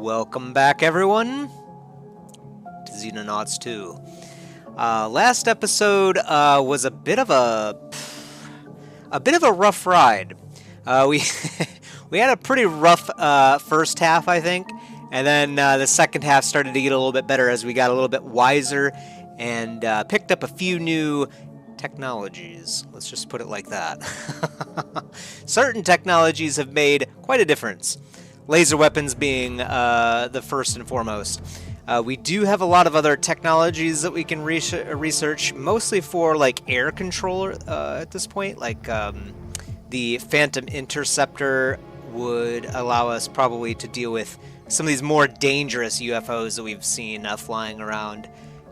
Welcome back, everyone, to Xenonauts 2. Last episode was a bit of a rough ride. We we had a pretty rough first half, I think, and then the second half started to get a little bit better as we got a little bit wiser and picked up a few new technologies. Let's just put it like that. Certain technologies have made quite a difference. Laser weapons being the first and foremost. We do have a lot of other technologies that we can research, mostly for like air control at this point. Like the Phantom Interceptor would allow us probably to deal with some of these more dangerous UFOs that we've seen flying around.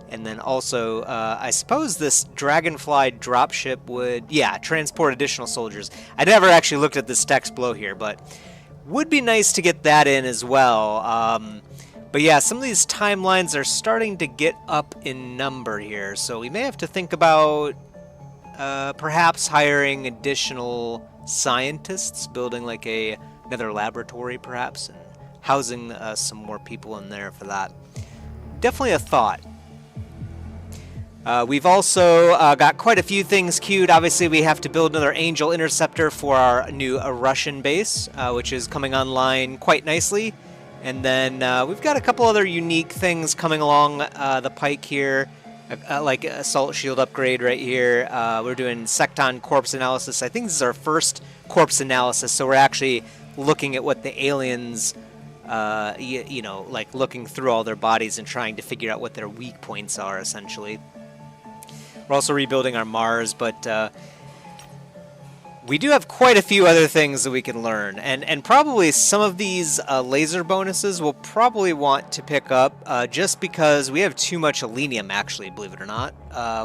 And then also, I suppose this Dragonfly dropship would, transport additional soldiers. I never actually looked at this text below here, but would be nice to get that in as well. But yeah, some of these timelines are starting to get up in number here, so we may have to think about perhaps hiring additional scientists, building like another laboratory perhaps, and housing some more people in there for that. Definitely a thought. We've also got quite a few things queued. Obviously, we have to build another Angel Interceptor for our new Russian base, which is coming online quite nicely. And then we've got a couple other unique things coming along the pike here, like Assault Shield upgrade right here. We're doing Secton Corpse Analysis. I think this is our first corpse analysis, so we're actually looking at what the aliens, like looking through all their bodies and trying to figure out what their weak points are, essentially. We're also rebuilding our Mars, but we do have quite a few other things that we can learn. And probably some of these laser bonuses we'll probably want to pick up just because we have too much selenium, actually, believe it or not.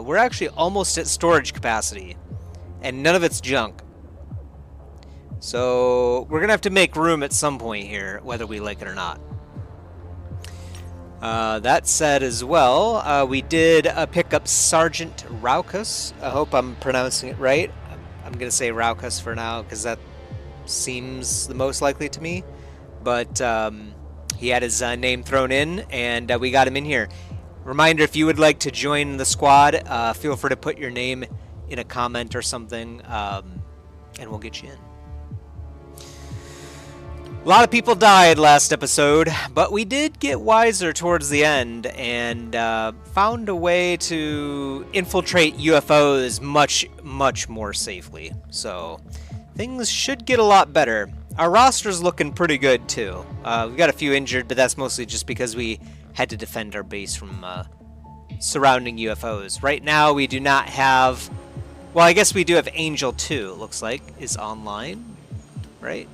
We're actually almost at storage capacity, and none of it's junk. So we're going to have to make room at some point here, whether we like it or not. That said as well, we did pick up Sergeant Raucus. I hope I'm pronouncing it right. I'm going to say Raucus for now because that seems the most likely to me. But he had his name thrown in, and we got him in here. Reminder, if you would like to join the squad, feel free to put your name in a comment or something, and we'll get you in. A lot of people died last episode, but we did get wiser towards the end and found a way to infiltrate UFOs much, much more safely. So things should get a lot better. Our roster's looking pretty good too. We've got a few injured, but that's mostly just because we had to defend our base from surrounding UFOs. Right now we do not have... Well, I guess we do have Angel 2, it looks like, is online, right?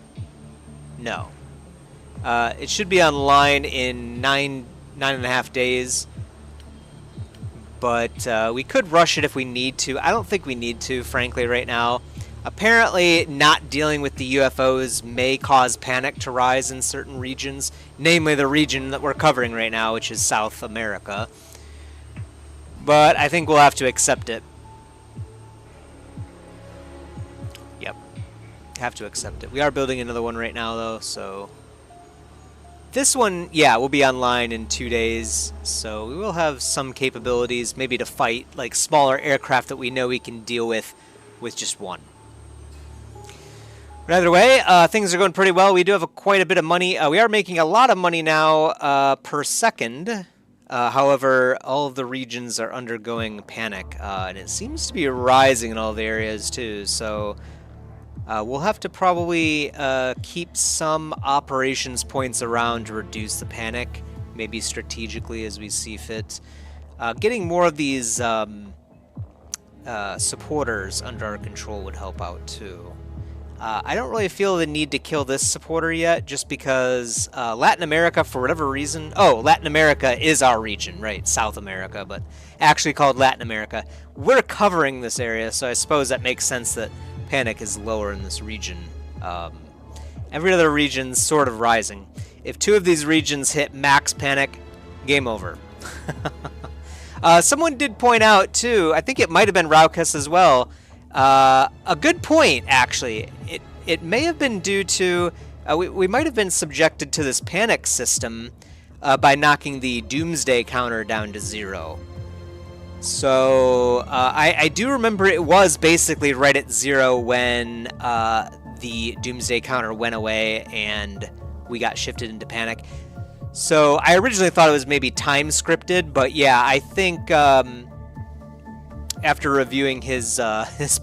No. It should be online in nine and a half days. But we could rush it if we need to. I don't think we need to, frankly, right now. Apparently, not dealing with the UFOs may cause panic to rise in certain regions. Namely, the region that we're covering right now, which is South America. But I think we'll have to accept it. Have to accept it. We are building another one right now, though, so... This one, will be online in 2 days, so we will have some capabilities, maybe to fight, like, smaller aircraft that we know we can deal with just one. But either way, things are going pretty well. We do have quite a bit of money. We are making a lot of money now per second. However, all of the regions are undergoing panic, and it seems to be rising in all the areas, too, so... we'll have to probably keep some operations points around to reduce the panic, maybe strategically as we see fit. Getting more of these supporters under our control would help out too. I don't really feel the need to kill this supporter yet, just because Latin America, for whatever reason... Oh, Latin America is our region, right? South America, but actually called Latin America. We're covering this area, so I suppose that makes sense that panic is lower in this region. Every other region's sort of rising. If two of these regions hit max panic, game over. Someone did point out, too, I think it might have been Raucus as well, a good point, actually. It may have been due to We might have been subjected to this panic system by knocking the doomsday counter down to 0. So I do remember it was basically right at 0 when the doomsday counter went away and we got shifted into panic. So I originally thought it was maybe time scripted, but yeah, I think after reviewing his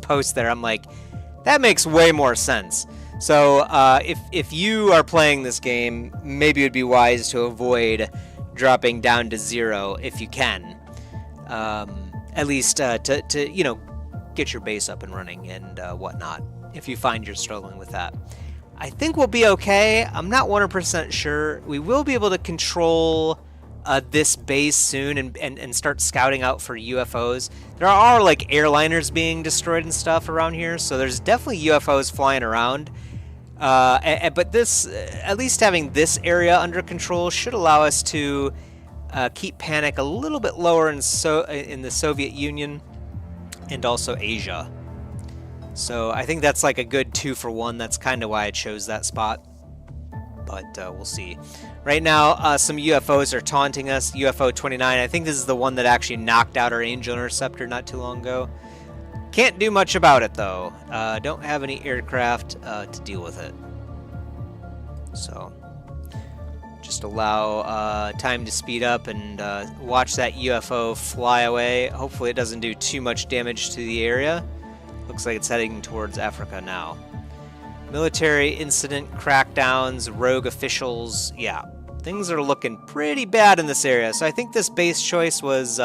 post there, I'm like, that makes way more sense. So if you are playing this game, maybe it would be wise to avoid dropping down to 0 if you can. At least to you know, get your base up and running and whatnot, if you find you're struggling with that. I think we'll be okay. I'm not 100% sure. We will be able to control this base soon and start scouting out for UFOs. There are like airliners being destroyed and stuff around here, so there's definitely UFOs flying around. But this, at least having this area under control, should allow us to keep panic a little bit lower in the Soviet Union and also Asia. So I think that's like a good 2-for-1. That's kind of why I chose that spot. But we'll see. Right now, some UFOs are taunting us. UFO 29. I think this is the one that actually knocked out our Angel Interceptor not too long ago. Can't do much about it, though. Don't have any aircraft to deal with it. So just allow time to speed up and watch that UFO fly away. Hopefully it doesn't do too much damage to the area. Looks like it's heading towards Africa now. Military incident, crackdowns, rogue officials. Yeah, things are looking pretty bad in this area. So I think this base choice was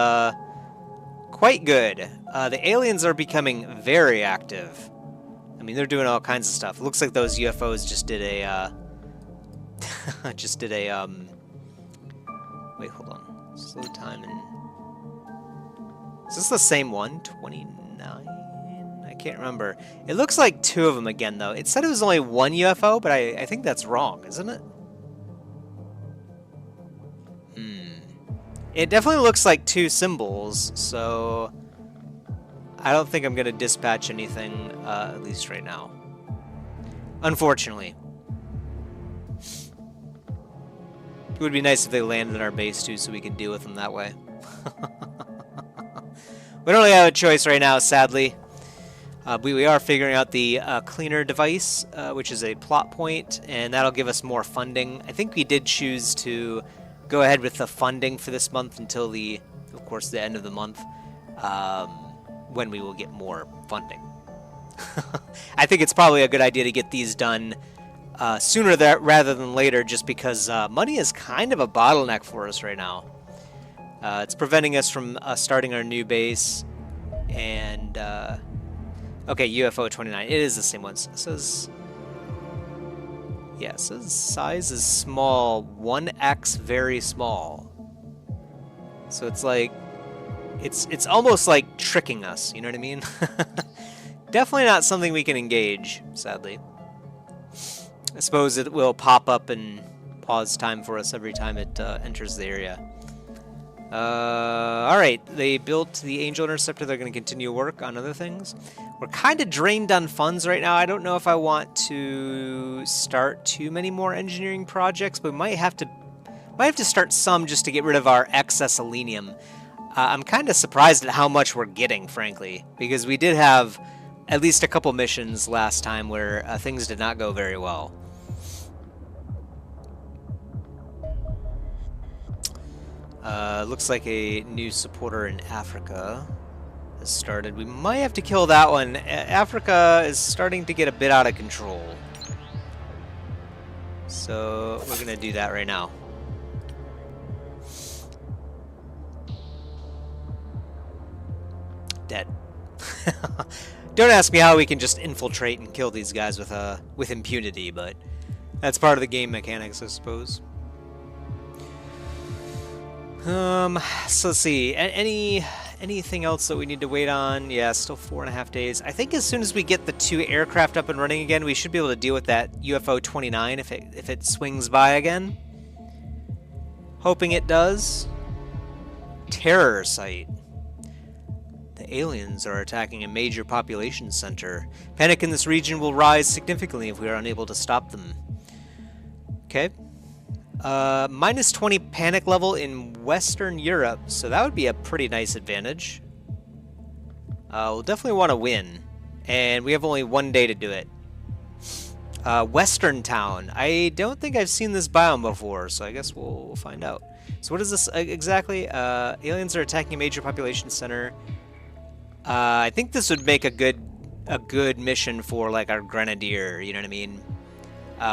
quite good. The aliens are becoming very active. I mean, they're doing all kinds of stuff. It looks like those UFOs just did a wait, hold on. Slow time and is this the same one? 29? I can't remember. It looks like 2 of them again, though. It said it was only 1 UFO, but I think that's wrong, isn't it? It definitely looks like 2 symbols, so I don't think I'm going to dispatch anything, at least right now. Unfortunately. It would be nice if they landed in our base, too, so we could deal with them that way. We don't really have a choice right now, sadly. We are figuring out the cleaner device, which is a plot point, and that'll give us more funding. I think we did choose to go ahead with the funding for this month until of course, the end of the month, when we will get more funding. I think it's probably a good idea to get these done sooner rather than later, just because money is kind of a bottleneck for us right now. It's preventing us from starting our new base, and okay, UFO 29. It is the same one. It says, yeah, it says size is small, 1x very small. So it's like, it's almost like tricking us. You know what I mean? Definitely not something we can engage, sadly. I suppose it will pop up and pause time for us every time it enters the area. Alright, they built the Angel Interceptor. They're going to continue work on other things. We're kind of drained on funds right now. I don't know if I want to start too many more engineering projects, but we might have to start some just to get rid of our excess selenium. I'm kind of surprised at how much we're getting, frankly, because we did have at least a couple missions last time where things did not go very well. Looks like a new supporter in Africa has started. We might have to kill that one. Africa is starting to get a bit out of control. So we're going to do that right now. Dead. Don't ask me how we can just infiltrate and kill these guys with impunity, but that's part of the game mechanics, I suppose. So let's see. Anything else that we need to wait on? Yeah, still 4.5 days. I think as soon as we get the 2 aircraft up and running again, we should be able to deal with that UFO 29 if it swings by again. Hoping it does. Terror site. The aliens are attacking a major population center. Panic in this region will rise significantly if we are unable to stop them. Okay. Minus 20 panic level in Western Europe, so that would be a pretty nice advantage. We'll definitely want to win, and we have only 1 day to do it. Western Town. I don't think I've seen this biome before, so I guess we'll find out. So what is this exactly? Aliens are attacking a major population center. I think this would make a good mission for like our Grenadier, you know what I mean?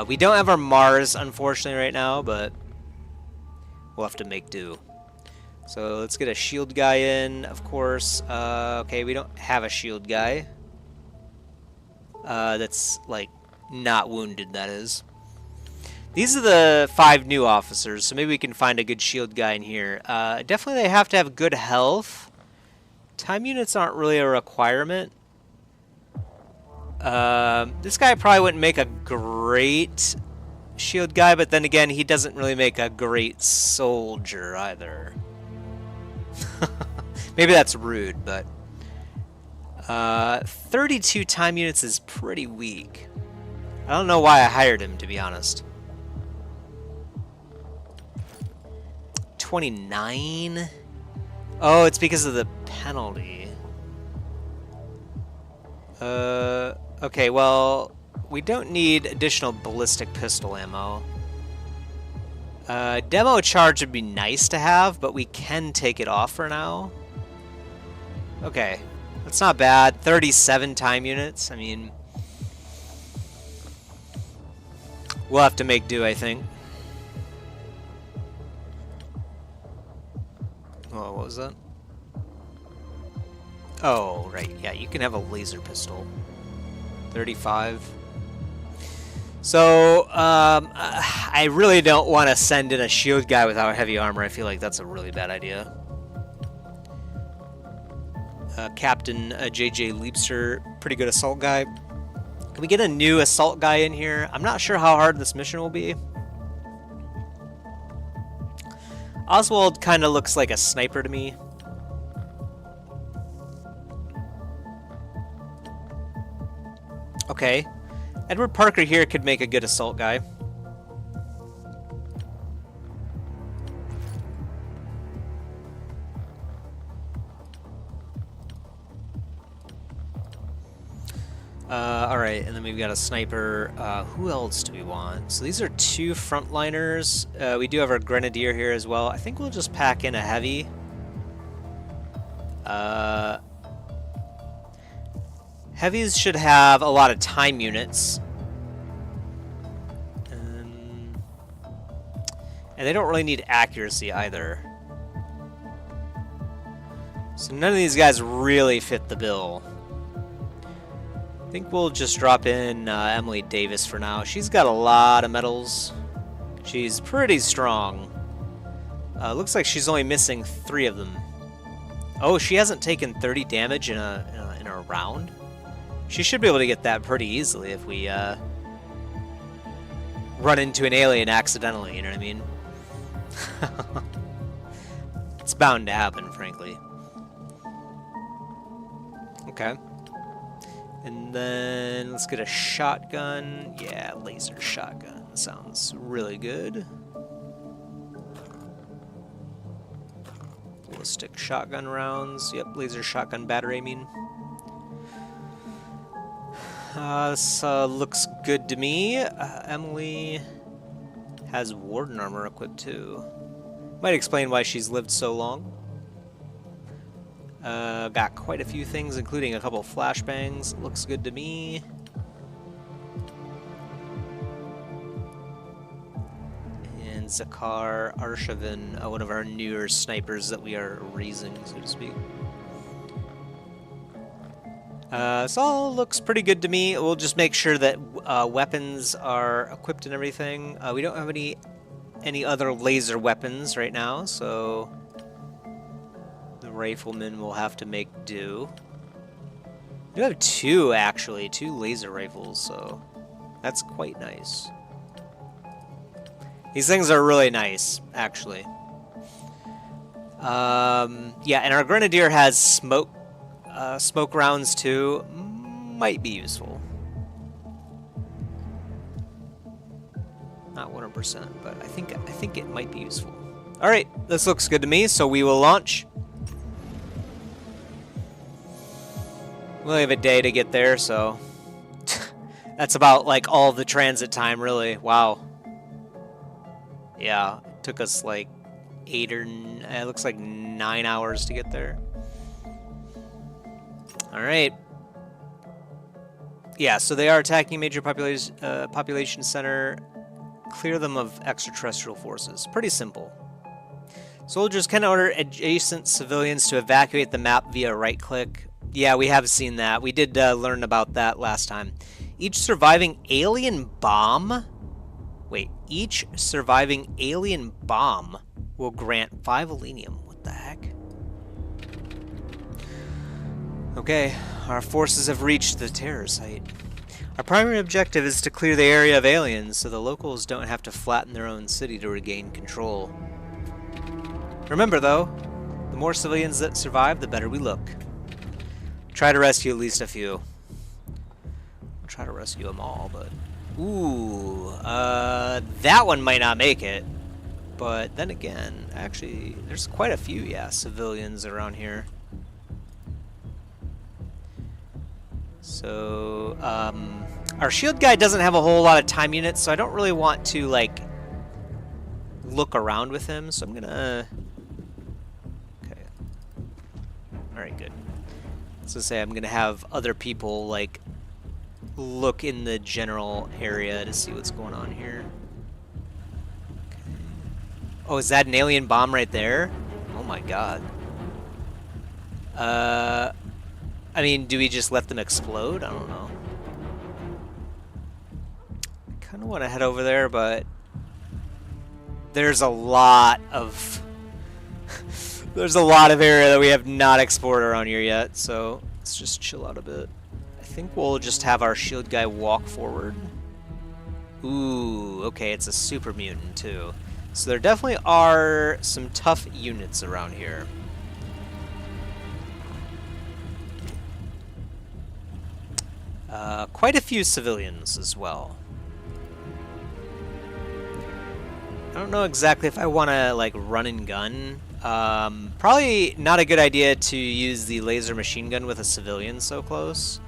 We don't have our Mars, unfortunately, right now, but we'll have to make do. So let's get a shield guy in, of course. Okay, we don't have a shield guy. That's like not wounded, that is. These are the 5 new officers, so maybe we can find a good shield guy in here. Definitely they have to have good health. Time units aren't really a requirement. This guy probably wouldn't make a great shield guy, but then again, he doesn't really make a great soldier either. Maybe that's rude, but 32 time units is pretty weak. I don't know why I hired him, to be honest. 29? Oh, it's because of the penalty. Okay, well, we don't need additional ballistic pistol ammo. Demo charge would be nice to have, but we can take it off for now. Okay, that's not bad. 37 time units. I mean, we'll have to make do, I think. Oh, what was that? Oh, right. Yeah, you can have a laser pistol. 35. So, I really don't want to send in a shield guy without heavy armor. I feel like that's a really bad idea. Captain JJ Leapster, pretty good assault guy. Can we get a new assault guy in here? I'm not sure how hard this mission will be. Oswald kind of looks like a sniper to me. Okay. Edward Parker here could make a good assault guy. Alright, and then we've got a sniper. Who else do we want? So these are 2 frontliners. We do have our Grenadier here as well. I think we'll just pack in a heavy. Heavies should have a lot of time units. And they don't really need accuracy either. So none of these guys really fit the bill. I think we'll just drop in Emily Davis for now. She's got a lot of medals. She's pretty strong. Looks like she's only missing 3 of them. Oh, she hasn't taken 30 damage in a round? She should be able to get that pretty easily if we run into an alien accidentally, you know what I mean? It's bound to happen, frankly. Okay. And then let's get a shotgun. Yeah, laser shotgun. Sounds really good. Ballistic shotgun rounds. Yep, laser shotgun battery, I mean. This looks good to me. Emily has Warden armor equipped too. Might explain why she's lived so long. Got quite a few things, including a couple flashbangs. Looks good to me. And Zakar Arshavin, one of our newer snipers that we are raising, so to speak. This all looks pretty good to me. We'll just make sure that weapons are equipped and everything. We don't have any other laser weapons right now, so the rifleman will have to make do. We have 2, actually. 2 laser rifles, so that's quite nice. These things are really nice, actually. Yeah, and our Grenadier has smoke rounds too. Might be useful. Not 100%, but I think it might be useful. All right, this looks good to me, so we will launch. We only have a day to get there, so that's about like all the transit time, really. Wow. Yeah, it took us like it looks like 9 hours to get there. All right. Yeah, so they are attacking a major population center. Clear them of extraterrestrial forces. Pretty simple. Soldiers can order adjacent civilians to evacuate the map via right-click. Yeah, we have seen that. We did learn about that last time. Each surviving alien bomb... Wait, each surviving alien bomb will grant 5 Elenium. What the heck? Okay, our forces have reached the terror site. Our primary objective is to clear the area of aliens so the locals don't have to flatten their own city to regain control. Remember, though, the more civilians that survive, the better we look. Try to rescue at least a few. I'll try to rescue them all, but... Ooh, that one might not make it. But then again, actually, there's quite a few, yeah, civilians around here. So, our shield guy doesn't have a whole lot of time units, so I don't really want to, like, look around with him, so I'm gonna... Okay. Alright, good. So say I'm gonna have other people, like, look in the general area to see what's going on here. Okay. Oh, is that an alien bomb right there? Oh my god. I mean, do we just let them explode? I don't know. I kind of want to head over there, but there's a lot of there's a lot of area that we have not explored around here yet, so let's just chill out a bit. I think we'll just have our shield guy walk forward. Ooh, okay, it's a super mutant too. So there definitely are some tough units around here. Quite a few civilians as well. I don't know exactly if I want to like run and gun. Probably not a good idea to use the laser machine gun with a civilian so close.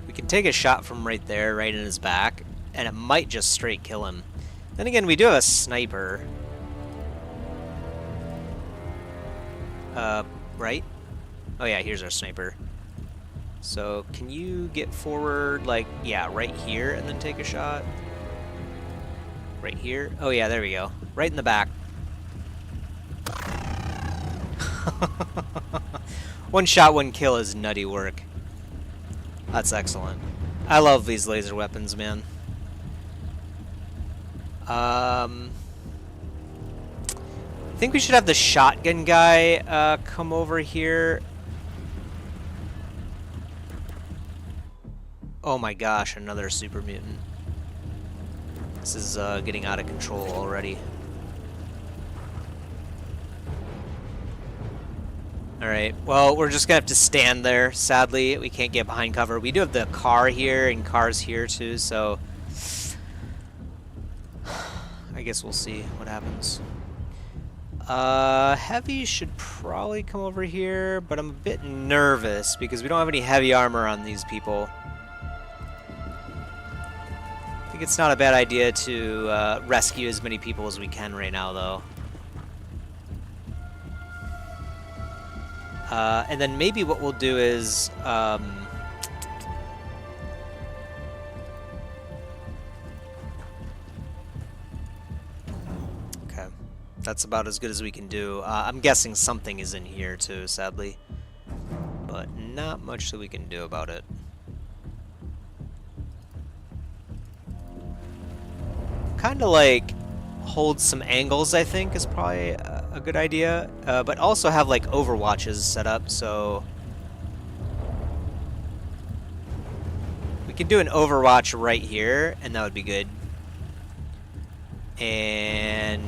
We can take a shot from right there, right in his back, and it might just straight kill him. Then again, we do have a sniper. Right? Oh yeah, here's our sniper. So, can you get forward, like, yeah, right here and then take a shot? Right here? Oh yeah, there we go. Right in the back. One shot, one kill is nutty work. That's excellent. I love these laser weapons, man. I think we should have the shotgun guy come over here. Oh my gosh, another super mutant. This is getting out of control already. Alright, well, we're just gonna have to stand there. Sadly, we can't get behind cover. We do have the car here and cars here too, so I guess we'll see what happens. Heavy should probably come over here, but I'm a bit nervous because we don't have any heavy armor on these people. I think it's not a bad idea to rescue as many people as we can right now, though. And then maybe what we'll do is... okay. That's about as good as we can do. I'm guessing something is in here, too, sadly. But not much that we can do about it. Kind of like hold some angles, I think, is probably a good idea, but also have like overwatches set up, so we can do an overwatch right here, and that would be good. And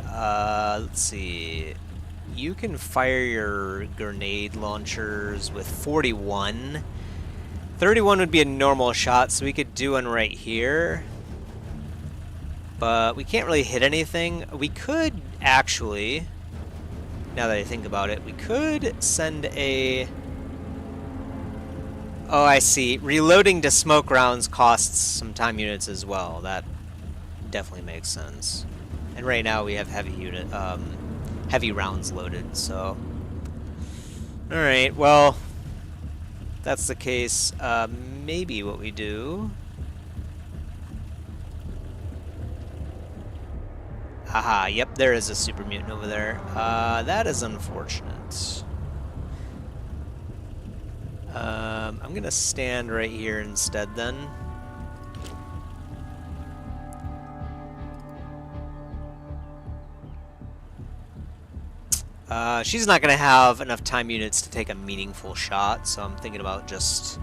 let's see, you can fire your grenade launchers with 41. 31 would be a normal shot, so we could do one right here. But we can't really hit anything. We could actually, now that I think about it, we could send a... Oh, I see. Reloading to smoke rounds costs some time units as well. That definitely makes sense. And right now we have heavy rounds loaded, so... Alright, well, if that's the case, maybe what we do... Haha, yep, there is a super mutant over there. That is unfortunate. I'm gonna stand right here instead then. She's not gonna have enough time units to take a meaningful shot, so I'm thinking about just...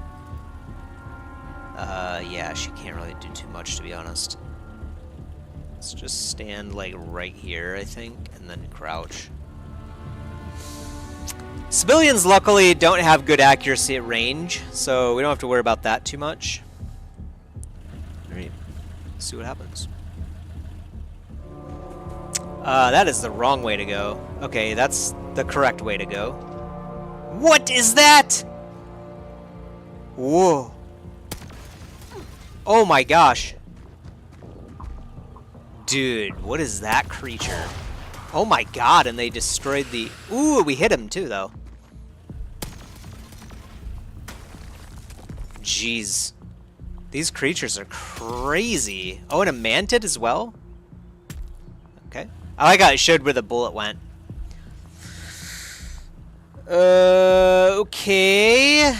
yeah, she can't really do too much, to be honest. Let's just stand, like, right here, I think, and then crouch. Civilians, luckily, don't have good accuracy at range, so we don't have to worry about that too much. Alright, let's see what happens. That is the wrong way to go. Okay, that's the correct way to go. What is that? Whoa. Oh my gosh. Dude, what is that creature? Oh my god, and they destroyed the... Ooh, we hit him too, though. Jeez. These creatures are crazy. Oh, and a mantid as well? Okay. I like how it showed where the bullet went. Okay.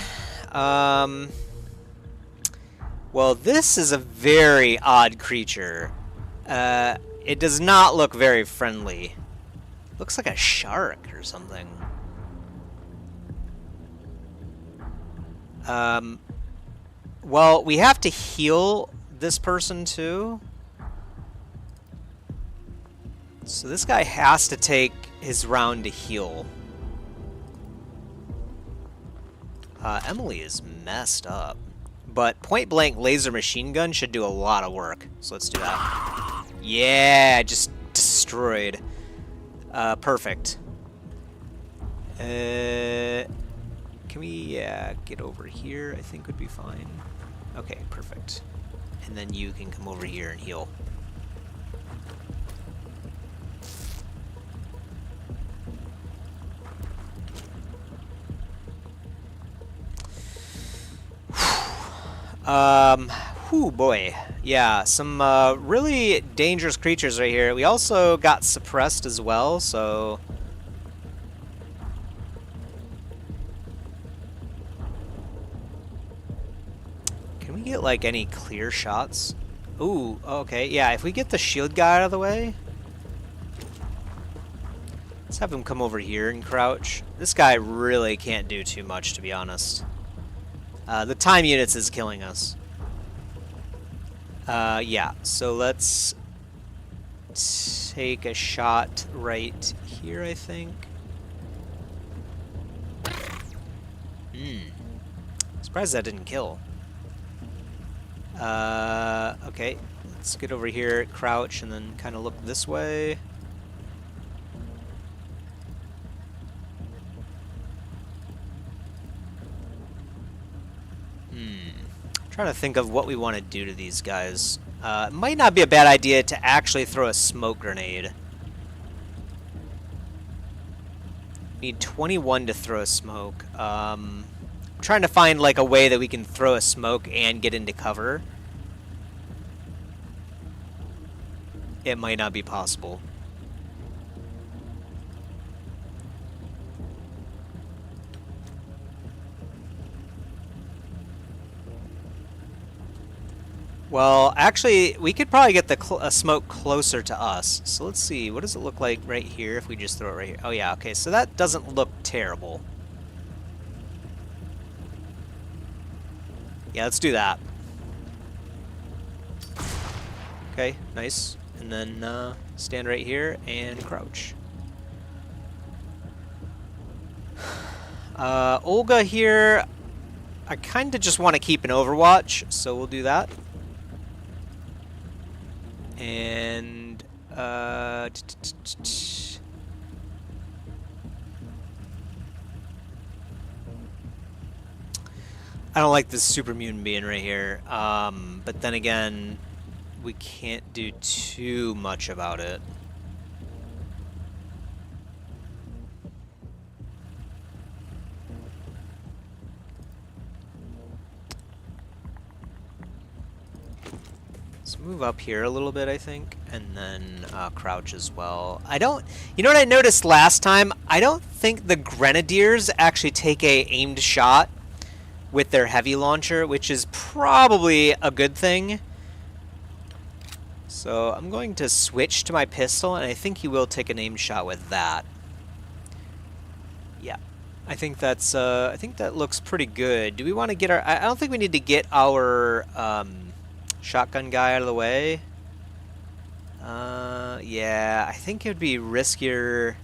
Well, this is a very odd creature. It does not look very friendly. Looks like a shark or something. Well, we have to heal this person too. So this guy has to take his round to heal. Emily is messed up. But point-blank laser machine gun should do a lot of work. So let's do that. Yeah, just destroyed. Perfect. Can we get over here? I think would be fine. Okay, perfect. And then you can come over here and heal. Whew, boy. Yeah, some really dangerous creatures right here. We also got suppressed as well, so... Can we get, like, any clear shots? Ooh, okay, yeah, if we get the shield guy out of the way... Let's have him come over here and crouch. This guy really can't do too much, to be honest. The time units is killing us. Yeah, so let's take a shot right here, I think. Surprised that didn't kill. Okay, let's get over here, crouch, and then kind of look this way. Trying to think of what we want to do to these guys. It might not be a bad idea to actually throw a smoke grenade. Need 21 to throw a smoke. I'm trying to find like a way that we can throw a smoke and get into cover. It might not be possible. Well, actually, we could probably get the smoke closer to us. So let's see. What does it look like right here if we just throw it right here? Oh, yeah. Okay, so that doesn't look terrible. Yeah, let's do that. Okay, nice. And then stand right here and crouch. Olga here, I kind of just want to keep an overwatch, so we'll do that. And I don't like this super mutant being right here, but then again, we can't do too much about it. Let's move up here a little bit, I think, and then crouch as well. I don't... You know what I noticed last time? I don't think the Grenadiers actually take a aimed shot with their heavy launcher, which is probably a good thing. So I'm going to switch to my pistol, and I think he will take an aimed shot with that. Yeah, I think that's I think that looks pretty good. Do we want to get our... I don't think we need to get our shotgun guy out of the way. Yeah, I think it would be riskier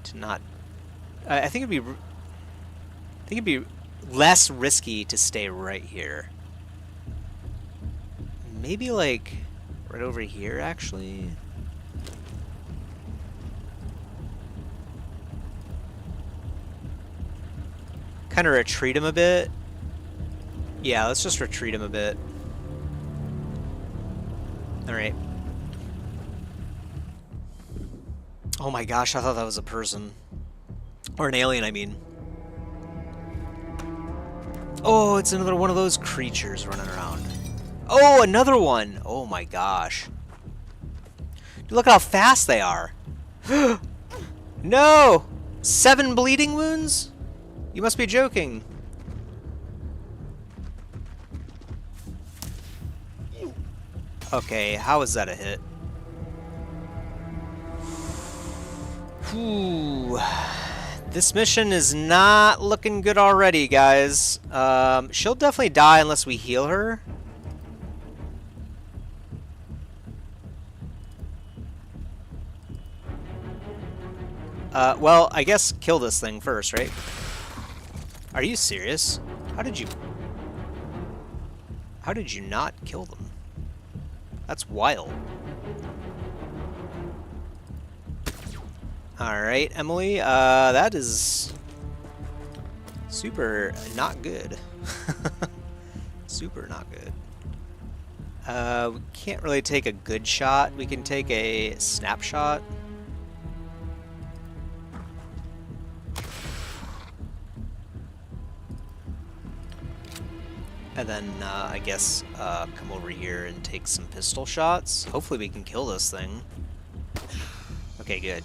to not... I think it'd be less risky to stay right here. Maybe like right over here, actually. Kind of retreat him a bit. Yeah, let's just retreat him a bit. All right. Oh my gosh, I thought that was a person. Or an alien, I mean. Oh, it's another one of those creatures running around. Oh, another one! Oh my gosh. Dude, look how fast they are. No! 7 bleeding wounds? You must be joking. Okay, how is that a hit? Whew. This mission is not looking good already, guys. She'll definitely die unless we heal her. Well, I guess kill this thing first, right? Are you serious? How did you not kill them? That's wild. Alright, Emily, that is super not good. Super not good. We can't really take a good shot. We can take a snapshot. And then, I guess, come over here and take some pistol shots. Hopefully we can kill this thing. Okay, good.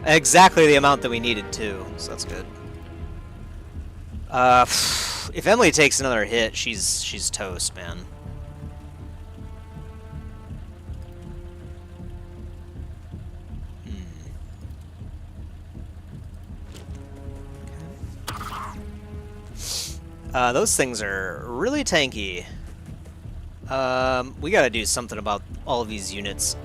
Exactly the amount that we needed, too, so that's good. If Emily takes another hit, she's toast, man. Those things are really tanky. We gotta do something about all of these units.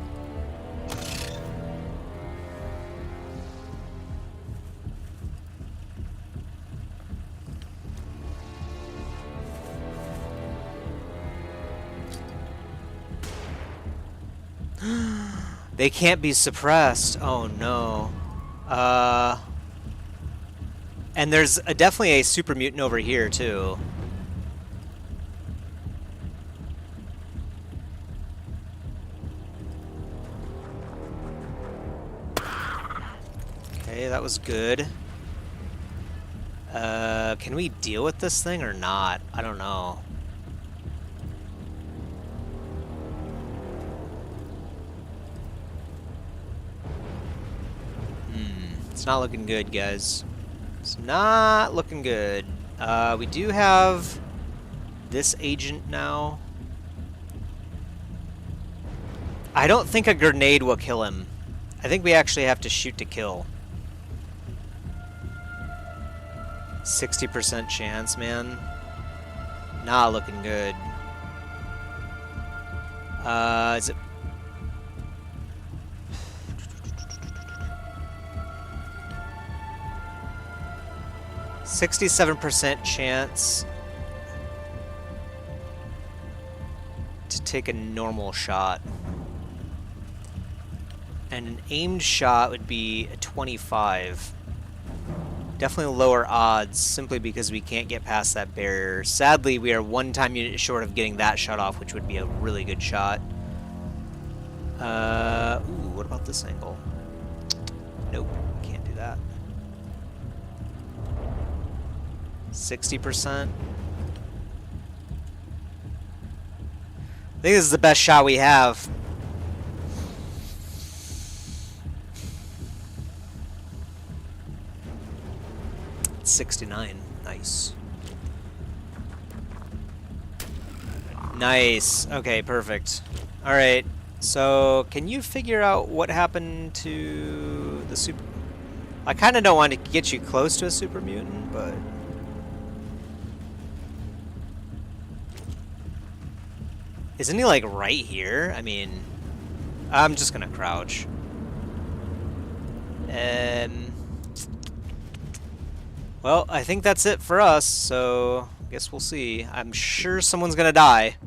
They can't be suppressed. Oh no. And there's definitely a super mutant over here too. Okay, that was good. Can we deal with this thing or not? I don't know. It's not looking good, guys. It's not looking good. We do have this agent now. I don't think a grenade will kill him. I think we actually have to shoot to kill. 60% chance, man. Not looking good. Is it... 67% chance to take a normal shot. And an aimed shot would be a 25. Definitely lower odds, simply because we can't get past that barrier. Sadly, we are 1 time unit short of getting that shot off, which would be a really good shot. Ooh, what about this angle? Nope, can't do that. 60%. I think this is the best shot we have. It's 69. Nice. Nice. Okay, perfect. Alright, so can you figure out what happened to the super... I kind of don't want to get you close to a super mutant, but... Isn't he, like, right here? I mean, I'm just gonna crouch. Well, I think that's it for us, so I guess we'll see. I'm sure someone's gonna die.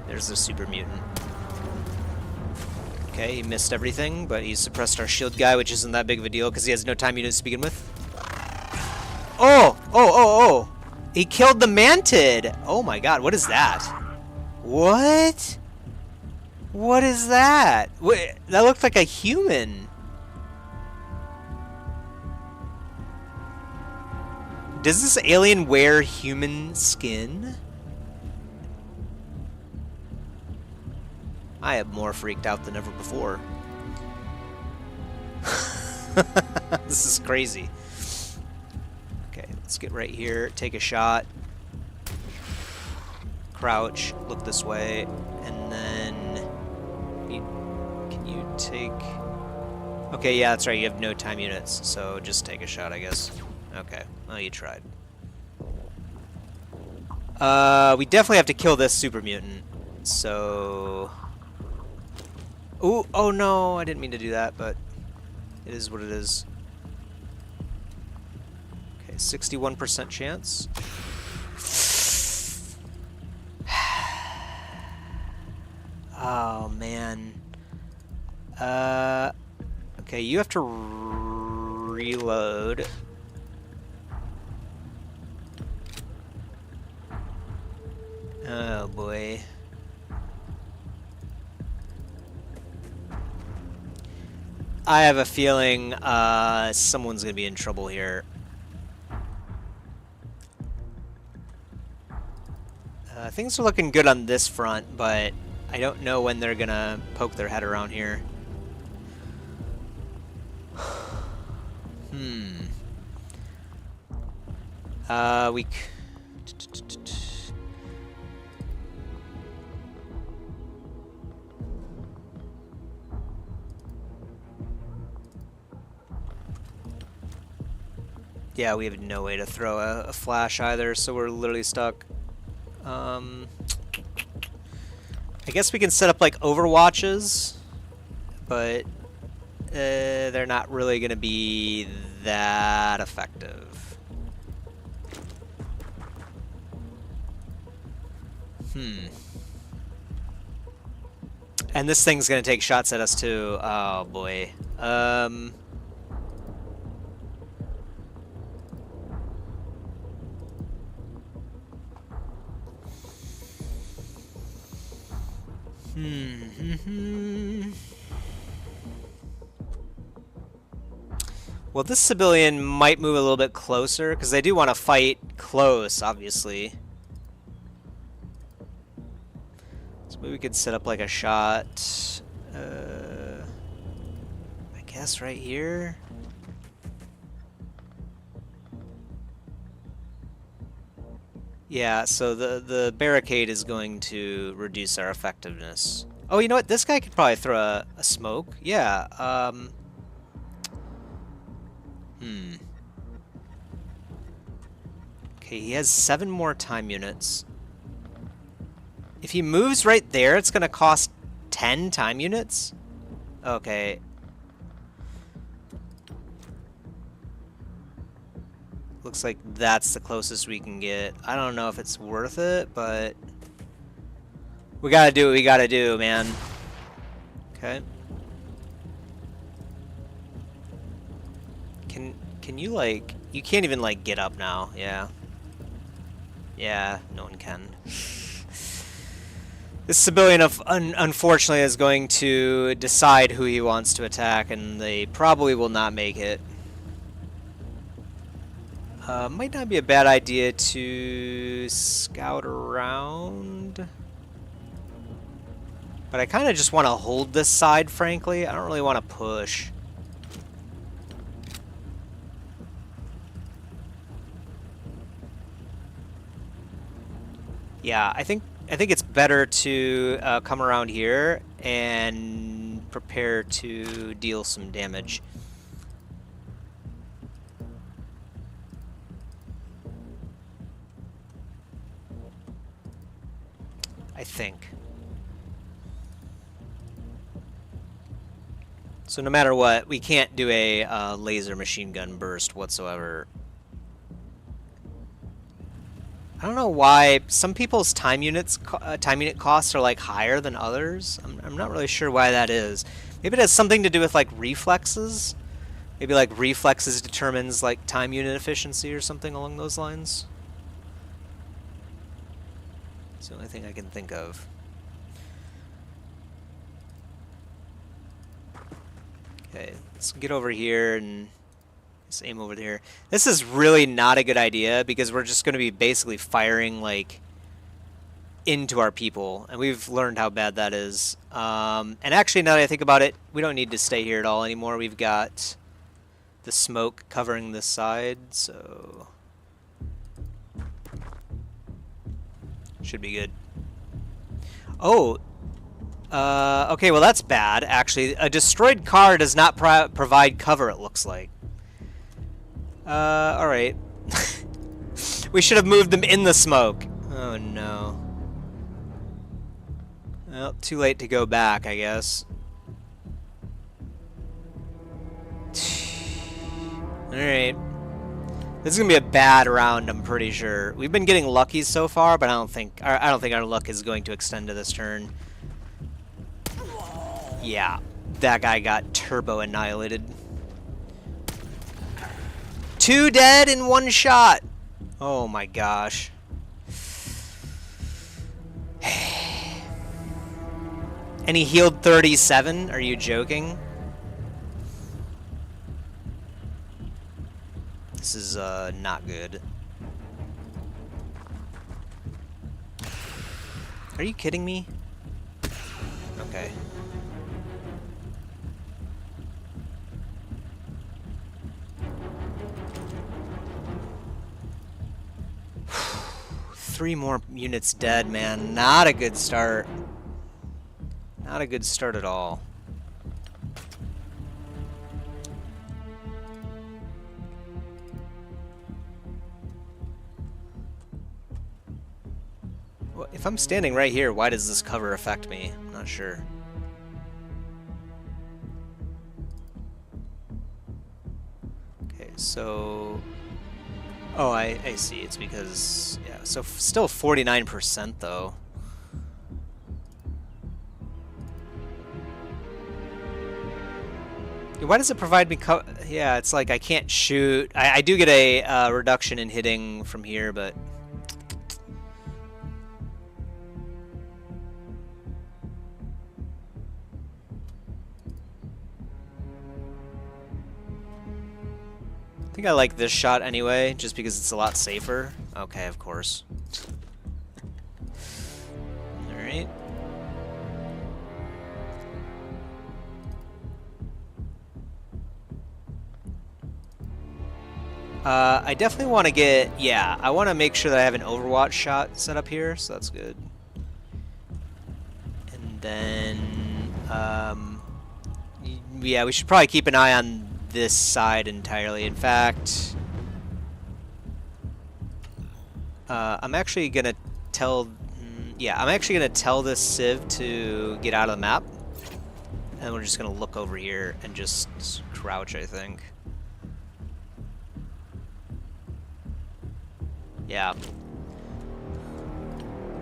There's the super mutant. Okay, he missed everything, but he suppressed our shield guy, which isn't that big of a deal because he has no time units to begin with. Oh! Oh! He killed the mantid! Oh my god, what is that? What? What is that? Wait, that looked like a human. Does this alien wear human skin? I am more freaked out than ever before. This is crazy. Okay, let's get right here, take a shot. Crouch, look this way, and then... Can you take... Okay, yeah, that's right, you have no time units, so just take a shot, I guess. Okay, well, you tried. We definitely have to kill this super mutant, so... Ooh, oh no, I didn't mean to do that, but it is what it is. Okay, 61% chance. Oh, man. Okay, you have to reload. Oh, boy. I have a feeling someone's going to be in trouble here. Things are looking good on this front, but I don't know when they're going to poke their head around here. Yeah, we have no way to throw a flash either, so we're literally stuck. I guess we can set up like overwatches, but they're not really going to be that effective. And this thing's going to take shots at us too. Oh boy. Well, this civilian might move a little bit closer, because they do want to fight close, obviously. So maybe we could set up like a shot, I guess right here. Yeah, so the barricade is going to reduce our effectiveness. Oh, you know what? This guy could probably throw a smoke. Yeah, Okay, he has 7 more time units. If he moves right there, it's going to cost 10 time units? Okay. Looks like that's the closest we can get. I don't know if it's worth it, but we gotta do what we gotta do, man. Okay. Can you, like... You can't even, like, get up now. Yeah. Yeah, no one can. This civilian, unfortunately, is going to decide who he wants to attack, and they probably will not make it. Might not be a bad idea to scout around. But I kind of just want to hold this side, frankly. I don't really want to push. Yeah, I think it's better to come around here and prepare to deal some damage. I think. So no matter what, we can't do a laser machine gun burst whatsoever. I don't know why some people's time unit costs are like higher than others. I'm not really sure why that is. Maybe it has something to do with like reflexes. Maybe like reflexes determines like time unit efficiency or something along those lines. It's the only thing I can think of. Okay, let's get over here and let's aim over there. This is really not a good idea because we're just going to be basically firing like into our people, and we've learned how bad that is. And actually, now that I think about it, we don't need to stay here at all anymore. We've got the smoke covering this side, so should be good. Oh. Okay, well that's bad, actually. A destroyed car does not provide cover, it looks like. Alright. We should have moved them in the smoke. Oh, no. Well, too late to go back, I guess. Alright. This is gonna be a bad round, I'm pretty sure. We've been getting lucky so far, but I don't think our luck is going to extend to this turn. Yeah, that guy got turbo annihilated. 2 dead in 1 shot. Oh my gosh. And he healed 37? Are you joking? This is not good. Are you kidding me? Okay. Three more units dead, man. Not a good start. Not a good start at all. Well, if I'm standing right here, why does this cover affect me? I'm not sure. Okay, so... Oh, I see. It's because... Yeah, so still 49% though. Why does it provide me yeah, it's like I can't shoot. I do get a reduction in hitting from here, but... I think I like this shot anyway, just because it's a lot safer. Okay, of course. Alright. I definitely want to get... Yeah, I want to make sure that I have an Overwatch shot set up here, so that's good. And then... yeah, we should probably keep an eye on this side entirely. In fact, I'm actually gonna tell... Yeah, I'm actually gonna tell this Civ to get out of the map. And we're just gonna look over here and just crouch, I think. Yeah.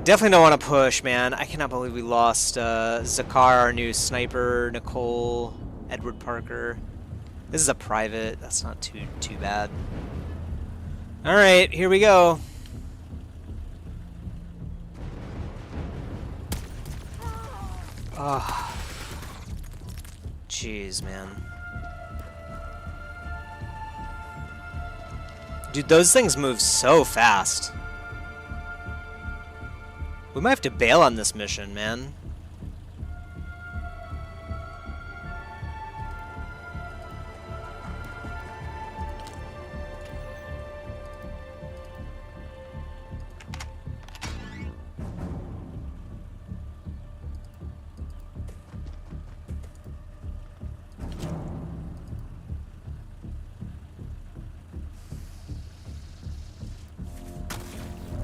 Definitely don't want to push, man. I cannot believe we lost Zakar, our new sniper, Nicole, Edward Parker. This is a private. That's not too bad. All right, here we go. Oh. Jeez, man. Dude, those things move so fast. We might have to bail on this mission, man.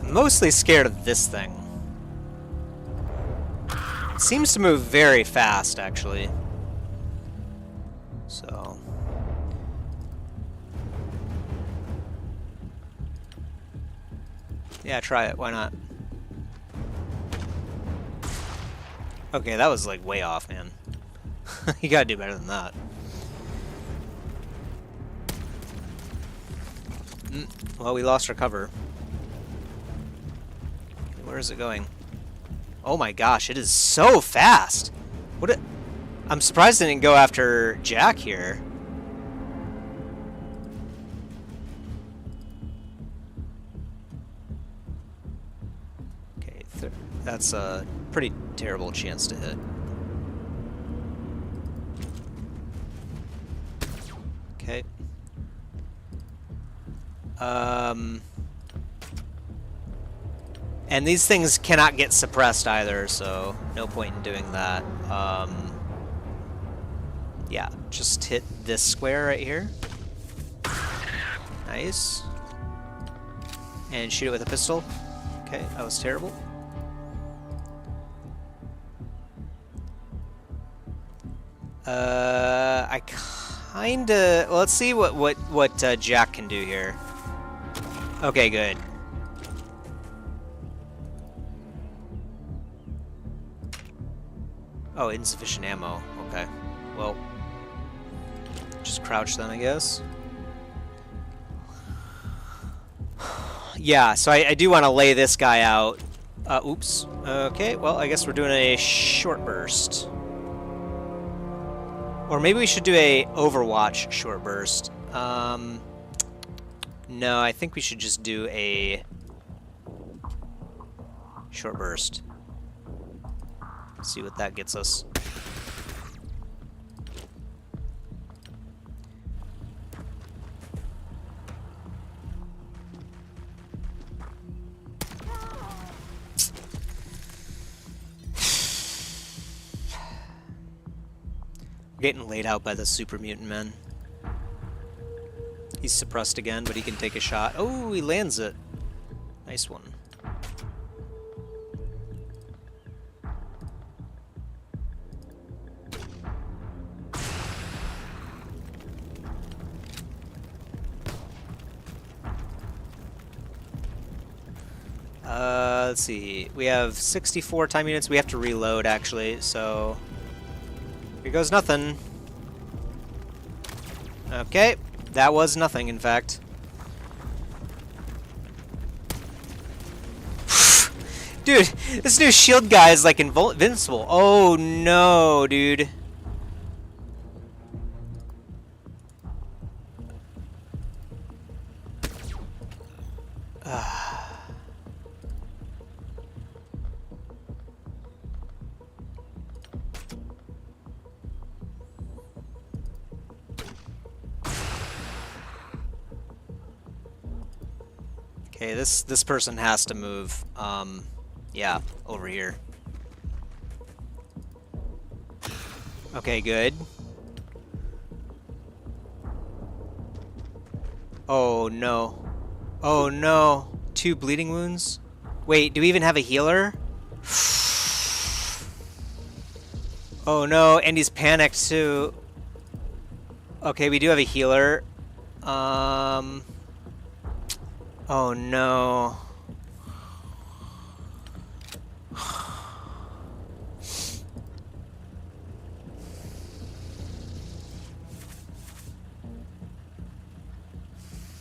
I'm mostly scared of this thing. It seems to move very fast, actually. So... yeah, try it. Why not? Okay, that was like way off, man. You gotta do better than that. Well, we lost our cover. Where is it going? Oh my gosh, it is so fast! I'm surprised it didn't go after Jack here. Okay, that's a pretty terrible chance to hit. Okay. And these things cannot get suppressed either, so no point in doing that. Yeah, just hit this square right here. Nice. And shoot it with a pistol. Okay, that was terrible. I kinda... well, let's see what Jack can do here. Okay, good. Oh, insufficient ammo. Okay. Well, just crouch then, I guess. Yeah, so I do want to lay this guy out. Oops. Okay, well, I guess we're doing a short burst. Or maybe we should do a Overwatch short burst. No, I think we should just do a short burst. See what that gets us. We're getting laid out by the super mutant man. He's suppressed again, but he can take a shot. Oh, he lands it. Nice one. Let's see. We have 64 time units. We have to reload, actually, so... here goes nothing. Okay. That was nothing, in fact. Dude, this new shield guy is, like, invincible. Oh, no, dude. Okay, this person has to move. Yeah, over here. Okay, good. Oh no. Oh no. 2 bleeding wounds? Wait, do we even have a healer? Oh no, and he's panicked too. Okay, we do have a healer. Oh no.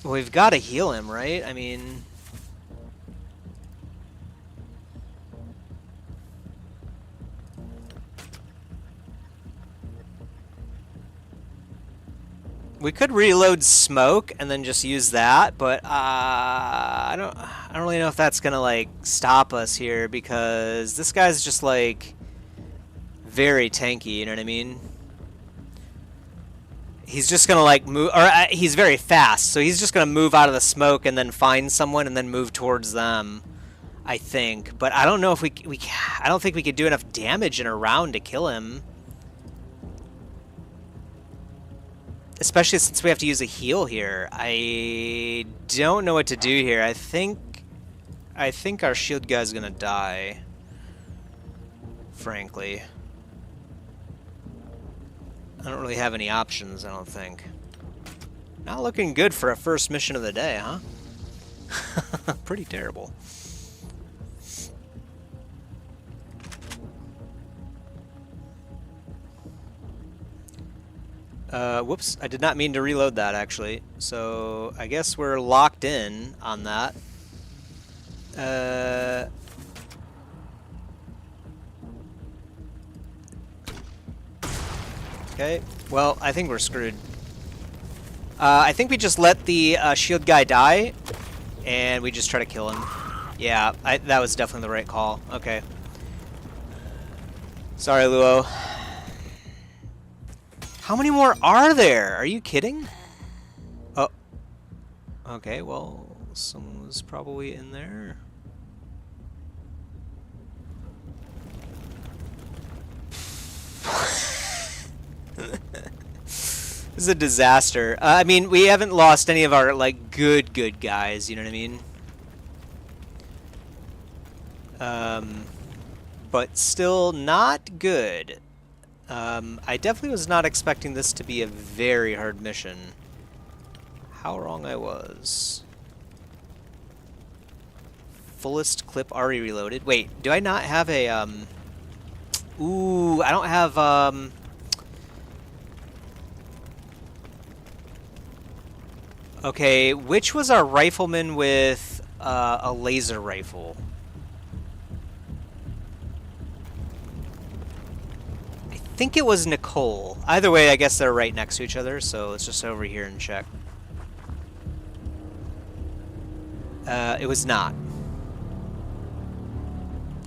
Well, we've got to heal him, right? I mean... We could reload smoke and then just use that, but I don't really know if that's gonna like stop us here because this guy's just like very tanky. You know what I mean? He's just gonna like move, or he's very fast, so he's just gonna move out of the smoke and then find someone and then move towards them. I think, but I don't know if I don't think we could do enough damage in a round to kill him. Especially since we have to use a heal here. I don't know what to do here. I think our shield guy's gonna die. Frankly. I don't really have any options, I don't think. Not looking good for a first mission of the day, huh? Pretty terrible. Whoops, I did not mean to reload that, actually. So, I guess we're locked in on that. Okay, well, I think we're screwed. I think we just let the shield guy die, and we just try to kill him. Yeah, that was definitely the right call. Okay. Sorry, Luo. How many more are there? Are you kidding? Oh. Okay, well, someone was probably in there. This is a disaster. I mean, we haven't lost any of our, like, good guys, you know what I mean? But still not good. I definitely was not expecting this to be a very hard mission. How wrong I was. Fullest clip already reloaded. Wait, do I not have a, Ooh, I don't have, Okay, which was our rifleman with, a laser rifle? I think it was Nicole. Either way, I guess they're right next to each other, so let's just over here and check. It was not.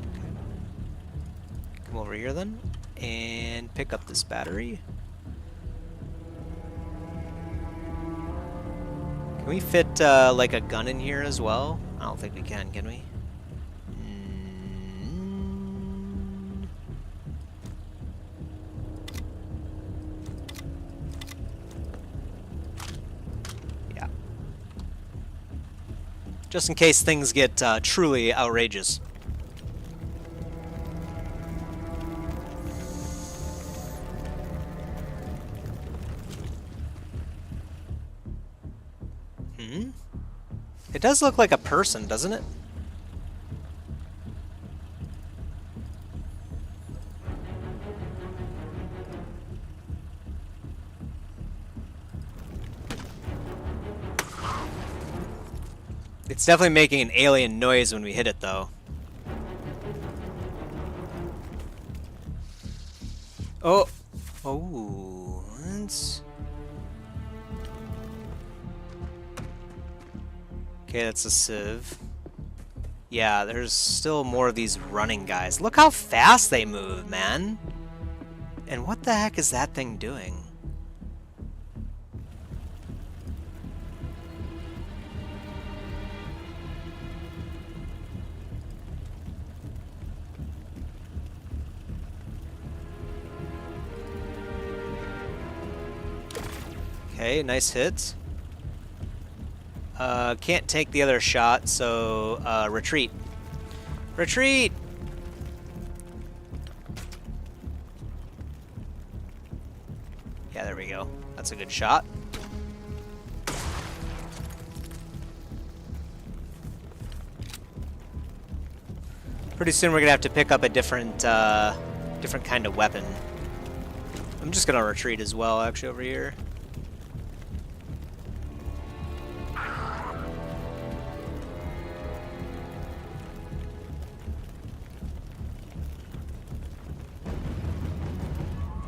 Okay. Come over here then, and pick up this battery. Can we fit, like a gun in here as well? I don't think we can we? Just in case things get truly outrageous. It does look like a person, doesn't it? It's definitely making an alien noise when we hit it, though. Oh! Oh, that's... Okay, that's a sieve. Yeah, there's still more of these running guys. Look how fast they move, man! And what the heck is that thing doing? Okay, nice hit. Can't take the other shot, so retreat. Retreat! Yeah, there we go. That's a good shot. Pretty soon we're gonna have to pick up a different different kind of weapon. I'm just gonna retreat as well, actually, over here.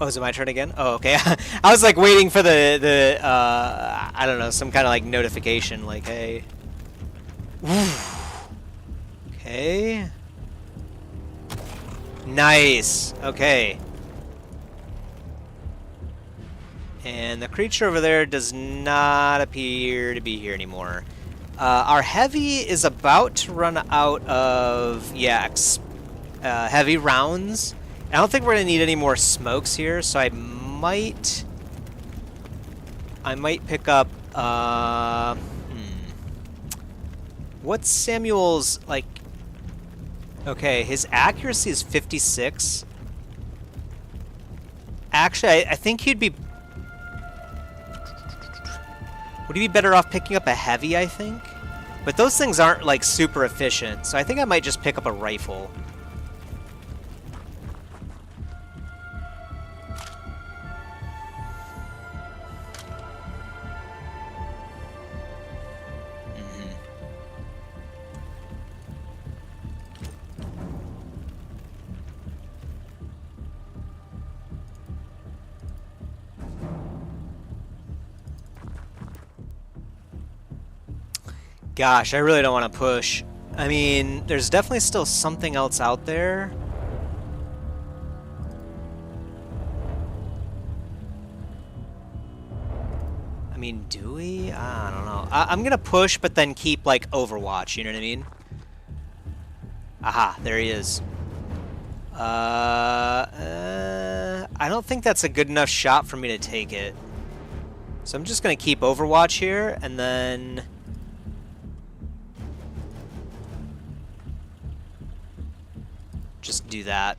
Oh, is it my turn again? Oh, okay. I was like waiting for the I don't know, some kind of like notification, like, hey. Okay. Nice. Okay. And the creature over there does not appear to be here anymore. Our heavy is about to run out of, yeah, heavy rounds. I don't think we're gonna need any more smokes here, so I might pick up. What's Samuel's like? Okay, his accuracy is 56. Actually, I think he'd be. Would he be better off picking up a heavy? I think, but those things aren't like super efficient, so I think I might just pick up a rifle. Gosh, I really don't want to push. I mean, there's definitely still something else out there. I mean, do we? I don't know. I'm gonna push, but then keep, like, Overwatch, you know what I mean? Aha, there he is. I don't think that's a good enough shot for me to take it. So I'm just gonna keep Overwatch here, and then... just do that.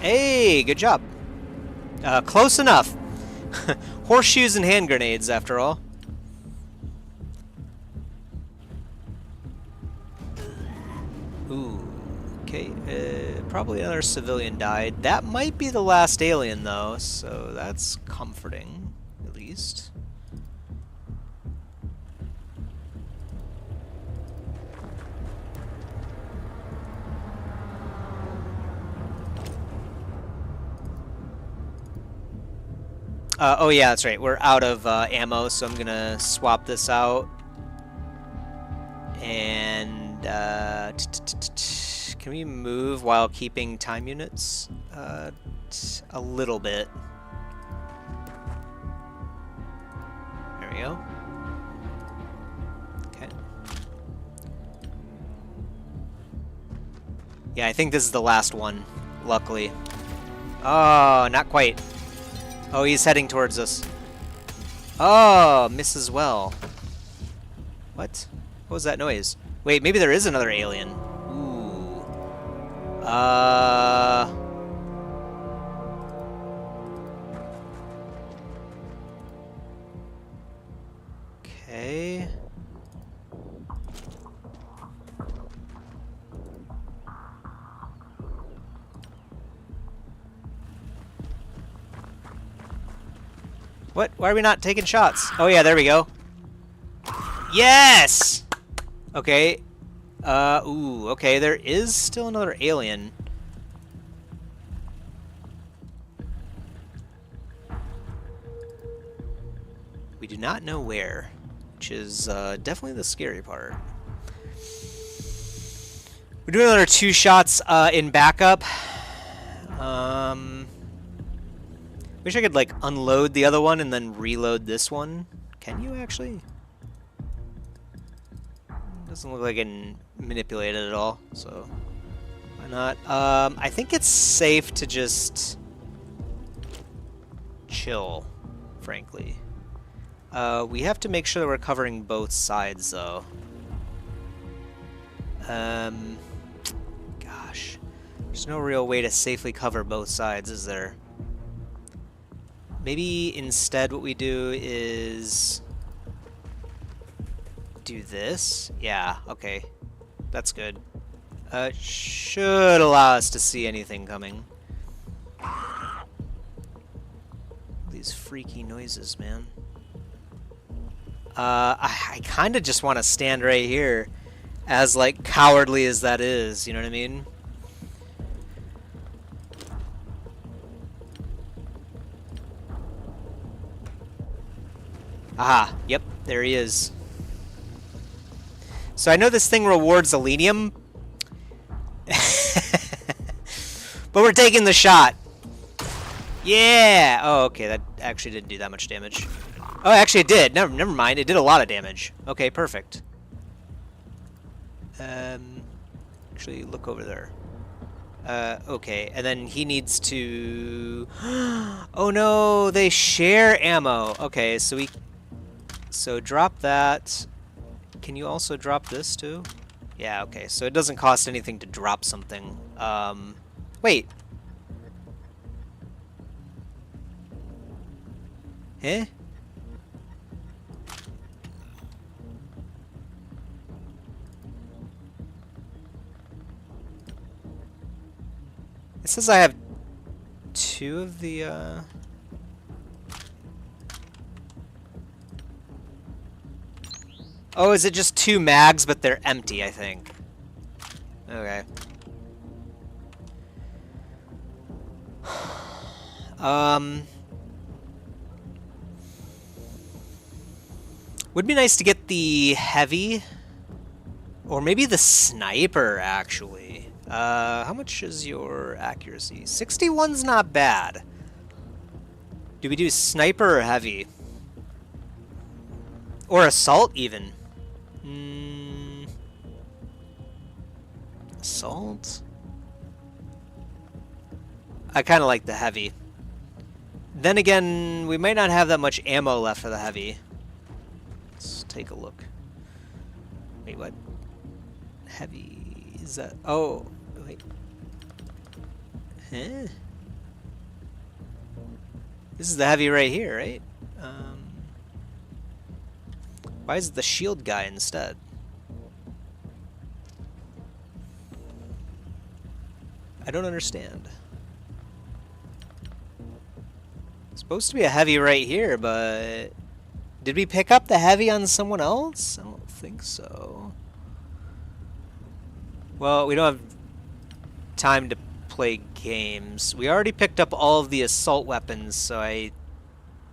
Hey, good job. Close enough. Horseshoes and hand grenades, after all. Ooh, okay. Probably another civilian died. That might be the last alien, though, so that's comforting, at least. Oh yeah, that's right. We're out of ammo, so I'm gonna swap this out. And can we move while keeping time units? A little bit. There we go. Okay. Yeah, I think this is the last one, luckily. Oh, not quite. Oh, he's heading towards us. Oh, misses well. What? What was that noise? Wait, maybe there is another alien. Ooh. Okay. What? Why are we not taking shots? Oh yeah, there we go. Yes! Okay. Ooh, okay, there is still another alien. We do not know where, which is definitely the scary part. We're doing another 2 shots in backup. Wish I could, like, unload the other one and then reload this one. Can you actually? Doesn't look like I can manipulate it at all, so why not? I think it's safe to just chill, frankly. We have to make sure that we're covering both sides, though. Gosh. There's no real way to safely cover both sides, is there? Maybe instead what we do is do this. Yeah, okay. That's good. Should allow us to see anything coming. These freaky noises, man. I kind of just want to stand right here, as like cowardly as that is. You know what I mean? Aha, yep, there he is. So I know this thing rewards selenium, but we're taking the shot. Yeah! Oh, okay, that actually didn't do that much damage. Oh, actually it did. Never mind, it did a lot of damage. Okay, perfect. Actually, look over there. Okay, and then he needs to... Oh no, they share ammo. Okay, so we... So drop that. Can you also drop this too? Yeah, okay, so it doesn't cost anything to drop something. Wait. Eh? It says I have 2 of the, Oh, is it just 2 mags, but they're empty, I think. Okay. Would be nice to get the heavy, or maybe the sniper, actually. How much is your accuracy? 61's not bad. Do we do sniper or heavy? Or assault, even? Assault? I kind of like the heavy. Then again, we might not have that much ammo left for the heavy. Let's take a look. Wait, what? Heavy... Is that... Oh, wait. Huh? This is the heavy right here, right? Why is it the shield guy instead? I don't understand. It's supposed to be a heavy right here, but... Did we pick up the heavy on someone else? I don't think so. Well, we don't have time to play games. We already picked up all of the assault weapons, so I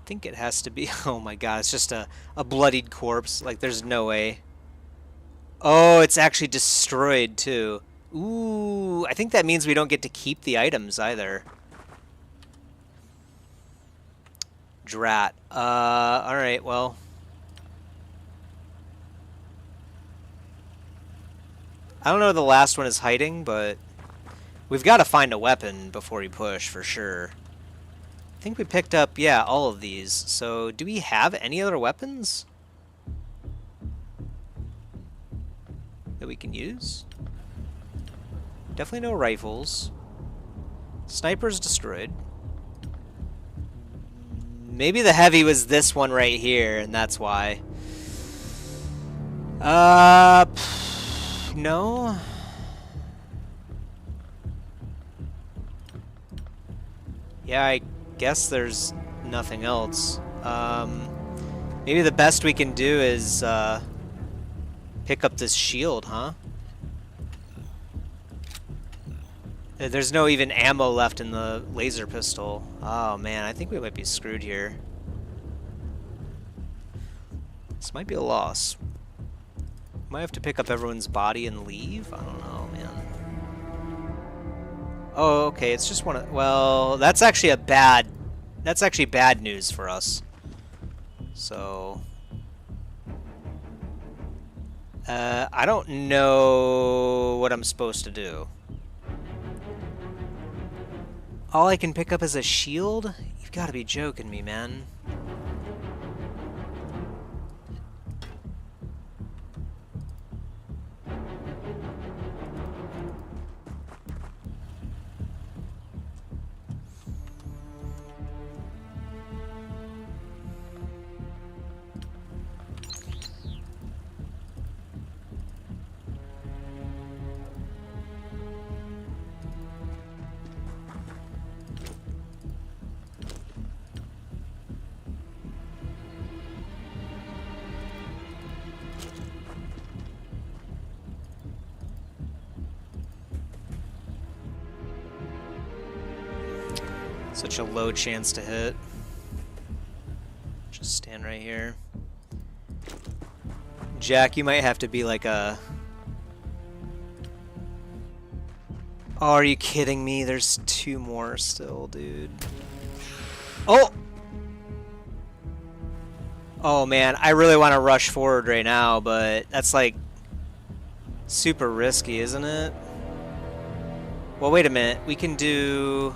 think it has to be... Oh my god, it's just a bloodied corpse. Like, there's no way. Oh, it's actually destroyed, too. Ooh, I think that means we don't get to keep the items, either. Drat. Alright, well. I don't know where the last one is hiding, but we've got to find a weapon before we push, for sure. I think we picked up, yeah, all of these. So, do we have any other weapons that we can use? Definitely no rifles. Sniper's destroyed. Maybe the heavy was this one right here, and that's why. No. Yeah, I guess there's nothing else. Maybe the best we can do is pick up this shield, huh? There's no even ammo left in the laser pistol. Oh man, I think we might be screwed here. This might be a loss. Might have to pick up everyone's body and leave? I don't know, man. Oh, okay, it's just one of... Well, that's actually a bad... That's actually bad news for us. So... I don't know what I'm supposed to do. All I can pick up is a shield? You've got to be joking me, man. Such a low chance to hit. Just stand right here. Jack, you might have to be like a... Oh, are you kidding me? There's 2 more still, dude. Oh! Oh man, I really want to rush forward right now, but that's like super risky, isn't it? Well, wait a minute. We can do...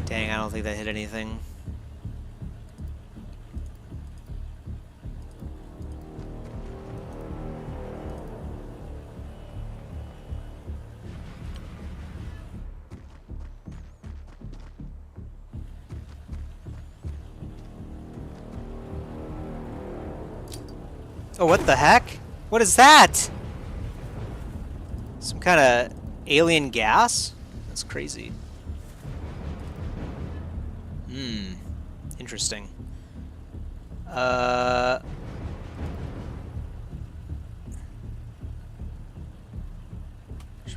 Dang, I don't think that hit anything. Oh, what the heck? What is that? Some kind of alien gas? That's crazy. Interesting. We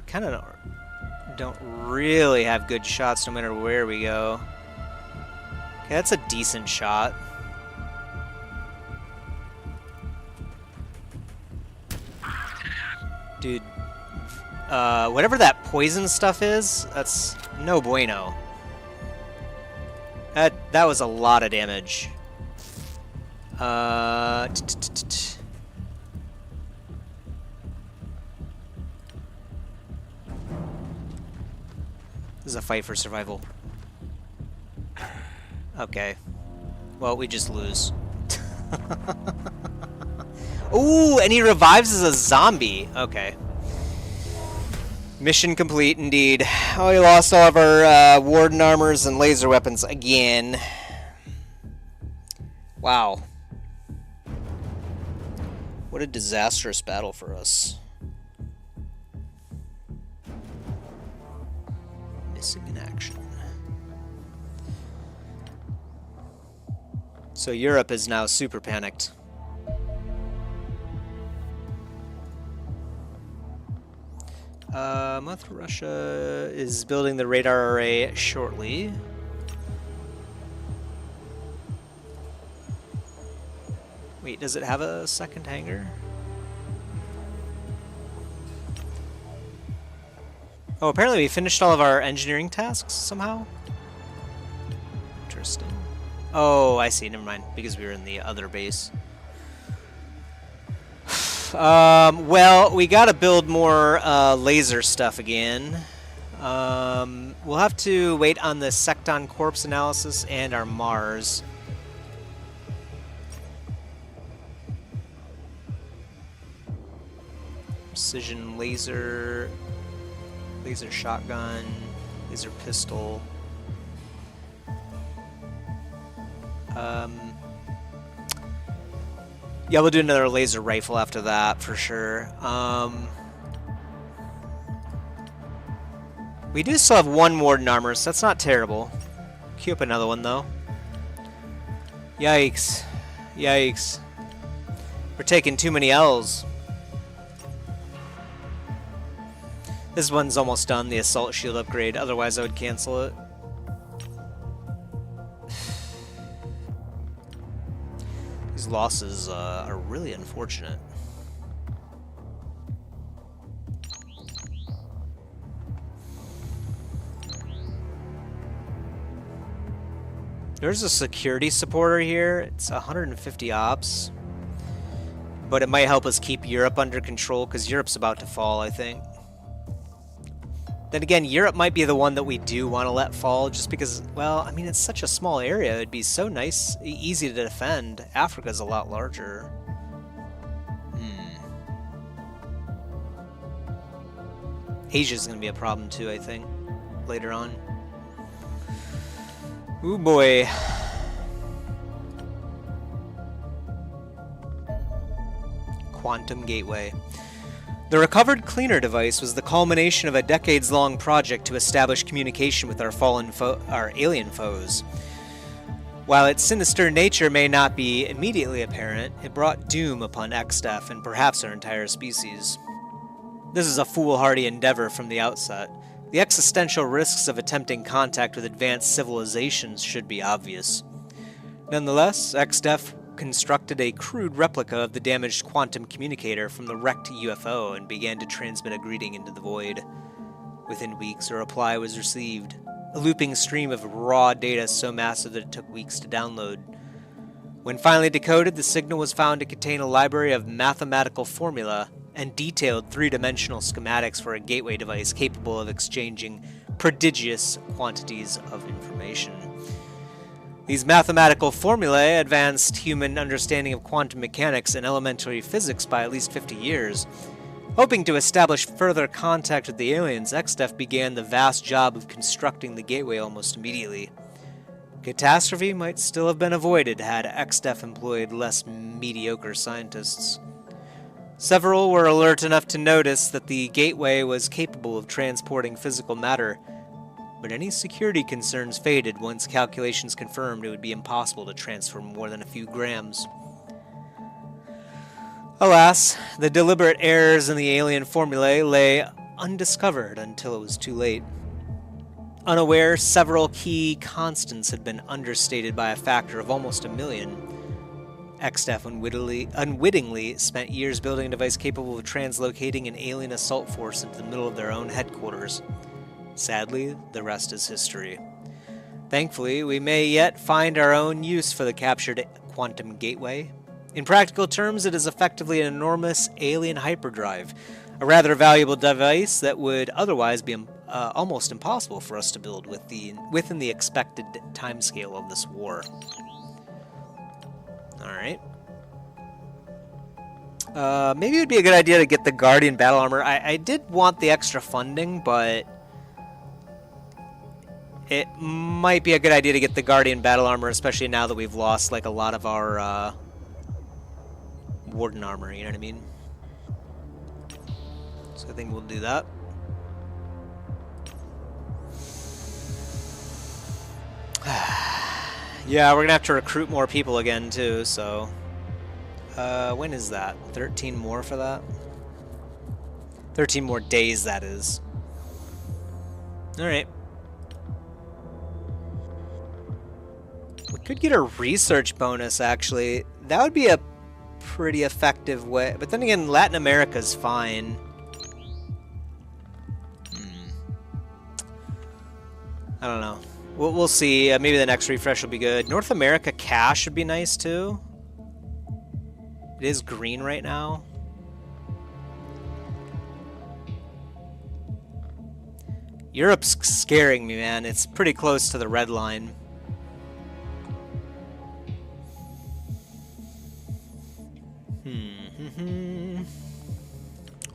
kind of don't really have good shots no matter where we go. Okay, that's a decent shot. Dude, whatever that poison stuff is, that's no bueno. That was a lot of damage. This is a fight for survival. Okay. Well, we just lose. Ooh, and he revives as a zombie. Okay. Mission complete, indeed. Oh, we lost all of our warden armors and laser weapons again. Wow. What a disastrous battle for us. Missing in action. So Europe is now super panicked. Russia is building the radar array shortly. Wait, does it have a second hangar? Oh, apparently we finished all of our engineering tasks somehow. Interesting. Oh, I see. Never mind. Because we were in the other base. Well, we gotta build more laser stuff again. We'll have to wait on the Secton corpse analysis and our Mars. Precision laser, laser shotgun, laser pistol. Yeah, we'll do another laser rifle after that, for sure. We do still have one warden armor, so that's not terrible. Queue up another one, though. Yikes. Yikes. We're taking too many L's. This one's almost done, the assault shield upgrade, otherwise I would cancel it. These losses are really unfortunate. There's a security supporter here. It's 150 ops. But it might help us keep Europe under control, because Europe's about to fall, I think. Then again, Europe might be the one that we do want to let fall, just because, well, I mean, it's such a small area. It'd be so nice, easy to defend. Africa's a lot larger. Asia's going to be a problem too, I think, later on. Ooh boy. Quantum Gateway. The recovered cleaner device was the culmination of a decades-long project to establish communication with our alien foes. While its sinister nature may not be immediately apparent, it brought doom upon XDEF and perhaps our entire species. This is a foolhardy endeavor from the outset. The existential risks of attempting contact with advanced civilizations should be obvious. Nonetheless, XDEF constructed a crude replica of the damaged quantum communicator from the wrecked UFO and began to transmit a greeting into the void. Within weeks, a reply was received, a looping stream of raw data so massive that it took weeks to download. When finally decoded, the signal was found to contain a library of mathematical formula and detailed three-dimensional schematics for a gateway device capable of exchanging prodigious quantities of information. These mathematical formulae advanced human understanding of quantum mechanics and elementary physics by at least 50 years. Hoping to establish further contact with the aliens, XDEF began the vast job of constructing the gateway almost immediately. Catastrophe might still have been avoided had XDEF employed less mediocre scientists. Several were alert enough to notice that the gateway was capable of transporting physical matter, but any security concerns faded once calculations confirmed it would be impossible to transfer more than a few grams. Alas, the deliberate errors in the alien formulae lay undiscovered until it was too late. Unaware, several key constants had been understated by a factor of almost 1,000,000. XDEF unwittingly spent years building a device capable of translocating an alien assault force into the middle of their own headquarters. Sadly, the rest is history. Thankfully, we may yet find our own use for the captured quantum gateway. In practical terms, it is effectively an enormous alien hyperdrive, a rather valuable device that would otherwise be almost impossible for us to build within the expected timescale of this war. Alright. Maybe it would be a good idea to get the Guardian battle armor. I did want the extra funding, but it might be a good idea to get the Guardian battle armor, especially now that we've lost like a lot of our Warden armor, you know what I mean? So I think we'll do that. Yeah, we're gonna have to recruit more people again too, so when is that? 13 more for that? 13 more days, that is. Alright. We could get a research bonus, actually. That would be a pretty effective way. But then again, Latin America's fine. I don't know. We'll see. Maybe the next refresh will be good. North America cash would be nice, too. It is green right now. Europe's scaring me, man. It's pretty close to the red line.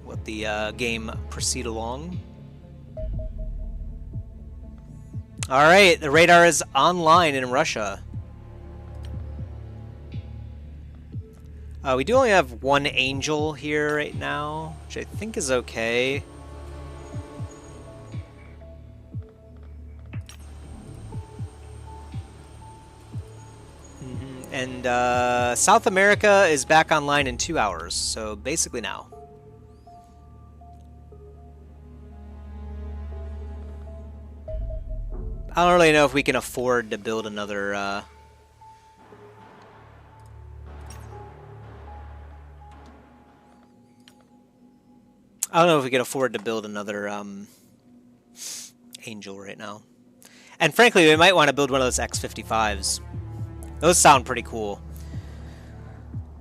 Let the game proceed along. Alright, the radar is online in Russia. We do only have one angel here right now, which I think is okay. And South America is back online in 2 hours, so basically now. I don't really know if we can afford to build another I don't know if we can afford to build another angel right now. And frankly, we might want to build one of those X-55s. Those sound pretty cool.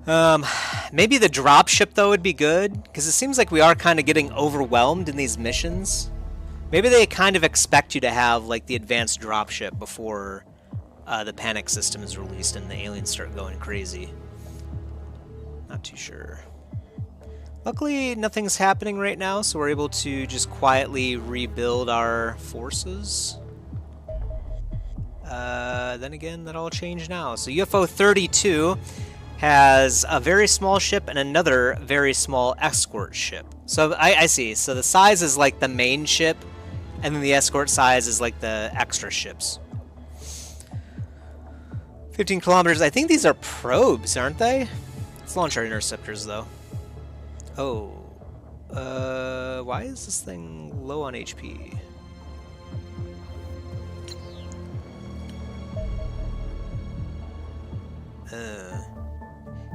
Maybe the dropship, though, would be good, because it seems like we are kind of getting overwhelmed in these missions. Maybe they kind of expect you to have, like, the advanced dropship before the panic system is released and the aliens start going crazy. Not too sure. Luckily, nothing's happening right now, so we're able to just quietly rebuild our forces. Then again, that all changed now. So UFO 32 has a very small ship and another very small escort ship. So I see. So the size is like the main ship, and then the escort size is like the extra ships. 15 kilometers. I think these are probes, aren't they? Let's launch our interceptors, though. Oh. Why is this thing low on HP?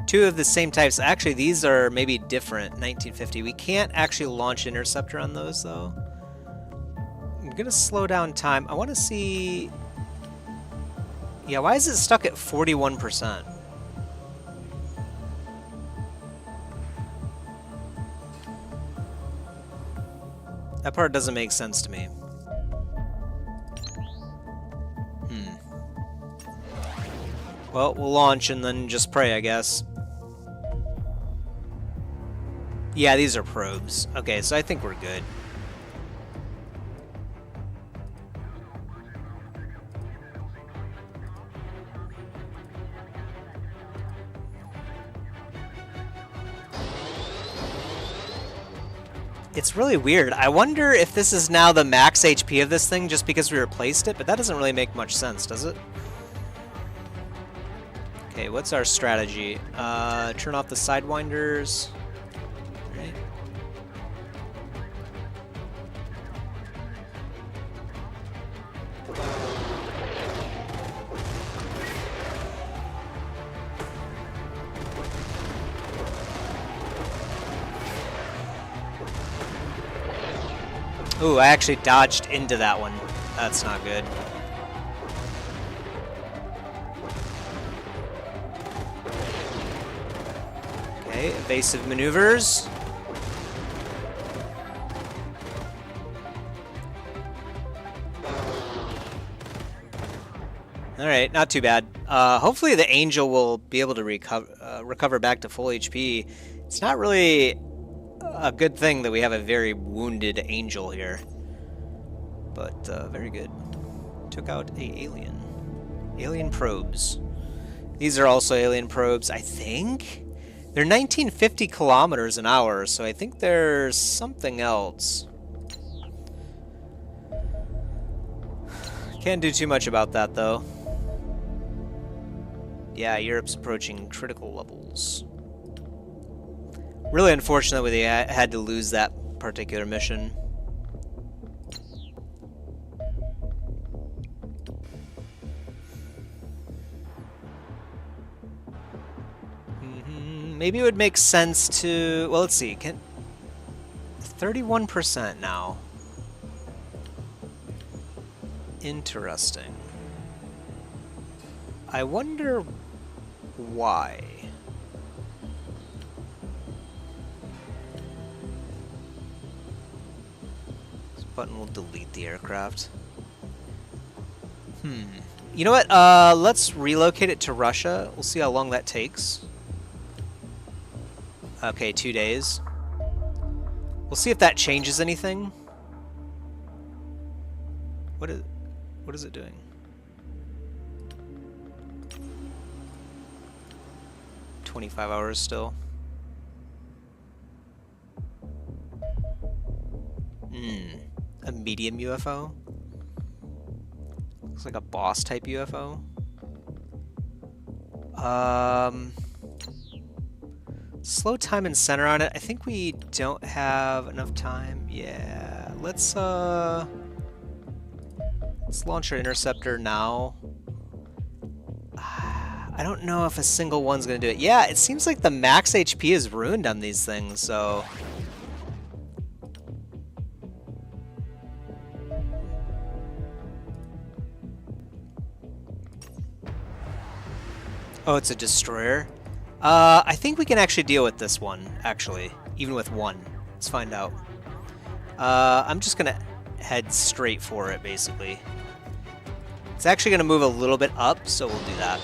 Two of the same types. Actually, these are maybe different. 1950. We can't actually launch interceptor on those, though. I'm gonna slow down time. I want to see... Yeah, why is it stuck at 41%? That part doesn't make sense to me. Well, we'll launch and then just pray, I guess. Yeah, these are probes. Okay, so I think we're good. It's really weird. I wonder if this is now the max HP of this thing just because we replaced it, but that doesn't really make much sense, does it? Okay, what's our strategy? Turn off the sidewinders. Right. Ooh, I actually dodged into that one. That's not good. Okay, evasive maneuvers. Alright, not too bad. Hopefully the Angel will be able to recover back to full HP. It's not really a good thing that we have a very wounded Angel here. But, very good. Took out a alien. Alien probes. These are also alien probes, I think? They're 1950 kilometers an hour, so I think there's something else. Can't do too much about that, though. Yeah, Europe's approaching critical levels. Really unfortunate that they had to lose that particular mission. Maybe it would make sense to... Well, let's see. 31% now. Interesting. I wonder why. This button will delete the aircraft. You know what? Let's relocate it to Russia. We'll see how long that takes. Okay, 2 days. We'll see if that changes anything. What is it doing? $25 hours still. A medium UFO? Looks like a boss type UFO. Slow time and center on it. I think we don't have enough time. Yeah, let's launch our interceptor now. I don't know if a single one's gonna do it. Yeah, it seems like the max HP is ruined on these things, so... Oh, it's a destroyer? I think we can actually deal with this one, actually. Even with one. Let's find out. I'm just gonna head straight for it, basically. It's actually gonna move a little bit up, so we'll do that.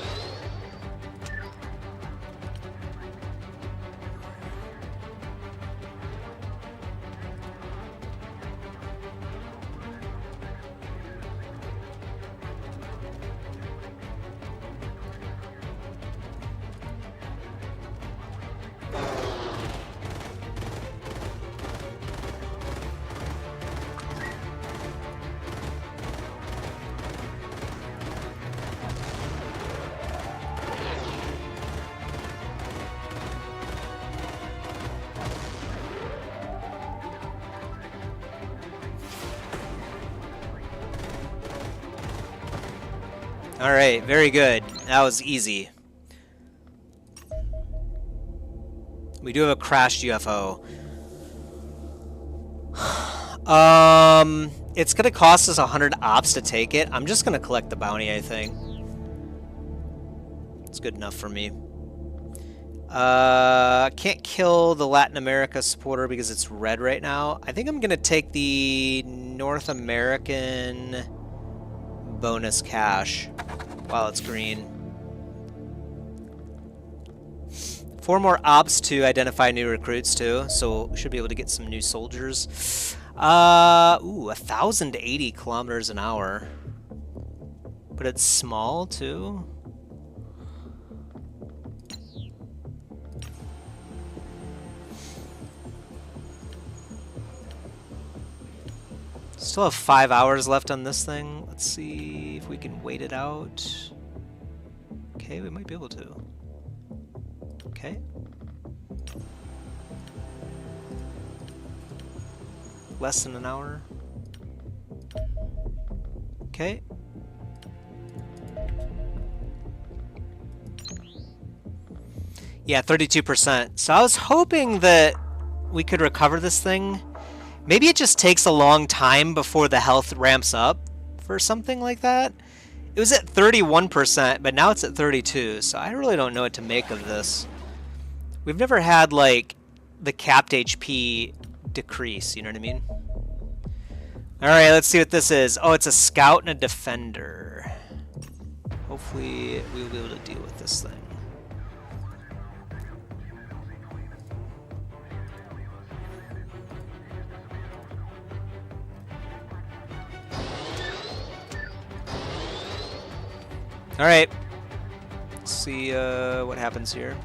Alright, very good. That was easy. We do have a crashed UFO. It's gonna cost us 100 ops to take it. I'm just gonna collect the bounty, I think. It's good enough for me. Can't kill the Latin America supporter because it's red right now. I think I'm gonna take the North American bonus cash while it's green. 4 more ops to identify new recruits too, so we should be able to get some new soldiers. Ooh, 1,080 kilometers an hour. But it's small too. Still have 5 hours left on this thing. Let's see if we can wait it out. Okay, we might be able to. Okay. Less than an hour. Okay. Yeah, 32%. So I was hoping that we could recover this thing. Maybe it just takes a long time before the health ramps up for something like that. It was at 31%, but now it's at 32%, so I really don't know what to make of this. We've never had, like, the capped HP decrease, you know what I mean? Alright, let's see what this is. Oh, it's a scout and a defender. Hopefully we'll be able to deal with this thing. Alright. Let's see what happens here.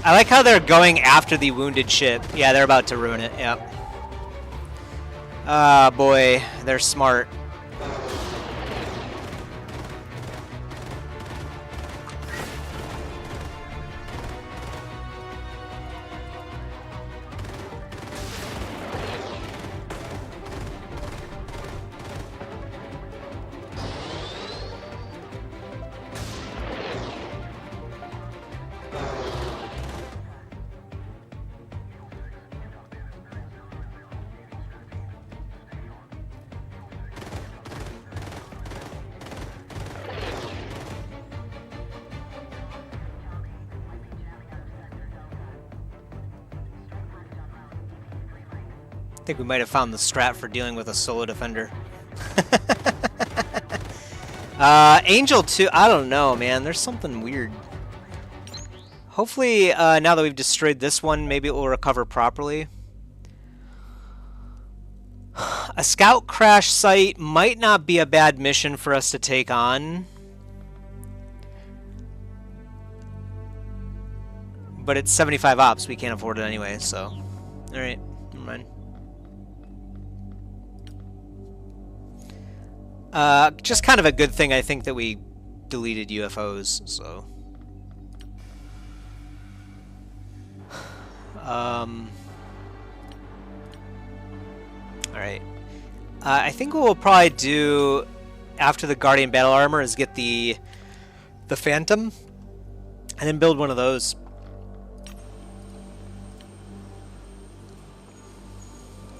I like how they're going after the wounded ship. Yeah, they're about to ruin it. Yep. Ah, boy. They're smart. I think we might have found the strat for dealing with a solo defender. Angel 2, I don't know, man. There's something weird. Hopefully, now that we've destroyed this one, maybe it will recover properly. A scout crash site might not be a bad mission for us to take on. But it's 75 ops. We can't afford it anyway, so... Alright, never mind. Just kind of a good thing, I think, that we deleted UFOs, so... Alright. I think what we'll probably do after the Guardian Battle Armor is get the Phantom, and then build one of those.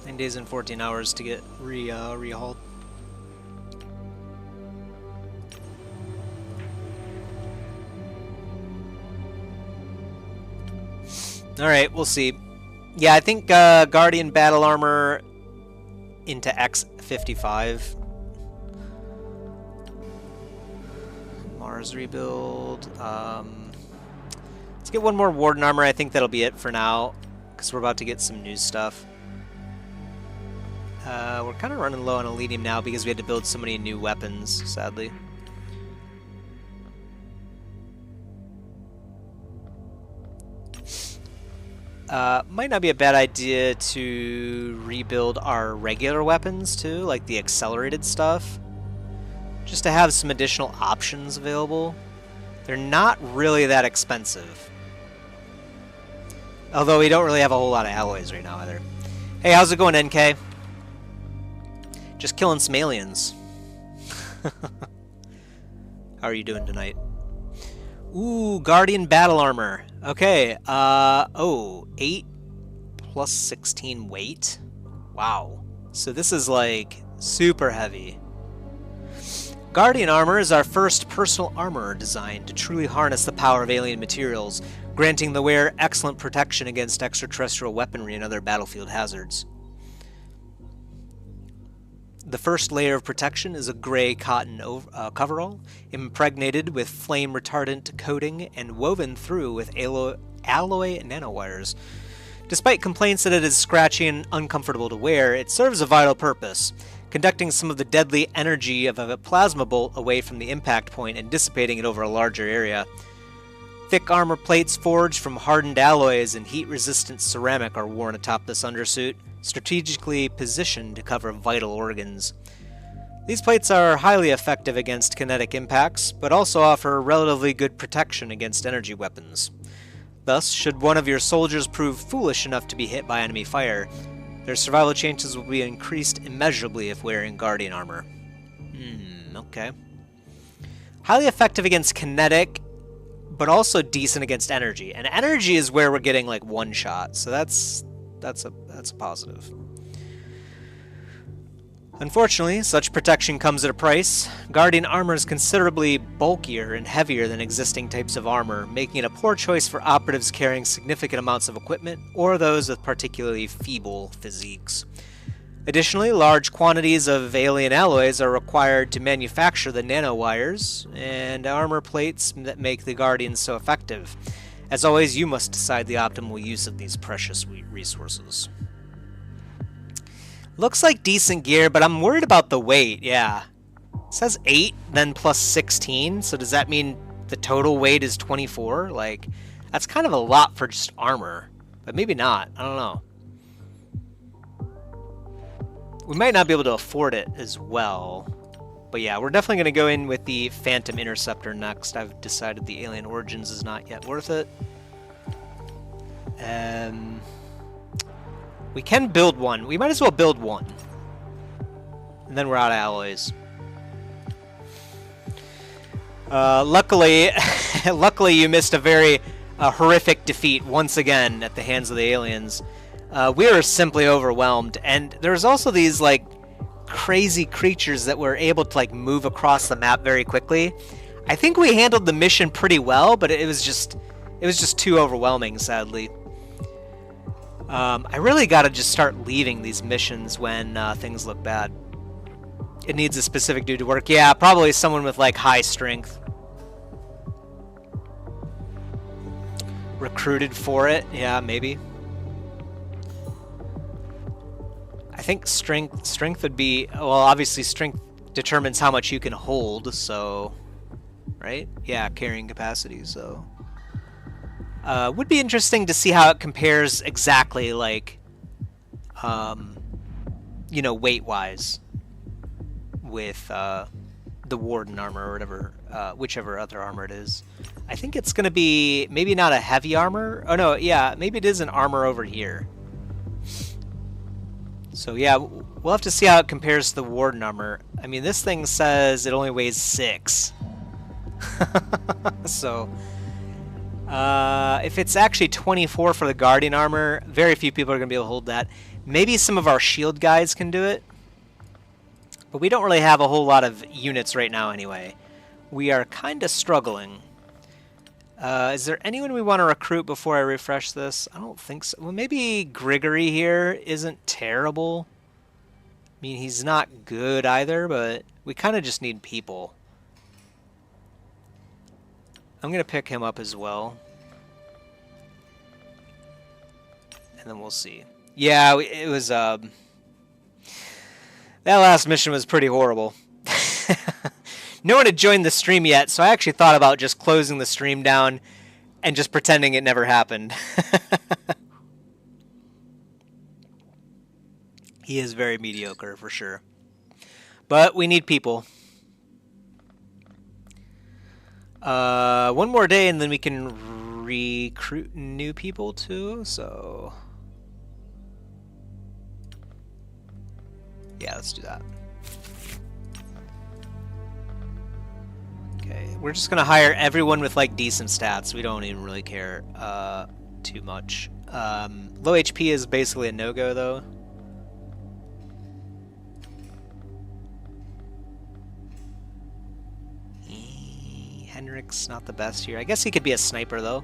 Nine days and 14 hours to get rehauled. Alright, we'll see. Yeah, I think Guardian Battle Armor into X55. Mars rebuild. Let's get one more Warden Armor. I think that'll be it for now, because we're about to get some new stuff. We're kind of running low on Elenium now because we had to build so many new weapons, sadly. Might not be a bad idea to rebuild our regular weapons too, like the accelerated stuff. just to have some additional options available. They're not really that expensive. Although we don't really have a whole lot of alloys right now either. Hey, how's it going, NK? Just killing some aliens. How are you doing tonight? Ooh, Guardian Battle Armor. Okay, oh, 8 plus 16 weight? Wow. So this is like super heavy. Guardian Armor is our first personal armor designed to truly harness the power of alien materials, granting the wearer excellent protection against extraterrestrial weaponry and other battlefield hazards. The first layer of protection is a gray cotton coverall, impregnated with flame-retardant coating and woven through with alloy nanowires. Despite complaints that it is scratchy and uncomfortable to wear, it serves a vital purpose, conducting some of the deadly energy of a plasma bolt away from the impact point and dissipating it over a larger area. Thick armor plates forged from hardened alloys and heat-resistant ceramic are worn atop this undersuit, strategically positioned to cover vital organs. These plates are highly effective against kinetic impacts, but also offer relatively good protection against energy weapons. Thus, should one of your soldiers prove foolish enough to be hit by enemy fire, their survival chances will be increased immeasurably if wearing Guardian armor. Okay. Highly effective against kinetic, but also decent against energy. And energy is where we're getting like one shot, so that's a positive. Unfortunately, such protection comes at a price. Guardian armor is considerably bulkier and heavier than existing types of armor, making it a poor choice for operatives carrying significant amounts of equipment or those with particularly feeble physiques. Additionally, large quantities of alien alloys are required to manufacture the nanowires and armor plates that make the Guardians so effective. As always, you must decide the optimal use of these precious resources. Looks like decent gear, but I'm worried about the weight, yeah. It says 8, then plus 16, so does that mean the total weight is 24? Like, that's kind of a lot for just armor, but maybe not, I don't know. We might not be able to afford it as well. But yeah, we're definitely going to go in with the Phantom Interceptor next. I've decided the Alien Origins is not yet worth it. We can build one. We might as well build one. And then we're out of alloys. Luckily you missed a very horrific defeat once again at the hands of the aliens. We were simply overwhelmed. And there's also these, like, crazy creatures that were able to like move across the map very quickly. I think we handled the mission pretty well, but it was just too overwhelming, sadly. I really got to just start leaving these missions when things look bad. It needs a specific dude to work. Yeah, probably someone with like high strength. Recruited for it. Yeah, maybe. I think strength would be, well, obviously strength determines how much you can hold, so, right? Yeah, carrying capacity, so. Would be interesting to see how it compares exactly, like, you know, weight-wise with the Warden armor or whatever, whichever other armor it is. I think it's going to be maybe not a heavy armor. Oh, no, yeah, maybe it is an armor over here. So yeah, we'll have to see how it compares to the Warden armor. I mean, this thing says it only weighs 6. So, if it's actually 24 for the Guardian armor, very few people are going to be able to hold that. Maybe some of our shield guys can do it. But we don't really have a whole lot of units right now anyway. We are kind of struggling. Is there anyone we want to recruit before I refresh this? I don't think so. Well, maybe Grigory here isn't terrible. I mean, he's not good either, but we kind of just need people. I'm going to pick him up as well. And then we'll see. Yeah, it was, that last mission was pretty horrible. No one had joined the stream yet, so I actually thought about just closing the stream down and just pretending it never happened. He is very mediocre, for sure. But we need people. One more day and then we can recruit new people too, so... Yeah, let's do that. Okay, we're just gonna hire everyone with like decent stats. We don't even really care too much. Low HP is basically a no-go though. Henrik's not the best here. I guess he could be a sniper though.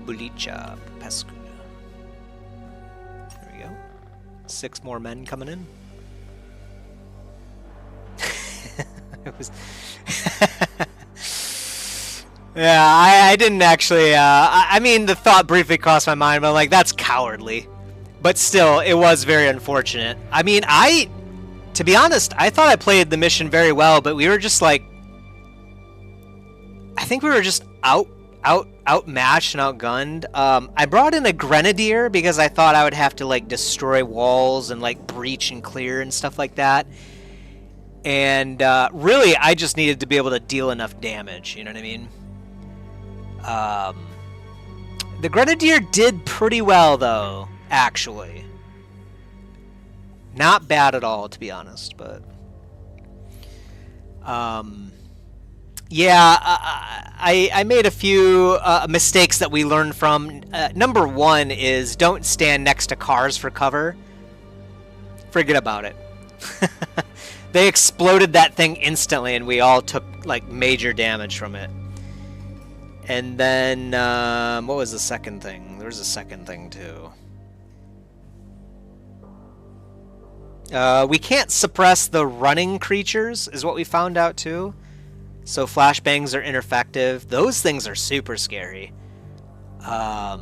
Bulicha, Pescu. There we go. 6 more men coming in. It was yeah, I didn't actually, I mean, the thought briefly crossed my mind, but I'm like, that's cowardly. But still, it was very unfortunate. I mean, to be honest, I thought I played the mission very well, but we were just like, I think we were just outmatched and outgunned. I brought in a grenadier because I thought I would have to like destroy walls and like breach and clear and stuff like that. And really, I just needed to be able to deal enough damage, you know what I mean? The Grenadier did pretty well, though, actually. Not bad at all, to be honest, but... yeah, I made a few mistakes that we learned from. Number one is don't stand next to cars for cover. Forget about it. They exploded that thing instantly, and we all took like major damage from it. And then, what was the second thing? There was a second thing, too. We can't suppress the running creatures, is what we found out, too. So flashbangs are ineffective. Those things are super scary. There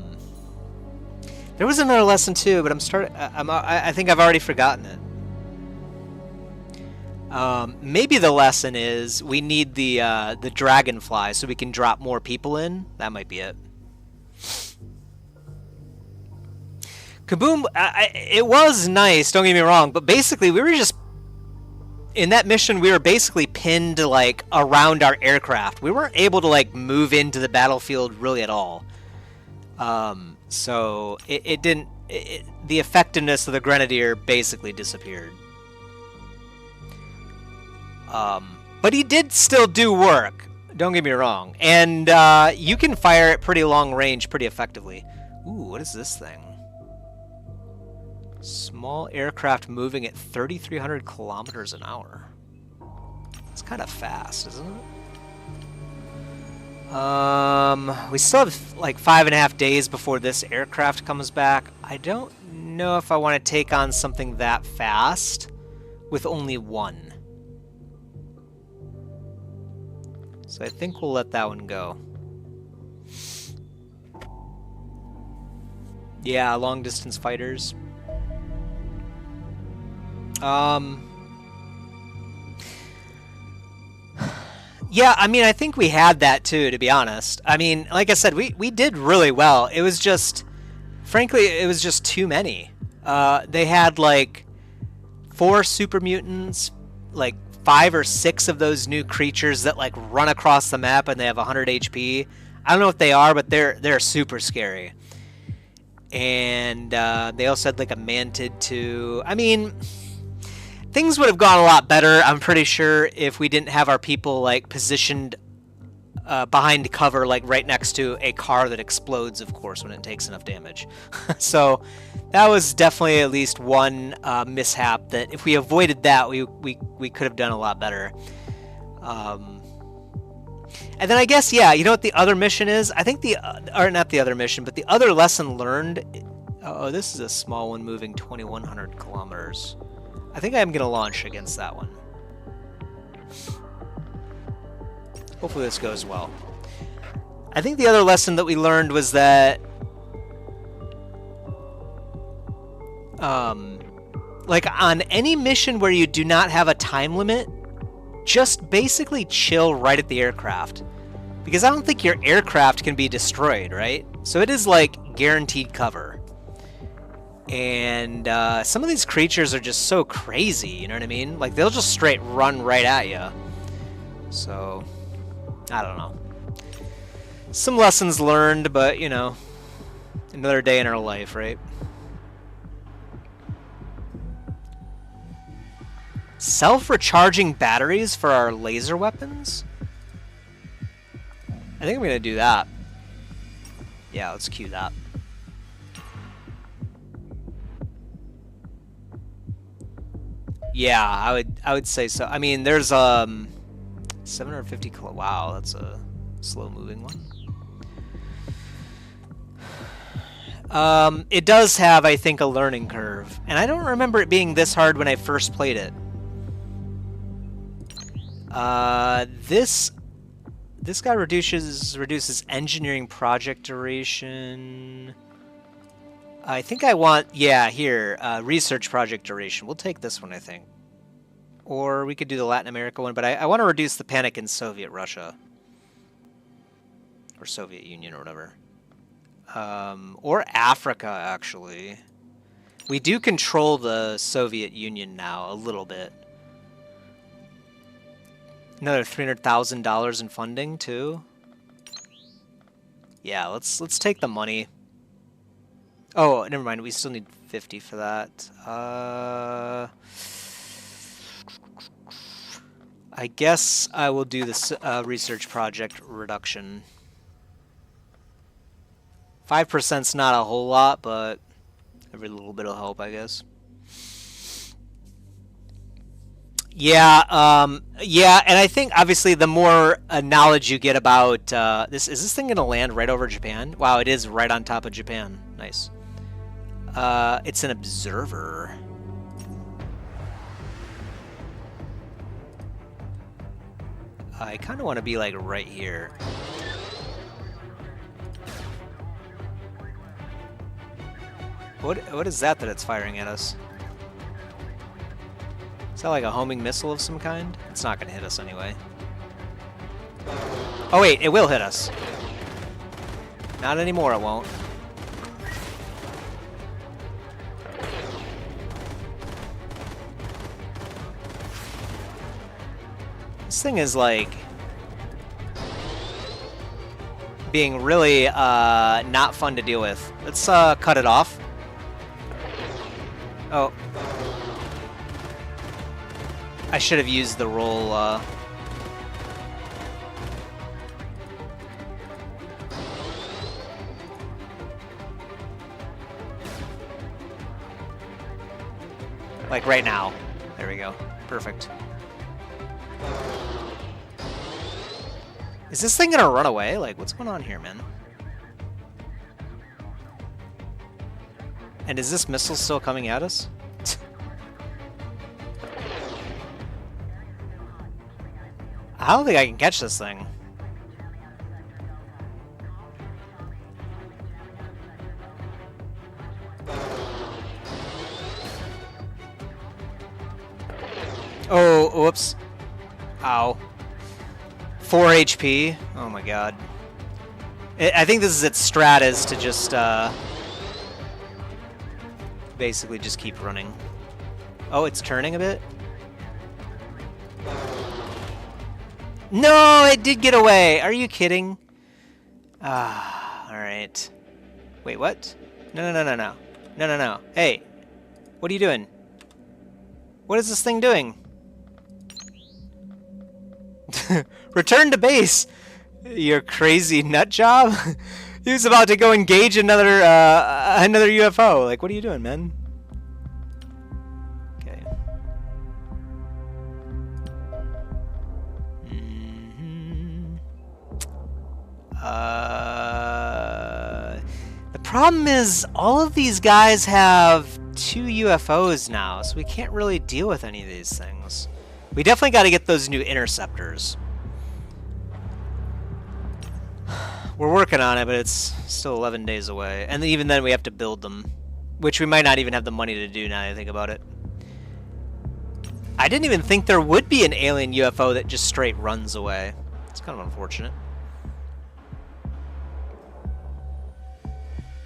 was another lesson, too, but I think I've already forgotten it. Maybe the lesson is we need the dragonfly so we can drop more people in. That might be it. Kaboom! It was nice. Don't get me wrong, but basically we were just in that mission. We were basically pinned like around our aircraft. We weren't able to like move into the battlefield really at all. So it didn't. The effectiveness of the Grenadier basically disappeared. But he did still do work, don't get me wrong. And you can fire at pretty long range pretty effectively. Ooh, what is this thing? Small aircraft moving at 3,300 kilometers an hour. It's kind of fast, isn't it? We still have like 5.5 days before this aircraft comes back. I don't know if I want to take on something that fast with only one. So I think we'll let that one go. Yeah, long distance fighters. Yeah, I mean, I think we had that too, to be honest. I mean, like I said, we did really well. It was just, frankly, it was just too many. They had like 4 super mutants, like 5 or 6 of those new creatures that like run across the map and they have 100 HP. I don't know what they are, but they're super scary. And they also had like a mantid too. I mean, things would have gone a lot better, I'm pretty sure, if we didn't have our people like positioned behind cover, like right next to a car that explodes, of course, when it takes enough damage. So that was definitely at least one mishap that if we avoided that, we could have done a lot better. And then I guess, yeah, you know what the other mission is? I think or not the other mission, but the other lesson learned. Oh, this is a small one moving 2,100 kilometers. I think I'm going to launch against that one. Hopefully this goes well. I think the other lesson that we learned was that like on any mission where you do not have a time limit, just basically chill right at the aircraft. Because I don't think your aircraft can be destroyed, right? So it is like guaranteed cover. And some of these creatures are just so crazy, you know what I mean? Like they'll just straight run right at you. So, I don't know. Some lessons learned, but, you know, another day in our life, right? Self-recharging batteries for our laser weapons? I think I'm gonna do that. Yeah, let's cue that. Yeah, I would say so. I mean, there's 750 kilo. Wow, that's a slow-moving one. It does have, I think, a learning curve, and I don't remember it being this hard when I first played it. This guy reduces engineering project duration. I think I want, yeah, here, research project duration. We'll take this one, I think. Or we could do the Latin America one, but I want to reduce the panic in Soviet Russia. Or Soviet Union or whatever. Or Africa, actually. We do control the Soviet Union now, a little bit. Another $300,000 in funding, too. Yeah, let's take the money. Oh, never mind. We still need 50 for that. I guess I will do this research project reduction. 5%'s not a whole lot, but every little bit will help, I guess. Yeah, yeah, and I think obviously the more knowledge you get about this, is this thing gonna land right over Japan? Wow, it is right on top of Japan. Nice. It's an observer. I kind of want to be like right here. What is that it's firing at us? Is that like a homing missile of some kind? It's not going to hit us anyway. Oh wait, it will hit us. Not anymore, it won't. This thing is like being really not fun to deal with. Let's cut it off. Oh. I should have used the roll. Like right now. There we go. Perfect. Is this thing gonna run away? Like, what's going on here, man? And is this missile still coming at us? I don't think I can catch this thing. Oh, whoops. Ow. 4 HP. Oh my god. I think this is its strat, is to just basically just keep running. Oh, it's turning a bit? No, it did get away. Are you kidding? Ah, alright. Wait, what? No, no, no, no, no. No, no, no. Hey, what are you doing? What is this thing doing? Return to base. Your crazy nut job. He was about to go engage another UFO. Like, what are you doing, man? Okay. The problem is all of these guys have 2 UFOs now, so we can't really deal with any of these things. We definitely got to get those new interceptors. We're working on it, but it's still 11 days away. And even then we have to build them, which we might not even have the money to do now that I think about it. I didn't even think there would be an alien UFO that just straight runs away. It's kind of unfortunate.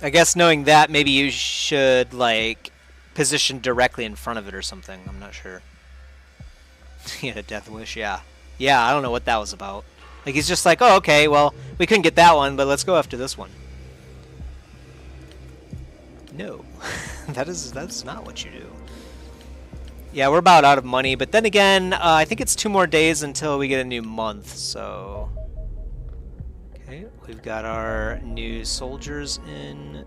I guess knowing that, maybe you should, like, position directly in front of it or something. I'm not sure. He had a death wish, yeah. Yeah, I don't know what that was about. Like, he's just like, oh, okay, well, we couldn't get that one, but let's go after this one. No. that's not what you do. Yeah, we're about out of money, but then again, I think it's 2 more days until we get a new month, so... Okay, we've got our new soldiers in.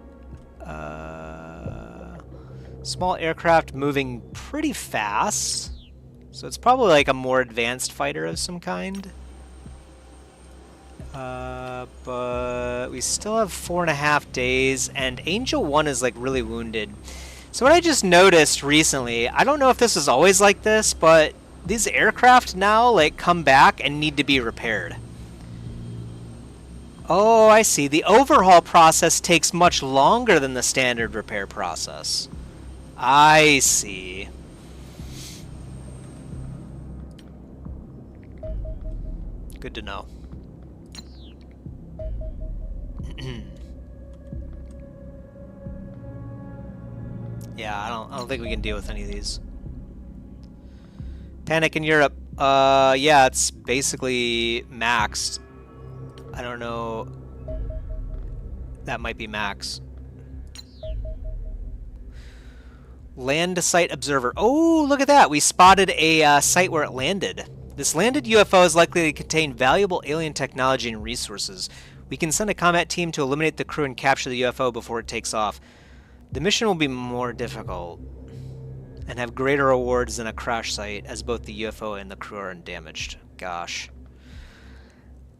Small aircraft moving pretty fast. So it's probably like a more advanced fighter of some kind. But we still have 4.5 days, and Angel 1 is like really wounded. So what I just noticed recently, I don't know if this is always like this, but these aircraft now like come back and need to be repaired. Oh, I see. The overhaul process takes much longer than the standard repair process. I see. Good to know. Yeah, I don't think we can deal with any of these. Panic in Europe. Yeah, it's basically maxed. I don't know. That might be max. Land site observer. Oh, look at that. We spotted a site where it landed. This landed UFO is likely to contain valuable alien technology and resources. We can send a combat team to eliminate the crew and capture the UFO before it takes off. The mission will be more difficult and have greater rewards than a crash site, as both the UFO and the crew are undamaged. Gosh.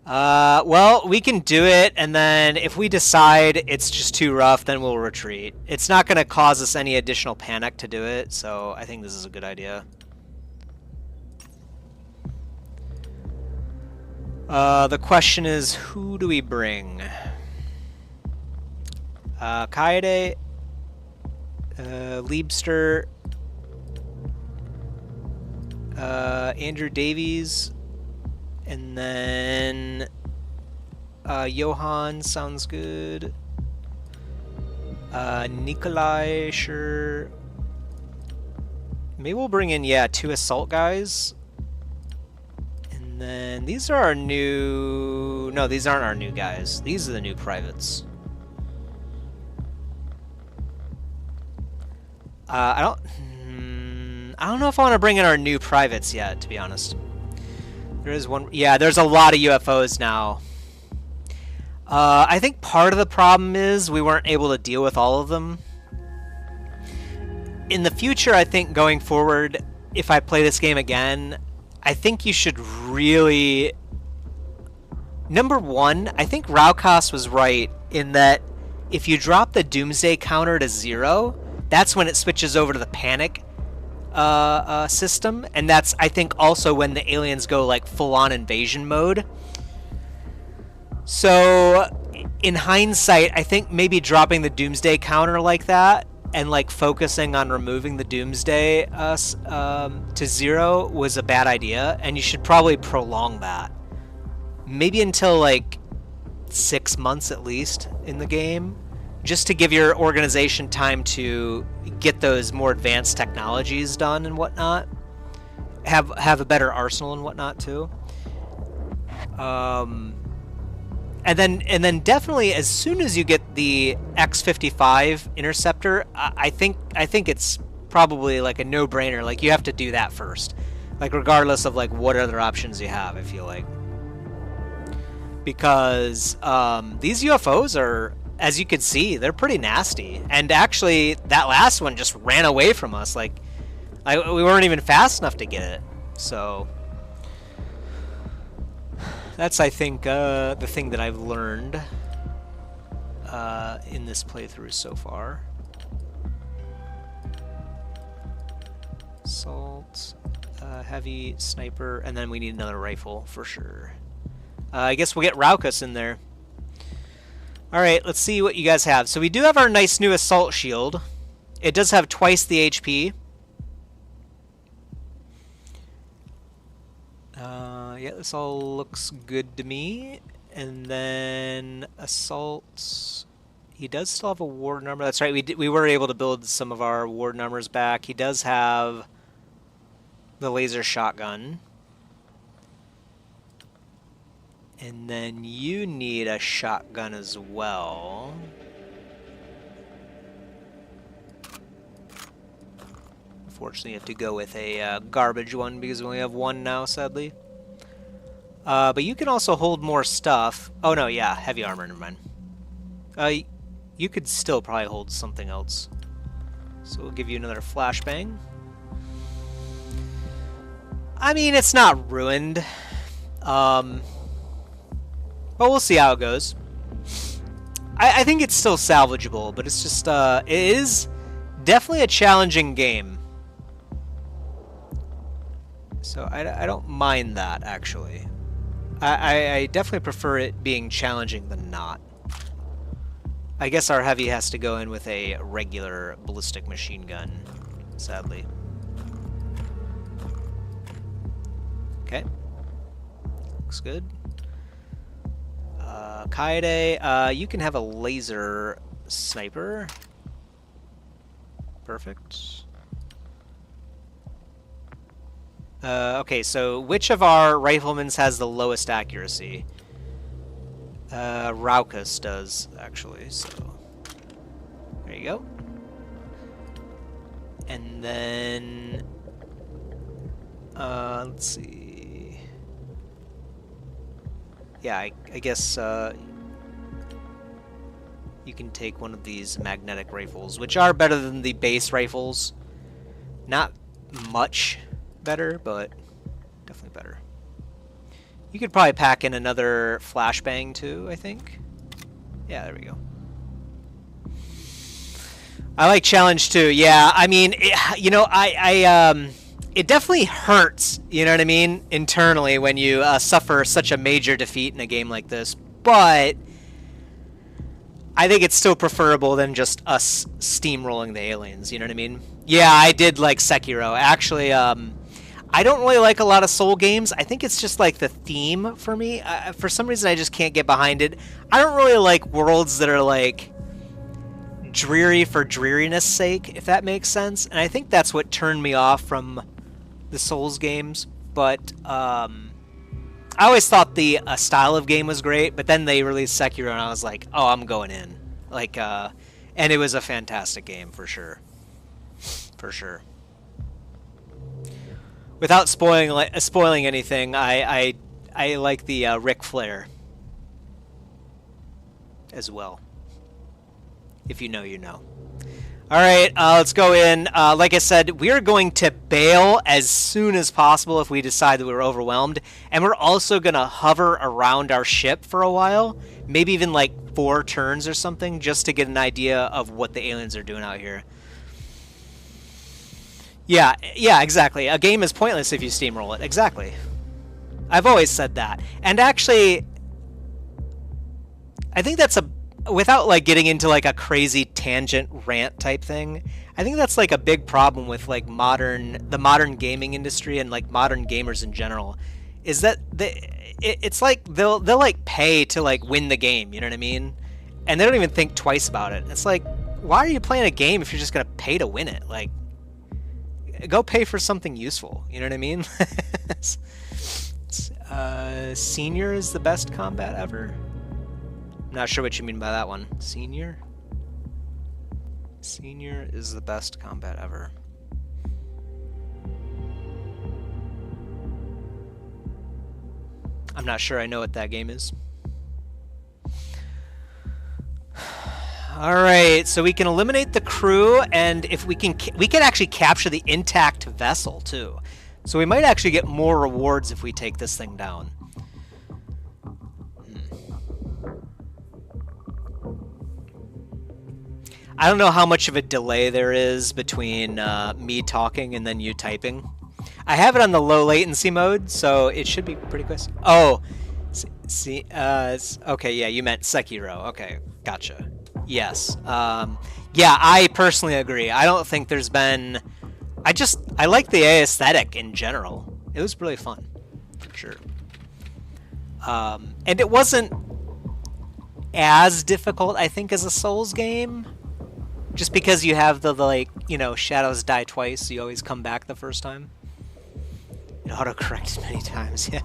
Well, we can do it, and then if we decide it's just too rough, then we'll retreat. It's not going to cause us any additional panic to do it, so I think this is a good idea. The question is, who do we bring? Kaede, Liebster, Andrew Davies, and then Johan sounds good. Nikolai, sure. Maybe we'll bring in, yeah, 2 assault guys. And then these are our new... No, these aren't our new guys. These are the new privates. I don't know if I want to bring in our new privates yet, to be honest. There is one... Yeah, there's a lot of UFOs now. I think part of the problem is we weren't able to deal with all of them. In the future, I think going forward, if I play this game again, I think you should really... Number one, I think Raukas was right in that if you drop the Doomsday counter to 0, that's when it switches over to the panic system, and that's, I think, also when the aliens go like full-on invasion mode. So in hindsight, I think maybe dropping the Doomsday counter like that and like focusing on removing the Doomsday to 0 was a bad idea, and you should probably prolong that maybe until like 6 months at least in the game, just to give your organization time to get those more advanced technologies done and whatnot. Have a better arsenal and whatnot too. And then definitely as soon as you get the X-55 interceptor, I think it's probably like a no-brainer. Like you have to do that first, like regardless of like what other options you have. I feel like, because these UFOs are, as you can see, they're pretty nasty. And actually, that last one just ran away from us. Like, we weren't even fast enough to get it. So that's, I think, the thing that I've learned in this playthrough so far. Assault, heavy sniper, and then we need another rifle for sure. I guess we'll get Raukas in there. Alright, let's see what you guys have. So we do have our nice new assault shield. It does have twice the HP. Yeah, this all looks good to me. And then assault. He does still have a ward number. That's right, we were able to build some of our ward numbers back. He does have the laser shotgun. And then you need a shotgun as well. Unfortunately, you have to go with a garbage one because we only have one now, sadly. But you can also hold more stuff. Oh no, yeah, heavy armor, never mind. You could still probably hold something else. So we'll give you another flashbang. I mean, it's not ruined. But we'll see how it goes. I think it's still salvageable, but it's just, it is definitely a challenging game. So I don't mind that, actually. I definitely prefer it being challenging than not. I guess our heavy has to go in with a regular ballistic machine gun, sadly. Okay. Looks good. Kaede, you can have a laser sniper. Perfect. Okay, so which of our riflemen has the lowest accuracy? Raucus does, actually, so... There you go. And then... let's see... Yeah, I guess, you can take one of these magnetic rifles, which are better than the base rifles. Not much better, but definitely better. You could probably pack in another flashbang too, I think. Yeah, there we go. I like challenge too. Yeah, I mean, you know, it definitely hurts, you know what I mean, internally when you suffer such a major defeat in a game like this, but I think it's still preferable than just us steamrolling the aliens, you know what I mean? Yeah, I did like Sekiro. Actually, I don't really like a lot of Soul games. I think it's just like the theme for me. For some reason, I just can't get behind it. I don't really like worlds that are like dreary for dreariness sake, if that makes sense. And I think that's what turned me off from the Souls games. But I always thought the style of game was great. But then they released Sekiro, and I was like, oh, I'm going in. Like, and it was a fantastic game for sure. For sure. Without spoiling anything, I like the Ric Flair as well. If you know, you know. All right, let's go in. Like I said, we are going to bail as soon as possible if we decide that we're overwhelmed, and we're also gonna hover around our ship for a while, maybe even like 4 turns or something, just to get an idea of what the aliens are doing out here. Yeah, exactly. A game is pointless if you steamroll it. Exactly. I've always said that. And actually, I think that's without like getting into like a crazy tangent rant type thing, I think that's like a big problem with like the modern gaming industry and like modern gamers in general, is that it's like they'll like pay to like win the game, you know what I mean? And they don't even think twice about it. It's like, why are you playing a game if you're just gonna pay to win it? Like, go pay for something useful, you know what I mean? Senior is the best combat ever? I'm not sure what you mean by that one. Senior? Senior is the best combat ever. I'm not sure I know what that game is. Alright, so we can eliminate the crew, and if we can actually capture the intact vessel, too. So we might actually get more rewards if we take this thing down. I don't know how much of a delay there is between me talking and then you typing. I have it on the low latency mode, so it should be pretty quick. Oh, see, okay, yeah, you meant Sekiro. Okay, gotcha. Yes. Yeah, I personally agree. I don't think there's been... I like the aesthetic in general. It was really fun, for sure. And it wasn't as difficult, I think, as a Souls game. Just because you have the like, you know, shadows die twice, so you always come back the first time. It auto-corrects many times, yeah.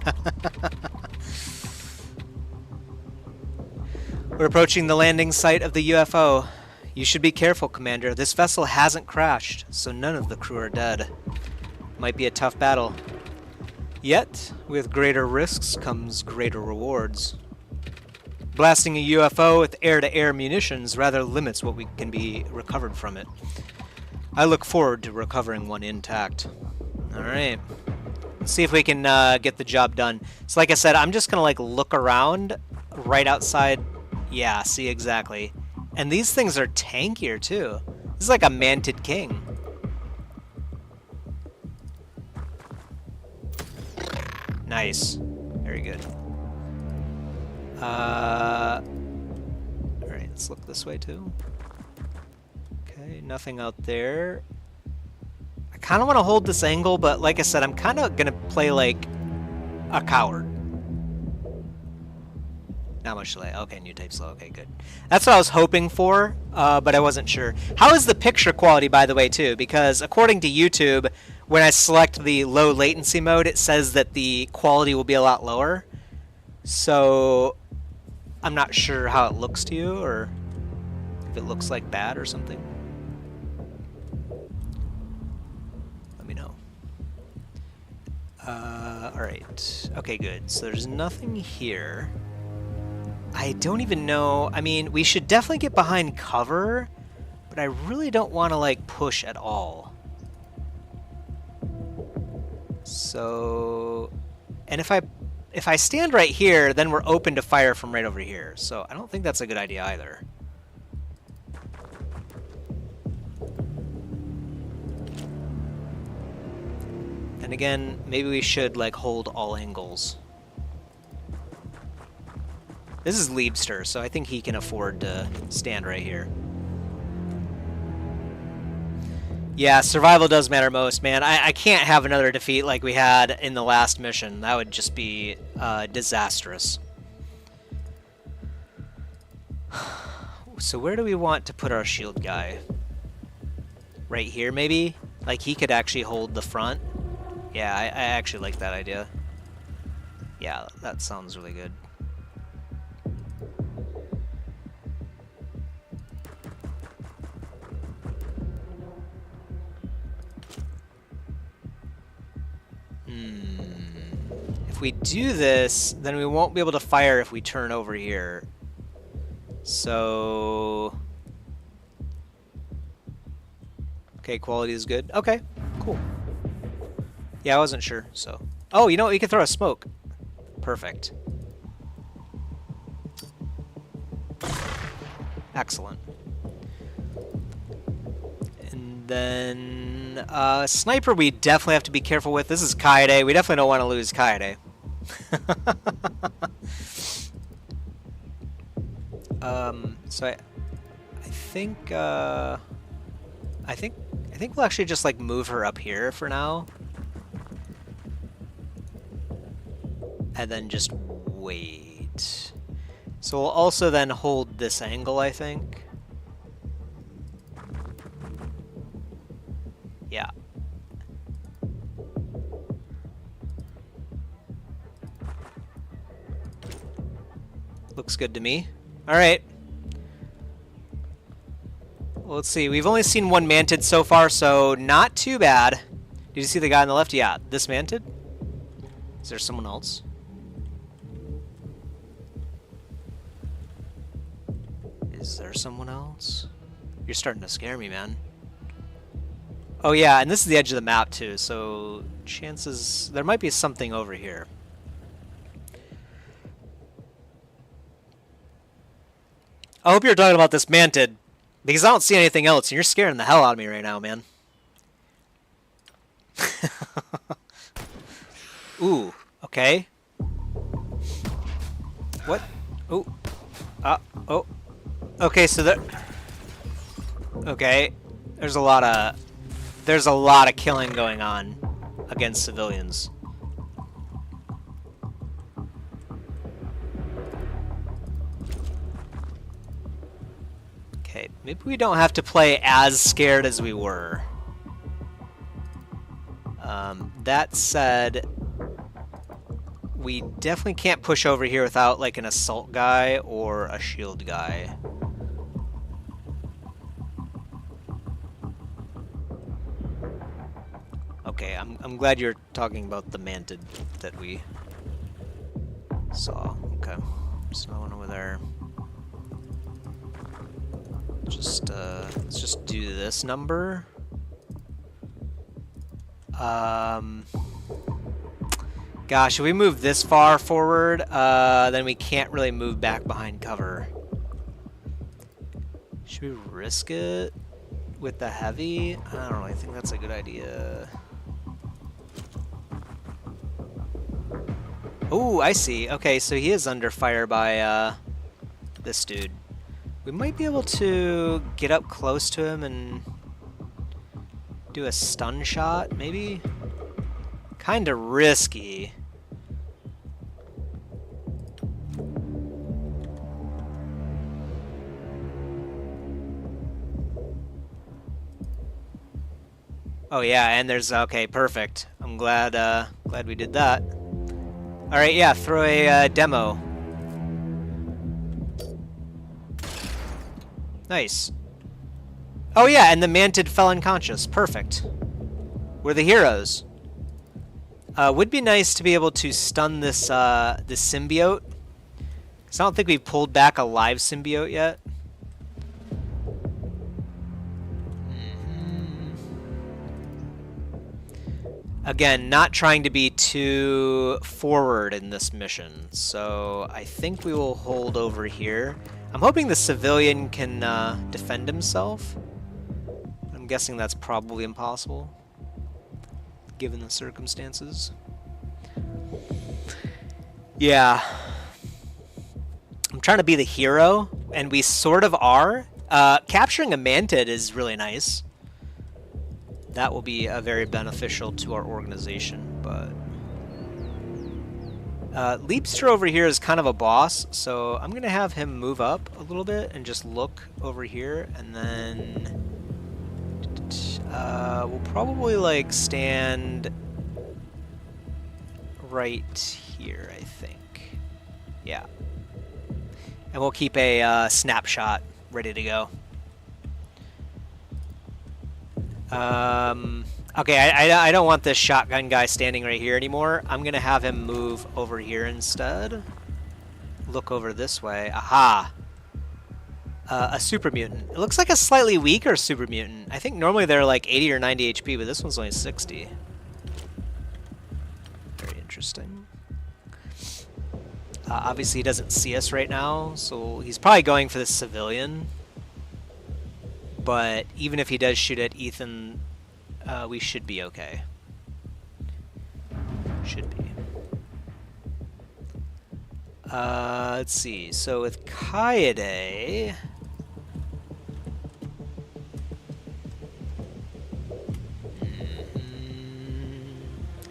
We're approaching the landing site of the UFO. You should be careful, Commander. This vessel hasn't crashed, so none of the crew are dead. Might be a tough battle. Yet, with greater risks comes greater rewards. Blasting a UFO with air-to-air munitions rather limits what can be recovered from it. I look forward to recovering one intact. Alright. Let's see if we can get the job done. So like I said, I'm just going to look around right outside. Yeah, see, exactly. And these things are tankier too. This is like a Mantid King. Nice. Very good. Alright, let's look this way too. Okay, nothing out there. I kind of want to hold this angle, but like I said, I'm kind of going to play like a coward. Not much delay. Okay, new tape slow. Okay, good. That's what I was hoping for, but I wasn't sure. How is the picture quality, by the way, too? Because according to YouTube, when I select the low latency mode, it says that the quality will be a lot lower. So I'm not sure how it looks to you, or if it looks like bad or something. Let me know. Alright. Okay, good. So there's nothing here. I don't even know. I mean, we should definitely get behind cover, but I really don't want to push at all. So, and if I stand right here, then we're open to fire from right over here. So I don't think that's a good idea either. And again, maybe we should hold all angles. This is Liebster, so I think he can afford to stand right here. Yeah, survival does matter most, man. I can't have another defeat like we had in the last mission. That would just be disastrous. So where do we want to put our shield guy? Right here, maybe? He could actually hold the front. Yeah, I actually like that idea. Yeah, that sounds really good. If we do this, then we won't be able to fire if we turn over here. So... Okay, quality is good. Okay, cool. Yeah, I wasn't sure, so... Oh, you know what? We can throw a smoke. Perfect. Excellent. And then... sniper we definitely have to be careful with. This is Kaede. We definitely don't want to lose Kaede. So I think we'll actually just move her up here for now. And then just wait. So we'll also then hold this angle, I think. Yeah. Looks good to me. Alright. Well, let's see. We've only seen one Mantid so far, so not too bad. Did you see the guy on the left? Yeah, this Mantid. Is there someone else? Is there someone else? You're starting to scare me, man. Oh yeah, and this is the edge of the map too, so chances... There might be something over here. I hope you're talking about this Mantid, because I don't see anything else, and you're scaring the hell out of me right now, man. Ooh, okay. What? Ooh. Oh. Okay, so there... Okay. There's a lot of killing going on against civilians. Okay, maybe we don't have to play as scared as we were. That said, we definitely can't push over here without like an assault guy or a shield guy. Okay, I'm glad you're talking about the manted that we saw. Okay, there's no one over there. Just let's just do this number. Gosh, if we move this far forward, then we can't really move back behind cover. Should we risk it with the heavy? I don't know, I think that's a good idea. Oh, I see. Okay, so he is under fire by this dude. We might be able to get up close to him and do a stun shot, maybe? Kinda risky. Oh yeah, and there's okay, perfect. I'm glad glad we did that. All right, yeah, throw a demo. Nice. Oh yeah, and the manted fell unconscious. Perfect. We're the heroes. Would be nice to be able to stun this this symbiote. Cause I don't think we've pulled back a live symbiote yet. Again, not trying to be too forward in this mission, so I think we will hold over here. I'm hoping the civilian can defend himself. I'm guessing that's probably impossible, given the circumstances. Yeah. I'm trying to be the hero, and we sort of are. Capturing a manted is really nice. That will be very beneficial to our organization, but... Leapster over here is kind of a boss, so I'm going to have him move up a little bit and just look over here, and then... we'll probably, like, stand right here, I think. Yeah. And we'll keep a snapshot ready to go. Okay, I don't want this shotgun guy standing right here anymore. I'm gonna have him move over here instead. Look over this way. Aha! A super mutant. It looks like a slightly weaker super mutant. I think normally they're like 80 or 90 HP, but this one's only 60. Very interesting. Obviously he doesn't see us right now, so he's probably going for the civilian. But even if he does shoot at Ethan, we should be okay. Should be. Let's see. So with Kaede...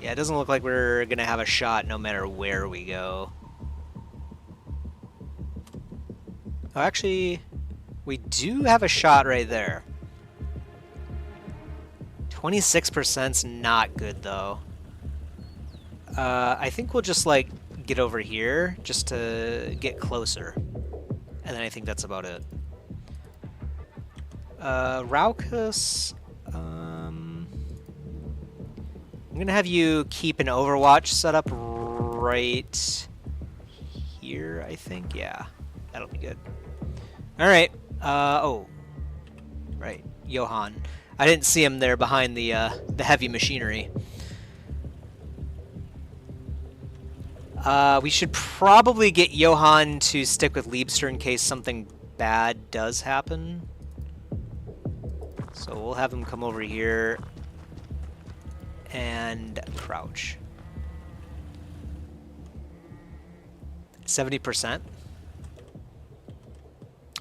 Yeah, it doesn't look like we're going to have a shot no matter where we go. Oh, actually... We do have a shot right there. 26%'s not good, though. I think we'll just, like, get over here just to get closer. And then I think that's about it. Raucus... I'm going to have you keep an Overwatch set up right here, I think. Yeah, that'll be good. All right. Oh, right, Johan. I didn't see him there behind the heavy machinery. We should probably get Johan to stick with Liebster in case something bad does happen. So we'll have him come over here and crouch. 70%.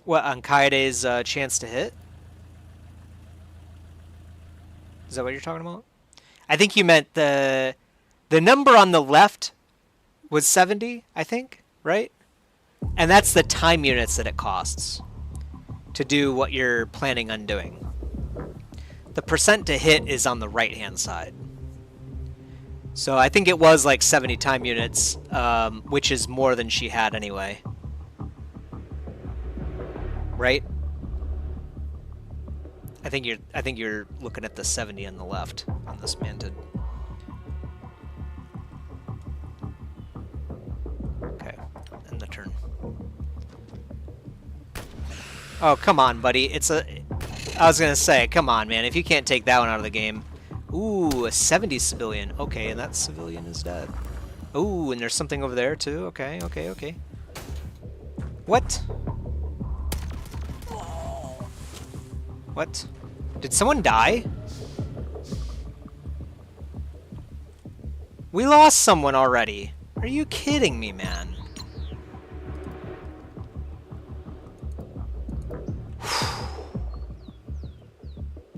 What, on Kaede's chance to hit? Is that what you're talking about? I think you meant the number on the left was 70, I think, right? And that's the time units that it costs to do what you're planning on doing. The percent to hit is on the right-hand side. So I think it was like 70 time units, which is more than she had anyway. Right? I think you're looking at the 70 on the left on this manted. Okay, end the turn. Oh, come on, buddy. I was gonna say, come on, man. If you can't take that one out of the game. Ooh, a 70 civilian. Okay, and that civilian is dead. Ooh, and there's something over there, too. Okay, okay, okay. What? What? Did someone die? We lost someone already. Are you kidding me, man?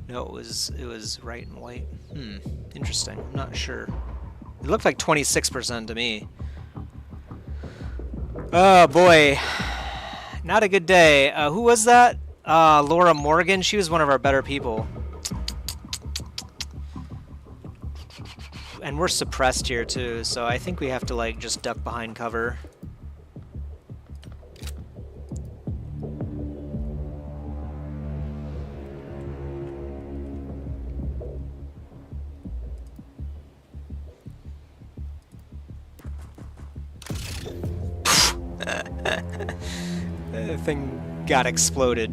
No, it was right and white. Interesting. I'm not sure. It looked like 26% to me. Oh boy. Not a good day. Who was that? Laura Morgan. She was one of our better people. And we're suppressed here too, so I think we have to like just duck behind cover. The thing got exploded.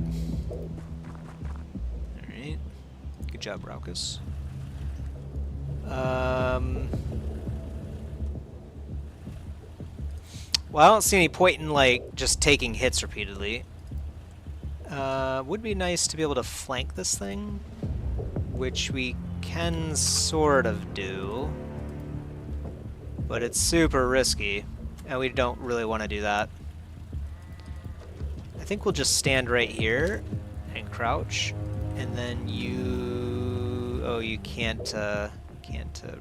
Alright. Good job, Raucus. Well, I don't see any point in, like, just taking hits repeatedly. Would be nice to be able to flank this thing, which we can sort of do. But it's super risky, and we don't really want to do that. I think we'll just stand right here and crouch, and then you... Oh, you can't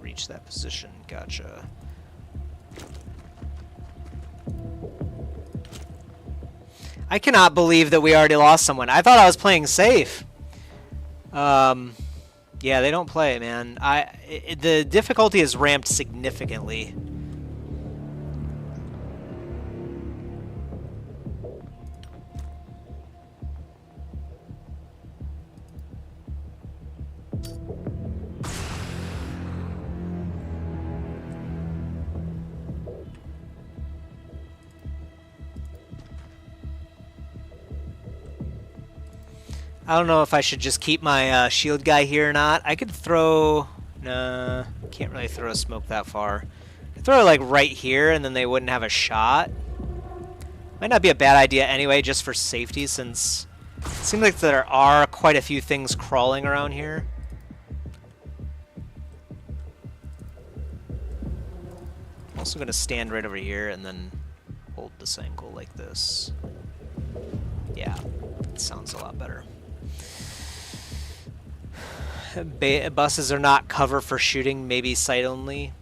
reach that position. Gotcha. I cannot believe that we already lost someone. I thought I was playing safe. Yeah, they don't play, man. The difficulty is ramped significantly. I don't know if I should just keep my shield guy here or not. I could throw... Nah, can't really throw a smoke that far. I could throw it like right here and then they wouldn't have a shot. Might not be a bad idea anyway, just for safety, since it seems like there are quite a few things crawling around here. I'm also going to stand right over here and then hold this angle like this. Yeah, that sounds a lot better. Buses are not cover for shooting, maybe sight only.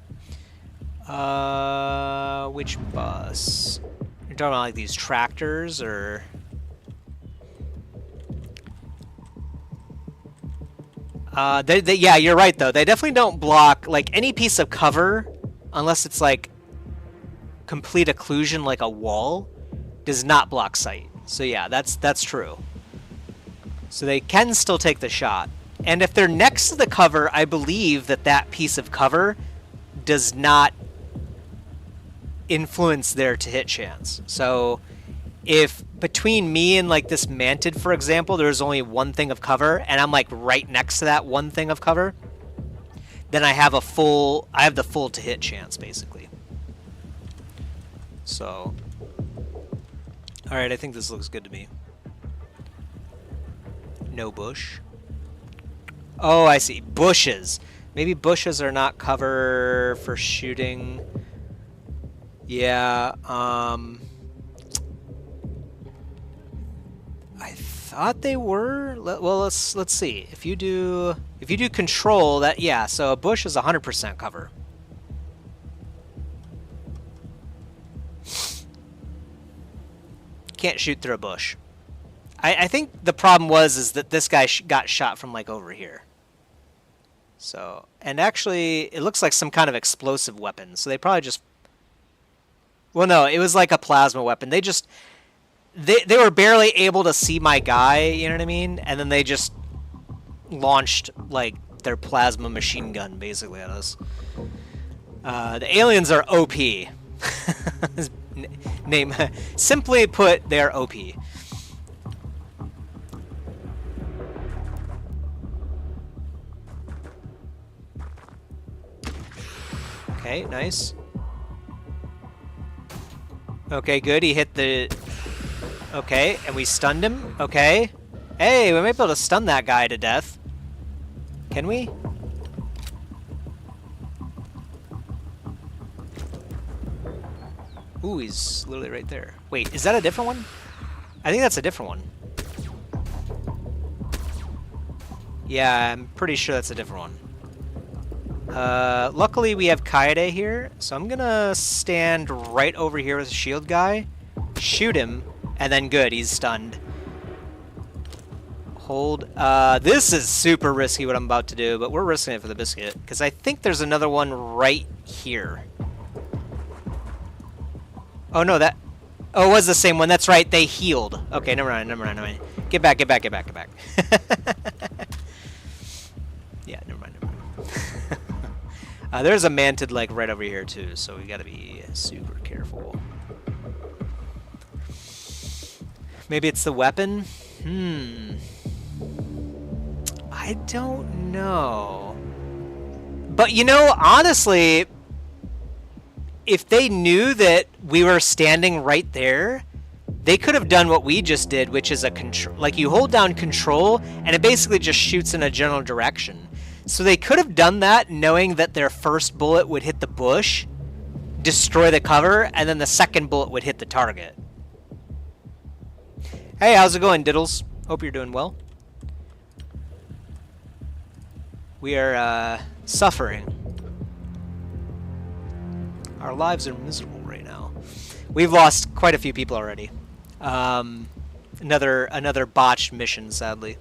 Which bus? You're talking about like these tractors, or? Yeah, you're right though. They definitely don't block like any piece of cover, unless it's like complete occlusion, like a wall, does not block sight. So yeah, that's true. So they can still take the shot. And if they're next to the cover, I believe that piece of cover does not influence their to-hit chance. So if between me and like this manted, for example, there's only one thing of cover, and I'm like right next to that one thing of cover, then I have the full to-hit chance, basically. So, alright, I think this looks good to me. No bush. Oh, I see. Bushes. Maybe bushes are not cover for shooting. Yeah, I thought they were. Well, let's see. If you do control, that, yeah, so a bush is 100% cover. Can't shoot through a bush. I think the problem is that this guy got shot from like over here. So, and actually, it looks like some kind of explosive weapon. So they probably just... Well, no, it was like a plasma weapon. They just... They were barely able to see my guy, you know what I mean? And then they just launched, like, their plasma machine gun, basically, at us. The aliens are OP. Name... Simply put, they're OP. Okay, nice. Okay, good. He hit the... Okay, and we stunned him. Okay. Hey, we might be able to stun that guy to death. Can we? Ooh, he's literally right there. Wait, is that a different one? I think that's a different one. Yeah, I'm pretty sure that's a different one. Luckily we have Kaede here, so I'm gonna stand right over here with the shield guy, shoot him, and then good, he's stunned. Hold. This is super risky what I'm about to do, but we're risking it for the biscuit, because I think there's another one right here. Oh no, that... Oh, it was the same one, that's right, they healed. Okay, never mind, never mind, never mind. Get back, get back, get back, get back. Yeah, never mind, never mind. There's a mantid like right over here too, so we gotta be super careful. Maybe it's the weapon? I don't know. But you know, honestly, if they knew that we were standing right there, they could have done what we just did, which is a control. Like you hold down control, and it basically just shoots in a general direction. So they could have done that knowing that their first bullet would hit the bush, destroy the cover, and then the second bullet would hit the target. Hey, how's it going, Diddles? Hope you're doing well. We are suffering. Our lives are miserable right now. We've lost quite a few people already. Another botched mission, sadly.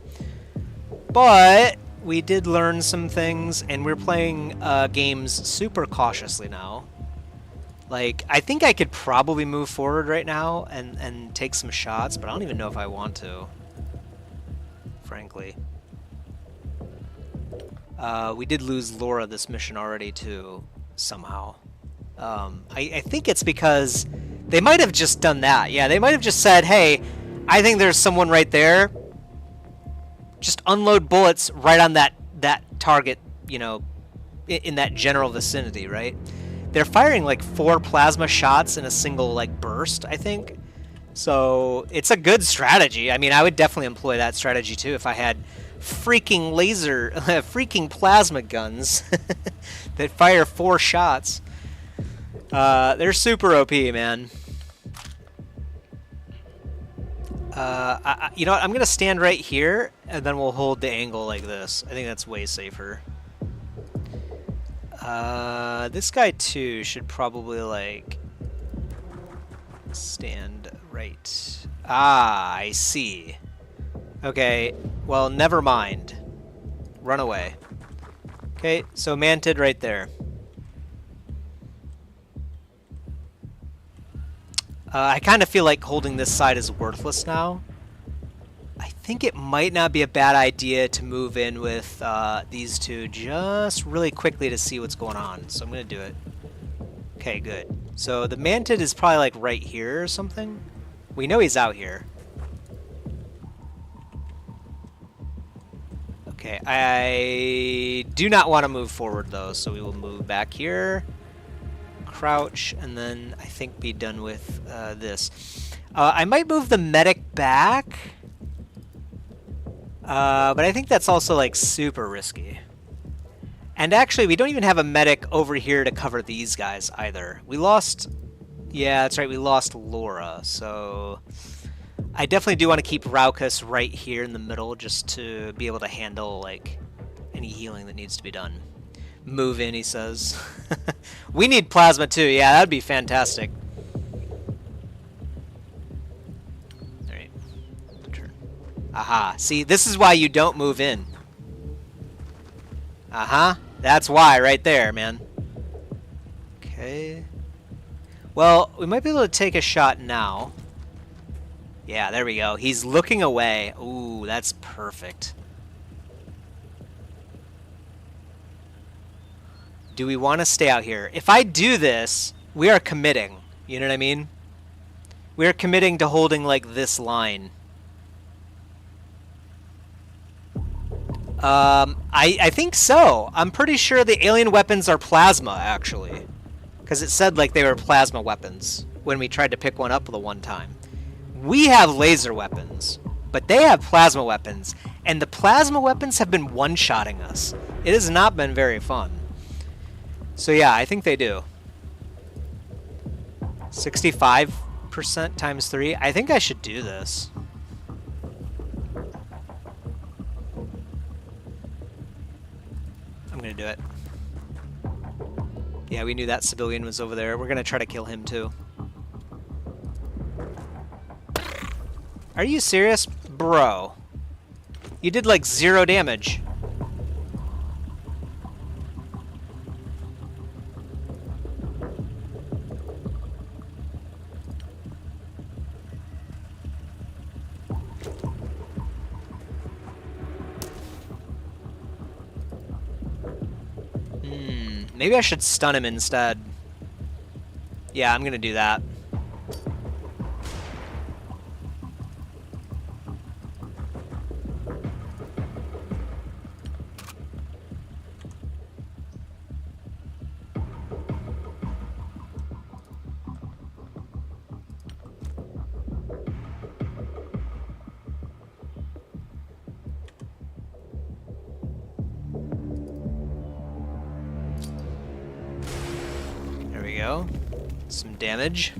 But we did learn some things, and we're playing games super cautiously now. Like, I think I could probably move forward right now and take some shots, but I don't even know if I want to, frankly. We did lose Laura this mission already, too, somehow. I think it's because they might have just done that. Yeah, they might have just said, hey, I think there's someone right there. Just unload bullets right on that target, you know, in that general vicinity, right? They're firing like 4 plasma shots in a single like burst, I think. So it's a good strategy. I mean, I would definitely employ that strategy too if I had freaking freaking plasma guns that fire 4 shots. They're super OP, man. You know what? I'm gonna stand right here, and then we'll hold the angle like this. I think that's way safer. This guy too should probably like stand right. Ah, I see. Okay, well, never mind. Run away. Okay, so mantid right there. I kind of feel like holding this side is worthless now. I think it might not be a bad idea to move in with these two just really quickly to see what's going on. So I'm going to do it. Okay, good. So the mantid is probably like right here or something. We know he's out here. Okay, I do not want to move forward though, so we will move back here. Crouch, and then I think be done with this. I might move the medic back, but I think that's also like super risky. And actually, we don't even have a medic over here to cover these guys either. We lost... Yeah, that's right, we lost Laura, so... I definitely do want to keep Raucus right here in the middle just to be able to handle, like, any healing that needs to be done. Move in, he says. We need plasma too. Yeah, that'd be fantastic. Alright. Turn. Aha. See, this is why you don't move in. Uh-huh. That's why right there, man. Okay. Well, we might be able to take a shot now. Yeah, there we go. He's looking away. Ooh, that's perfect. Do we want to stay out here? If I do this, we are committing. You know what I mean? We are committing to holding, like, this line. I think so. I'm pretty sure the alien weapons are plasma, actually. Because it said, like, they were plasma weapons when we tried to pick one up the one time. We have laser weapons, but they have plasma weapons. And the plasma weapons have been one-shotting us. It has not been very fun. So yeah, I think they do. 65% times 3. I think I should do this. I'm gonna do it. Yeah, we knew that civilian was over there. We're gonna try to kill him too. Are you serious? Bro. You did like 0 damage. Maybe I should stun him instead. Yeah, I'm gonna do that. Go. Some damage.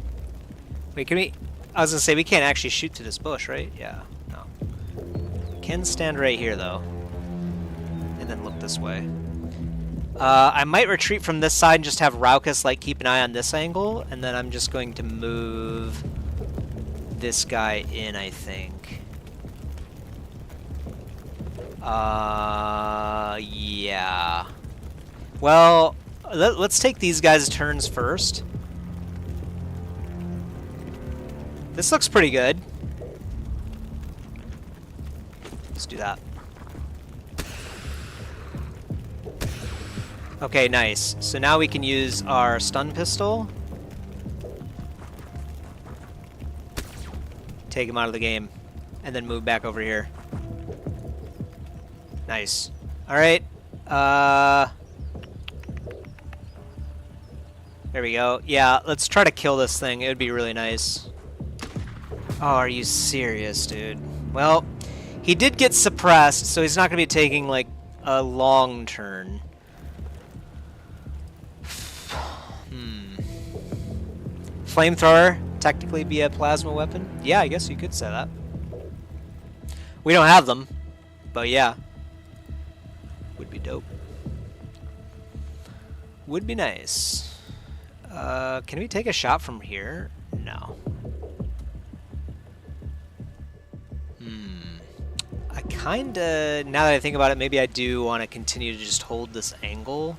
Wait, can we... I was gonna say, we can't actually shoot through this bush, right? Yeah. No. Can stand right here, though. And then look this way. I might retreat from this side and just have Raucus, like, keep an eye on this angle, and then I'm just going to move this guy in, I think. Yeah. Well... Let's take these guys' turns first. This looks pretty good. Let's do that. Okay, nice. So now we can use our stun pistol. Take him out of the game. And then move back over here. Nice. Alright. There we go. Yeah, let's try to kill this thing. It would be really nice. Oh, are you serious, dude? Well, he did get suppressed, so he's not going to be taking, like, a long turn. Flamethrower, technically be a plasma weapon? Yeah, I guess you could say that. We don't have them, but yeah. Would be dope. Would be nice. Can we take a shot from here? No. I kinda, now that I think about it, maybe I do want to continue to just hold this angle.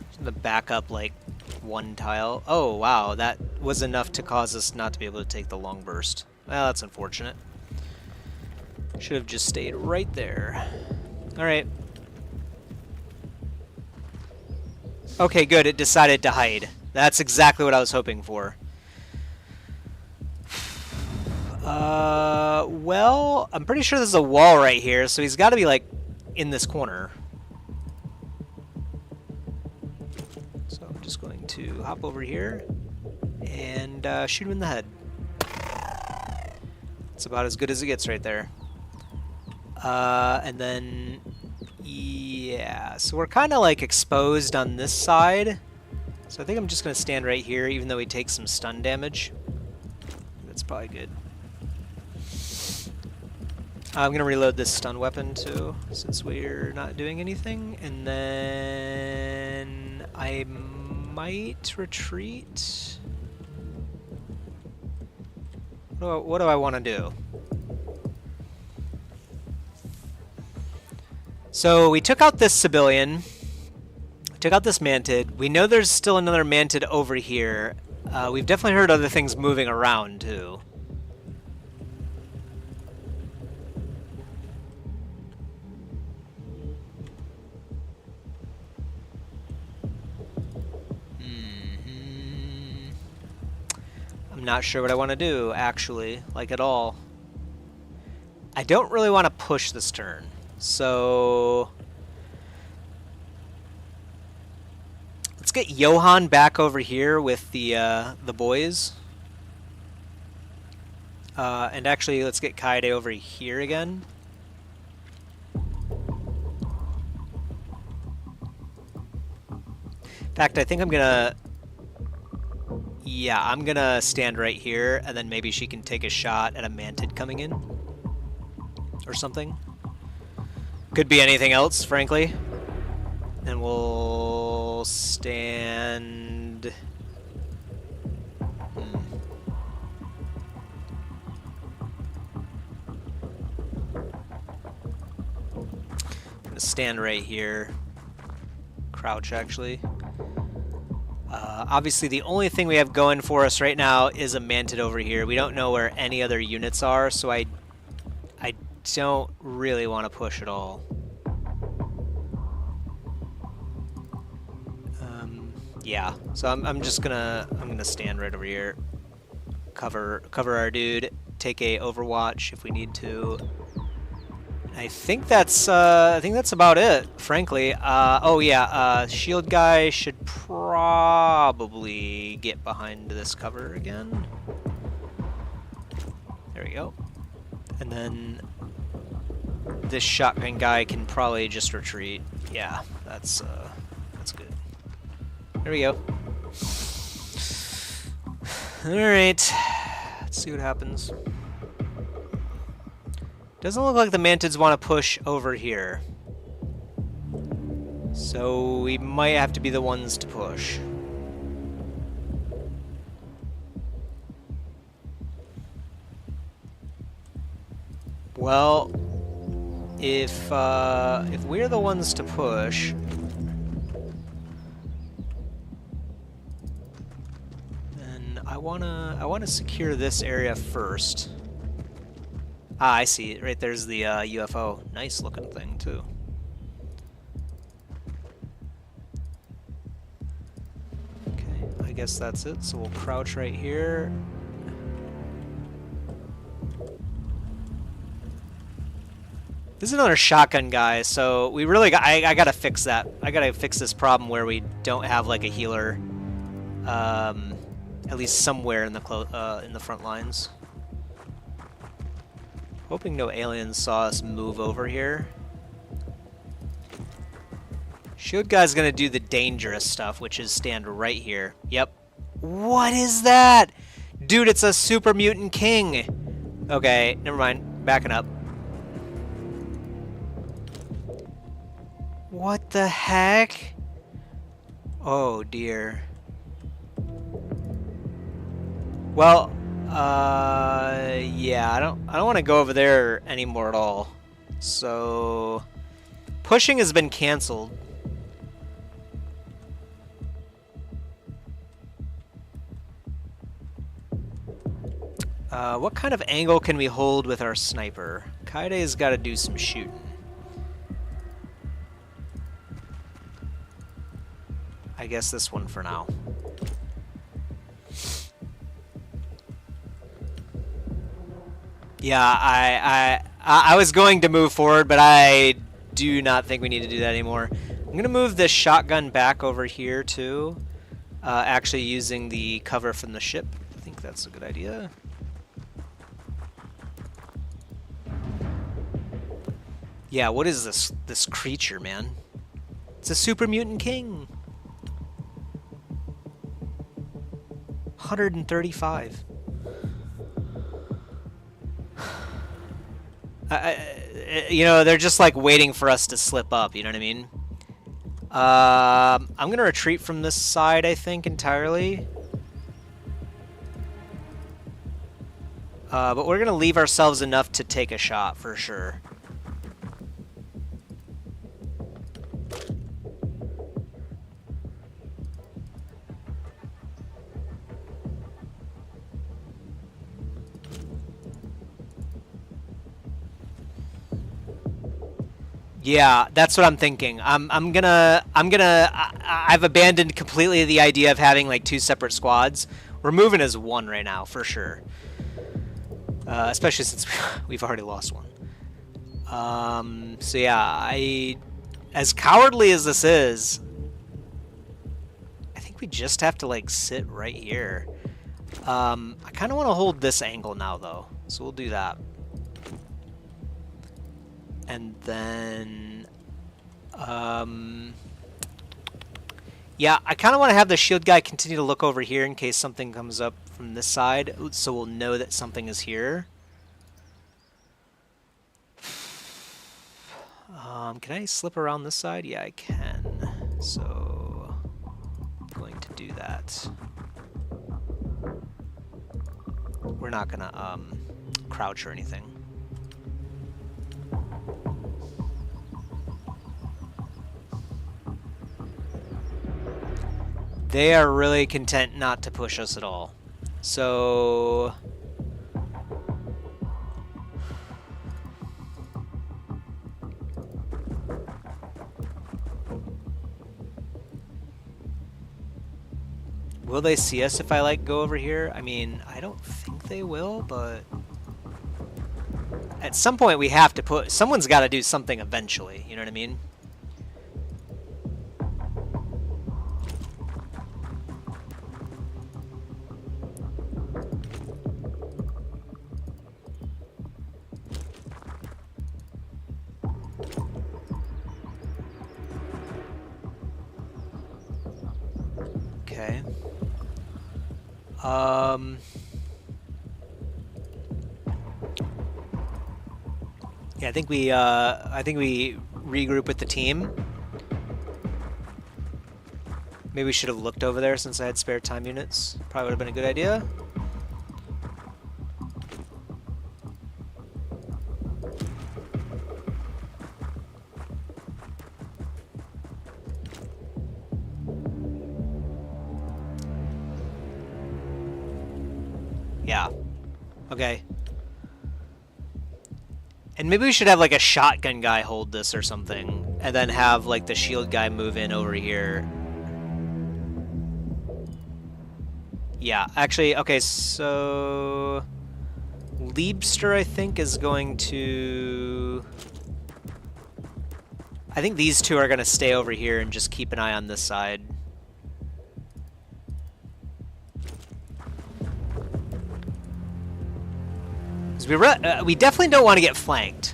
Just gonna back up like one tile. Oh, wow, that was enough to cause us not to be able to take the long burst. Well, that's unfortunate. Should have just stayed right there. Alright. Okay, good. It decided to hide. That's exactly what I was hoping for. Well, I'm pretty sure there's a wall right here, so he's got to be, like, in this corner. So I'm just going to hop over here and shoot him in the head. It's about as good as it gets right there. And then... yeah, so we're kind of like exposed on this side. So I think I'm just going to stand right here, even though he takes some stun damage. That's probably good. I'm going to reload this stun weapon too, since we're not doing anything. And then I might retreat. What do I want to do? So we took out this civilian. Took out this mantid. We know there's still another mantid over here. We've definitely heard other things moving around, too. I'm not sure what I want to do, actually, like at all. I don't really want to push this turn, so... Let's get Johan back over here with the boys. And actually, let's get Kaede over here again. In fact, I think I'm gonna... Yeah, I'm gonna stand right here, and then maybe she can take a shot at a mantid coming in. Or something. Could be anything else, frankly. And we'll stand... I'm gonna stand right here. Crouch, actually. Obviously, the only thing we have going for us right now is a mantid over here. We don't know where any other units are, so I don't really want to push at all. Yeah, so I'm just gonna stand right over here, cover our dude, take a overwatch if we need to. I think that's about it, frankly. Oh yeah, shield guy should probably get behind this cover again. There we go. And then this shotgun guy can probably just retreat. Yeah, that's good. There we go. Alright. Let's see what happens. Doesn't look like the mantids want to push over here. So we might have to be the ones to push. Well, if we're the ones to push, then I wanna secure this area first. Ah, I see. Right there's the UFO. Nice looking thing too. Okay, I guess that's it. So we'll crouch right here. This is another shotgun guy, so we really I gotta fix that. I gotta fix this problem where we don't have like a healer, at least somewhere in the front lines. Hoping no aliens saw us move over here. Shield guy's gonna do the dangerous stuff, which is stand right here. Yep. What is that? Dude, it's a super mutant king. Okay, never mind. Backing up. What the heck? Oh dear. Well, yeah, I don't want to go over there anymore at all. So, pushing has been canceled. What kind of angle can we hold with our sniper? Kaide's got to do some shooting. I guess this one for now. Yeah, I was going to move forward, but I do not think we need to do that anymore. I'm going to move this shotgun back over here, too. Actually using the cover from the ship. I think that's a good idea. Yeah, what is this creature, man? It's a super mutant king. 135. You know, they're just like waiting for us to slip up, you know what I mean? I'm gonna retreat from this side, I think, entirely. But we're gonna leave ourselves enough to take a shot for sure. Yeah, that's what I'm thinking. I've abandoned completely the idea of having like two separate squads. We're moving as one right now for sure. Especially since we've already lost one. So yeah, as cowardly as this is, I think we just have to like sit right here. I kind of want to hold this angle now though, so we'll do that. And then, yeah, I kind of want to have the shield guy continue to look over here in case something comes up from this side, so we'll know that something is here. Can I slip around this side? Yeah, I can. So, I'm going to do that. We're not gonna, crouch or anything. They are really content not to push us at all. So... will they see us if I, like, go over here? I mean, I don't think they will, but... at some point we have to put... someone's got to do something eventually, you know what I mean? Okay. Yeah, I think we regroup with the team. Maybe we should have looked over there since I had spare time units. Probably would have been a good idea. Yeah. Okay. And maybe we should have like a shotgun guy hold this or something, and then have like the shield guy move in over here. Yeah, actually, okay, so... Liebster, I think, is going to... I think these two are going to stay over here and just keep an eye on this side. We definitely don't want to get flanked.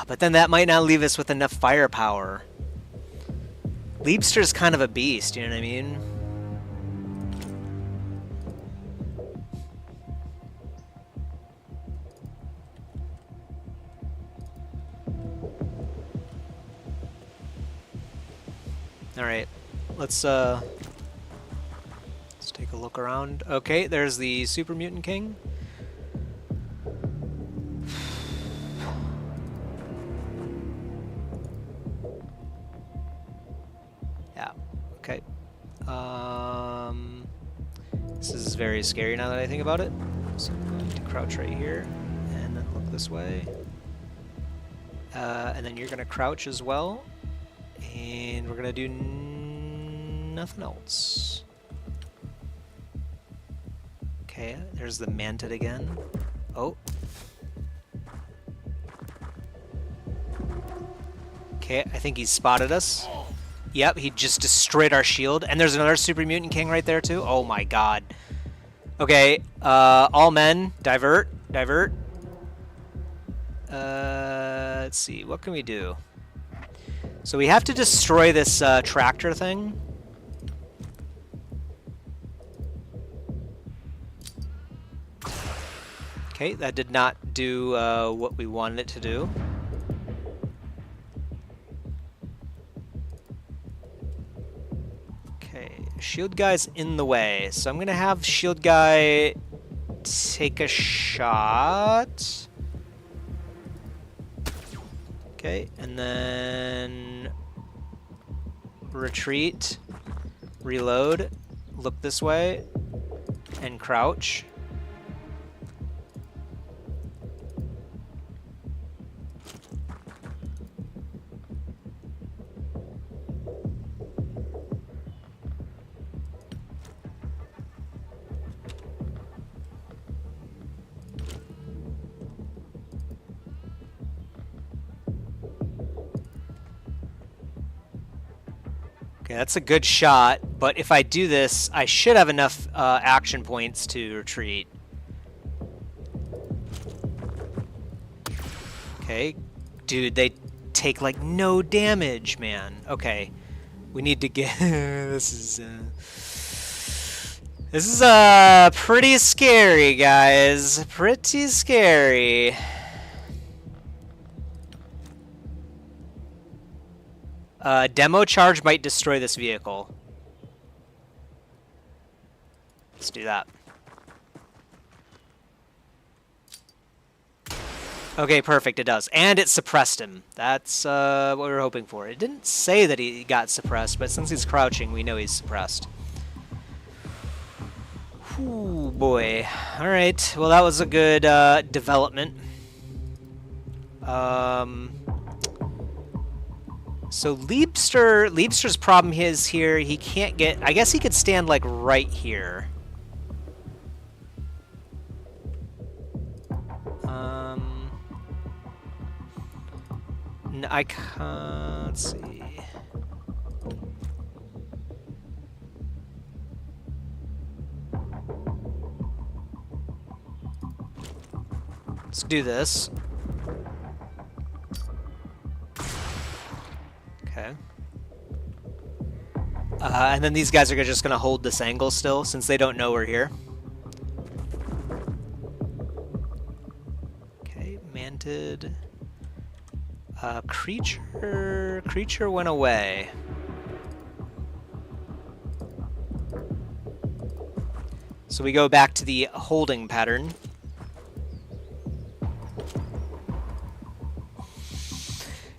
But then that might not leave us with enough firepower. Liebster's kind of a beast, you know what I mean? Alright, let's take a look around. Okay, there's the Super Mutant King. Yeah, okay. This is very scary now that I think about it. So I'm going to crouch right here, and then look this way. And then you're going to crouch as well. And we're going to do nothing else. Okay, there's the Mantid again. Oh. Okay, I think he's spotted us. Yep, he just destroyed our shield. And there's another Super Mutant King right there, too. Oh my god. Okay, all men, divert, divert. Let's see, what can we do? So we have to destroy this tractor thing. Okay, that did not do what we wanted it to do. Okay, shield guy's in the way, so I'm gonna have shield guy take a shot. Okay, and then retreat, reload, look this way, and crouch. Okay, that's a good shot, but if I do this, I should have enough action points to retreat. Okay. Dude, they take like no damage, man. Okay. We need to get... This is pretty scary, guys. Pretty scary. Demo charge might destroy this vehicle. Let's do that. Okay, perfect, it does. And it suppressed him. That's what we were hoping for. It didn't say that he got suppressed, but since he's crouching, we know he's suppressed. Ooh, boy. Alright, well that was a good development. So Leapster's problem is here, he can't get... I guess he could stand like right here. I can't... Let's see. Let's do this. Okay. And then these guys are just going to hold this angle still, since they don't know we're here. Okay, manted. Creature went away. So we go back to the holding pattern.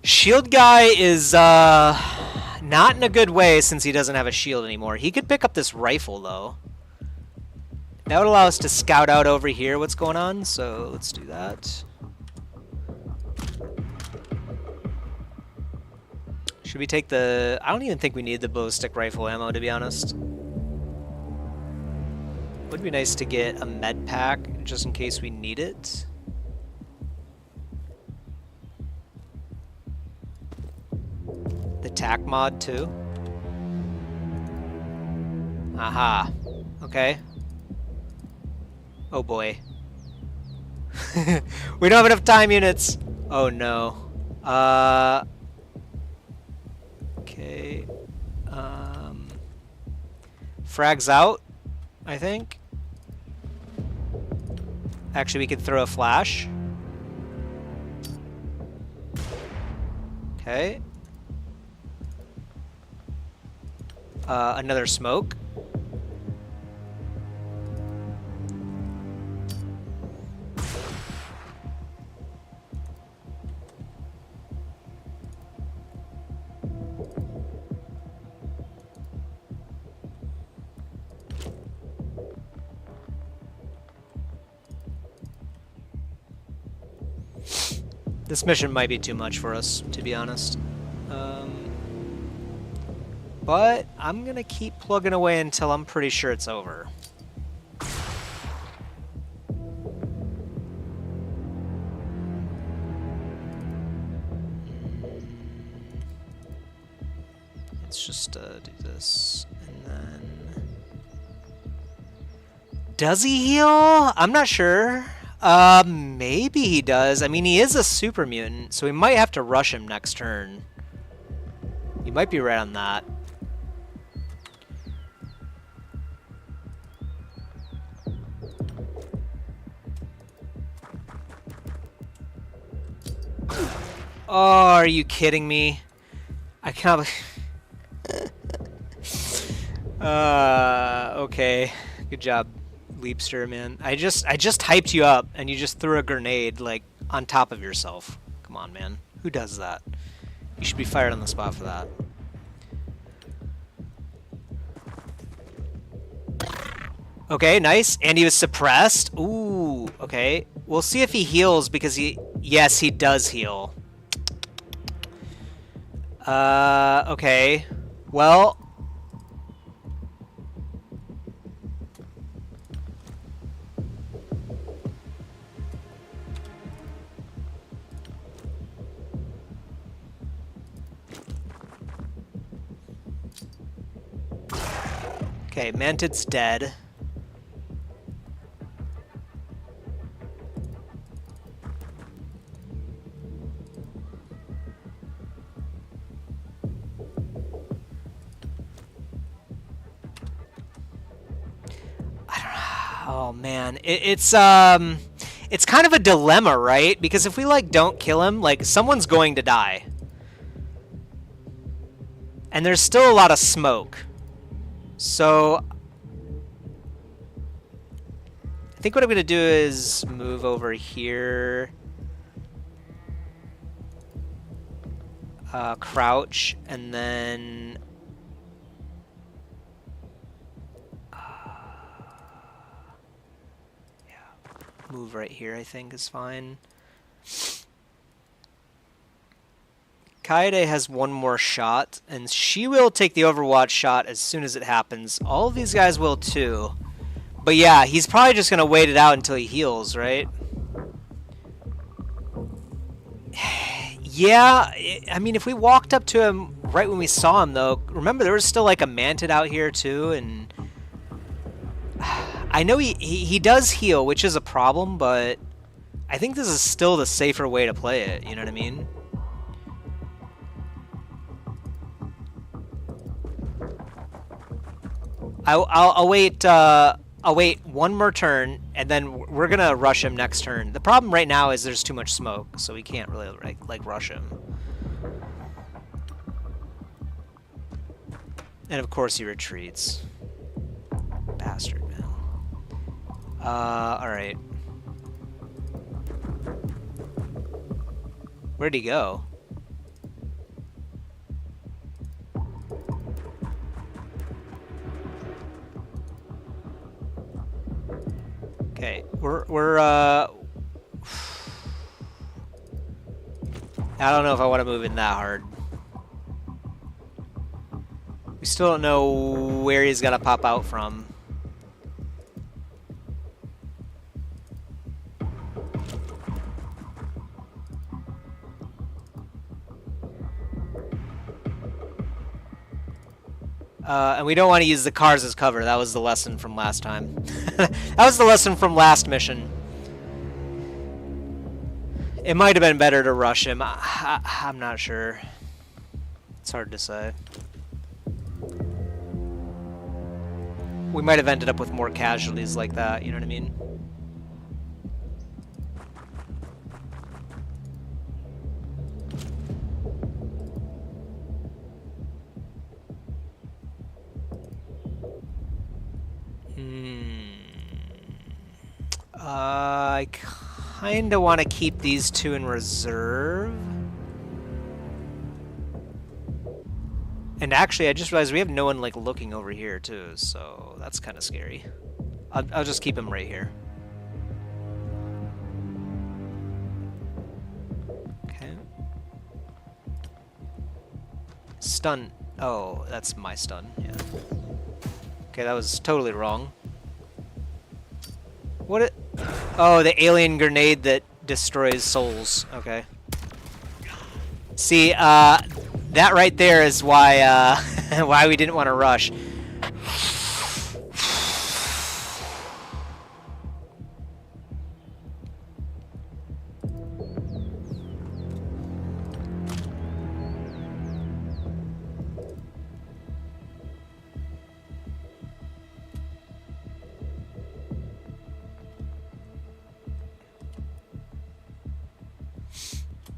Shield guy is not in a good way since he doesn't have a shield anymore. He could pick up this rifle though. That would allow us to scout out over here what's going on, so let's do that. Should we take the... I don't even think we need the ballistic rifle ammo, to be honest. Would be nice to get a med pack, just in case we need it. The tac mod, too. Aha. Okay. Oh, boy. We don't have enough time units! Oh, no. Okay. Frags out, I think. Actually, we could throw a flash. Okay. Another smoke. This mission might be too much for us, to be honest. But I'm gonna keep plugging away until I'm pretty sure it's over. Let's just do this, and then... Does he heal? I'm not sure. Maybe he does. I mean, he is a super mutant, so we might have to rush him next turn. You might be right on that. Oh, are you kidding me? I can't believe... Okay. Good job, Leapster, man. I just hyped you up, and you just threw a grenade, like, on top of yourself. Come on, man. Who does that? You should be fired on the spot for that. Okay, nice. And he was suppressed. Ooh, okay. We'll see if he heals, because he... Yes, he does heal. Okay. Well... Okay, Mantid's dead. Oh man, it's kind of a dilemma, right? Because if we like don't kill him, like someone's going to die, and there's still a lot of smoke. So I think what I'm gonna do is move over here, crouch, and then. Move right here, I think, is fine. Kaede has one more shot, and she will take the Overwatch shot as soon as it happens. All of these guys will too. But yeah, he's probably just going to wait it out until he heals, right? Yeah, I mean, if we walked up to him right when we saw him, though, remember there was still like a Mantid out here too, and I know he does heal, which is a problem, but I think this is still the safer way to play it, you know what I mean? I'll wait one more turn, and then we're gonna rush him next turn. The problem right now is there's too much smoke, so we can't really like rush him. And of course he retreats. Bastard, man. Alright. Where'd he go? Okay, we're I don't know if I want to move in that hard. We still don't know where he's gonna pop out from. And we don't want to use the cars as cover. That was the lesson from last time. That was the lesson from last mission. It might have been better to rush him. I'm not sure. It's hard to say. We might have ended up with more casualties like that, you know what I mean? I kind of want to keep these two in reserve. And actually, I just realized we have no one like looking over here too, so that's kind of scary. I'll just keep him right here. Okay. Stun. Oh, that's my stun. Yeah. Okay, that was totally wrong. What it? Oh, the alien grenade that destroys souls. Okay. See, that right there is why why we didn't want to rush.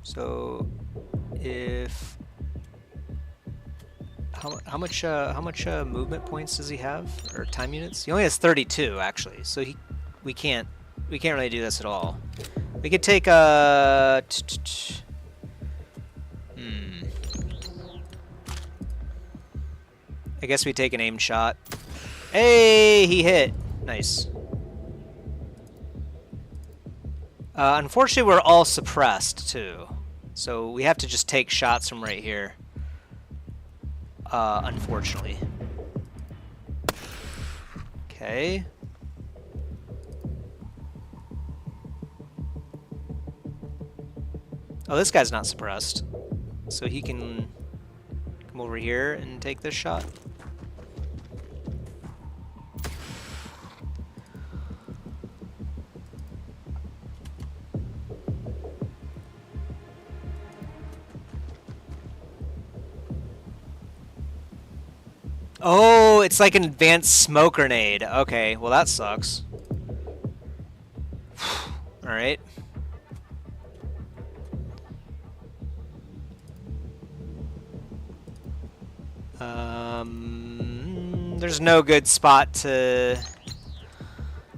So, if how much movement points does he have, or time units? He only has 32 actually, so we can't really do this at all. We could take a I guess we take an aim shot. Hey, he hit. Nice. Unfortunately, we're all suppressed too, so we have to just take shots from right here. Unfortunately. Okay. Oh, this guy's not suppressed, so he can come over here and take this shot. Oh, it's like an advanced smoke grenade. Okay, well that sucks. Alright. There's no good spot to...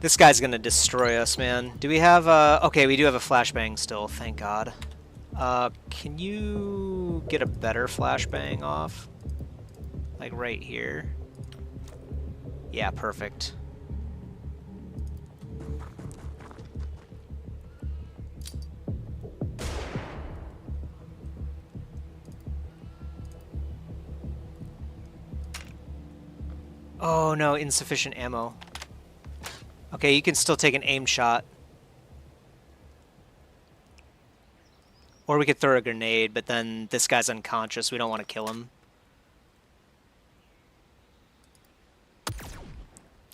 This guy's gonna destroy us, man. Do we have a... Okay, we do have a flashbang still, thank God. Can you get a better flashbang off? Like right here? Yeah, perfect. Oh no, insufficient ammo. Okay, you can still take an aim shot. Or we could throw a grenade, but then this guy's unconscious. We don't want to kill him.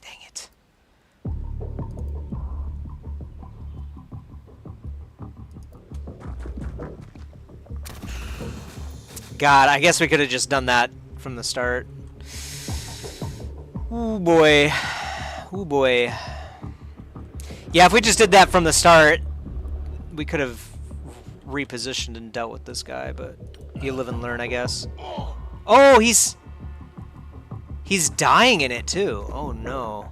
Dang it. God, I guess we could have just done that from the start. Ooh boy. Ooh boy. Yeah, if we just did that from the start, we could have repositioned and dealt with this guy, but you live and learn, I guess. Oh, he's dying in it too. Oh no.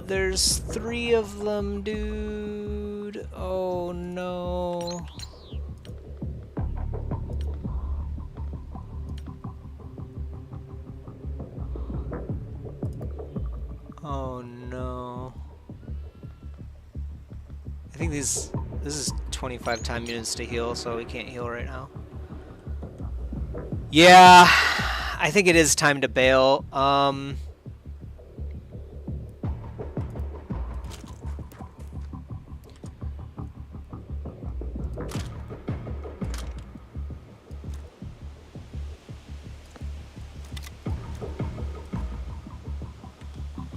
There's 3 of them, dude. Oh no. Oh no. I think this is 25 time units to heal, so we can't heal right now. Yeah, I think it is time to bail.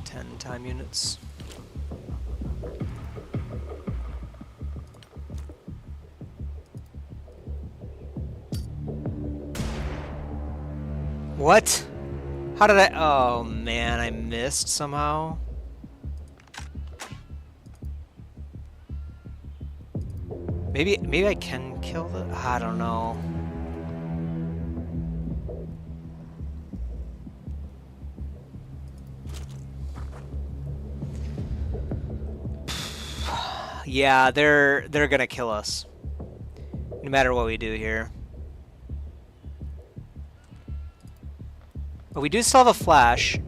10 time units. What? How did I... Oh man, I missed somehow. Maybe I can kill the... I don't know. Yeah, they're gonna kill us. No matter what we do here. But we do still have a flash.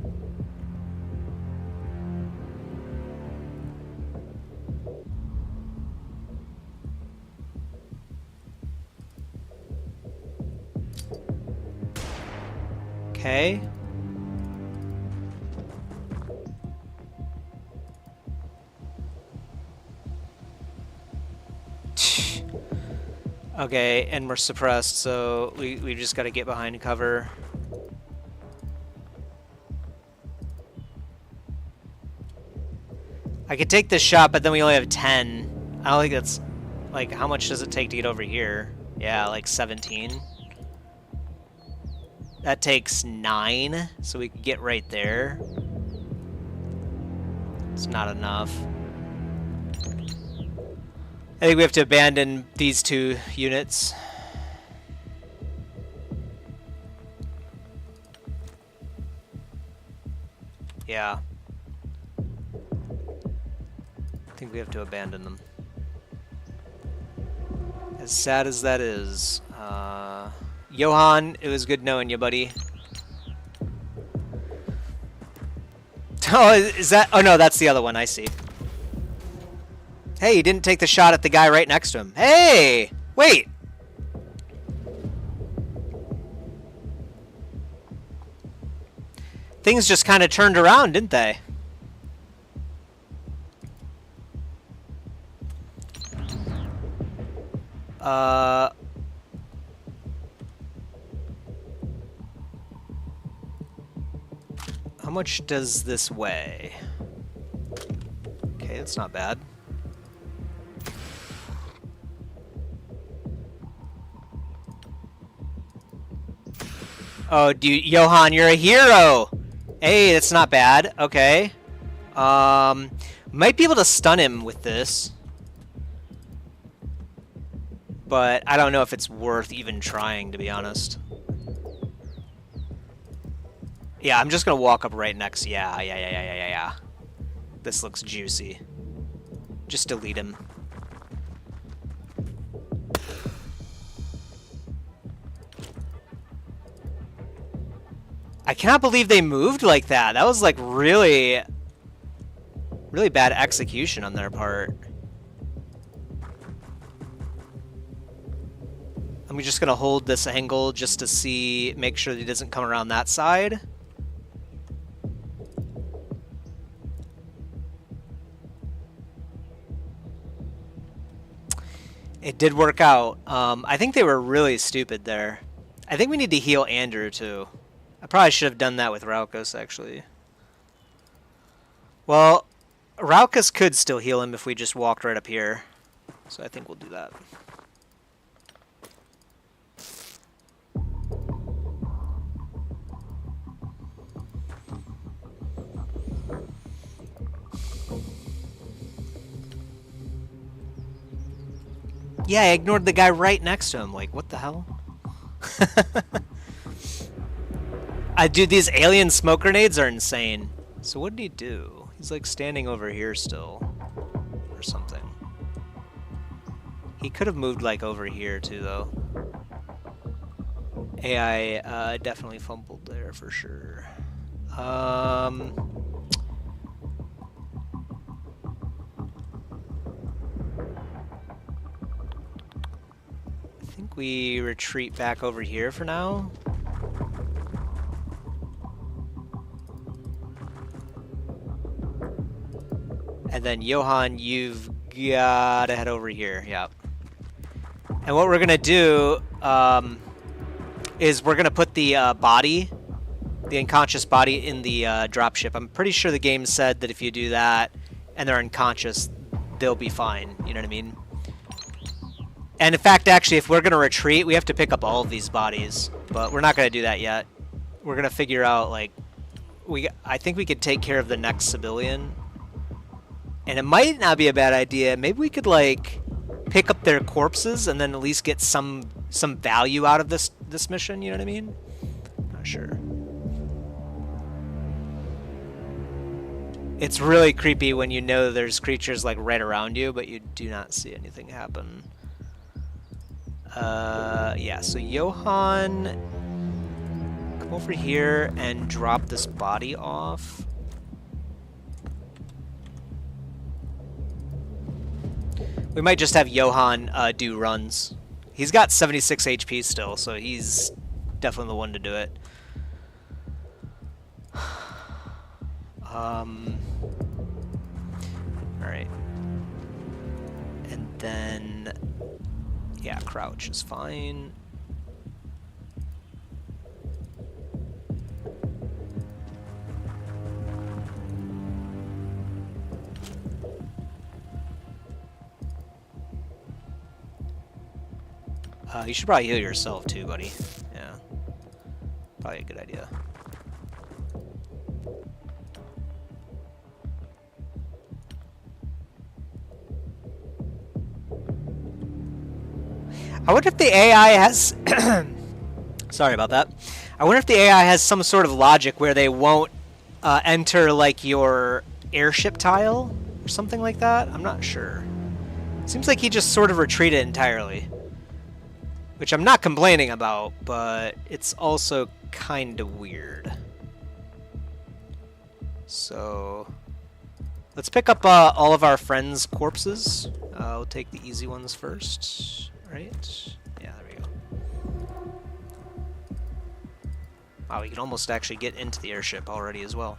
Okay. Okay, and we're suppressed, so we just gotta get behind cover. I could take this shot, but then we only have 10. I don't think that's... Like, how much does it take to get over here? Yeah, like 17. That takes 9, so we could get right there. It's not enough. I think we have to abandon these 2 units. Yeah. I think we have to abandon them. As sad as that is. Johan, it was good knowing you, buddy. Oh, is that... Oh, no, that's the other one. I see. Hey, you didn't take the shot at the guy right next to him. Hey! Wait! Things just kind of turned around, didn't they? How much does this weigh? Okay, that's not bad. Oh, dude, Johan, you're a hero! Hey, that's not bad. Okay. Might be able to stun him with this. But I don't know if it's worth even trying, to be honest. Yeah, I'm just gonna walk up right next. Yeah. This looks juicy. Just delete him. I cannot believe they moved like that. That was like really bad execution on their part. I'm just gonna hold this angle just to see, make sure that he doesn't come around that side. It did work out. I think they were really stupid there. I think we need to heal Andrew too. I probably should have done that with Raucus, actually. Well, Raucus could still heal him if we just walked right up here. So I think we'll do that. Yeah, I ignored the guy right next to him. Like, what the hell? Dude, these alien smoke grenades are insane. So what did he do? He's like standing over here still. Or something. He could have moved like over here too, though. AI definitely fumbled there for sure. I think we retreat back over here for now. And then Johan, you've got to head over here. Yep. And what we're gonna do is we're gonna put the body, the unconscious body, in the dropship. I'm pretty sure the game said that if you do that and they're unconscious, they'll be fine. You know what I mean? And in fact, actually, if we're gonna retreat, we have to pick up all of these bodies, but we're not gonna do that yet. We're gonna figure out like I think we could take care of the next civilian, and it might not be a bad idea. Maybe we could like pick up their corpses and then at least get some value out of this mission. You know what I mean? Not sure. It's really creepy when you know there's creatures like right around you, but you do not see anything happen. Yeah, so Johan, come over here and drop this body off. We might just have Johan do runs. He's got 76 HP still, so he's definitely the one to do it. Alright. And then, yeah, crouch is fine. You should probably heal yourself too, buddy. Yeah. Probably a good idea. I wonder if the AI has... Sorry about that. I wonder if the AI has some sort of logic where they won't enter, like, your airship tile or something like that. I'm not sure. Seems like he just sort of retreated entirely. Which I'm not complaining about, but it's also kind of weird. So... let's pick up all of our friends' corpses. We'll take the easy ones first. Right? Yeah, there we go. Wow, we can almost actually get into the airship already as well.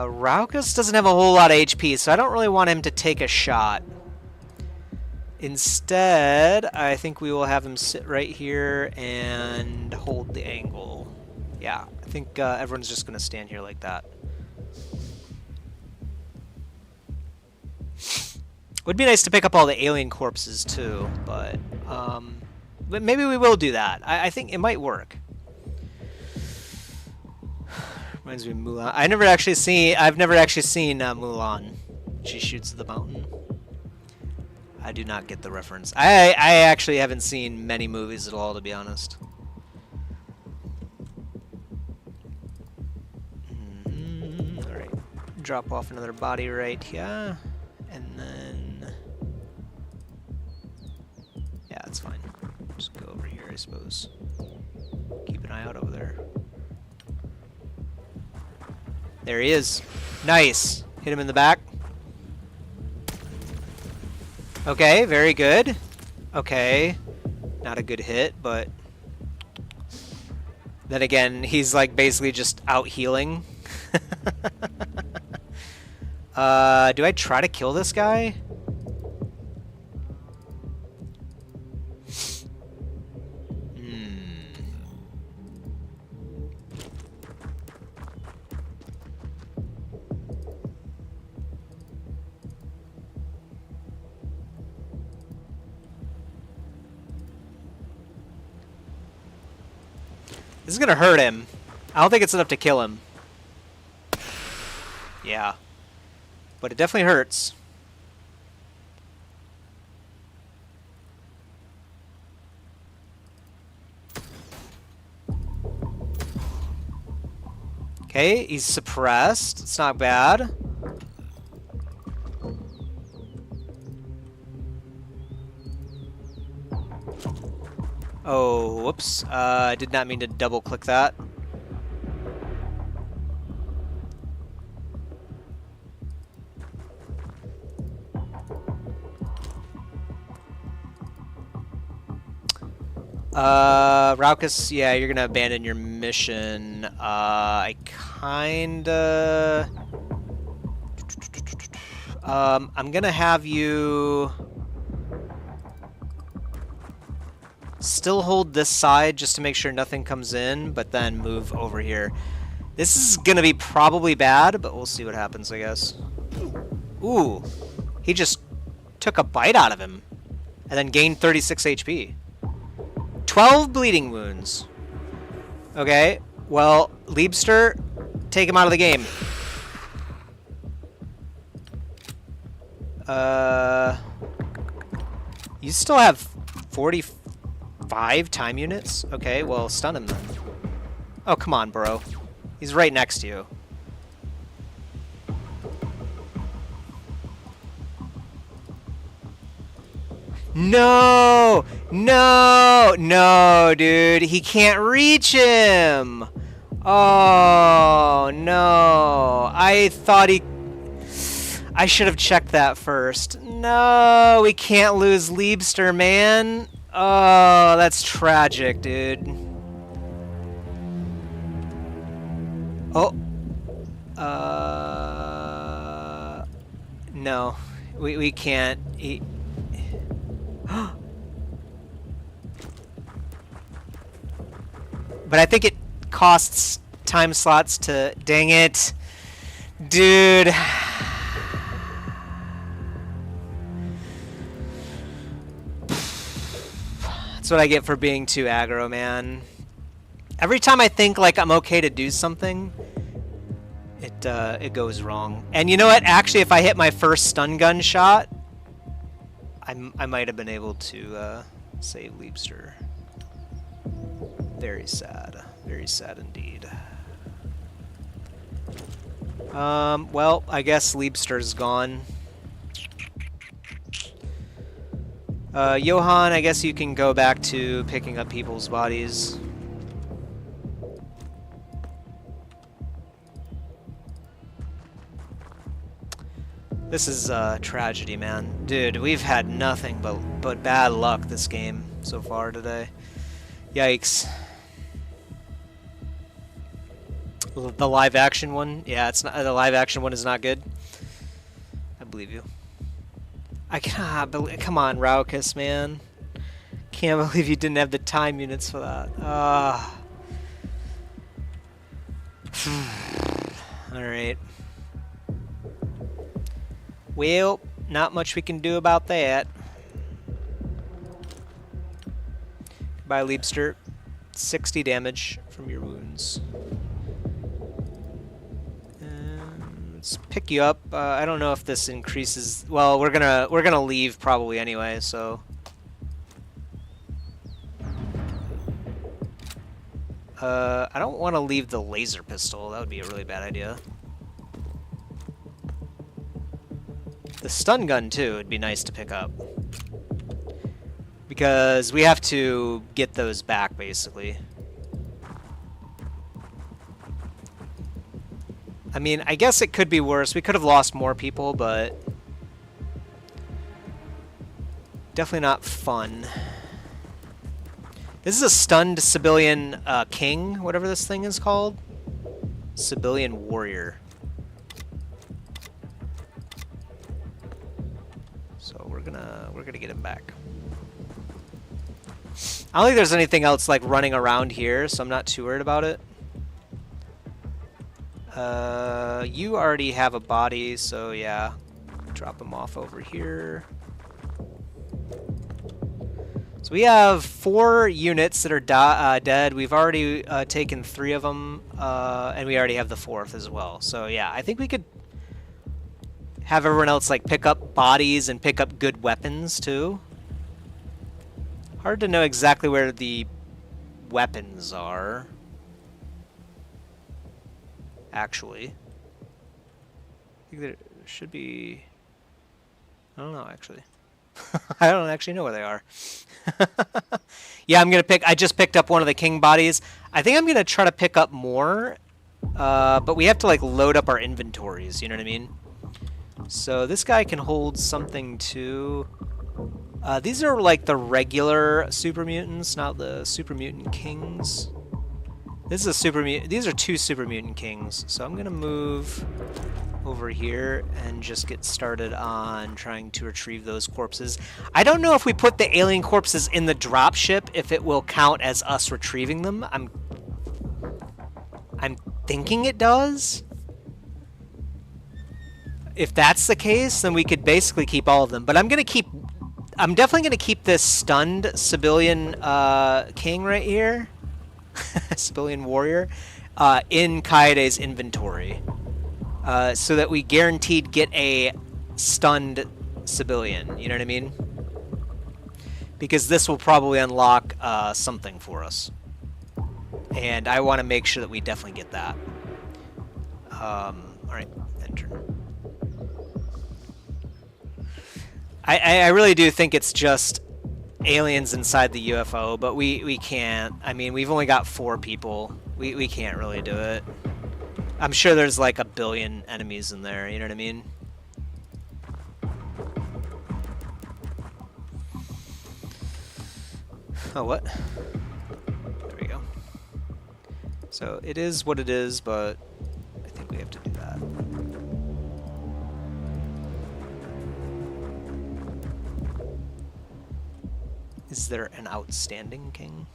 Raucus doesn't have a whole lot of HP, so I don't really want him to take a shot. Instead, I think we will have him sit right here and hold the angle. Yeah, I think everyone's just going to stand here like that. Would be nice to pick up all the alien corpses too, but But maybe we will do that. I think it might work. Reminds me of Mulan. I've never actually seen Mulan. She shoots the mountain. I do not get the reference. I actually haven't seen many movies at all, to be honest. Alright. Drop off another body right here. And then... yeah, that's fine. Just go over here, I suppose. Keep an eye out over there. There he is. Nice. Hit him in the back. Okay, very good. Okay. Not a good hit, but... then again, he's like basically just out healing. Do I try to kill this guy? This is gonna hurt him. I don't think it's enough to kill him. Yeah. But it definitely hurts. Okay, he's suppressed. It's not bad. Oh, whoops. I did not mean to double click that. Raucus, yeah, you're gonna abandon your mission. I kinda... I'm gonna have you... still hold this side just to make sure nothing comes in, but then move over here. This is gonna be probably bad, but we'll see what happens, I guess. Ooh, he just took a bite out of him and then gained 36 HP. 12 bleeding wounds. Okay, well, Liebster, take him out of the game. You still have 45 time units? Okay, well, stun him then. Oh, come on, bro. He's right next to you. No! No! No, dude. He can't reach him! Oh, no. I thought he... I should have checked that first. No, we can't lose Liebster, man. Oh, that's tragic, dude. Oh. No. We can't. But I think it costs time slots to... Dang it. Dude. That's what I get for being too aggro, man. Every time I think like I'm okay to do something, it goes wrong. And you know what? Actually, if I hit my first stun gun shot, I might have been able to save Liebster. Very sad. Very sad indeed. Well, I guess Liebster's gone. Johann, I guess you can go back to picking up people's bodies. This is a tragedy, man. Dude, we've had nothing but bad luck this game so far today. Yikes. The live action one? Yeah, it's not, the live action one is not good. I believe you. I cannot believe... Come on, Raucus, man. Can't believe you didn't have the time units for that. Alright. Well, not much we can do about that. Goodbye, Liebster. 60 damage from your wounds. Let's pick you up. I don't know if this increases. Well, we're gonna leave probably anyway. So. I don't want to leave the laser pistol. That would be a really bad idea. The stun gun too would be nice to pick up. Because we have to get those back, basically. I mean, I guess it could be worse. We could have lost more people, but... definitely not fun. This is a stunned civilian king, whatever this thing is called. Civilian warrior. So we're gonna get him back. I don't think there's anything else like running around here, so I'm not too worried about it. You already have a body, so yeah. Drop him off over here. So we have 4 units that are dead. We've already taken 3 of them, and we already have the 4th as well. So yeah, I think we could have everyone else like pick up bodies and pick up good weapons too. Hard to know exactly where the weapons are. Actually, I think there should be. I don't know actually. I don't actually know where they are. Yeah, I'm gonna pick. I just picked up one of the king bodies. I think I'm gonna try to pick up more, but we have to like load up our inventories. You know what I mean? So this guy can hold something too. These are like the regular super mutants, not the super mutant kings. This is a super mutant. These are 2 super mutant kings. So I'm gonna move over here and just get started on trying to retrieve those corpses. I don't know if we put the alien corpses in the dropship if it will count as us retrieving them. I'm thinking it does. If that's the case, then we could basically keep all of them. But I'm definitely gonna keep this stunned civilian king right here, civilian warrior, in Kaede's inventory. So that we guaranteed get a stunned civilian, you know what I mean? Because this will probably unlock something for us. And I want to make sure that we definitely get that. Alright, enter. I really do think it's just aliens inside the UFO, but we can't. I mean, we've only got 4 people. We can't really do it. I'm sure there's like a billion enemies in there, you know what I mean? Oh, what? There we go. So it is what it is, but I think we have to do that. Is there an outstanding king?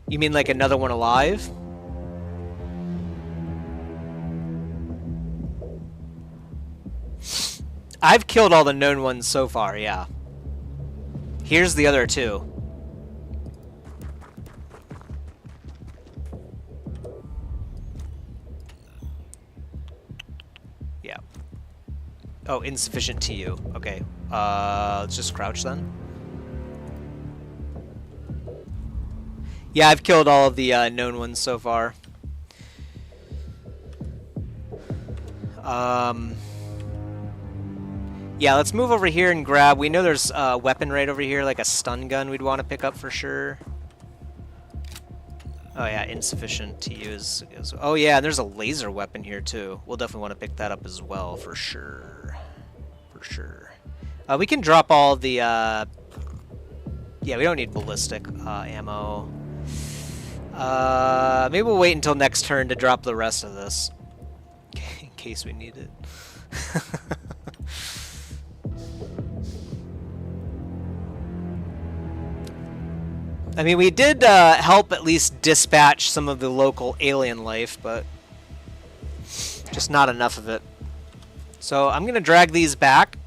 You mean like another one alive? I've killed all the known ones so far, yeah. Here's the other 2. Yeah. Oh, insufficient to you. Okay. Let's just crouch then. Yeah, I've killed all of the known ones so far. Yeah, let's move over here and grab. We know there's a weapon right over here, like a stun gun we'd want to pick up for sure. Oh yeah, insufficient to use. Oh yeah, and there's a laser weapon here too. We'll definitely want to pick that up as well for sure. For sure. We can drop all the... yeah, we don't need ballistic ammo. Maybe we'll wait until next turn to drop the rest of this. In case we need it. I mean, we did help at least dispatch some of the local alien life, but just not enough of it. So I'm going to drag these back.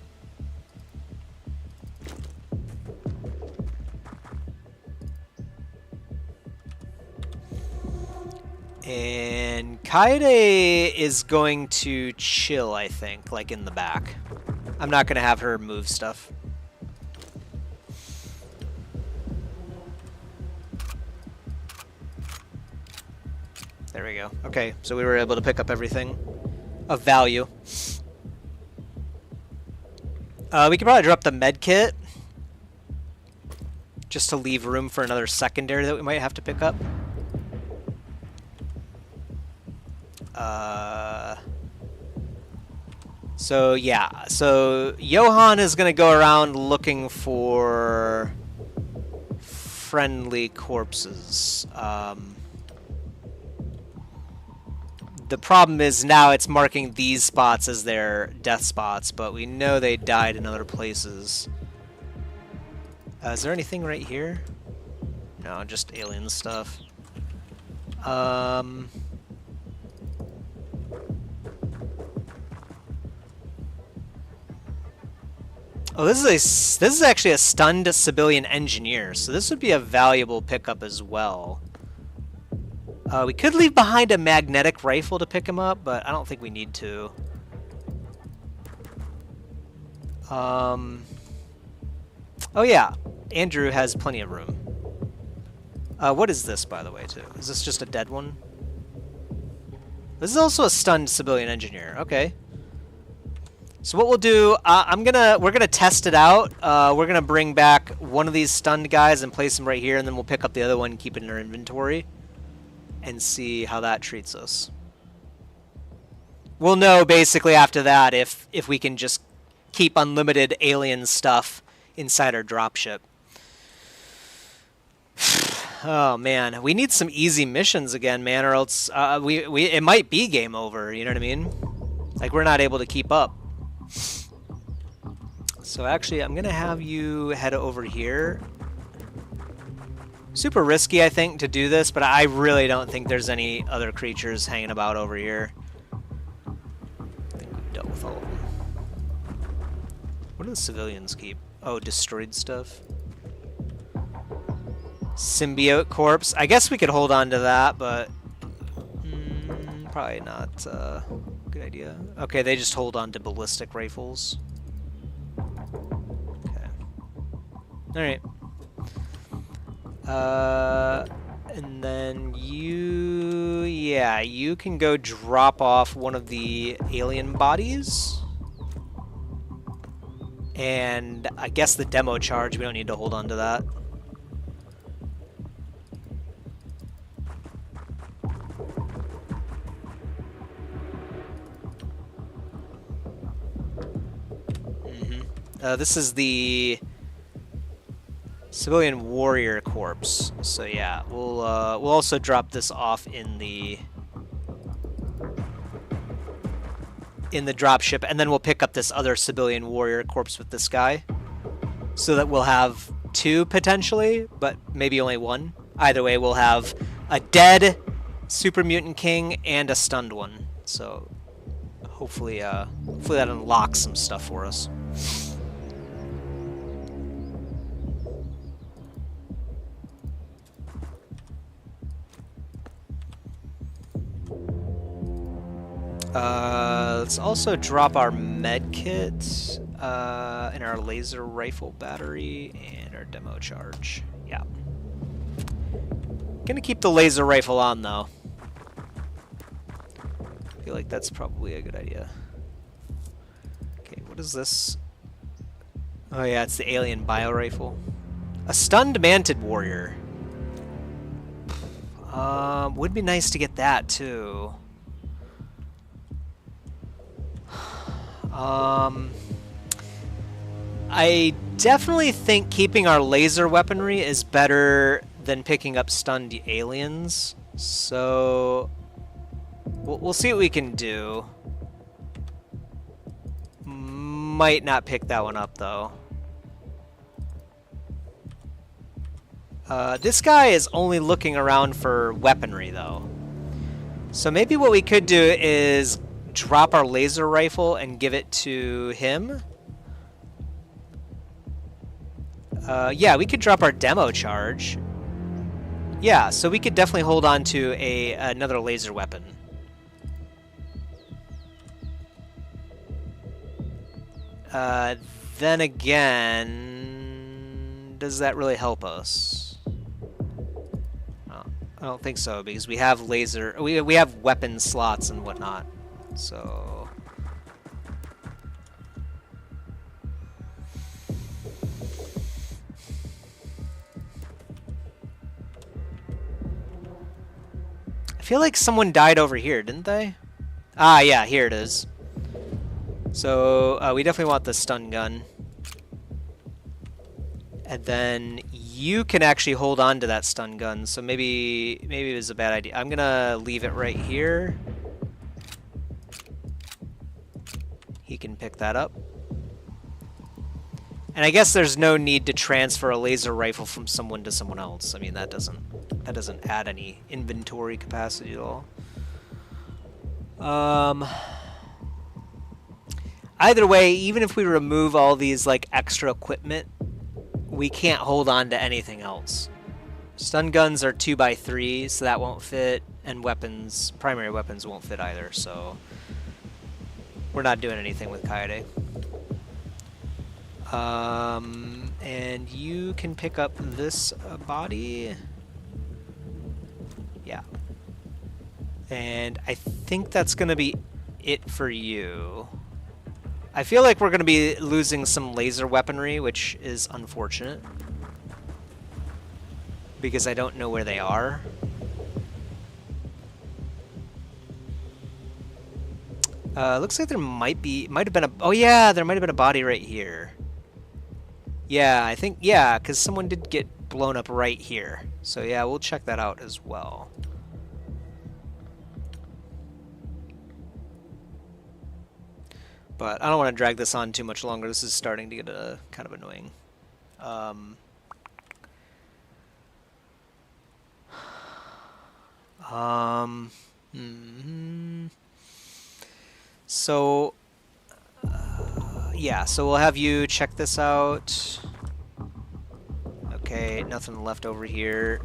And Kaede is going to chill, I think, like in the back. I'm not going to have her move stuff. There we go. Okay, so we were able to pick up everything of value. We could probably drop the med kit just to leave room for another secondary that we might have to pick up. So yeah, so Johan is going to go around looking for friendly corpses. The problem is now it's marking these spots as their death spots, but we know they died in other places. Is there anything right here? No, just alien stuff. Oh, this is actually a stunned civilian engineer, so this would be a valuable pickup as well. We could leave behind a magnetic rifle to pick him up, but I don't think we need to. Oh yeah, Andrew has plenty of room. What is this, by the way, too? Is this just a dead one? This is also a stunned civilian engineer. Okay. So what we'll do, we're gonna test it out. We're gonna bring back one of these stunned guys and place him right here, and then we'll pick up the other one and keep it in our inventory, and see how that treats us. We'll know basically after that if we can just keep unlimited alien stuff inside our dropship. Oh man, we need some easy missions again, man, or else it might be game over. You know what I mean? Like we're not able to keep up. So actually, I'm gonna have you head over here. Super risky, I think, to do this, but I really don't think there's any other creatures hanging about over here. I think we've dealt with all of them. What do the civilians keep? Oh, destroyed stuff. Symbiote corpse. I guess we could hold on to that, but probably not a good idea. Okay, they just hold on to ballistic rifles. Okay. Alright. And then you can go drop off one of the alien bodies. And I guess the demo charge, we don't need to hold on to that. This is the civilian warrior corpse. So yeah, we'll also drop this off in the dropship, and then we'll pick up this other civilian warrior corpse with this guy, so that we'll have two potentially, but maybe only one. Either way, we'll have a dead super mutant king and a stunned one. So hopefully that unlocks some stuff for us. Let's also drop our med kit, and our laser rifle battery, and our demo charge. Yeah. Gonna keep the laser rifle on, though. I feel like that's probably a good idea. Okay, what is this? Oh yeah, it's the alien bio rifle. A stunned manted warrior. Would be nice to get that, too. I definitely think keeping our laser weaponry is better than picking up stunned aliens. So we'll see what we can do. Might not pick that one up though. This guy is only looking around for weaponry though. So maybe what we could do is drop our laser rifle and give it to him. Yeah, we could drop our demo charge. Yeah, so we could definitely hold on to another laser weapon. Then again, does that really help us? Oh, I don't think so, because we have we have weapon slots and whatnot. So I feel like someone died over here, didn't they? Ah, yeah, here it is. So we definitely want the stun gun. And then you can actually hold on to that stun gun, so maybe it was a bad idea. I'm gonna leave it right here. He can pick that up. And I guess there's no need to transfer a laser rifle from someone to someone else. I mean, that doesn't add any inventory capacity at all. Either way, even if we remove all these like extra equipment, we can't hold on to anything else. Stun guns are 2x3, so that won't fit, and primary weapons won't fit either, so we're not doing anything with Kaede. And you can pick up this body. Yeah. And I think that's going to be it for you. I feel like we're going to be losing some laser weaponry, which is unfortunate. Because I don't know where they are. Looks like there might have been oh yeah, there might have been a body right here. Yeah, I think, yeah, because someone did get blown up right here. So yeah, we'll check that out as well. But I don't want to drag this on too much longer. This is starting to get kind of annoying. So, yeah, so we'll have you check this out. Okay, nothing left over here.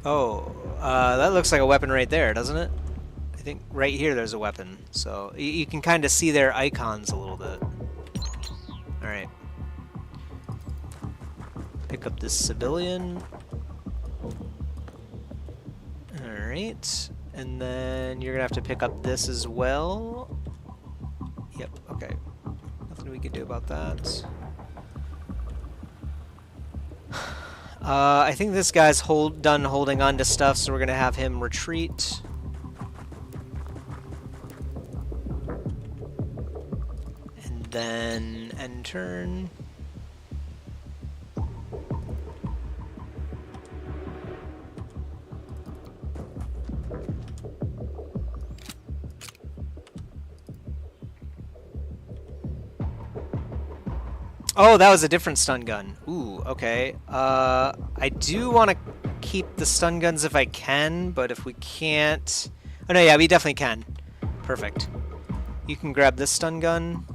Oh, that looks like a weapon right there, doesn't it? I think right here there's a weapon. So you can kind of see their icons a little bit. Alright. Pick up this civilian. Alright. And then you're gonna have to pick up this as well. Yep, okay. Nothing we can do about that. I think this guy's done holding on to stuff, so we're gonna have him retreat. And then end turn. Oh, that was a different stun gun. Ooh, okay. I do want to keep the stun guns if I can, but if we can't... Oh, no, yeah, we definitely can. Perfect. You can grab this stun gun.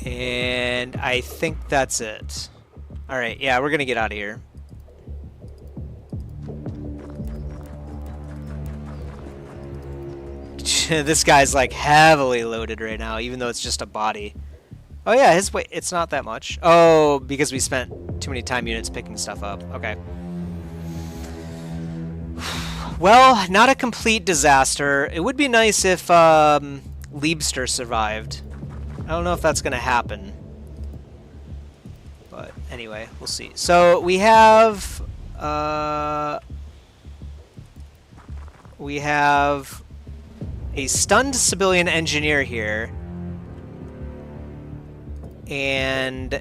And I think that's it. Alright, yeah, we're gonna get out of here. This guy's, like, heavily loaded right now, even though it's just a body. Oh yeah, his weight, it's not that much. Oh, because we spent too many time units picking stuff up. Okay. Well, not a complete disaster. It would be nice if Liebster survived. I don't know if that's going to happen. But anyway, we'll see. So we have a stunned civilian engineer here. And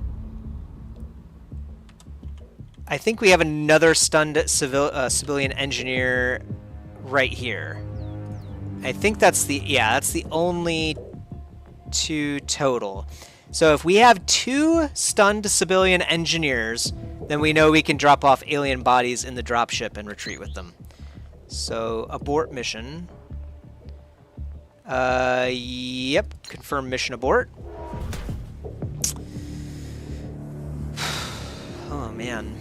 I think we have another stunned civilian engineer right here. I think that's that's the only two total. So if we have 2 stunned civilian engineers, then we know we can drop off alien bodies in the dropship and retreat with them. So abort mission. Yep. Confirm mission abort. Oh, man.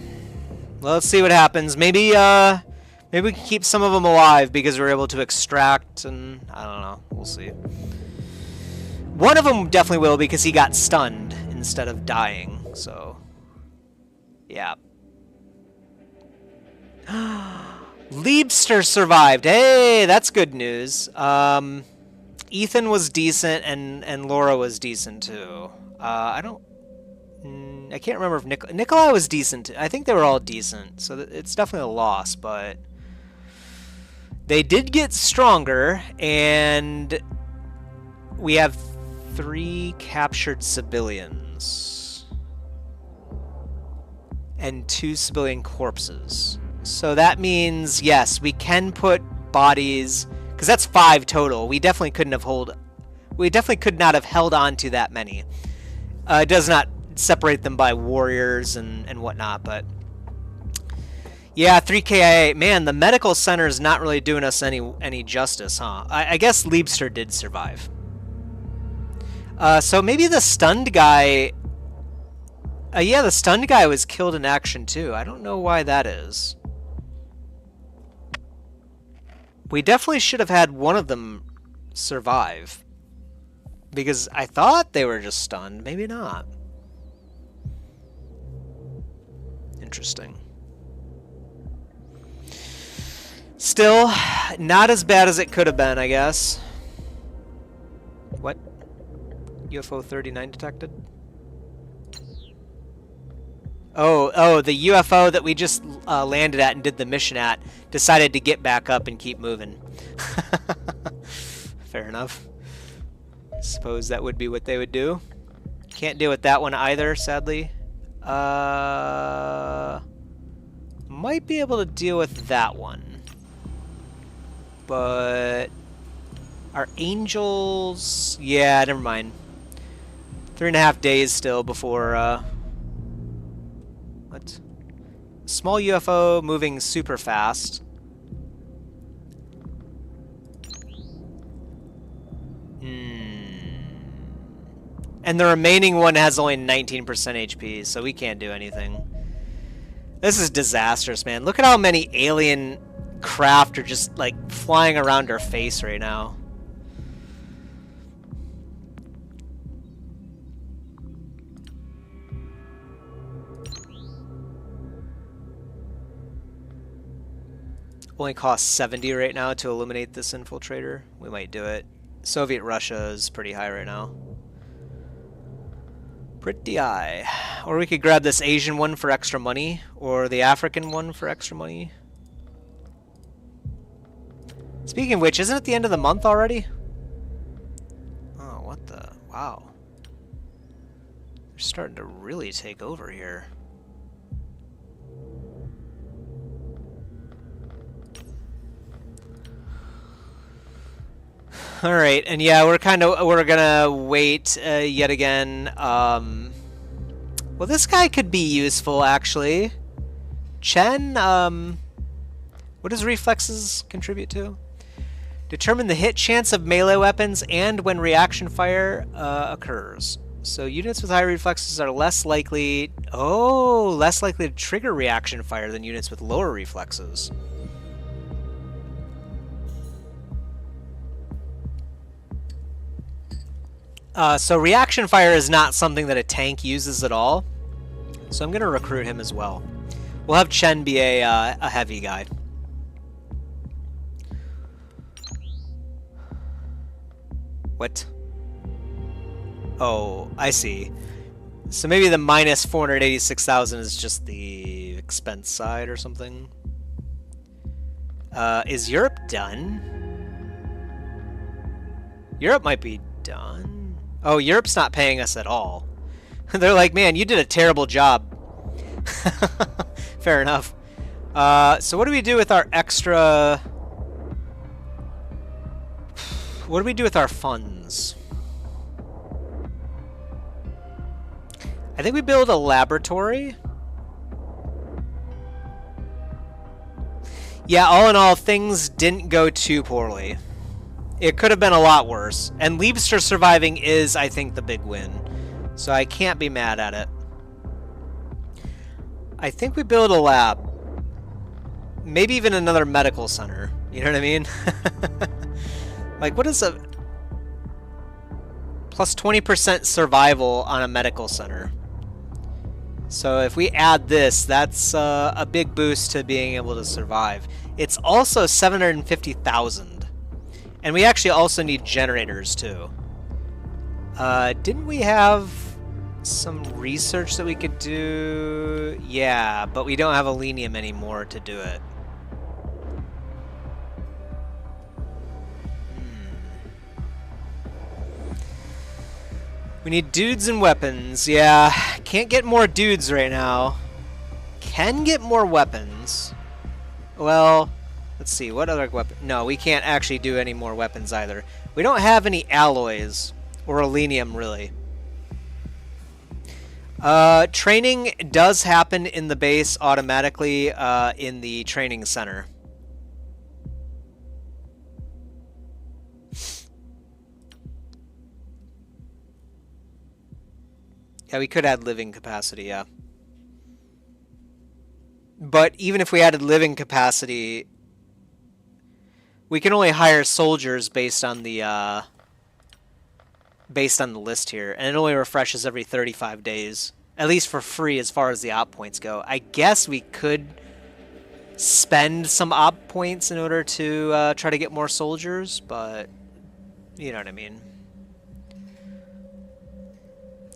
Well, let's see what happens. Maybe we can keep some of them alive because we're able to extract, and I don't know. We'll see. One of them definitely will because he got stunned instead of dying, so... Yeah. Liebster survived. Hey, that's good news. Ethan was decent, and Laura was decent, too. I can't remember if Nikolai was decent, too. I think they were all decent, so it's definitely a loss, but... They did get stronger, and we have 3 captured civilians and 2 civilian corpses. So that means, yes, we can put bodies, because that's 5 total. We definitely could not have held on to that many. It does not separate them by warriors and whatnot, but yeah, 3 KIA. Man, the medical center is not really doing us any justice, huh? I guess Liebster did survive. So maybe the stunned guy... yeah, the stunned guy was killed in action, too. I don't know why that is. We definitely should have had one of them survive. Because I thought they were just stunned. Maybe not. Interesting. Still, not as bad as it could have been, I guess. What? UFO 39 detected? Oh, the UFO that we just landed at and did the mission at decided to get back up and keep moving. Fair enough. Suppose that would be what they would do. Can't deal with that one either, sadly. Might be able to deal with that one. But our angels... Yeah, never mind. 3.5 days still before... What? Small UFO moving super fast. And the remaining one has only 19% HP, so we can't do anything. This is disastrous, man. Look at how many alien craft are just, like, flying around our face right now. Only costs 70 right now to eliminate this infiltrator. We might do it. Soviet Russia is pretty high right now. Pretty high. Or we could grab this Asian one for extra money, or the African one for extra money. Speaking of which, isn't it the end of the month already? Oh, what the... Wow. They're starting to really take over here. All right, and yeah, we're gonna wait yet again. Well, this guy could be useful actually. Chen, what does reflexes contribute to? Determine the hit chance of melee weapons and when reaction fire occurs. So units with high reflexes are less likely to trigger reaction fire than units with lower reflexes. So reaction fire is not something that a tank uses at all. So I'm going to recruit him as well. We'll have Chen be a heavy guy. What? Oh, I see. So maybe the minus 486,000 is just the expense side or something. Is Europe done? Europe might be done. Oh, Europe's not paying us at all. They're like, man, you did a terrible job. Fair enough. So what do we do with our extra... What do we do with our funds? I think we build a laboratory. Yeah, all in all, things didn't go too poorly. It could have been a lot worse. And Leibster surviving is, I think, the big win. So I can't be mad at it. I think we build a lab. Maybe even another medical center. You know what I mean? Like, what is a... plus 20% survival on a medical center. So if we add this, that's a big boost to being able to survive. It's also 750,000. And we actually also need generators, too. Didn't we have some research that we could do? Yeah, but we don't have Elenium anymore to do it. We need dudes and weapons. Yeah, can't get more dudes right now. Can get more weapons. Well, let's see, what other weapon? No, we can't actually do any more weapons either. We don't have any alloys or Elenium, really. Training does happen in the base automatically in the training center. Yeah, we could add living capacity, yeah. But even if we added living capacity, we can only hire soldiers based on the list here, and it only refreshes every 35 days, at least for free as far as the op points go. I guess we could spend some op points in order to try to get more soldiers, but you know what I mean.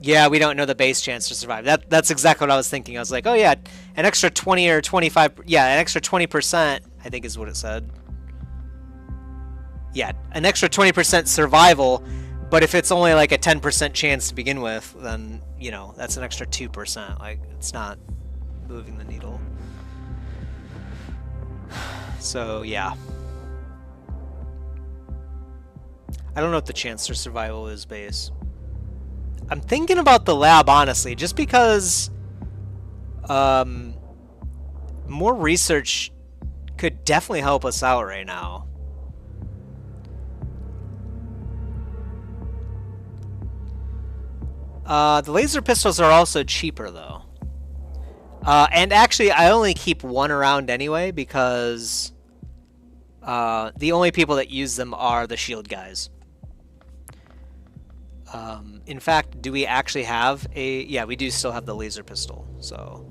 Yeah, we don't know the base chance to survive. That's exactly what I was thinking. I was like, oh yeah, an extra 20 or 25, yeah, an extra 20%, I think is what it said. Yeah, an extra 20% survival, but if it's only like a 10% chance to begin with, then, you know, that's an extra 2%. Like, it's not moving the needle. So, yeah. I don't know what the chance for survival is base. I'm thinking about the lab, honestly, just because more research could definitely help us out right now. The laser pistols are also cheaper, though. And actually, I only keep one around anyway, because the only people that use them are the shield guys. In fact, do we actually have a... Yeah, we do still have the laser pistol, so...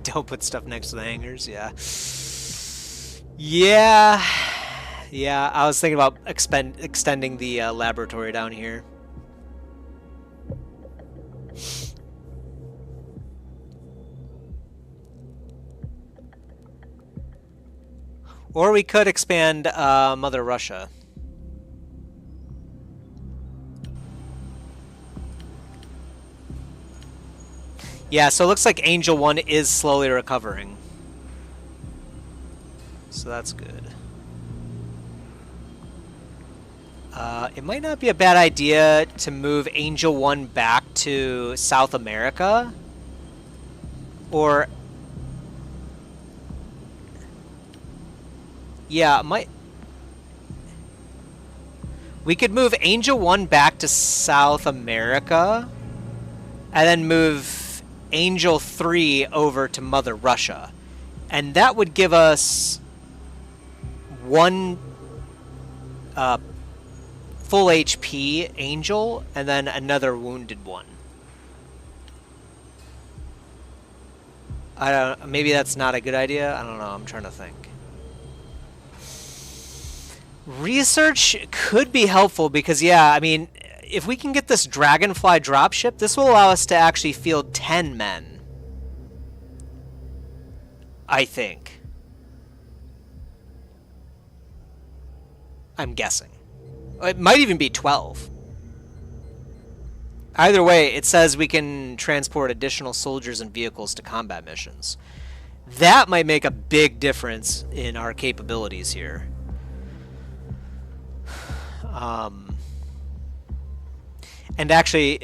Don't put stuff next to the hangars, yeah. Yeah, I was thinking about extending the laboratory down here. Or we could expand Mother Russia. Yeah, so it looks like Angel 1 is slowly recovering. So that's good. It might not be a bad idea to move Angel 1 back to South America. Or... Yeah, we could move Angel 1 back to South America, and then move Angel 3 over to Mother Russia. And that would give us one full HP Angel, and then another wounded one. I don't... Maybe that's not a good idea? I don't know, I'm trying to think. Research could be helpful because, yeah, I mean, if we can get this Dragonfly dropship, this will allow us to actually field 10 men. I think. I'm guessing. It might even be 12. Either way, it says we can transport additional soldiers and vehicles to combat missions. That might make a big difference in our capabilities here. And actually,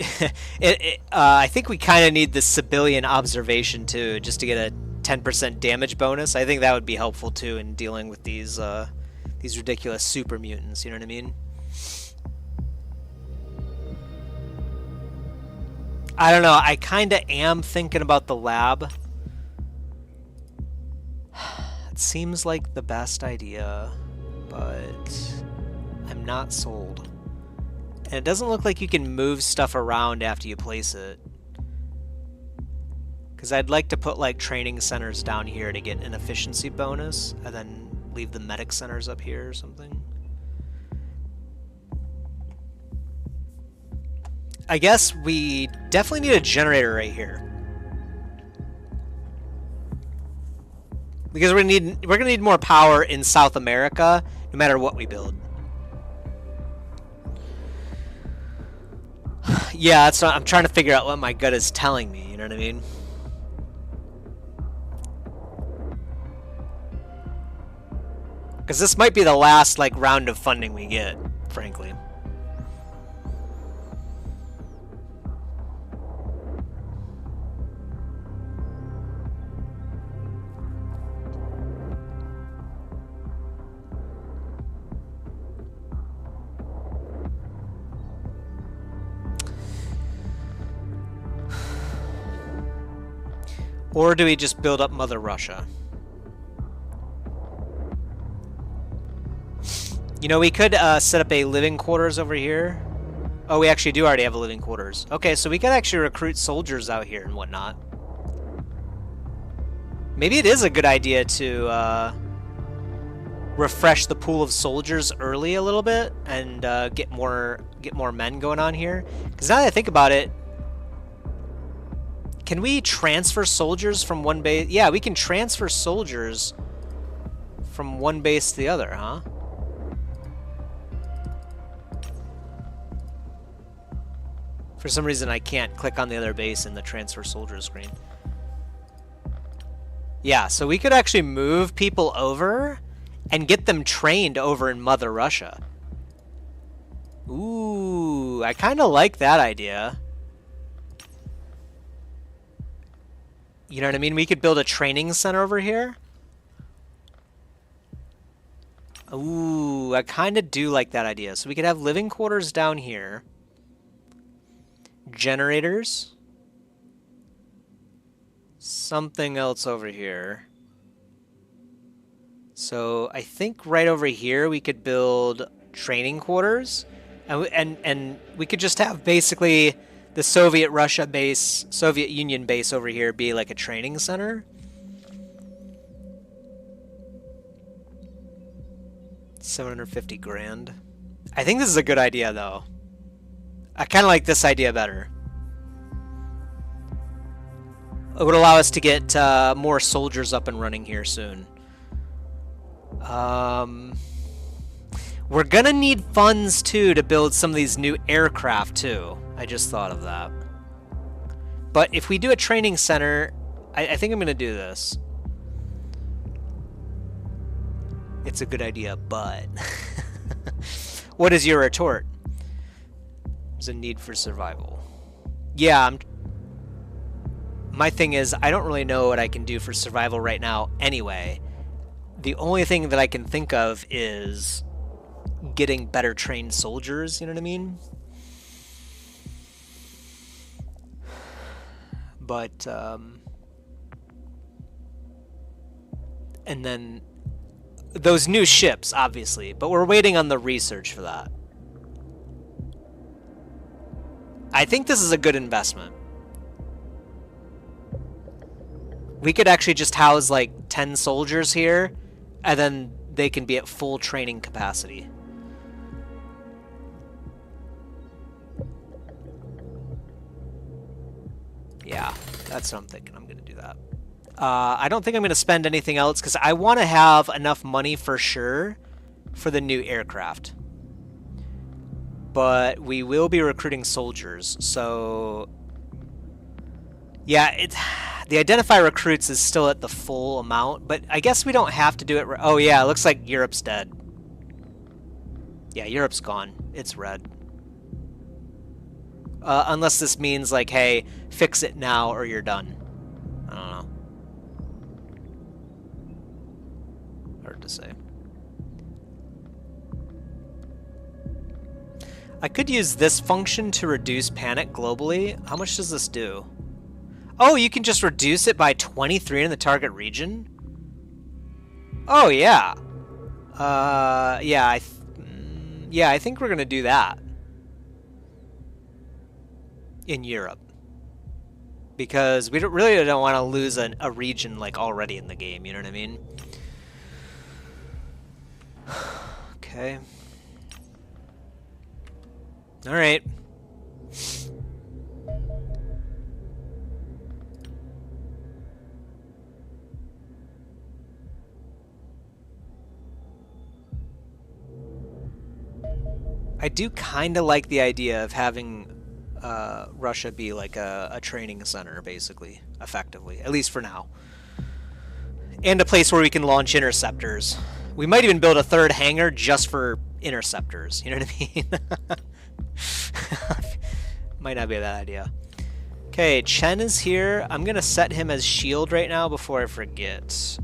I think we kind of need the civilian observation too, just to get a 10% damage bonus. I think that would be helpful too in dealing with these ridiculous super mutants. You know what I mean? I don't know. I kind of am thinking about the lab. It seems like the best idea, but I'm not sold. And it doesn't look like you can move stuff around after you place it. Because I'd like to put like training centers down here to get an efficiency bonus, and then leave the medic centers up here or something. I guess we definitely need a generator right here. Because we're gonna need more power in South America, no matter what we build. Yeah, that's what I'm trying to figure out what my gut is telling me, you know what I mean? Because this might be the last like round of funding we get, frankly. Or do we just build up Mother Russia? You know, we could set up a living quarters over here. Oh, we actually do already have a living quarters. Okay, so we could actually recruit soldiers out here and whatnot. Maybe it is a good idea to refresh the pool of soldiers early a little bit and get more men going on here. Because now that I think about it, can we transfer soldiers from one base? Yeah, we can transfer soldiers from one base to the other, huh? For some reason, I can't click on the other base in the transfer soldiers screen. Yeah, so we could actually move people over and get them trained over in Mother Russia. Ooh, I kind of like that idea. You know what I mean? We could build a training center over here. Ooh, I kind of do like that idea. So we could have living quarters down here. Generators. Something else over here. So I think right over here we could build training quarters. And we could just have basically the Soviet Russia base, Soviet Union base over here be like a training center. $750 grand. I think this is a good idea though. I kind of like this idea better. It would allow us to get more soldiers up and running here soon. We're gonna need funds too to build some of these new aircraft too. I just thought of that. But if we do a training center, I think I'm gonna do this. It's a good idea, but what is your retort? There's a need for survival. Yeah, my thing is, I don't really know what I can do for survival right now anyway. The only thing that I can think of is getting better trained soldiers, you know what I mean? But, and then those new ships, obviously, but we're waiting on the research for that. I think this is a good investment. We could actually just house like 10 soldiers here, and then they can be at full training capacity. Yeah, that's what I'm thinking. I'm going to do that. I don't think I'm going to spend anything else because I want to have enough money for sure for the new aircraft. But we will be recruiting soldiers, so yeah, the identify recruits is still at the full amount, but I guess we don't have to do it. Oh yeah, it looks like Europe's dead. Yeah, Europe's gone. It's red. unless this means like, hey, fix it now or you're done. I don't know. Hard to say. I could use this function to reduce panic globally. How much does this do? Oh, you can just reduce it by 23 in the target region? Oh, yeah. Yeah, I think we're going to do that. In Europe. Because we really don't want to lose a region, like, already in the game, you know what I mean? Okay. Alright. I do kind of like the idea of having Russia be like a training center, basically, effectively, at least for now. And a place where we can launch interceptors. We might even build a third hangar just for interceptors, you know what I mean? Might not be a bad idea. Okay, Chen is here. I'm gonna set him as shield right now before I forget.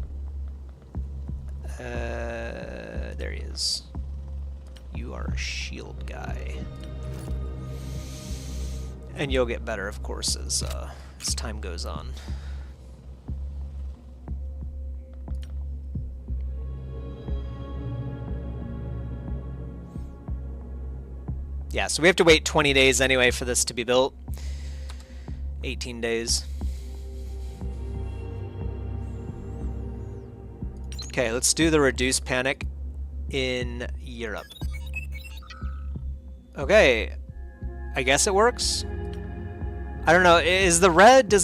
There he is. You are a shield guy. And you'll get better, of course, as time goes on. Yeah, so we have to wait 20 days anyway for this to be built. 18 days. Okay, let's do the reduce panic in Europe. Okay, I guess it works. I don't know, does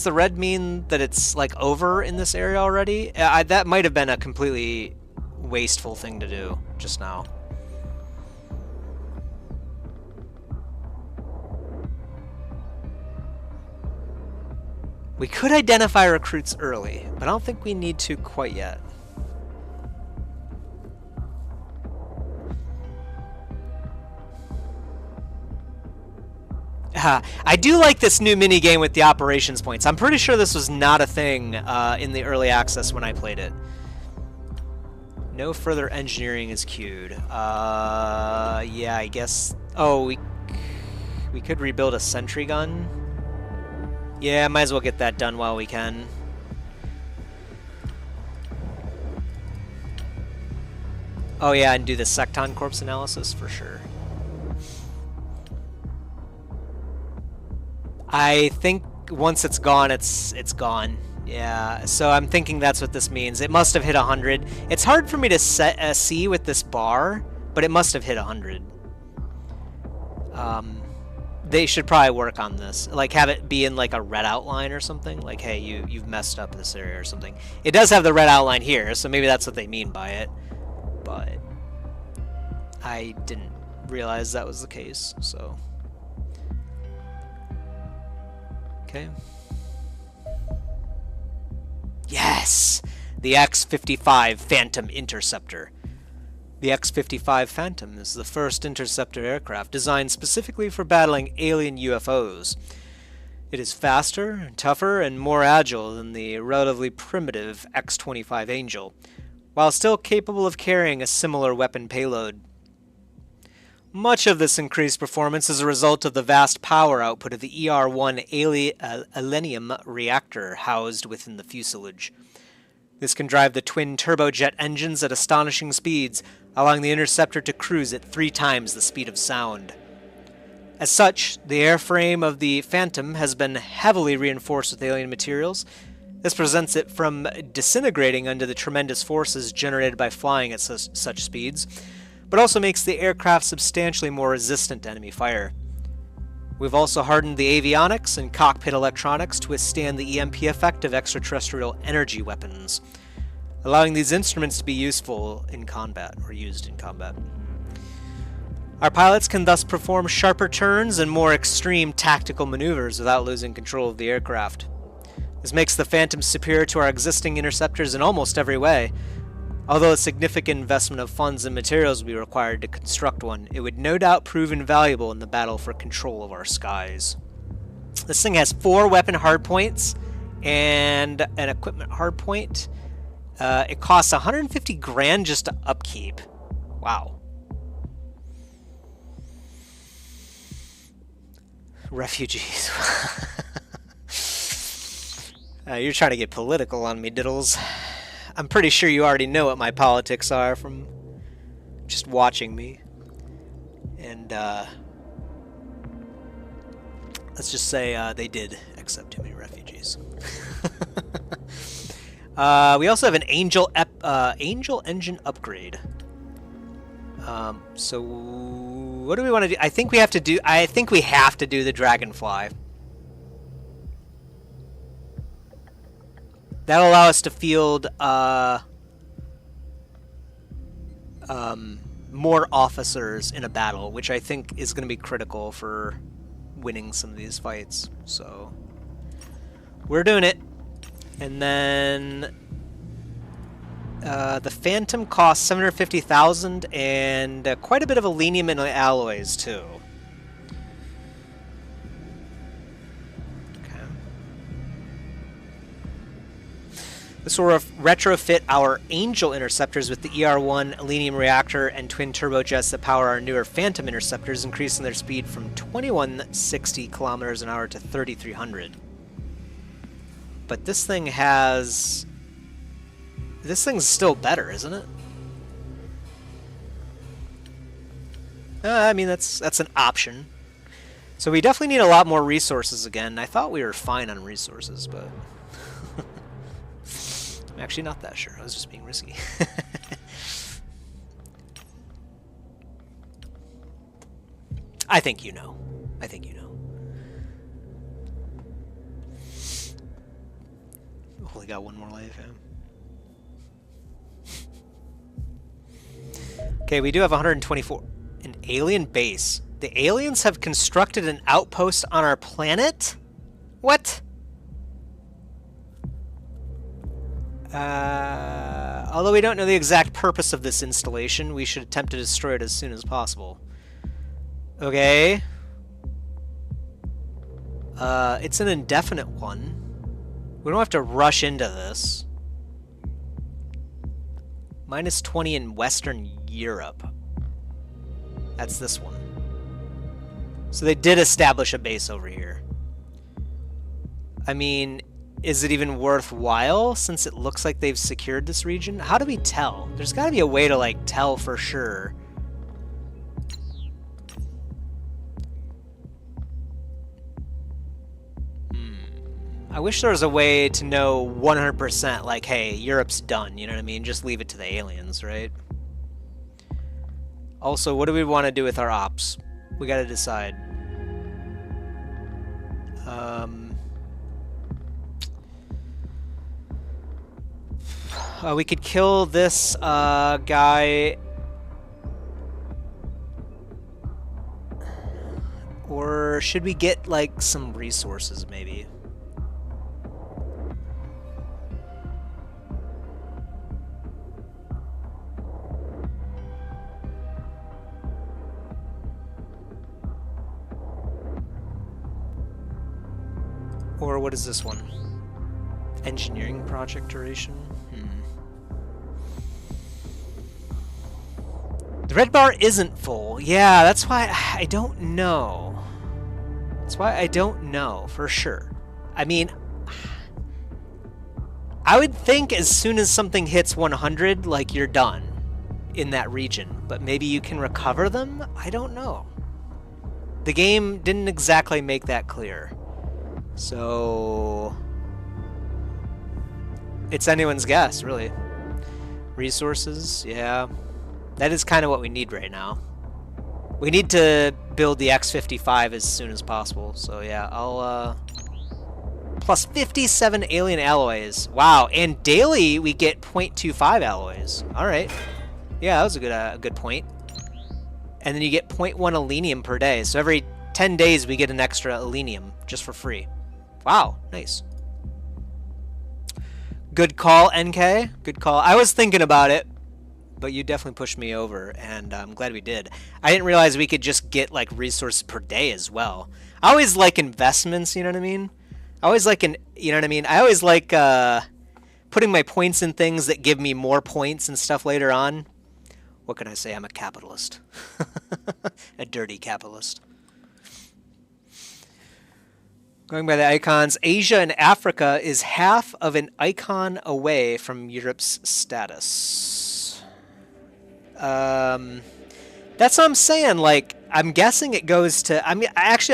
the red mean that it's like over in this area already? That might have been a completely wasteful thing to do just now. We could identify recruits early, but I don't think we need to quite yet. I do like this new mini game with the operations points. I'm pretty sure this was not a thing in the early access when I played it. No further engineering is queued. Yeah, I guess. Oh, we could rebuild a sentry gun. Yeah, might as well get that done while we can. Oh yeah, and do the Secton corpse analysis for sure. I think once it's gone, it's gone. Yeah, so I'm thinking that's what this means. It must have hit 100. It's hard for me to see with this bar, but it must have hit 100. They should probably work on this. Like, have it be in, like, a red outline or something. Like, hey, you've messed up this area or something. It does have the red outline here, so maybe that's what they mean by it. But I didn't realize that was the case, so... Okay. Yes! The X-55 Phantom Interceptor. The X-55 Phantom is the first interceptor aircraft designed specifically for battling alien UFOs. It is faster, tougher, and more agile than the relatively primitive X-25 Angel, while still capable of carrying a similar weapon payload. Much of this increased performance is a result of the vast power output of the ER-1 Alenium reactor housed within the fuselage. This can drive the twin turbojet engines at astonishing speeds, allowing the interceptor to cruise at 3 times the speed of sound. As such, the airframe of the Phantom has been heavily reinforced with alien materials. This prevents it from disintegrating under the tremendous forces generated by flying at such speeds, but also makes the aircraft substantially more resistant to enemy fire. We've also hardened the avionics and cockpit electronics to withstand the EMP effect of extraterrestrial energy weapons, allowing these instruments to be useful in combat, or used in combat. Our pilots can thus perform sharper turns and more extreme tactical maneuvers without losing control of the aircraft. This makes the Phantom superior to our existing interceptors in almost every way. Although a significant investment of funds and materials would be required to construct one, it would no doubt prove invaluable in the battle for control of our skies. This thing has 4 weapon hardpoints and an equipment hardpoint. It costs 150 grand just to upkeep. Wow. Refugees. You're trying to get political on me, Diddles. I'm pretty sure you already know what my politics are from just watching me. And let's just say they did accept too many refugees. We also have an Angel Engine upgrade. So what do we want to do? I think we have to do the Dragonfly. That'll allow us to field more officers in a battle, which I think is going to be critical for winning some of these fights. So we're doing it. And then the Phantom costs 750,000 and quite a bit of Elenium and alloys too. Okay. This will retrofit our Angel interceptors with the ER-1 Elenium reactor and twin turbojets that power our newer Phantom interceptors, increasing their speed from 2160 kilometers an hour to 3300. But this thing has... This thing's still better, isn't it? I mean, that's an option. So we definitely need a lot more resources again. I thought we were fine on resources, but... I'm actually not that sure. I was just being risky. I think you know. I think you know. Only got one more life, yeah. Okay, we do have 124. An alien base. The aliens have constructed an outpost on our planet? What? Although we don't know the exact purpose of this installation, we should attempt to destroy it as soon as possible. Okay. It's an indefinite one. We don't have to rush into this. Minus 20 in Western Europe. That's this one. So they did establish a base over here. I mean, is it even worthwhile since it looks like they've secured this region? How do we tell? There's got to be a way to, like, tell for sure. I wish there was a way to know 100%, like, hey, Europe's done, you know what I mean? Just leave it to the aliens, right? Also, what do we want to do with our ops? We gotta decide. We could kill this guy. Or should we get, like, some resources, maybe? Or what is this one? Engineering project duration? The red bar isn't full. Yeah, that's why I don't know. That's why I don't know for sure. I mean, I would think as soon as something hits 100, like, you're done in that region. But maybe you can recover them? I don't know. The game didn't exactly make that clear. So it's anyone's guess, really. Resources, yeah. That is kind of what we need right now. We need to build the X-55 as soon as possible. So yeah, I'll plus 57 alien alloys. Wow, and daily we get 0.25 alloys. All right. Yeah, that was a good point. And then you get 0.1 Elenium per day. So every 10 days we get an extra Elenium just for free. Wow, nice. Good call, NK. Good call. I was thinking about it, but you definitely pushed me over, and I'm glad we did. I didn't realize we could just get like resources per day as well. I always like investments, you know what I mean? I always like I always like putting my points in things that give me more points and stuff later on. What can I say? I'm a capitalist. A dirty capitalist. Going by the icons, Asia and Africa is half of an icon away from Europe's status. That's what I'm saying. Like, I'm guessing it goes to... I'm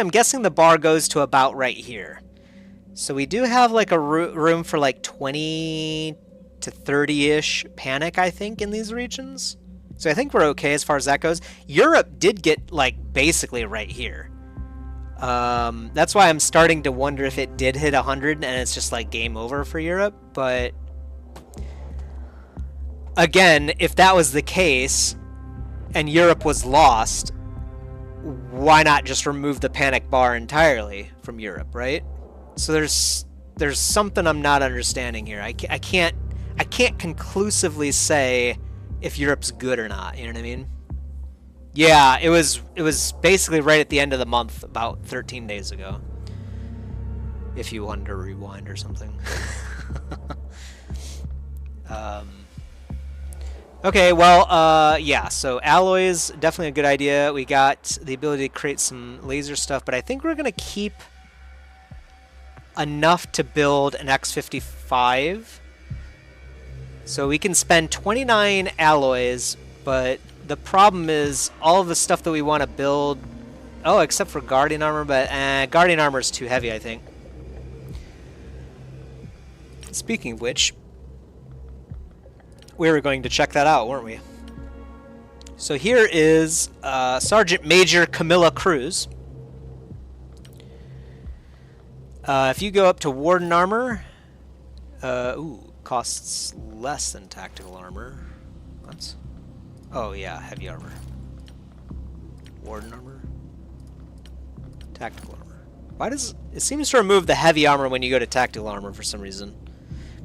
guessing the bar goes to about right here. So we do have, like, a room for, like, 20 to 30-ish panic, I think, in these regions. So I think we're okay as far as that goes. Europe did get, like, basically right here. That's why I'm starting to wonder if it did hit 100 and it's just like game over for Europe. But again, if that was the case and Europe was lost, why not just remove the panic bar entirely from Europe, right? So there's something I'm not understanding here. I can't conclusively say if Europe's good or not, you know what I mean? Yeah, it was basically right at the end of the month, about 13 days ago. If you wanted to rewind or something. Okay, well, yeah, so alloys, definitely a good idea. We got the ability to create some laser stuff, but I think we're going to keep enough to build an X55. So we can spend 29 alloys, but the problem is all of the stuff that we want to build... Oh, except for Guardian Armor, but Guardian Armor is too heavy, I think. Speaking of which, we were going to check that out, weren't we? So here is Sergeant Major Camilla Cruz. If you go up to Warden Armor... costs less than Tactical Armor. What? Oh yeah, heavy armor. Warden armor. Tactical armor. Why does it seems to remove the heavy armor when you go to tactical armor for some reason?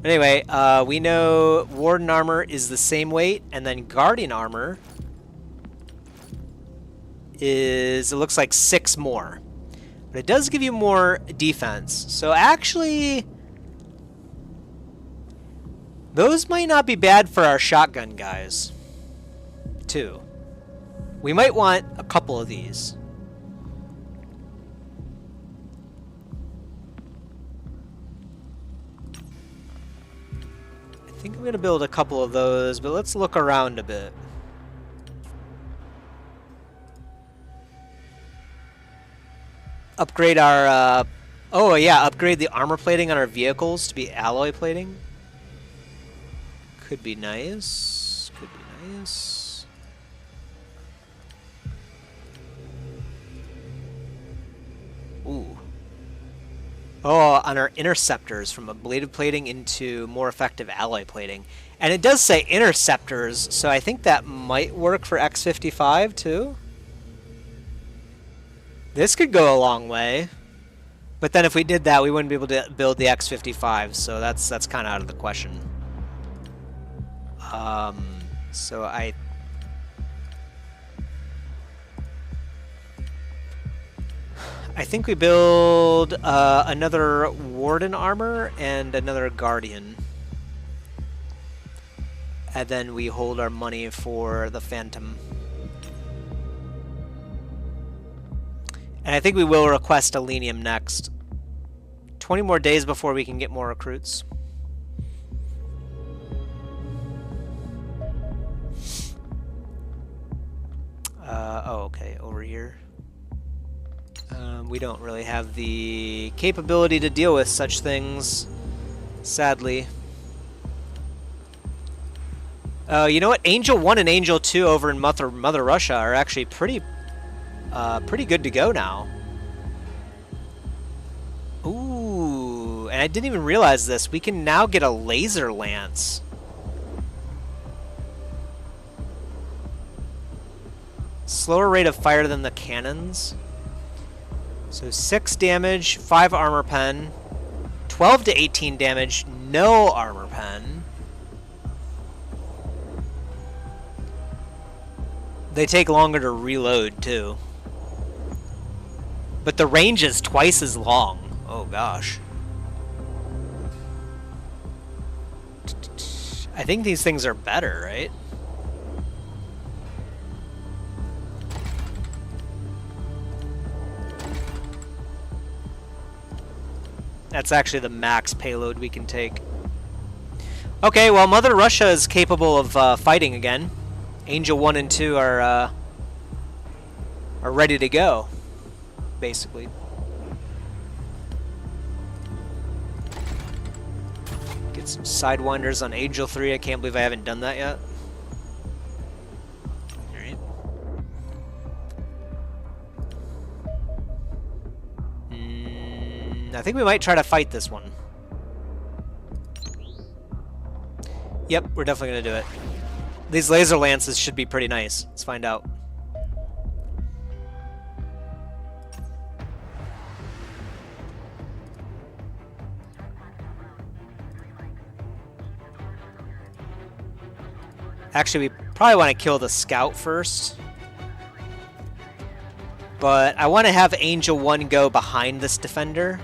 But anyway, we know Warden armor is the same weight, and then Guardian armor is, it looks like 6 more. But it does give you more defense. So actually, those might not be bad for our shotgun guys. Too. We might want a couple of these. I think I'm going to build a couple of those, but let's look around a bit. Upgrade our... oh yeah, upgrade the armor plating on our vehicles to be alloy plating. Could be nice. Could be nice. Ooh. Oh, on our interceptors, from ablative plating into more effective alloy plating. And it does say interceptors, so I think that might work for X55 too. This could go a long way. But then if we did that, we wouldn't be able to build the X55, so that's kind of out of the question. So I think we build another Warden armor and another Guardian. And then we hold our money for the Phantom. And I think we will request Elenium next. 20 more days before we can get more recruits. Oh, okay, over here. We don't really have the capability to deal with such things, sadly. You know what? Angel 1 and Angel 2 over in Mother Russia are actually pretty good to go now. Ooh, and I didn't even realize this. We can now get a laser lance. Slower rate of fire than the cannons. So 6 damage, 5 armor pen, 12 to 18 damage, no armor pen. They take longer to reload, too. But the range is twice as long. Oh, gosh. I think these things are better, right? That's actually the max payload we can take. Okay, well, Mother Russia is capable of fighting again. Angel 1 and 2 are ready to go, basically. Get some Sidewinders on Angel 3. I can't believe I haven't done that yet. Alright. I think we might try to fight this one. Yep, we're definitely going to do it. These laser lances should be pretty nice. Let's find out. Actually, we probably want to kill the scout first. But I want to have Angel 1 go behind this defender.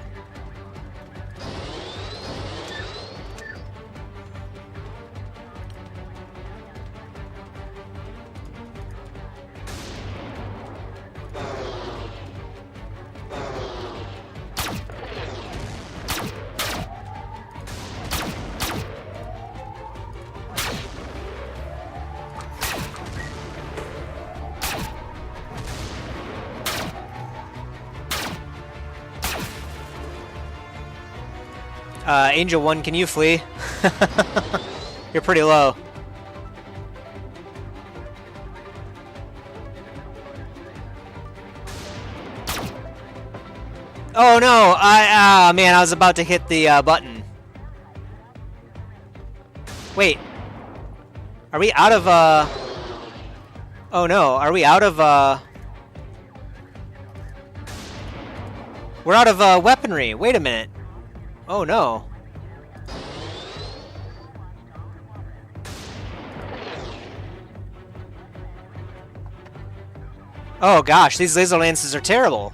Angel 1, can you flee? You're pretty low. Oh no! Man, I was about to hit the button. Wait. Are we out of Oh no, are we out of We're out of weaponry. Wait a minute. Oh no. Oh gosh, these laser lances are terrible.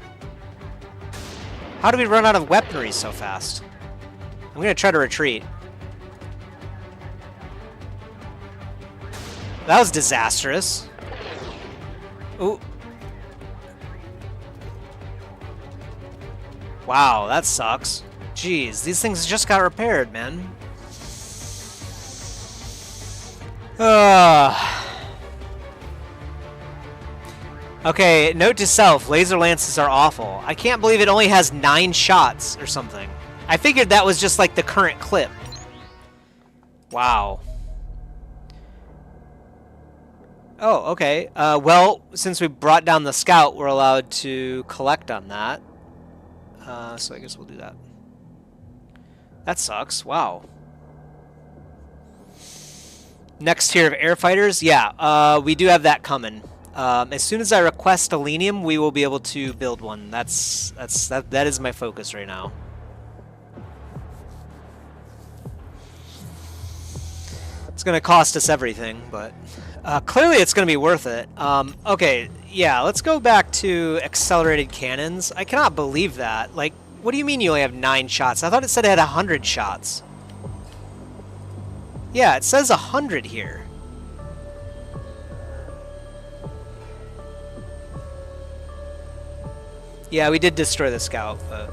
How do we run out of weaponry so fast? I'm gonna try to retreat. That was disastrous. Ooh. Wow, that sucks. Jeez, these things just got repaired, man. Okay, note to self, laser lances are awful. I can't believe it only has 9 shots or something. I figured that was just like the current clip. Wow. Oh, okay. Well, since we brought down the scout, we're allowed to collect on that. So I guess we'll do that. That sucks. Wow. Next tier of air fighters? Yeah, we do have that coming. As soon as I request Selenium, we will be able to build one. That is my focus right now. It's going to cost us everything, but clearly it's going to be worth it. Okay, yeah, let's go back to accelerated cannons. I cannot believe that. Like, what do you mean you only have 9 shots? I thought it said it had 100 shots. Yeah, it says 100 here. Yeah, we did destroy the scout, but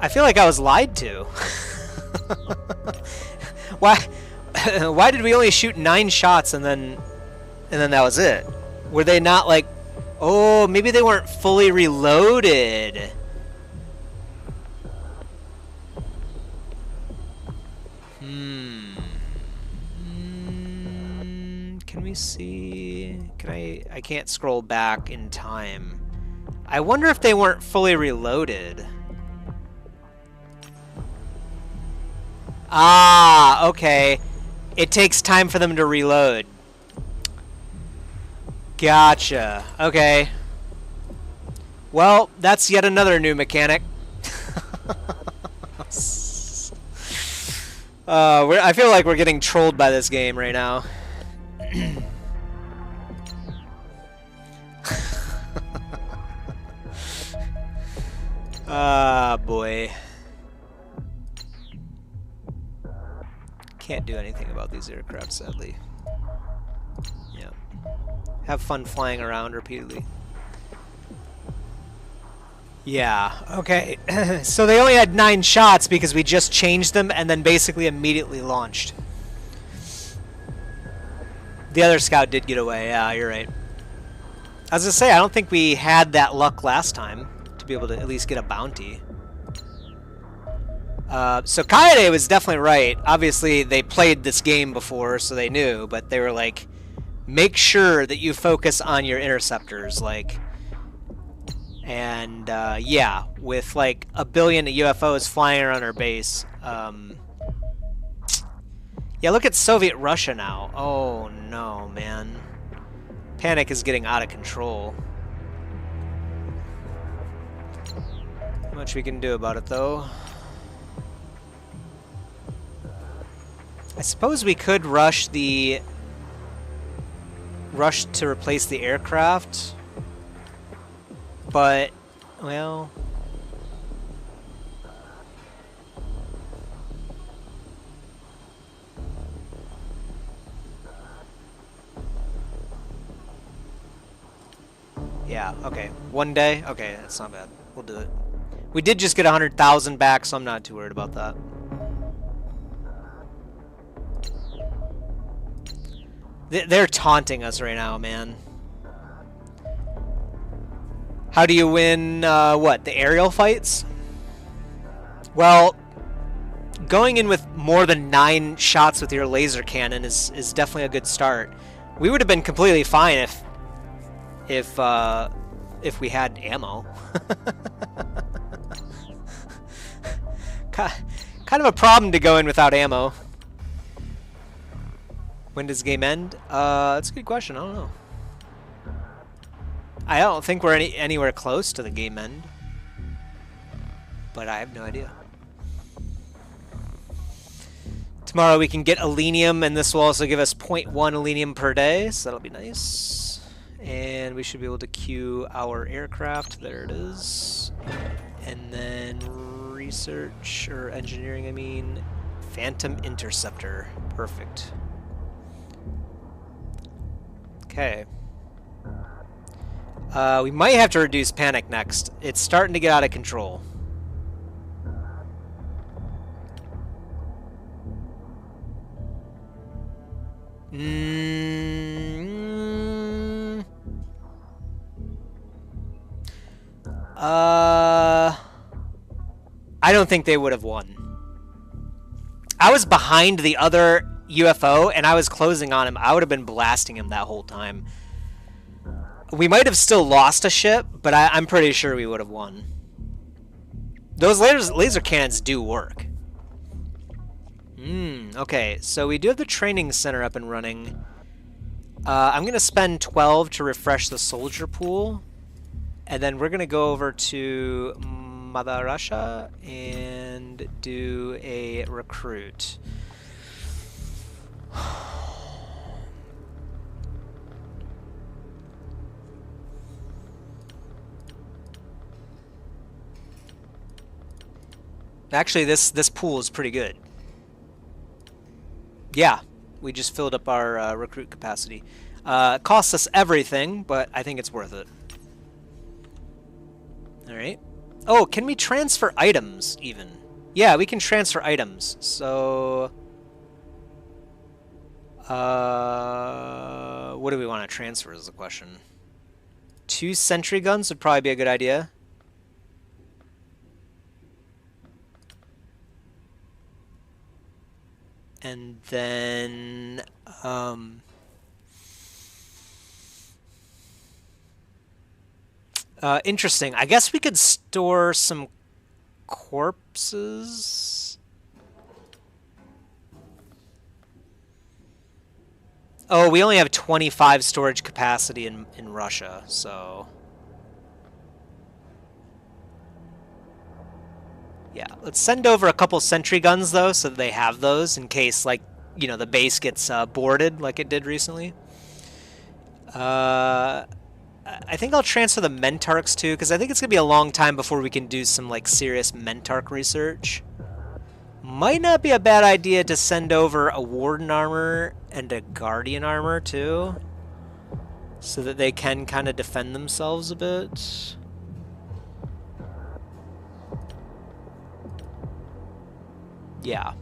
I feel like I was lied to. Why did we only shoot 9 shots and then that was it? Were they not like, oh, maybe they weren't fully reloaded. Can we see? I can't scroll back in time. I wonder if they weren't fully reloaded. Ah, okay. It takes time for them to reload. Gotcha. Okay. Well, that's yet another new mechanic. I feel like we're getting trolled by this game right now. Ah, boy. Can't do anything about these aircraft, sadly. Yeah. Have fun flying around repeatedly. Yeah, okay. So they only had 9 shots because we just changed them and then basically immediately launched. The other scout did get away, yeah, you're right. I was gonna say, I don't think we had that luck last time to be able to at least get a bounty. So Kaede was definitely right. Obviously, they played this game before, so they knew, but they were like, make sure that you focus on your interceptors, like... And, yeah, with like 1 billion UFOs flying around our base, yeah, look at Soviet Russia now. Oh, no, man. Panic is getting out of control. Not much we can do about it, though. I suppose we could rush to replace the aircraft. But, well... Yeah, okay. 1 day? Okay, that's not bad. We'll do it. We did just get 100,000 back, so I'm not too worried about that. They're taunting us right now, man. How do you win, what, the aerial fights? Well, going in with more than 9 shots with your laser cannon is definitely a good start. We would have been completely fine if we had ammo. Kind of a problem to go in without ammo. When does game end? That's a good question. I don't know. I don't think we're anywhere close to the game end. But I have no idea. Tomorrow we can get Elenium, and this will also give us 0.1 Elenium per day, so that'll be nice. And we should be able to queue our aircraft. There it is. And then research, or engineering, I mean. Phantom Interceptor. Perfect. Okay. We might have to reduce panic next. It's starting to get out of control. I don't think they would have won. I was behind the other UFO, and I was closing on him. I would have been blasting him that whole time. We might have still lost a ship, but I'm pretty sure we would have won. Those laser cannons do work. Okay, so we do have the training center up and running. I'm going to spend 12 to refresh the soldier pool. And then we're going to go over to Mother Russia and do a recruit. Actually, this pool is pretty good. Yeah, we just filled up our recruit capacity. It costs us everything, but I think it's worth it. Alright. Oh, can we transfer items, even? Yeah, we can transfer items. So... what do we want to transfer is the question. 2 sentry guns would probably be a good idea. And then... interesting. I guess we could store some corpses. Oh, we only have 25 storage capacity in Russia, so... Yeah, let's send over a couple sentry guns, though, so that they have those in case, like, you know, the base gets boarded like it did recently. I think I'll transfer the Mentarchs too, because I think it's gonna be a long time before we can do some like serious Mentarch research. Might not be a bad idea to send over a Warden armor and a Guardian armor too, so that they can kind of defend themselves a bit. Yeah, I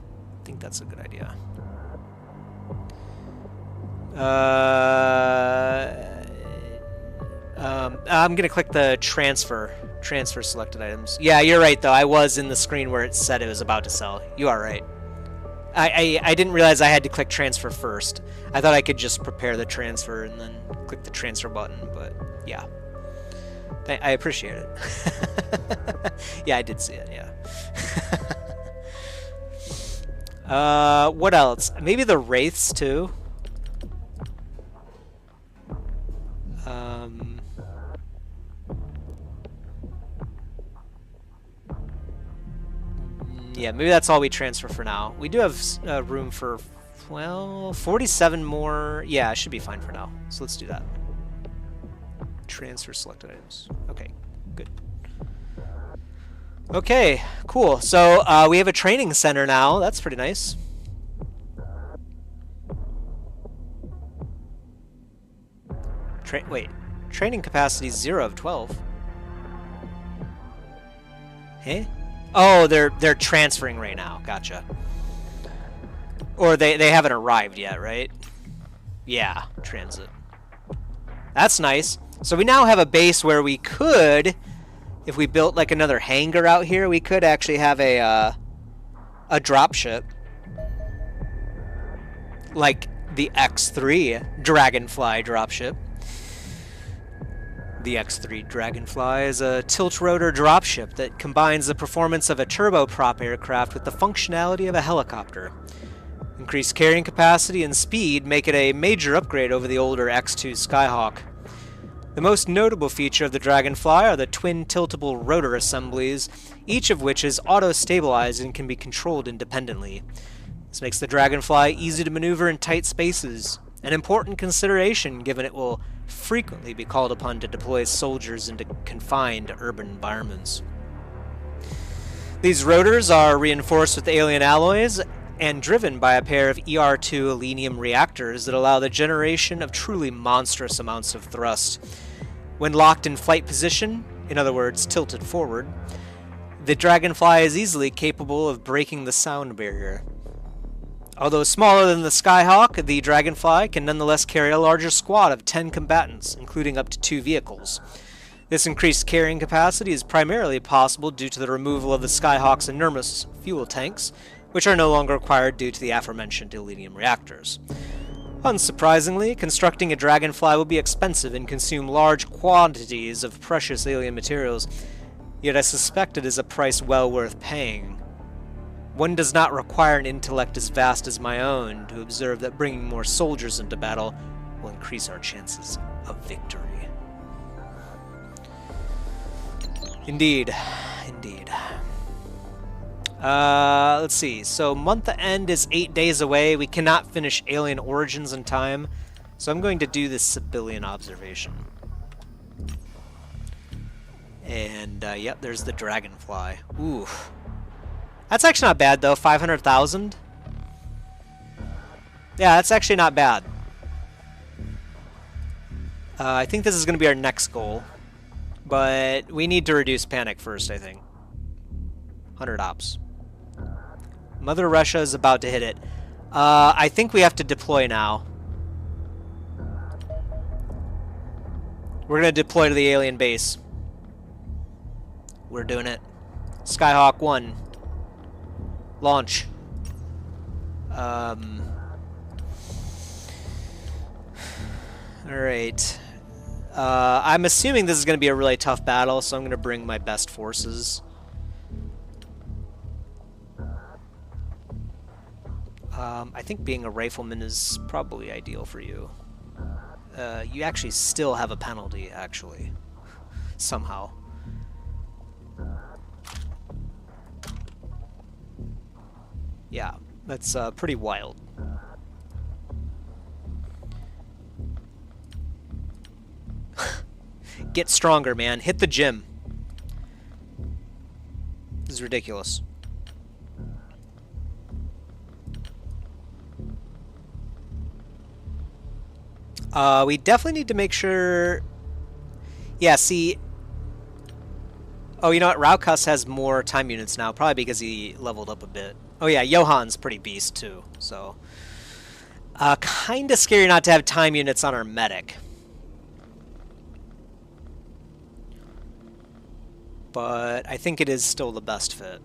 think that's a good idea. I'm gonna click the transfer selected items. Yeah, you're right though. I was in the screen where it said it was about to sell. You are right. I didn't realize I had to click transfer first. I thought I could just prepare the transfer and then click the transfer button, but yeah. I appreciate it. Yeah, I did see it, yeah. What else? Maybe the Wraiths too. Yeah, maybe that's all we transfer for now. We do have room for, well, 47 more. Yeah, it should be fine for now. So let's do that. Transfer selected items. Okay, good. Okay, cool. So we have a training center now. That's pretty nice. Wait, training capacity is 0 of 12. Hey? Oh, they're transferring right now. Gotcha. Or they haven't arrived yet, right? Yeah, transit. That's nice. So we now have a base where we could, if we built like another hangar out here, we could actually have a dropship. Like the X3 Dragonfly dropship. The X3 Dragonfly is a tilt-rotor dropship that combines the performance of a turboprop aircraft with the functionality of a helicopter. Increased carrying capacity and speed make it a major upgrade over the older X2 Skyhawk. The most notable feature of the Dragonfly are the twin tiltable rotor assemblies, each of which is auto-stabilized and can be controlled independently. This makes the Dragonfly easy to maneuver in tight spaces, an important consideration given it will frequently be called upon to deploy soldiers into confined urban environments. These rotors are reinforced with alien alloys and driven by a pair of ER2 Elenium reactors that allow the generation of truly monstrous amounts of thrust. When locked in flight position, in other words, tilted forward, the Dragonfly is easily capable of breaking the sound barrier. Although smaller than the Skyhawk, the Dragonfly can nonetheless carry a larger squad of 10 combatants, including up to 2 vehicles. This increased carrying capacity is primarily possible due to the removal of the Skyhawk's enormous fuel tanks, which are no longer required due to the aforementioned Elenium reactors. Unsurprisingly, constructing a Dragonfly will be expensive and consume large quantities of precious alien materials, yet I suspect it is a price well worth paying. One does not require an intellect as vast as my own to observe that bringing more soldiers into battle will increase our chances of victory. Indeed. Indeed. Let's see. So month end is 8 days away. We cannot finish Alien Origins in time, so I'm going to do this civilian observation. And, yep, there's the Dragonfly. Ooh. That's actually not bad, though. 500,000? Yeah, that's actually not bad. I think this is going to be our next goal. But we need to reduce panic first, I think. 100 ops. Mother Russia is about to hit it. I think we have to deploy now. We're going to deploy to the alien base. We're doing it. Skyhawk 1. Launch. Alright. I'm assuming this is going to be a really tough battle, so I'm going to bring my best forces. I think being a rifleman is probably ideal for you. You actually still have a penalty, actually. Somehow. Yeah, that's pretty wild. Get stronger, man. Hit the gym. This is ridiculous. We definitely need to make sure... Yeah, see... Oh, you know what? Raukas has more time units now, probably because he leveled up a bit. Oh yeah, Johann's pretty beast too, so... Kinda scary not to have time units on our medic. But I think it is still the best fit.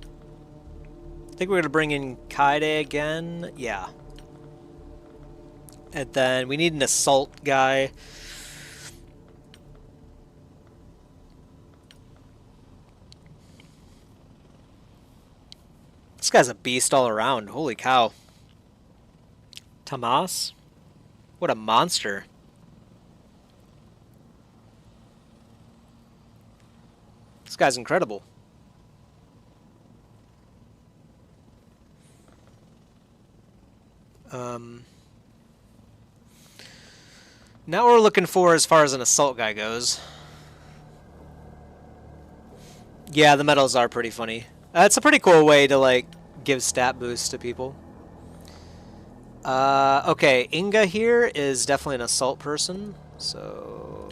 I think we're going to bring in Kaide again. Yeah. And then we need an assault guy. This guy's a beast all around. Holy cow. Tomas? What a monster. This guy's incredible. Now we're looking for as far as an assault guy goes. Yeah, the medals are pretty funny. It's a pretty cool way to, like, give stat boosts to people. Okay, Inga here is definitely an assault person, so...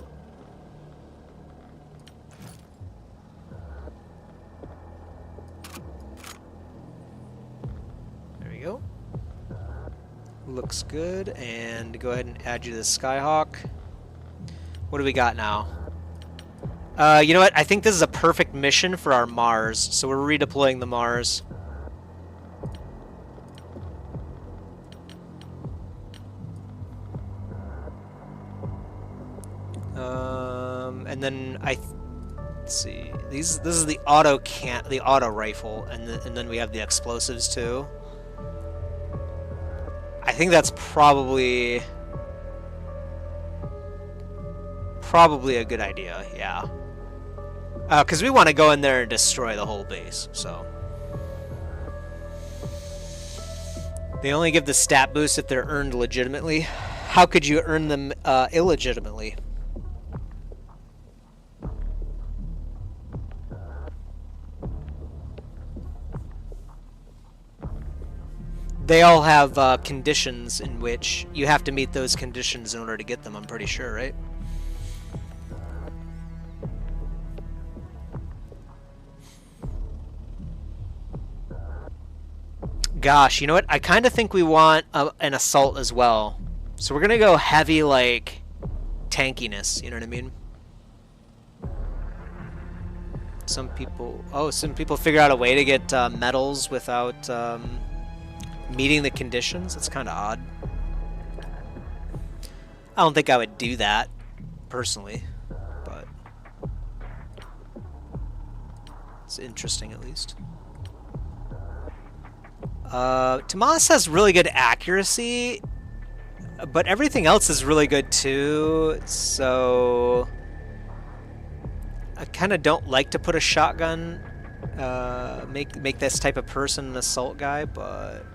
There we go. Looks good, and go ahead and add you to the Skyhawk. What do we got now? You know what? I think this is a perfect mission for our Mars, so we're redeploying the Mars. And then let's see. This is the auto rifle, and then we have the explosives too. I think that's probably a good idea. Yeah. Because we want to go in there and destroy the whole base, so. They only give the stat boost if they're earned legitimately. How could you earn them illegitimately? They all have conditions in which you have to meet those conditions in order to get them, I'm pretty sure, right? Gosh, you know what? I kind of think we want an assault as well. So we're going to go heavy, like, tankiness, you know what I mean? Some people figure out a way to get medals without meeting the conditions. That's kind of odd. I don't think I would do that, personally, but it's interesting at least. Tomas has really good accuracy, but everything else is really good too, so I kind of don't like to put a shotgun, make this type of person an assault guy, but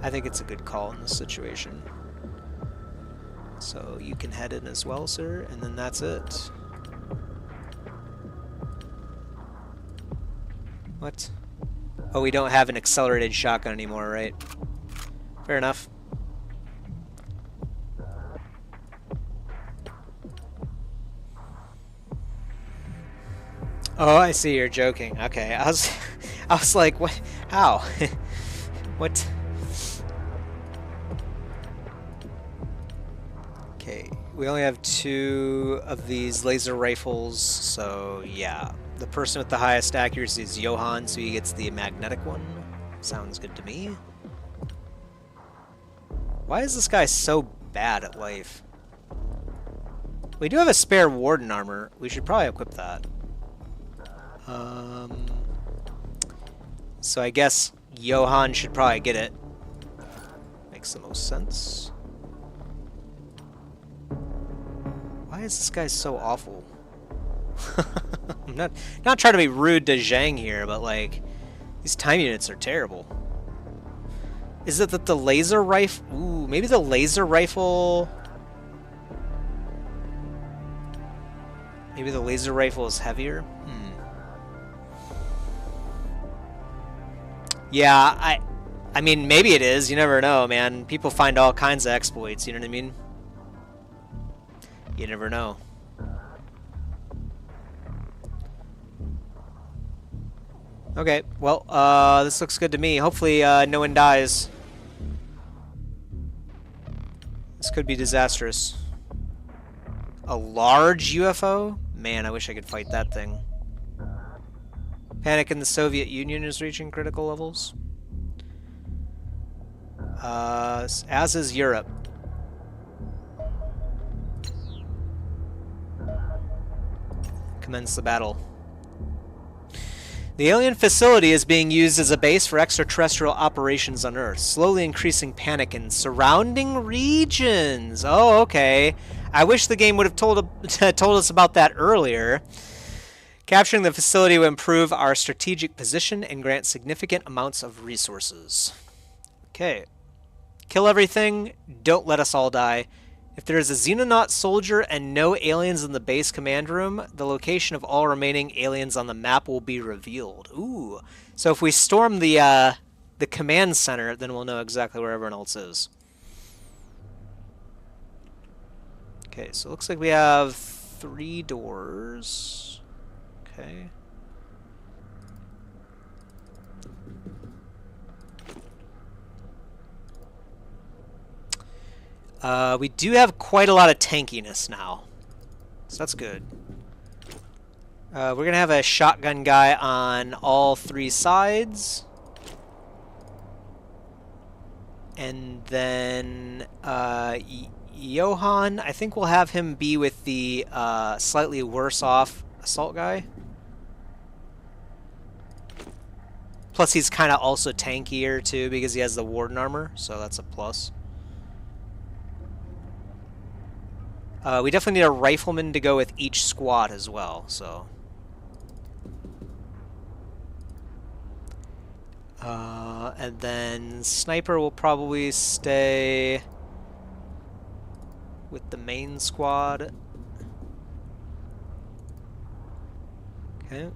I think it's a good call in this situation. So you can head in as well, sir, and then that's it. What? Oh, we don't have an accelerated shotgun anymore, right? Fair enough. Oh, I see, you're joking. Okay, I was like, what? How? What? Okay, we only have 2 of these laser rifles, so yeah. The person with the highest accuracy is Johann, so he gets the magnetic one. Sounds good to me. Why is this guy so bad at life? We do have a spare Warden armor. We should probably equip that. So I guess Johann should probably get it. Makes the most sense. Why is this guy so awful? I'm not trying to be rude to Zhang here, but like, these time units are terrible. Is it that the laser rifle? Ooh, maybe the laser rifle. Maybe the laser rifle is heavier? Yeah, I mean, maybe it is. You never know, man. People find all kinds of exploits, you know what I mean? You never know. Okay, well, this looks good to me. Hopefully, no one dies. This could be disastrous. A large UFO? Man, I wish I could fight that thing. Panic in the Soviet Union is reaching critical levels. As is Europe. Commence the battle. The alien facility is being used as a base for extraterrestrial operations on Earth, slowly increasing panic in surrounding regions. Oh, okay. I wish the game would have told us about that earlier. Capturing the facility will improve our strategic position and grant significant amounts of resources. Okay. Kill everything. Don't let us all die. If there is a Xenonaut soldier and no aliens in the base command room, the location of all remaining aliens on the map will be revealed. Ooh. So if we storm the command center, then we'll know exactly where everyone else is. Okay, so it looks like we have 3 doors. Okay. We do have quite a lot of tankiness now, so that's good. We're going to have a shotgun guy on all 3 sides. And then Johan, I think we'll have him be with the slightly worse off assault guy. Plus he's kind of also tankier too because he has the warden armor, so that's a plus. We definitely need a rifleman to go with each squad as well, so. And then sniper will probably stay with the main squad. Okay.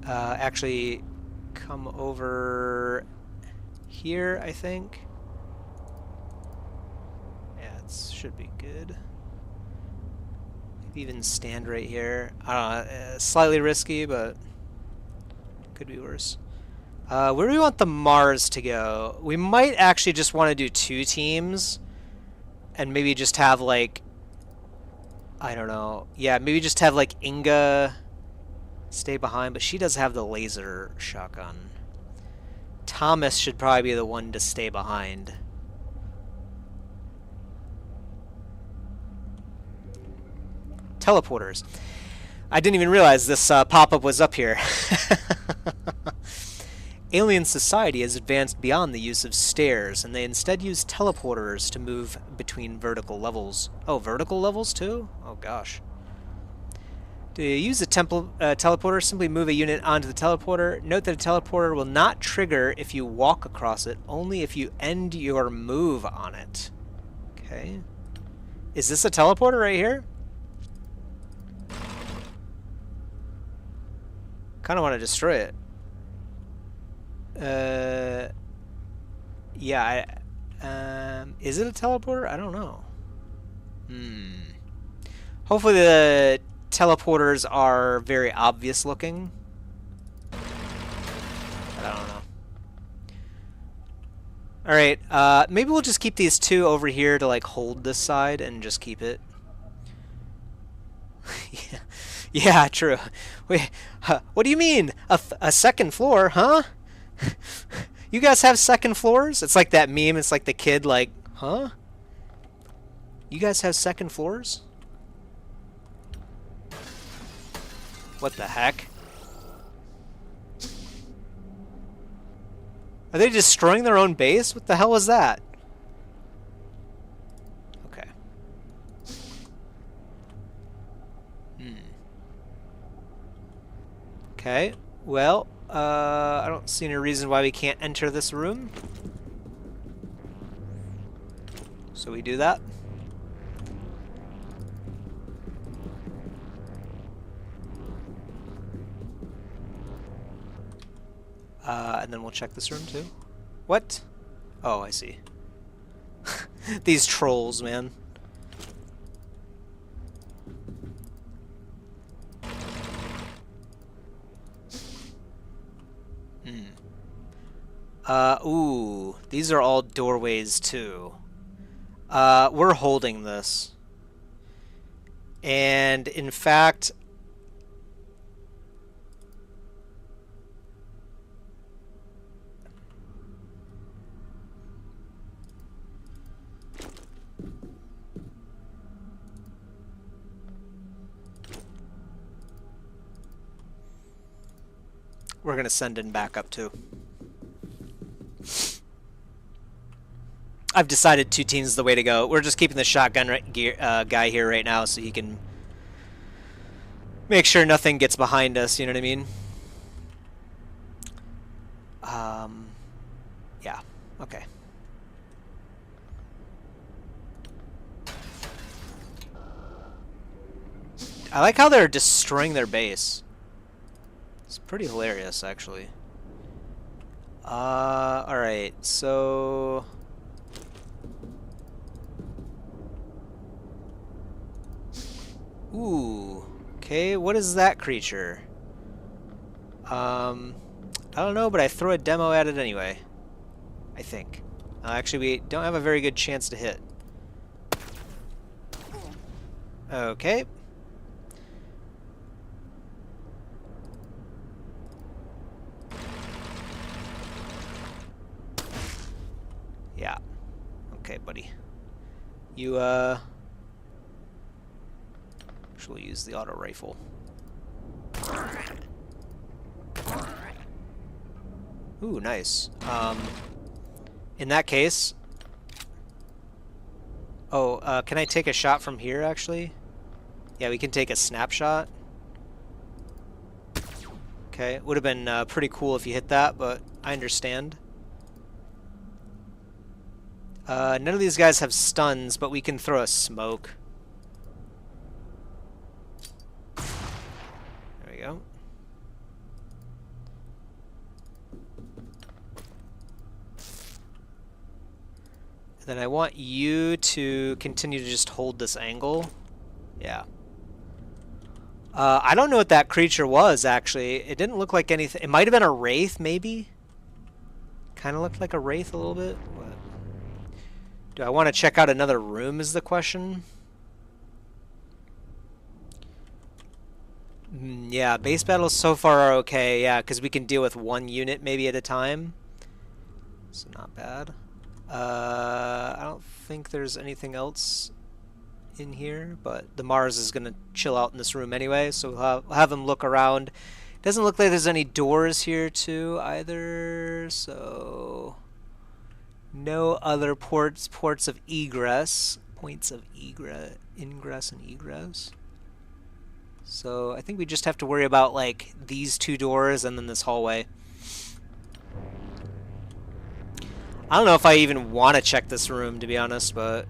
Actually, come over here, I think. Should be good. Maybe even stand right here. I don't know, slightly risky, but could be worse. Where do we want the Mars to go? We might actually just want to do 2 teams and maybe just have like, I don't know. Yeah, maybe just have like Inga stay behind, but she does have the laser shotgun. Thomas should probably be the one to stay behind. Teleporters. I didn't even realize this pop-up was up here. Alien society has advanced beyond the use of stairs, and they instead use teleporters to move between vertical levels. Oh, vertical levels too? Oh gosh. To use a teleporter, simply move a unit onto the teleporter. Note that a teleporter will not trigger if you walk across it, only if you end your move on it. Okay. Is this a teleporter right here? Kind of want to destroy it. Yeah, is it a teleporter? I don't know. Hopefully the teleporters are very obvious looking. But I don't know. Alright, maybe we'll just keep these 2 over here to like hold this side and just keep it. Yeah. Yeah, true. Wait, what do you mean? A second floor, huh? You guys have second floors? It's like that meme. It's like the kid like, huh? You guys have second floors? What the heck? Are they destroying their own base? What the hell is that? Okay. Okay, well, I don't see any reason why we can't enter this room. So we do that. And then we'll check this room too. What? Oh, I see. These trolls, man. Ooh, these are all doorways too. We're holding this. And in fact, we're gonna send in backup too. I've decided 2 teams is the way to go. We're just keeping the shotgun guy here right now so he can make sure nothing gets behind us, you know what I mean? Yeah, okay. I like how they're destroying their base. It's pretty hilarious, actually. Alright, so... Ooh, okay, what is that creature? I don't know, but I throw a demo at it anyway. I think. Actually, we don't have a very good chance to hit. Okay. Yeah. Okay, buddy. You, We'll use the auto rifle. Ooh, nice. In that case... Oh, can I take a shot from here, actually? Yeah, we can take a snapshot. Okay, would have been pretty cool if you hit that, but I understand. None of these guys have stuns, but we can throw a smoke. There we go. Then I want you to continue to just hold this angle. Yeah. I don't know what that creature was, actually. It didn't look like anything. It might have been a wraith, maybe? Kind of looked like a wraith a little bit. What? Do I want to check out another room is the question? Yeah, base battles so far are okay, yeah, because we can deal with one unit maybe at a time. So not bad. I don't think there's anything else in here, but the Mars is going to chill out in this room anyway, so we'll have him look around. Doesn't look like there's any doors here too either, so no other points of egress, ingress and egress. So I think we just have to worry about like these two doors and then this hallway. I don't know if I even want to check this room, to be honest, but...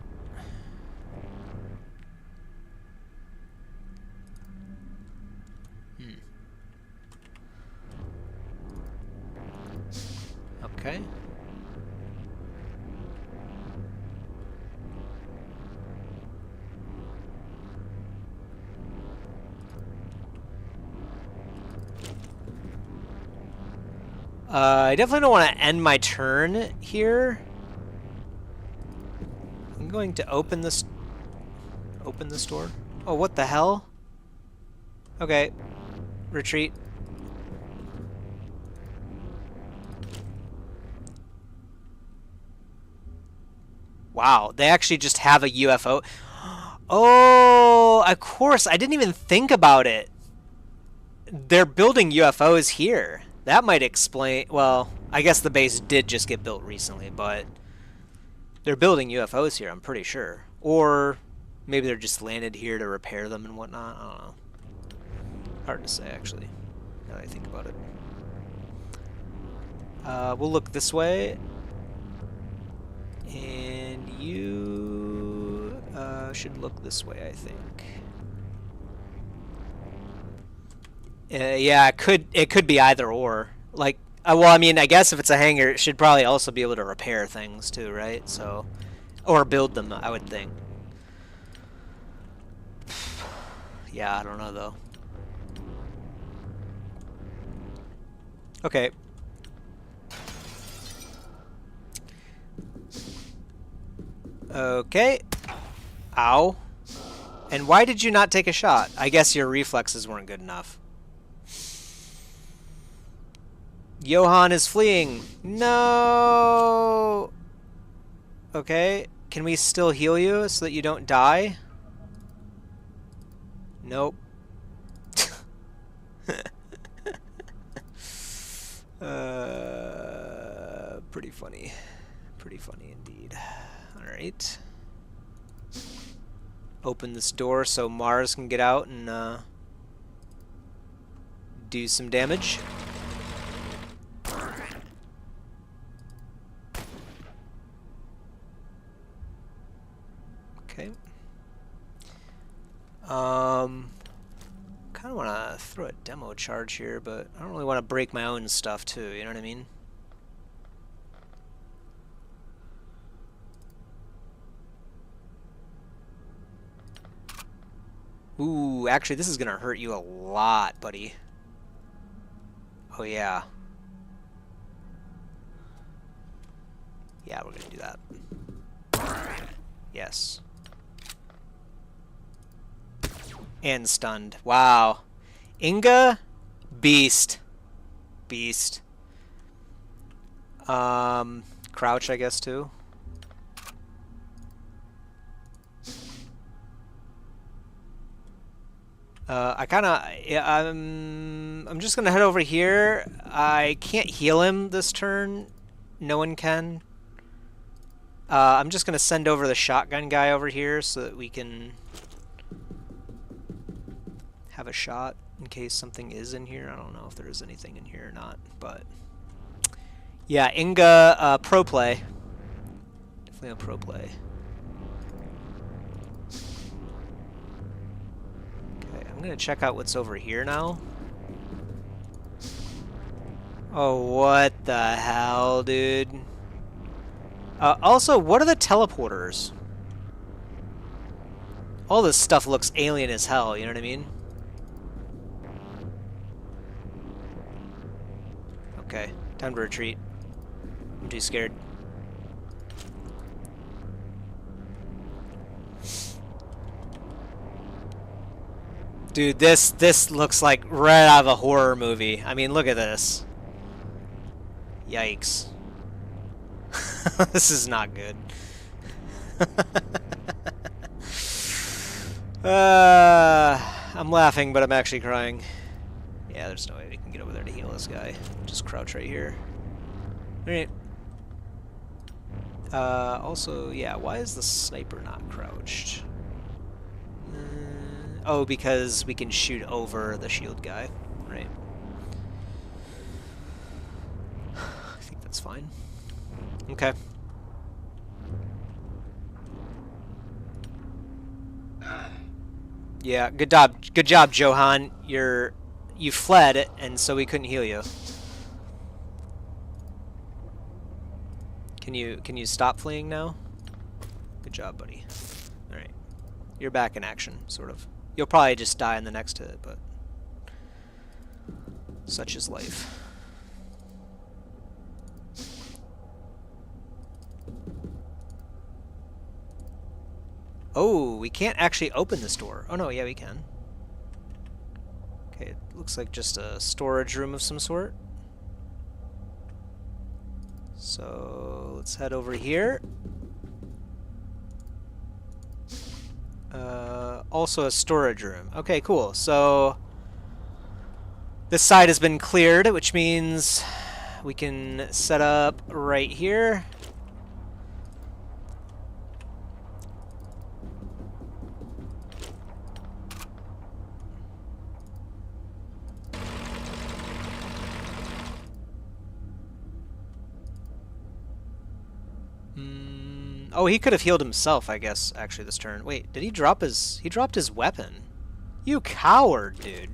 Okay. I definitely don't want to end my turn here. I'm going to open this door. Oh, what the hell? Okay. Retreat. Wow, they actually just have a UFO. Oh, of course. I didn't even think about it. They're building UFOs here. That might explain... Well, I guess the base did just get built recently, but... They're building UFOs here, I'm pretty sure. Or maybe they're just landed here to repair them and whatnot. I don't know. Hard to say, actually, now that I think about it. We'll look this way. And you should look this way, I think. Yeah, it could be either or. Like, Well, I mean, I guess if it's a hangar, it should probably also be able to repair things too, right? So, or build them, I would think. Yeah, I don't know though. Okay. Okay. Ow. And why did you not take a shot? I guess your reflexes weren't good enough. Johann is fleeing. No. Okay. Can we still heal you so that you don't die? Nope. Pretty funny. Pretty funny indeed. Alright. Open this door so Mars can get out and do some damage. Okay. Kind of want to throw a demo charge here, but I don't really want to break my own stuff too, you know what I mean? Ooh, actually this is going to hurt you a lot, buddy. Oh yeah. Yeah, we're going to do that. Yes. And stunned. Wow. Inga? Beast. Beast. Crouch, I guess, too. I'm just gonna head over here. I can't heal him this turn. No one can. I'm just gonna send over the shotgun guy over here so that we can have a shot in case something is in here. I don't know if there is anything in here or not, but yeah, Inga, pro play. Definitely a pro play. Okay, I'm gonna check out what's over here now. Oh, what the hell, dude? Also, what are the teleporters? All this stuff looks alien as hell, you know what I mean? Okay, time to retreat. I'm too scared. Dude, this looks like right out of a horror movie. I mean, look at this. Yikes. This is not good. I'm laughing, but I'm actually crying. Yeah, there's no way we can get over there to heal this guy. Just crouch right here. Alright. Also, yeah, why is the sniper not crouched? Oh, because we can shoot over the shield guy. Right. I think that's fine. Okay. Yeah, good job, Johann. You fled, and so we couldn't heal you. Can you stop fleeing now? Good job, buddy. All right, you're back in action, sort of. You'll probably just die in the next hit, but such is life. Oh, we can't actually open this door. Oh no, yeah, we can. Okay, it looks like just a storage room of some sort. So let's head over here. Also a storage room. Okay, cool. So this side has been cleared, which means we can set up right here. Oh, he could have healed himself, I guess, actually, this turn. Wait, did he drop his... He dropped his weapon. You coward, dude.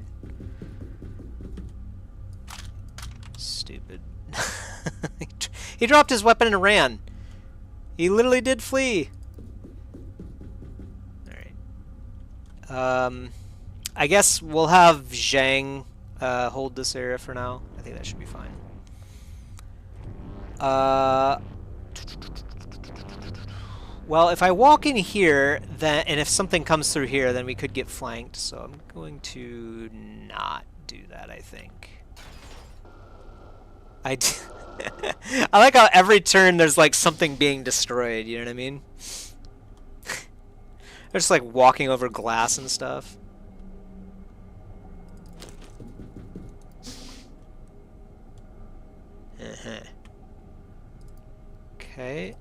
Stupid. He dropped his weapon and ran. He literally did flee. Alright. I guess we'll have Zhang hold this area for now. I think that should be fine. Well, if I walk in here, then, and if something comes through here, then we could get flanked. So I'm going to not do that, I think. I like how every turn there's like something being destroyed, you know what I mean? They're just like walking over glass and stuff. Okay.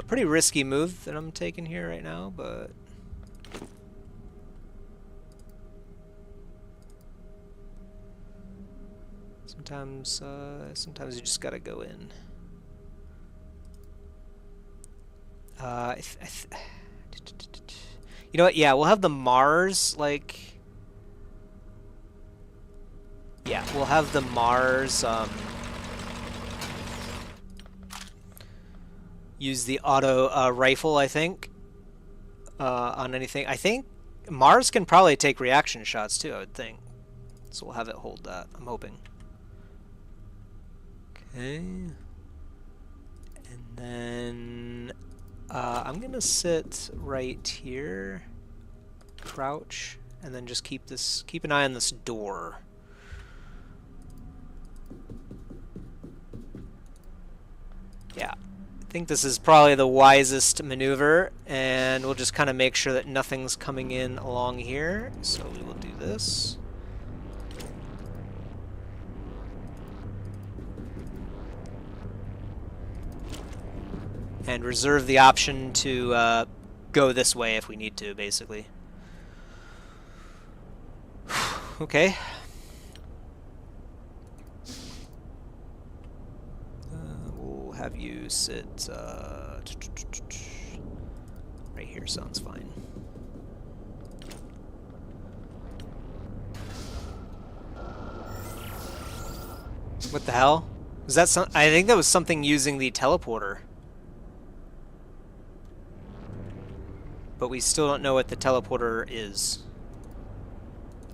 Pretty risky move that I'm taking here right now, but sometimes you just gotta go in. You know what? Yeah, we'll have the Mars, like... Yeah, we'll have the Mars, use the auto rifle, I think, on anything. I think Mars can probably take reaction shots, too, I would think. So we'll have it hold that, I'm hoping. Okay. And then... I'm gonna sit right here, crouch, and then just keep an eye on this door. Yeah, I think this is probably the wisest maneuver, and we'll just kind of make sure that nothing's coming in along here. So we will do this. And reserve the option to go this way if we need to, basically. Okay. We'll have you sit right here, sounds fine. What the hell? Was that some? I think that was something using the teleporter. But we still don't know what the teleporter is.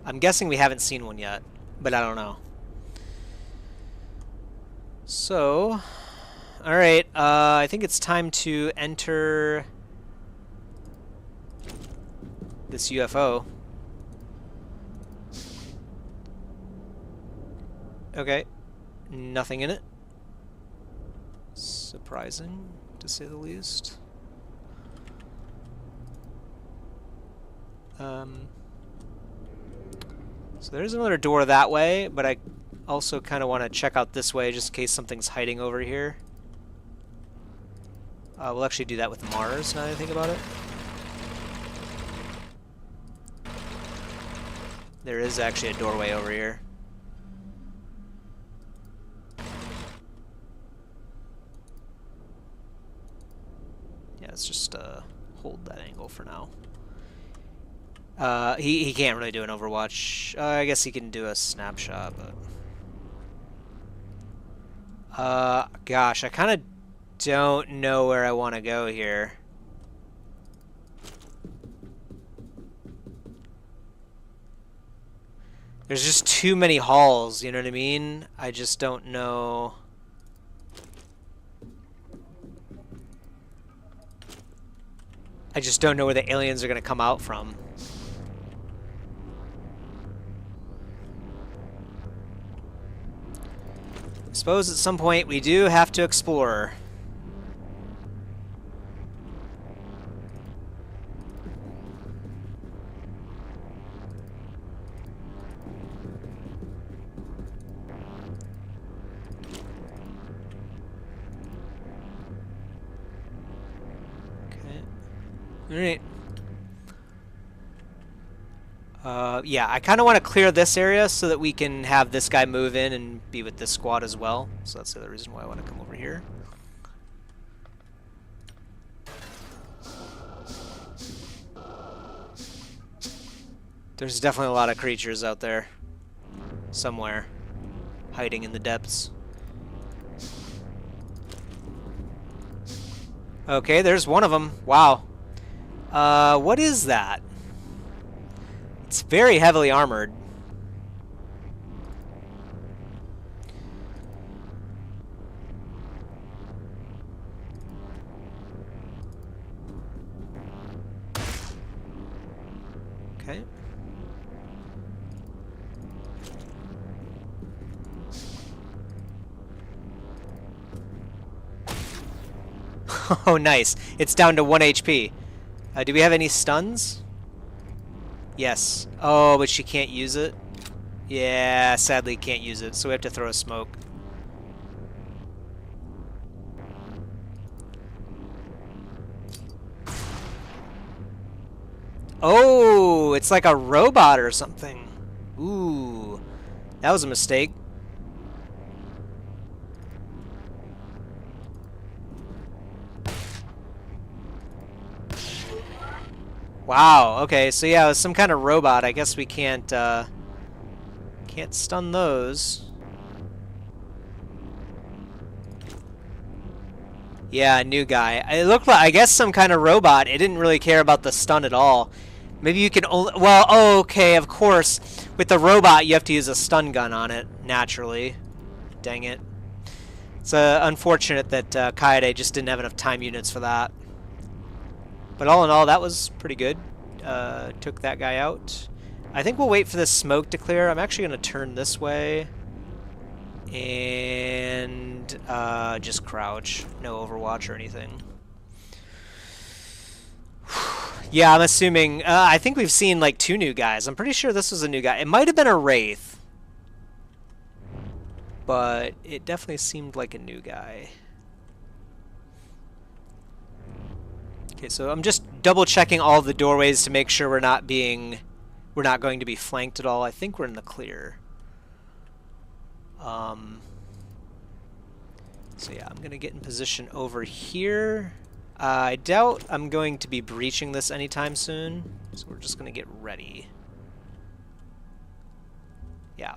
I'm guessing we haven't seen one yet, but I don't know. So, alright, I think it's time to enter this UFO. Okay, nothing in it. Surprising, to say the least. So there's another door that way, but I also kind of want to check out this way just in case something's hiding over here. We'll actually do that with Mars, now that I think about it. There is actually a doorway over here. Yeah, let's just hold that angle for now. He can't really do an Overwatch. I guess he can do a snapshot, but... gosh, I kind of don't know where I want to go here. There's just too many halls, you know what I mean? I just don't know... I just don't know where the aliens are going to come out from. I suppose at some point we do have to explore. Okay. Alright. Yeah, I kind of want to clear this area so that we can have this guy move in and be with this squad as well. So that's the other reason why I want to come over here. There's definitely a lot of creatures out there. Somewhere. Hiding in the depths. Okay, there's one of them. Wow. What is that? It's very heavily armored. Okay. Oh, nice. It's down to 1 HP. Do we have any stuns? Yes. Oh, but she can't use it? Yeah, sadly can't use it, so we have to throw a smoke. Oh, it's like a robot or something. Ooh, that was a mistake. Wow, okay, so yeah, it was some kind of robot. I guess we can't stun those. Yeah, new guy. It looked like, I guess, some kind of robot. It didn't really care about the stun at all. Maybe you can only, well, oh, okay, of course. With the robot, you have to use a stun gun on it, naturally. Dang it. It's unfortunate that Kaede just didn't have enough time units for that. But all in all, that was pretty good. Took that guy out. I think we'll wait for this smoke to clear. I'm actually going to turn this way. And just crouch. No overwatch or anything. Yeah, I'm assuming... I think we've seen like 2 new guys. I'm pretty sure this was a new guy. It might have been a Wraith. But it definitely seemed like a new guy. Okay, so I'm just double checking all the doorways to make sure we're not going to be flanked at all. I think we're in the clear. So yeah, I'm gonna get in position over here. I doubt I'm going to be breaching this anytime soon, so we're just gonna get ready. Yeah.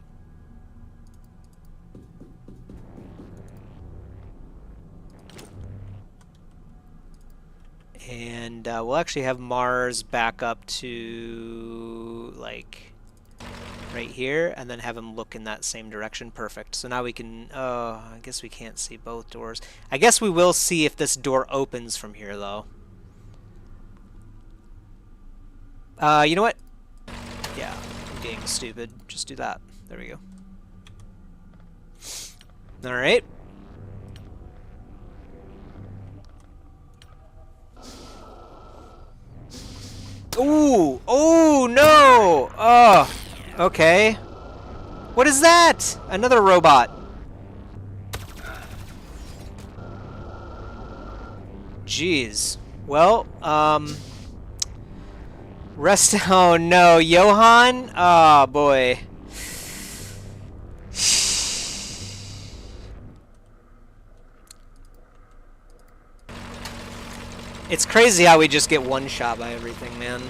And we'll actually have Mars back up to, like, right here, and then have him look in that same direction. Perfect. So now we can... Oh, I guess we can't see both doors. I guess we will see if this door opens from here, though. You know what? Yeah, I'm being stupid. Just do that. There we go. Alright. Ooh! Oh, no! Oh, okay. What is that? Another robot. Jeez. Well, rest... Oh, no. Johan? Oh, boy. It's crazy how we just get one shot by everything, man.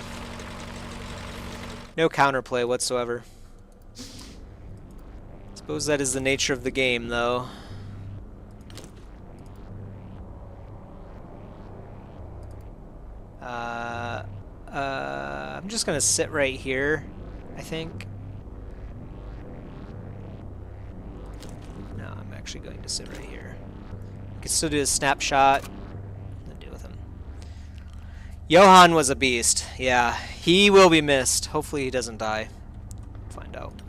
No counterplay whatsoever. Suppose that is the nature of the game, though. I'm just gonna sit right here, I think. No, I'm actually going to sit right here. I can still do a snapshot. Johan was a beast. Yeah, he will be missed. Hopefully he doesn't die. Find out.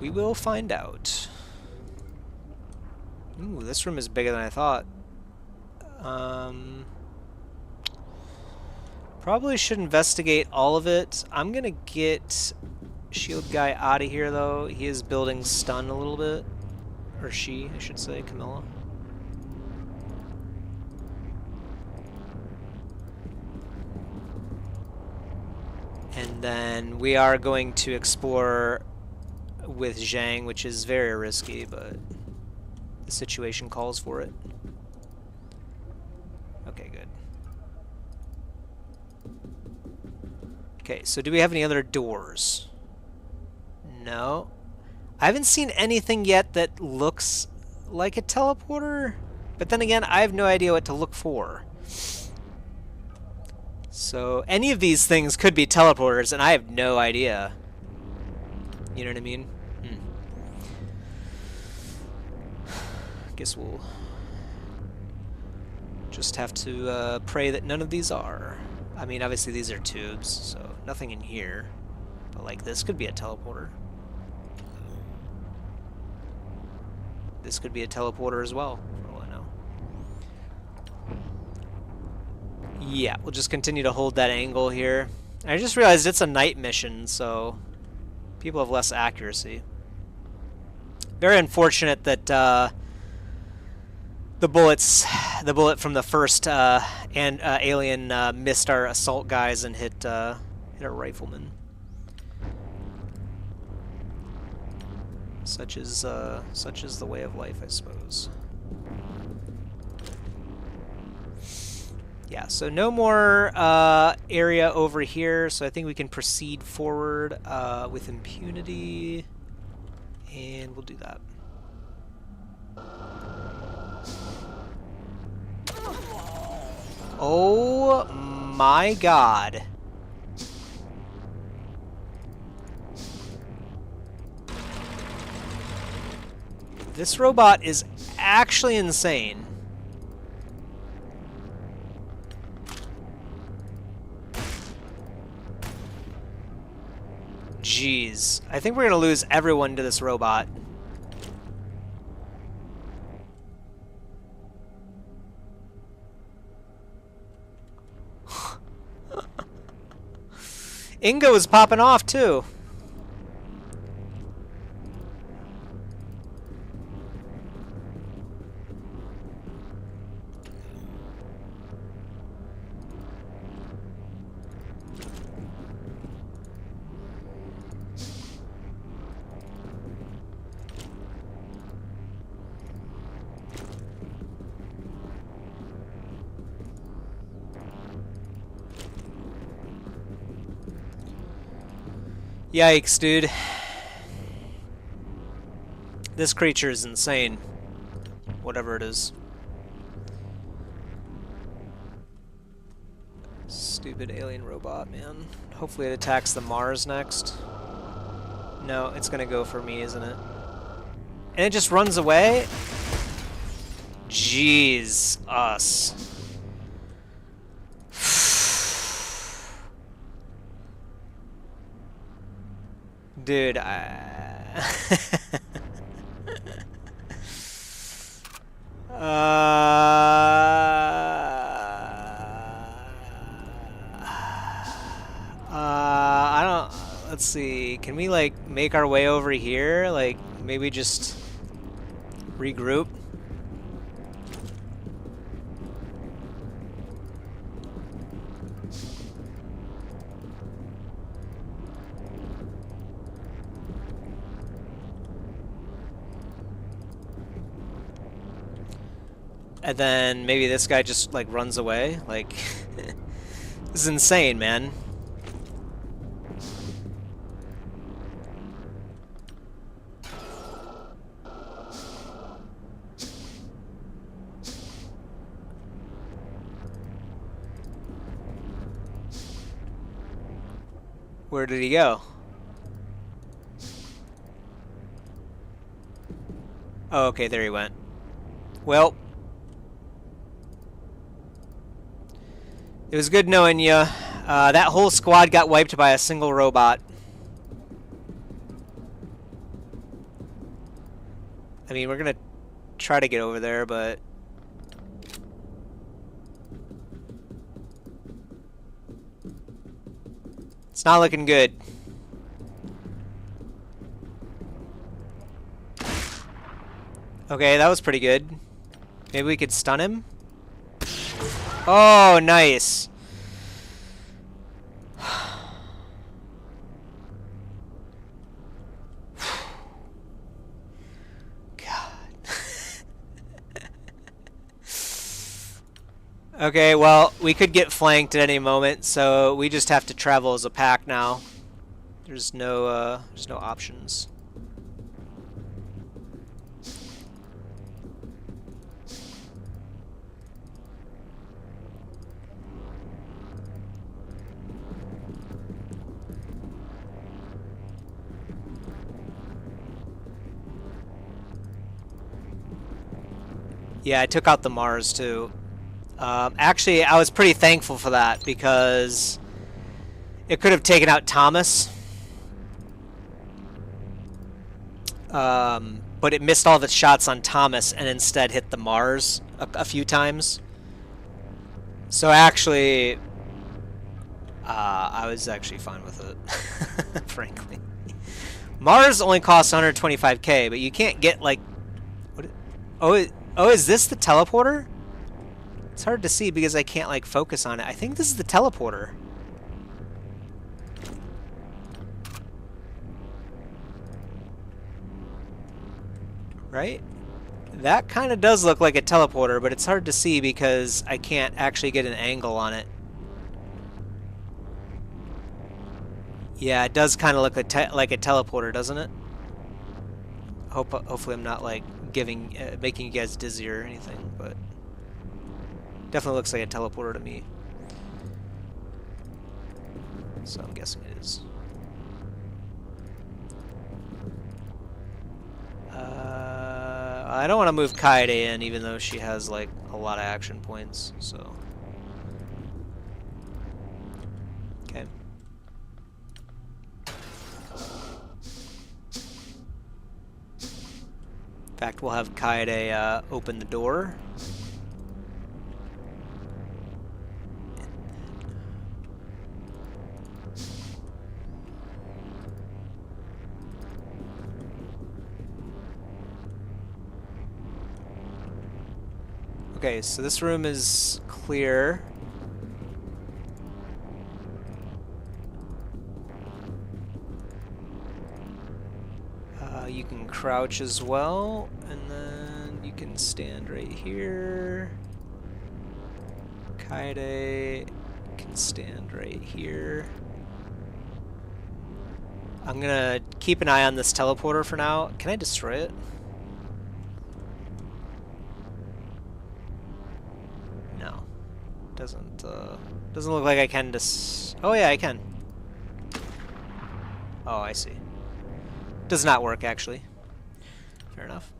We will find out. Ooh, this room is bigger than I thought. Probably should investigate all of it. I'm gonna get shield guy out of here, though. He is building stun a little bit. Or she, I should say, Camilla. And then we are going to explore with Zhang, which is very risky, but the situation calls for it. Okay, good. Okay, so do we have any other doors? No. I haven't seen anything yet that looks like a teleporter, but then again, I have no idea what to look for. So any of these things could be teleporters, and I have no idea. You know what I mean? Guess we'll just have to pray that none of these are. I mean, obviously these are tubes, so nothing in here. But like this could be a teleporter. This could be a teleporter as well, for all I know. Yeah, we'll just continue to hold that angle here. I just realized it's a night mission, so people have less accuracy. Very unfortunate that the bullet from the first alien missed our assault guys and hit our rifleman. Such is the way of life, I suppose. Yeah, so no more area over here, so I think we can proceed forward with impunity, and we'll do that. Oh my god. This robot is actually insane. Jeez. I think we're gonna lose everyone to this robot. Ingo is popping off too. Yikes, dude. This creature is insane. Whatever it is. Stupid alien robot, man. Hopefully it attacks the Mars next. No, it's gonna go for me, isn't it? And it just runs away? Jeez, us. Dude, I don't... Let's see. Can we, like, make our way over here? Like, maybe just regroup? And then maybe this guy just, like, runs away. Like, this is insane, man. Where did he go? Oh, okay, there he went. Well, it was good knowing you. That whole squad got wiped by a single robot. I mean, we're gonna try to get over there, but... it's not looking good. Okay, that was pretty good. Maybe we could stun him? Oh, nice. God. Okay, well, we could get flanked at any moment, so we just have to travel as a pack now. There's no options. Yeah, I took out the Mars too. Actually, I was pretty thankful for that because it could have taken out Thomas. But it missed all the shots on Thomas and instead hit the Mars a few times. So actually, I was actually fine with it, frankly. Mars only costs 125k, but you can't get like... What? Oh, is this the teleporter? It's hard to see because I can't like focus on it. I think this is the teleporter. Right? That kind of does look like a teleporter, but it's hard to see because I can't actually get an angle on it. Yeah, it does kind of look like a teleporter, doesn't it? Hopefully I'm not like making you guys dizzy or anything, but definitely looks like a teleporter to me. So I'm guessing it is. I don't want to move Kaede in, even though she has like a lot of action points. So okay. In fact, we'll have Kaede open the door. Okay, so this room is clear. You can crouch as well, and then you can stand right here. Kaede can stand right here. I'm gonna keep an eye on this teleporter for now. Can I destroy it? No. Doesn't look like I can oh yeah, I can. Oh, I see. Does not work, actually. Fair enough.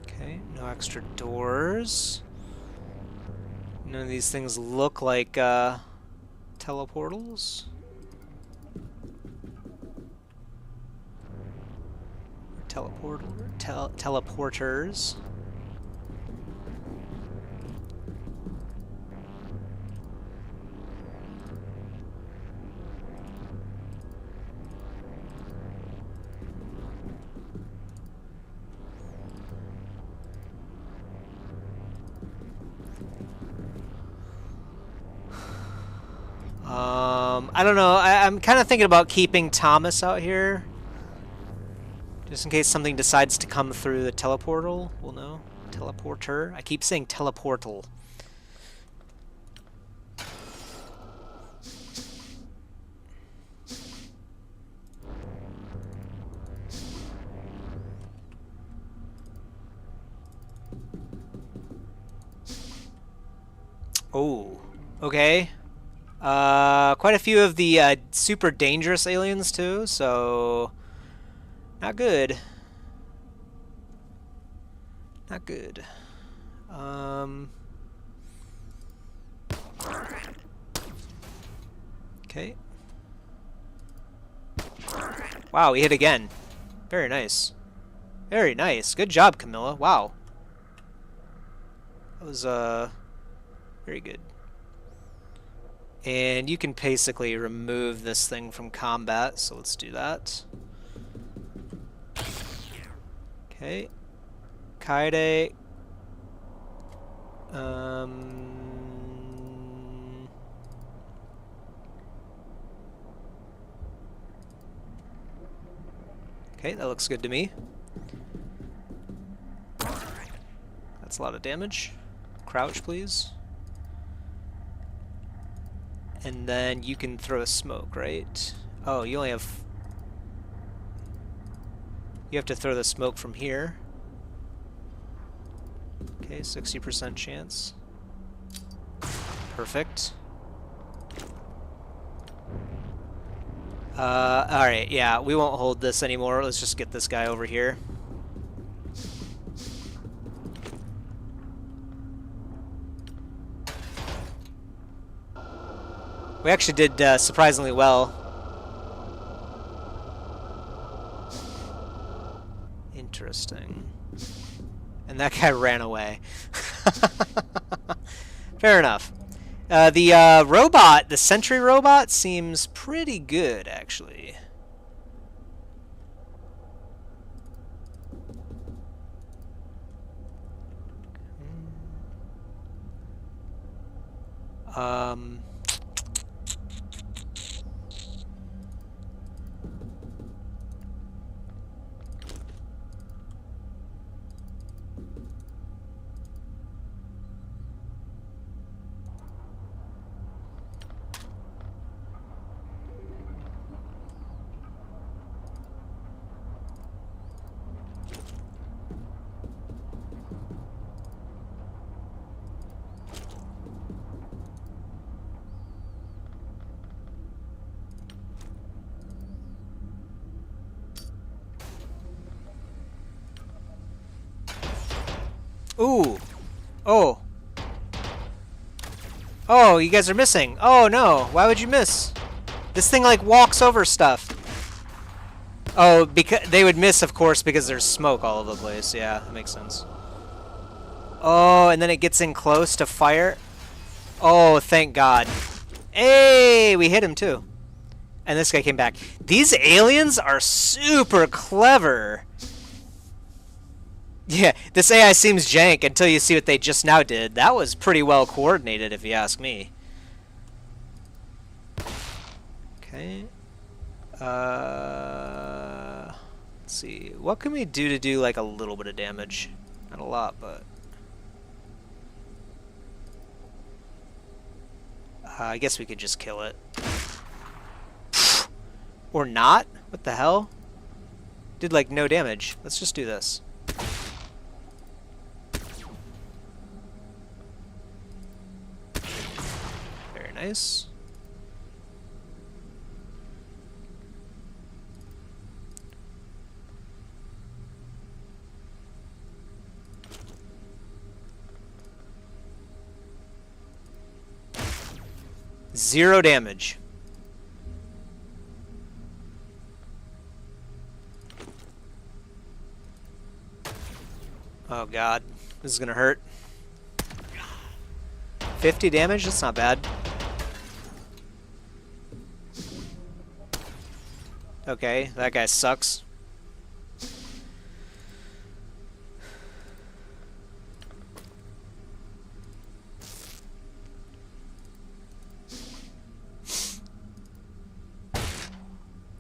Okay, no extra doors. None of these things look like teleportals. Teleporters. I don't know. I'm kind of thinking about keeping Thomas out here. Just in case something decides to come through the teleportal. We'll know. Teleporter. I keep saying teleportal. Oh, okay. Quite a few of the super dangerous aliens too, so not good. Not good. Okay. Wow, we hit again. Very nice. Very nice. Good job, Camilla. Wow. That was very good. And you can basically remove this thing from combat, so let's do that. Okay. Kaide. Okay, that looks good to me. That's a lot of damage. Crouch, please. And then you can throw a smoke, right? Oh, you only have... You have to throw the smoke from here. Okay, 60% chance. Perfect. Alright, yeah, we won't hold this anymore. Let's just get this guy over here. We actually did surprisingly well. Interesting. And that guy ran away. Fair enough. The robot, the sentry robot, seems pretty good, actually. Ooh. Oh. Oh, you guys are missing. Oh, no. Why would you miss? This thing, like, walks over stuff. Oh, because they would miss, of course, because there's smoke all over the place. Yeah, that makes sense. Oh, and then it gets in close to fire. Oh, thank God. Hey, we hit him, too. And this guy came back. These aliens are super clever. Yeah, this AI seems jank until you see what they just now did. That was pretty well coordinated, if you ask me. Okay. Let's see. What can we do to do, like, a little bit of damage? Not a lot, but... I guess we could just kill it. Or not? What the hell? Did, like, no damage. Let's just do this. Very nice. Zero damage. Oh God, this is gonna hurt. 50 damage? That's not bad. Okay, that guy sucks.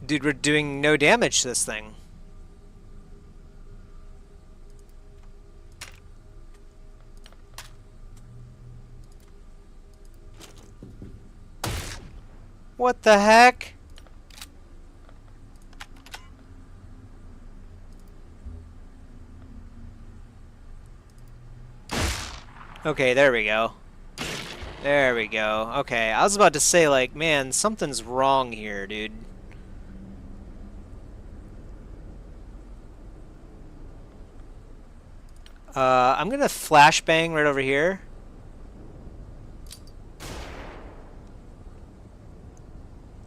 Dude, we're doing no damage to this thing. What the heck? Okay, there we go. There we go. Okay, I was about to say, like, man, something's wrong here, dude. I'm gonna flashbang right over here.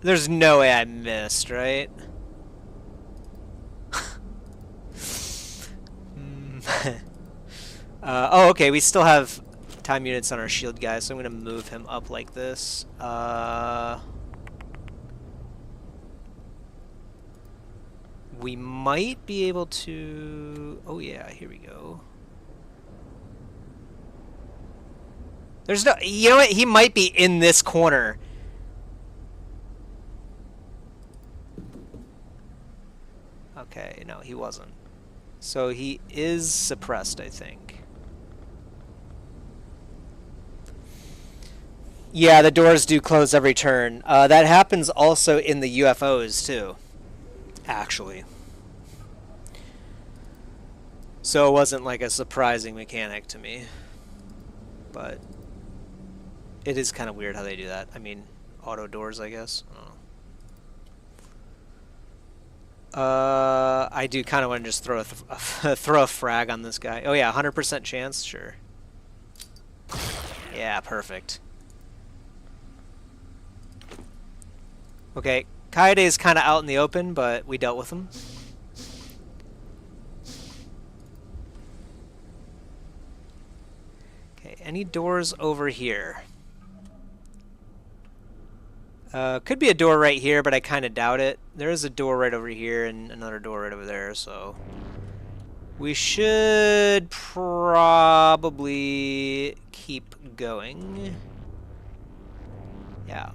There's no way I missed, right? Oh, okay, we still have time units on our shield guy, so I'm gonna move him up like this. We might be able to... Oh yeah, here we go. There's no... You know what? He might be in this corner. Okay, no, he wasn't. So he is suppressed, I think. Yeah, the doors do close every turn. That happens also in the UFOs, too. Actually. So it wasn't like a surprising mechanic to me. But it is kind of weird how they do that. I mean, auto doors, I guess. I don't know. I do kind of want to just throw throw a frag on this guy. Oh yeah, 100% chance, sure. Yeah, perfect. Okay, Kaede is kind of out in the open, but we dealt with him. Okay, any doors over here? Could be a door right here, but I kind of doubt it. There is a door right over here and another door right over there, so... We should probably keep going. Yeah.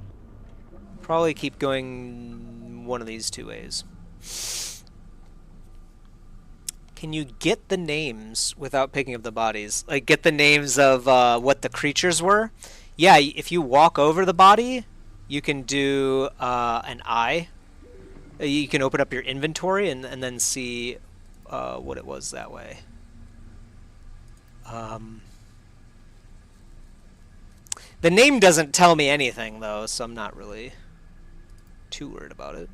Probably keep going one of these two ways. Can you get the names without picking up the bodies? Like, get the names of what the creatures were? Yeah, if you walk over the body... You can do an eye. You can open up your inventory and then see what it was that way. The name doesn't tell me anything, though, so I'm not really too worried about it.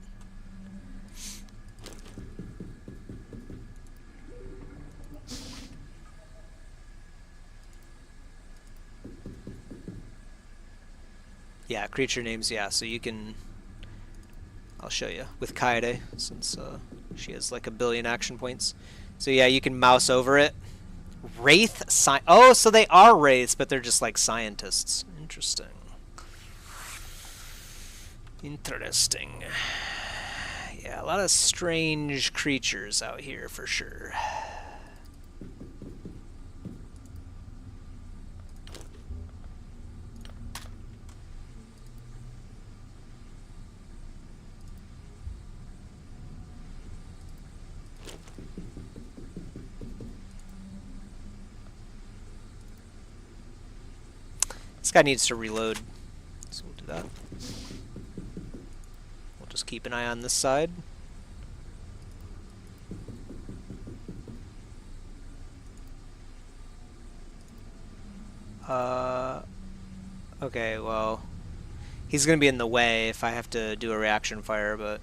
Yeah, creature names, yeah, so you can... I'll show you with Kaede, since she has like 1 billion action points. So yeah, you can mouse over it. Wraith? Oh, so they are wraiths, but they're just like scientists. Interesting. Interesting. Yeah, a lot of strange creatures out here for sure. This guy needs to reload, so we'll do that. We'll just keep an eye on this side. Okay, well, he's going to be in the way if I have to do a reaction fire, but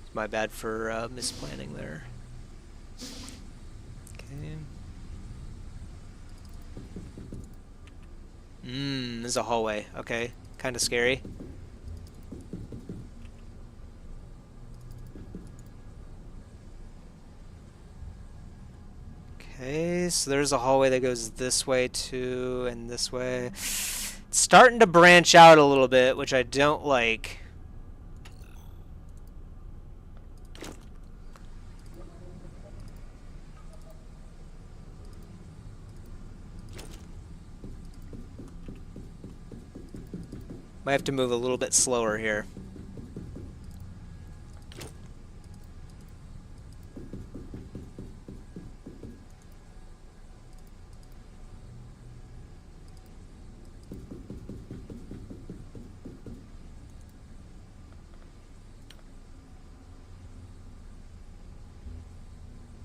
it's my bad for misplanning there. Okay. There's a hallway. Okay, kind of scary. Okay, so there's a hallway that goes this way too, and this way. It's starting to branch out a little bit, which I don't like. Might have to move a little bit slower here.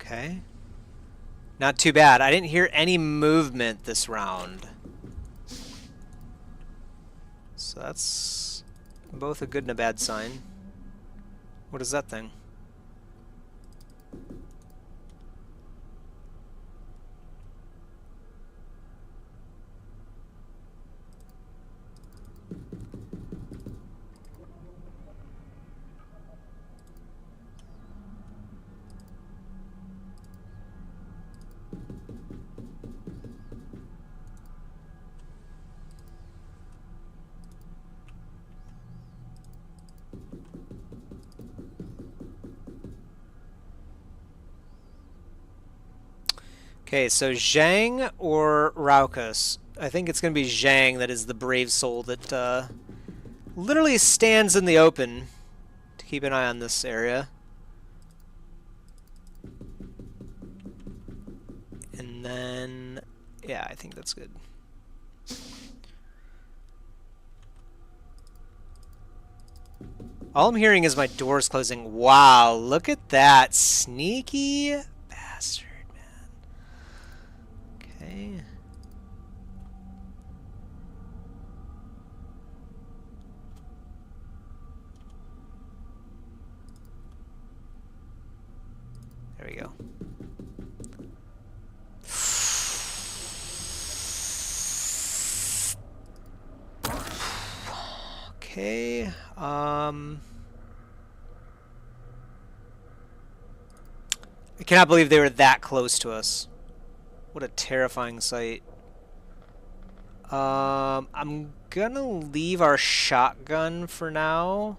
Okay. Not too bad. I didn't hear any movement this round. So that's both a good and a bad sign. What is that thing? Okay, so Zhang or Raucus? I think it's going to be Zhang that is the brave soul that literally stands in the open to keep an eye on this area. And then, yeah, I think that's good. All I'm hearing is my doors closing. Wow, look at that. Sneaky bastard, man. Okay. There we go. Okay, I cannot believe they were that close to us. What a terrifying sight. I'm gonna leave our shotgun for now.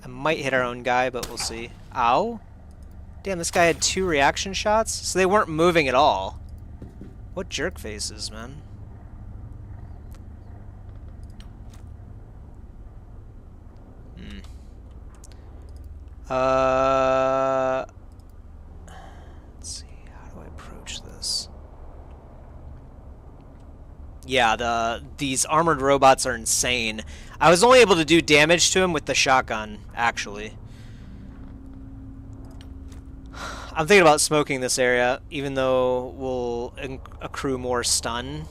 Might hit our own guy, but we'll see. Ow. Damn, this guy had 2 reaction shots? So they weren't moving at all. What jerk faces, man. Let's see, how do I approach this? Yeah, these armored robots are insane. I was only able to do damage to him with the shotgun, actually. I'm thinking about smoking this area, even though we'll accrue more stun.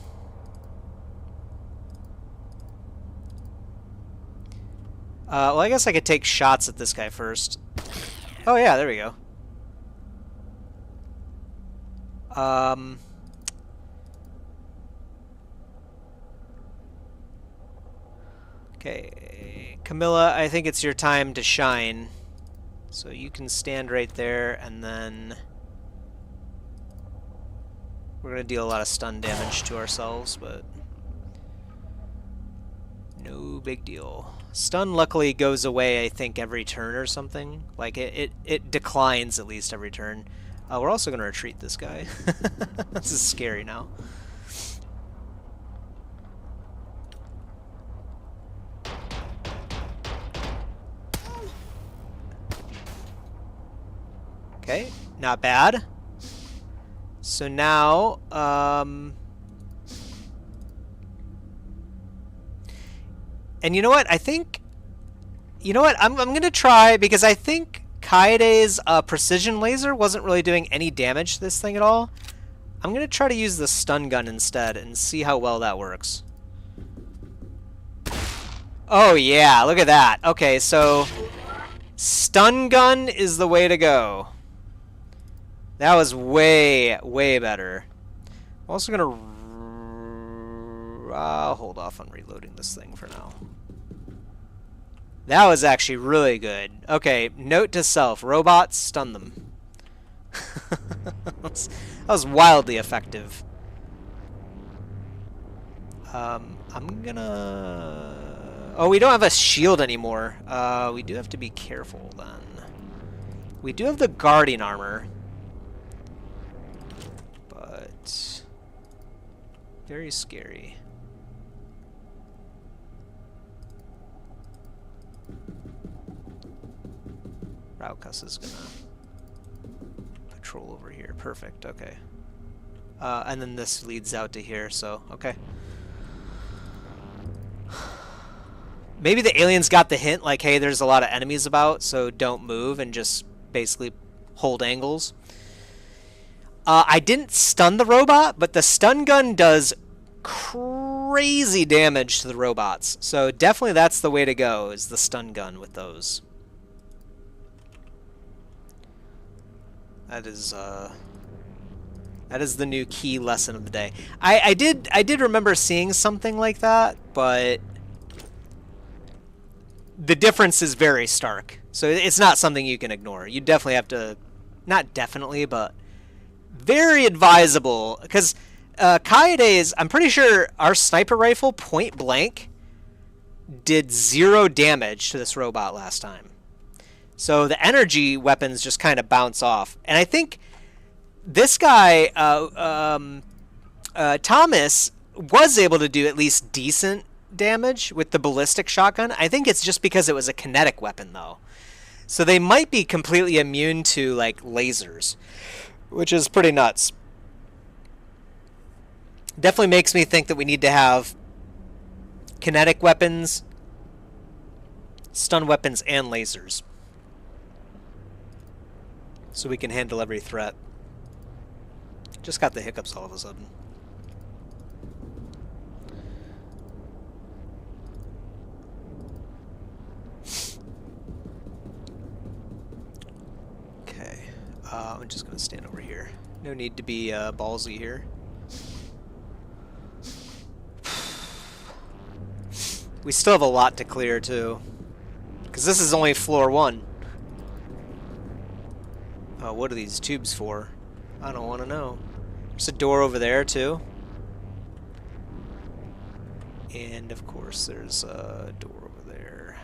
Well, I guess I could take shots at this guy first. Oh yeah, there we go. Okay, Camilla, I think it's your time to shine. So you can stand right there, and then we're going to deal a lot of stun damage to ourselves, but no big deal. Stun luckily goes away, I think, every turn or something. Like, it declines at least every turn. We're also going to retreat this guy. This is scary now. Okay, not bad. So now, and you know what? I think, you know what? I'm gonna try, because I think Kaede's precision laser wasn't really doing any damage to this thing at all. I'm gonna try to use the stun gun instead and see how well that works. Oh yeah, look at that. Okay, so stun gun is the way to go. That was way, way better. I'm also gonna I'll hold off on reloading this thing for now. That was actually really good. Okay, note to self, robots, stun them. That was wildly effective. I'm gonna... Oh, we don't have a shield anymore. We do have to be careful then. We do have the guarding armor. But... very scary. Raucus is gonna patrol over here. Perfect, okay. And then this leads out to here, so, okay. Maybe the aliens got the hint, like, hey, there's a lot of enemies about, so don't move, and just basically hold angles. I didn't stun the robot, but the stun gun does crazy damage to the robots. So definitely that's the way to go, is the stun gun with those. That is the new key lesson of the day. I did remember seeing something like that, but the difference is very stark. So it's not something you can ignore. You definitely have to, not definitely, but very advisable, because Kaede's, I'm pretty sure our sniper rifle, point blank, did 0 damage to this robot last time. So the energy weapons just kind of bounce off. And I think this guy, Thomas, was able to do at least decent damage with the ballistic shotgun. I think it's just because it was a kinetic weapon, though. So they might be completely immune to, like, lasers, which is pretty nuts. Definitely makes me think that we need to have kinetic weapons, stun weapons, and lasers, so we can handle every threat. Just got the hiccups all of a sudden. Okay, I'm just going to stand over here. No need to be ballsy here. We still have a lot to clear, too. Because this is only floor 1. Oh, what are these tubes for? I don't want to know. There's a door over there, too. And, of course, there's a door over there.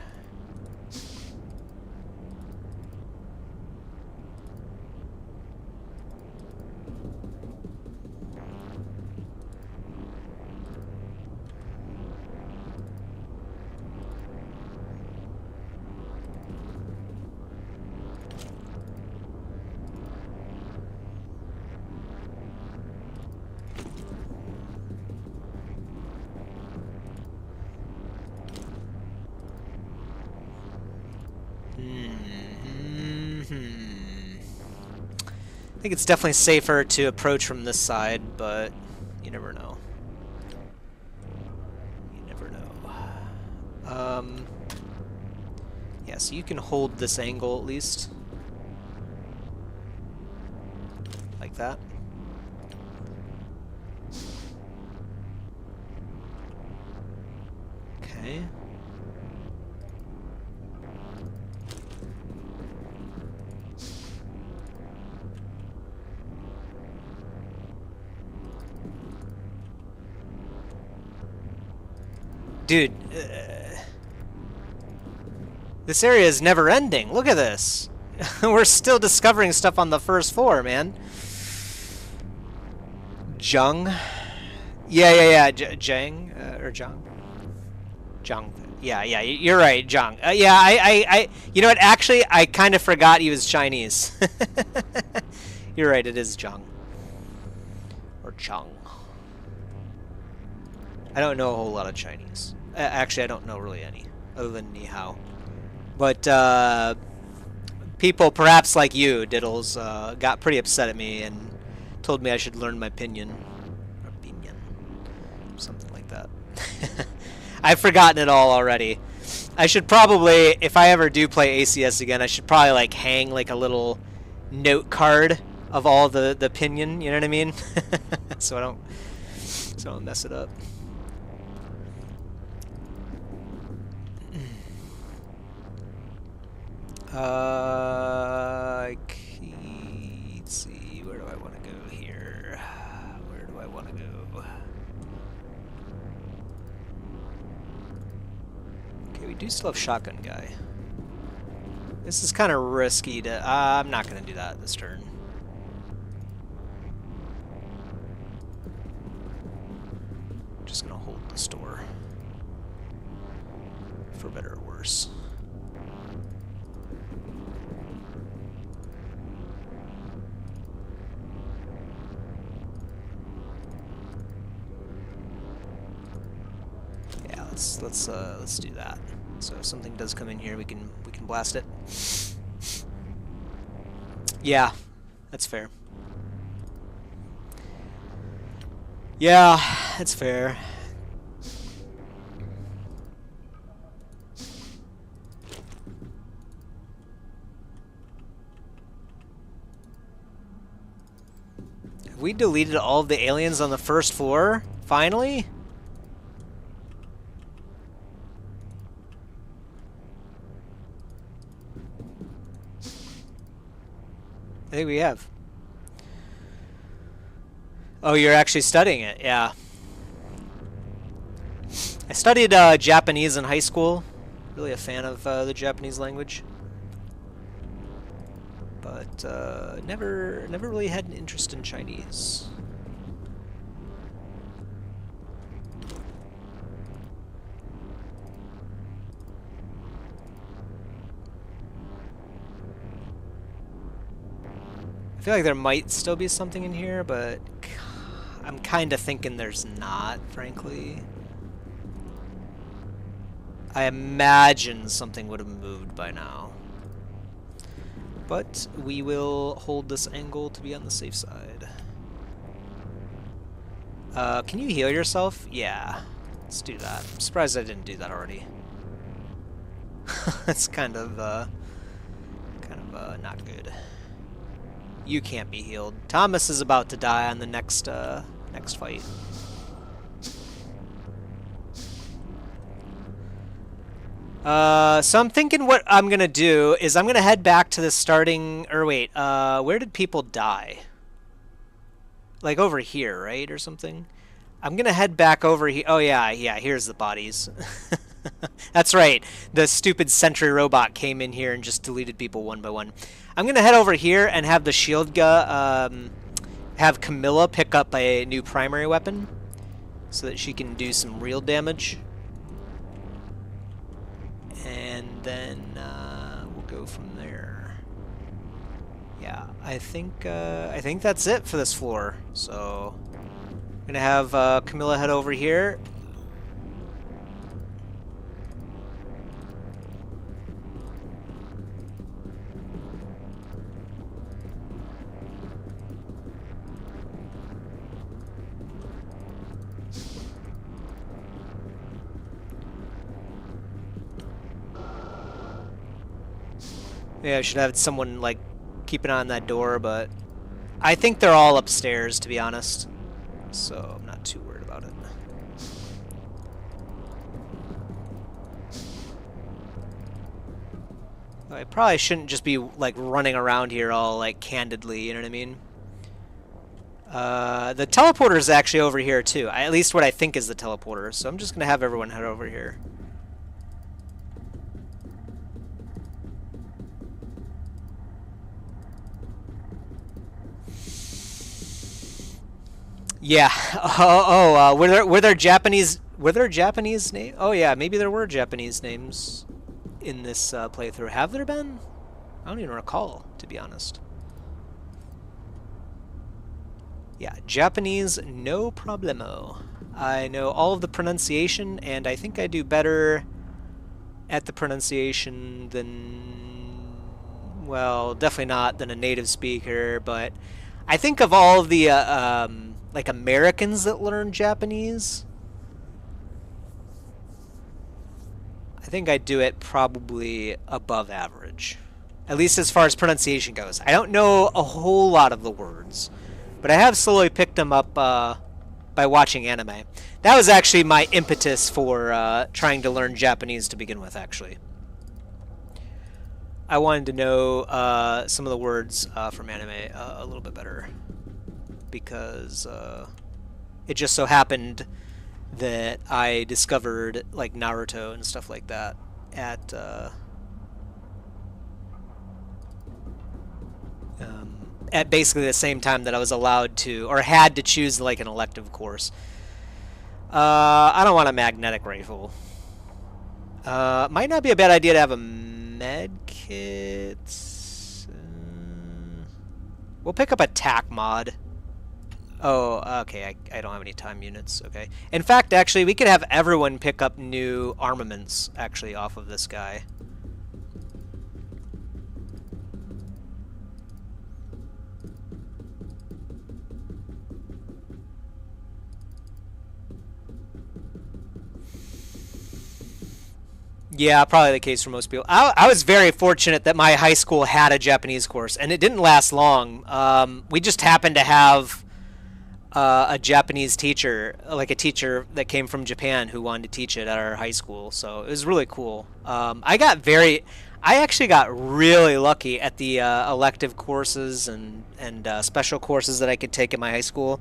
I think it's definitely safer to approach from this side, but you never know. You never know. Yeah, so you can hold this angle at least. Like that. Okay. Dude, this area is never ending. Look at this. We're still discovering stuff on the first floor, man. Jung? Yeah. Jang? Or Jung? Jung. Yeah, you're right, Jung. Yeah, I you know what, actually, I kind of forgot he was Chinese. You're right, it is Jung. Or Chung. I don't know a whole lot of Chinese. Actually, I don't know really any, other than Ni Hao. But people, perhaps like you, Diddles, got pretty upset at me and told me I should learn my pinyin. Or pinyin. Something like that. I've forgotten it all already. I should probably, if I ever do play ACS again, I should probably like hang like a little note card of all the pinyin, you know what I mean? so I don't mess it up. Let's see, where do I want to go here? Where do I want to go? Okay, we do still have shotgun guy. This is kind of risky to... I'm not going to do that this turn. Just going to hold this door. For better or worse. Let's do that. So if something does come in here, we can blast it. Yeah, that's fair. Yeah, that's fair. Have we deleted all of the aliens on the first floor? Finally? I think we have. Oh, you're actually studying it, yeah. I studied Japanese in high school. Really a fan of the Japanese language. But never really had an interest in Chinese. I feel like there might still be something in here, but I'm kind of thinking there's not, frankly. I imagine something would have moved by now. But we will hold this angle to be on the safe side. Can you heal yourself? Yeah, let's do that. I'm surprised I didn't do that already. That's kind of not good. You can't be healed. Thomas is about to die on the next fight. So I'm thinking what I'm gonna do is I'm gonna head back to the starting. Or wait, where did people die? Like over here, right, or something? I'm gonna head back over here. Oh yeah, here's the bodies. That's right. The stupid sentry robot came in here and just deleted people one by one. I'm gonna head over here and have the shield have Camilla pick up a new primary weapon so that she can do some real damage. And then we'll go from there. Yeah, I think that's it for this floor. So I'm gonna have Camilla head over here. Yeah, I should have someone, like, keep an eye on that door, but I think they're all upstairs, to be honest. So I'm not too worried about it. I probably shouldn't just be, like, running around here all, like, candidly, you know what I mean? The teleporter is actually over here, too. At least what I think is the teleporter, so I'm just going to have everyone head over here. Yeah. Were there Japanese names? Oh yeah, maybe there were Japanese names in this playthrough. Have there been? I don't even recall, to be honest. Yeah, Japanese, no problemo. I know all of the pronunciation, and I think I do better at the pronunciation than, well, definitely not than a native speaker, but I think of all of the like Americans that learn Japanese, I think I do it probably above average, at least as far as pronunciation goes. I don't know a whole lot of the words, but I have slowly picked them up by watching anime. That was actually my impetus for trying to learn Japanese to begin with, actually. I wanted to know some of the words from anime a little bit better, because it just so happened that I discovered, like, Naruto and stuff like that at basically the same time that I was allowed to, or had to choose, like, an elective course. I don't want a magnetic rifle. Might not be a bad idea to have a med kit. We'll pick up a tac mod. Oh, okay, I don't have any time units, okay. In fact, actually, we could have everyone pick up new armaments, actually, off of this guy. Yeah, probably the case for most people. I was very fortunate that my high school had a Japanese course, and it didn't last long. We just happened to have a Japanese teacher, like a teacher that came from Japan who wanted to teach it at our high school, so it was really cool. I actually got really lucky at the elective courses and special courses that I could take at my high school.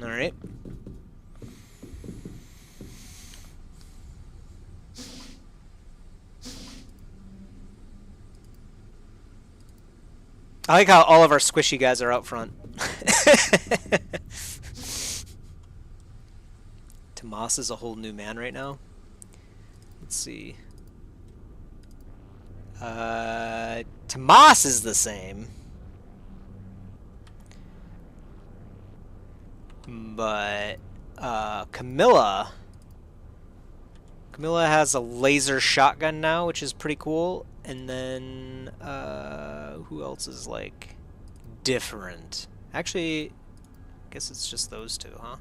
All right. I like how all of our squishy guys are out front. Tomas is a whole new man right now. Let's see. Tomas is the same. But Camilla has a laser shotgun now, which is pretty cool. And then who else is like different? Actually, I guess it's just those two, huh?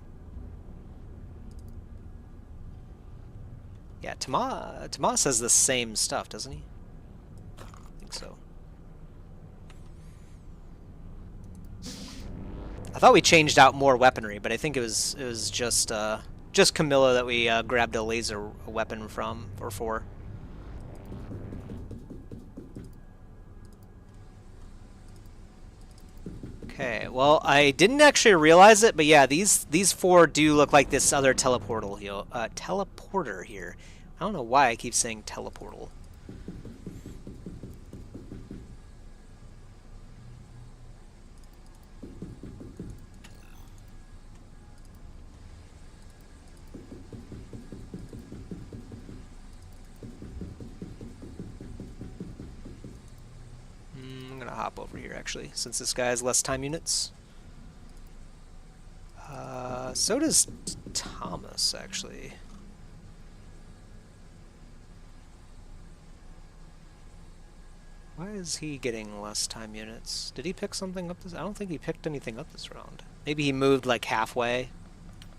Yeah, Tomas has the same stuff, doesn't he? I think so. I thought we changed out more weaponry, but I think it was just Camilla that we grabbed a laser weapon from or for. Okay, well, I didn't actually realize it, but yeah, these four do look like this other teleporter here. I don't know why I keep saying teleportal. I'm gonna hop over here actually, since this guy has less time units. So does Thomas actually. Why is he getting less time units? Did he pick something up this? I don't think he picked anything up this round. Maybe he moved like halfway.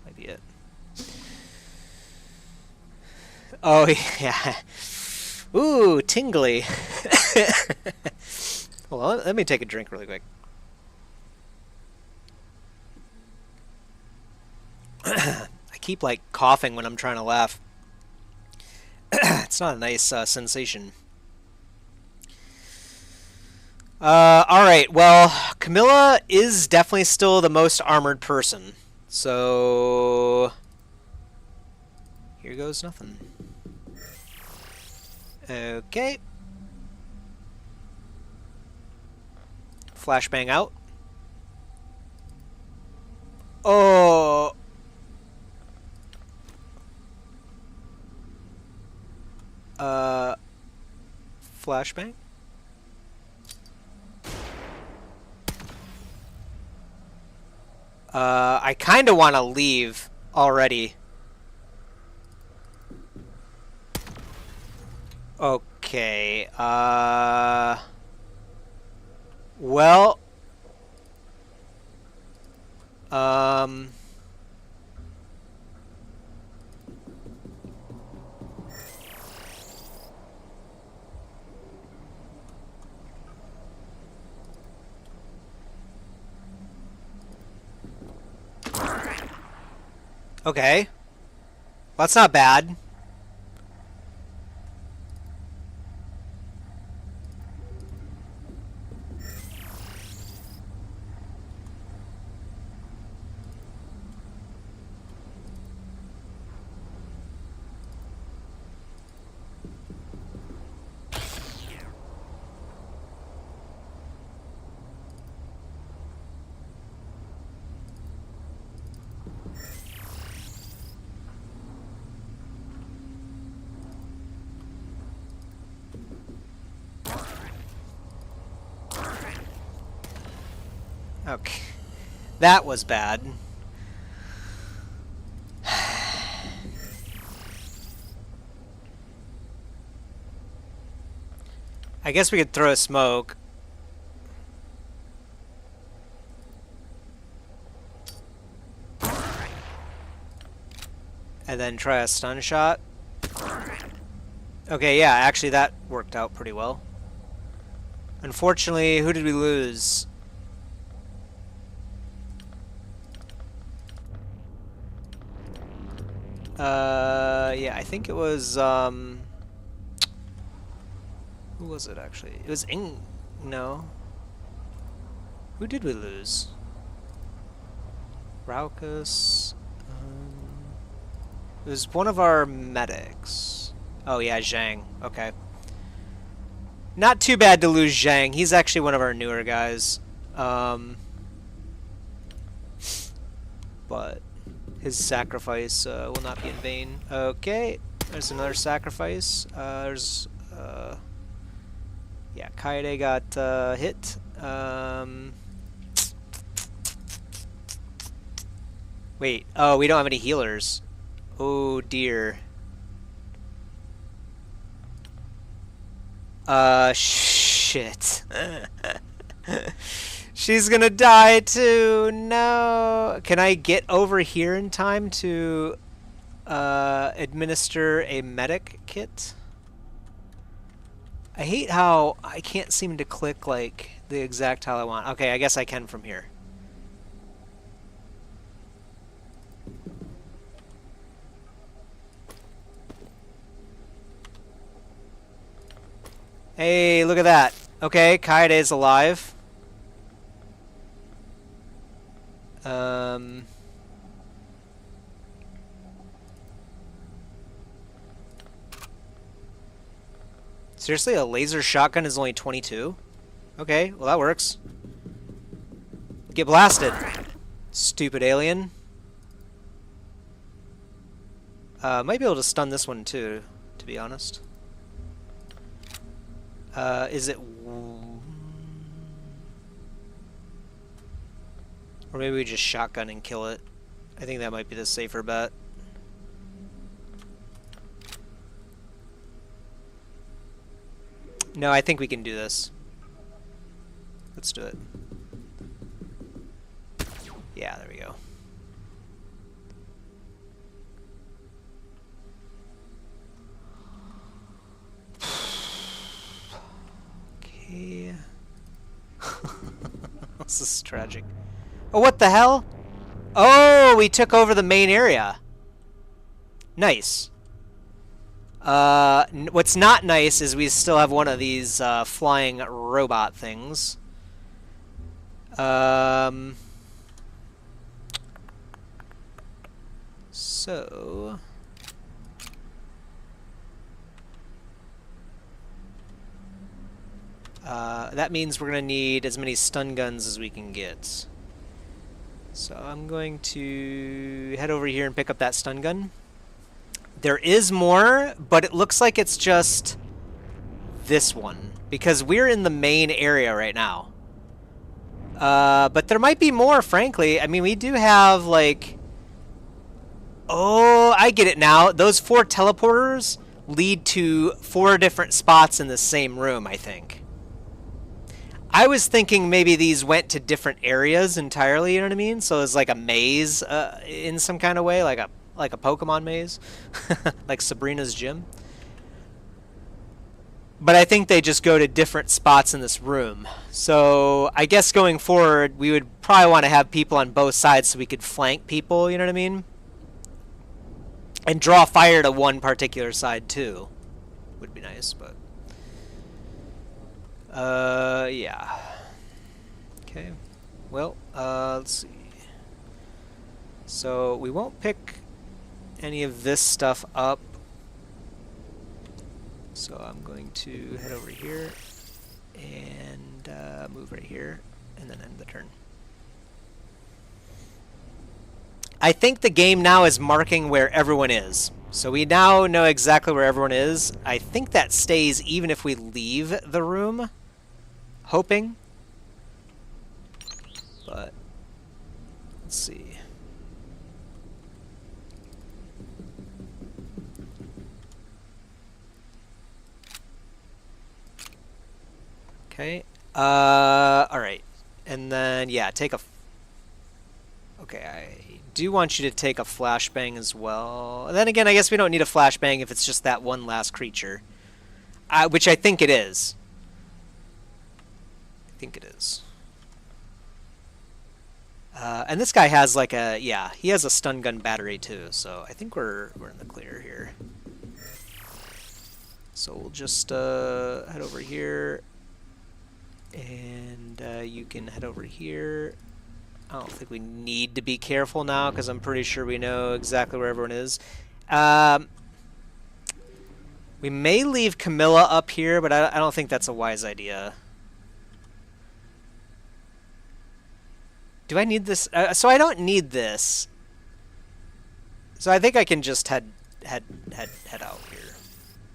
Might be it. Oh yeah. Ooh, tingly. Hold on, let me take a drink really quick. I keep like coughing when I'm trying to laugh. It's not a nice sensation. Alright, well, Camilla is definitely still the most armored person. So here goes nothing. Okay. Flashbang out. Oh. Flashbang? I kind of want to leave already. Okay, well, okay. Well, that's not bad. Okay. That was bad. I guess we could throw a smoke. And then try a stun shot. Okay, yeah, actually that worked out pretty well. Unfortunately, who did we lose? Yeah, I think it was, who was it actually? It was no. Who did we lose? Raucus. It was one of our medics. Oh yeah, Zhang. Okay. Not too bad to lose Zhang. He's actually one of our newer guys. But his sacrifice will not be in vain. Okay, there's another sacrifice. Yeah, Kaede got hit. Wait, oh, we don't have any healers. Oh dear. Shit. She's gonna die too. No. Can I get over here in time to administer a medic kit? I hate how I can't seem to click like the exact tile I want. Okay, I guess I can from here. Hey, look at that. Okay, Kaede is alive. Seriously, a laser shotgun is only 22? Okay, well that works. Get blasted, stupid alien. Might be able to stun this one too, to be honest. Is it... Or maybe we just shotgun and kill it. I think that might be the safer bet. No, I think we can do this. Let's do it. Yeah, there we go. Okay. This is tragic. Oh, what the hell? Oh, we took over the main area. Nice. What's not nice is we still have one of these flying robot things. So... that means we're going to need as many stun guns as we can get. So I'm going to head over here and pick up that stun gun. There is more, but it looks like it's just this one, because we're in the main area right now. But there might be more, frankly. I mean, we do have, like... Oh, I get it now. Those 4 teleporters lead to 4 different spots in the same room, I think. I was thinking maybe these went to different areas entirely, you know what I mean? So it's like a maze in some kind of way, like a Pokemon maze, like Sabrina's gym. But I think they just go to different spots in this room. So I guess going forward, we would probably want to have people on both sides so we could flank people, you know what I mean? And draw fire to one particular side too. Would be nice, but... yeah. Okay. Well, let's see. So we won't pick any of this stuff up. So I'm going to head over here and move right here and then end the turn. I think the game now is marking where everyone is. So we now know exactly where everyone is. I think that stays even if we leave the room. Hoping. But let's see. Okay. All right. And then yeah, take a... Okay, I do want you to take a flashbang as well. And then again, I guess we don't need a flashbang if it's just that one last creature. Which I think it is. I think it is. And this guy has like a... Yeah, he has a stun gun battery too, so I think we're in the clear here. So we'll just head over here. And you can head over here. I don't think we need to be careful now because I'm pretty sure we know exactly where everyone is. We may leave Camilla up here, but I don't think that's a wise idea. Do I need this? So I don't need this. So I think I can just head out here.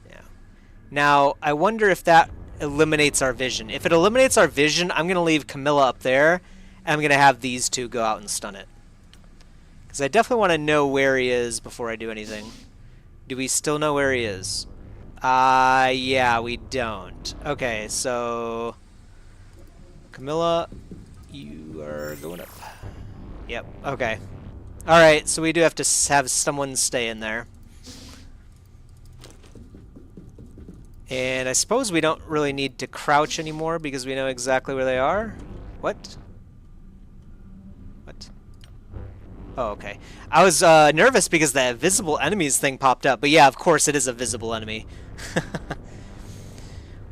Yeah. Now, I wonder if that eliminates our vision. If it eliminates our vision, I'm going to leave Camilla up there, and I'm going to have these two go out and stun it. Because I definitely want to know where he is before I do anything. Do we still know where he is? Yeah, we don't. Okay, so... Camilla, you are going up. Yep, okay. Alright, so we do have to have someone stay in there. And I suppose we don't really need to crouch anymore because we know exactly where they are. What? What? Oh, okay. I was nervous because the visible enemies thing popped up. But yeah, of course it is a visible enemy.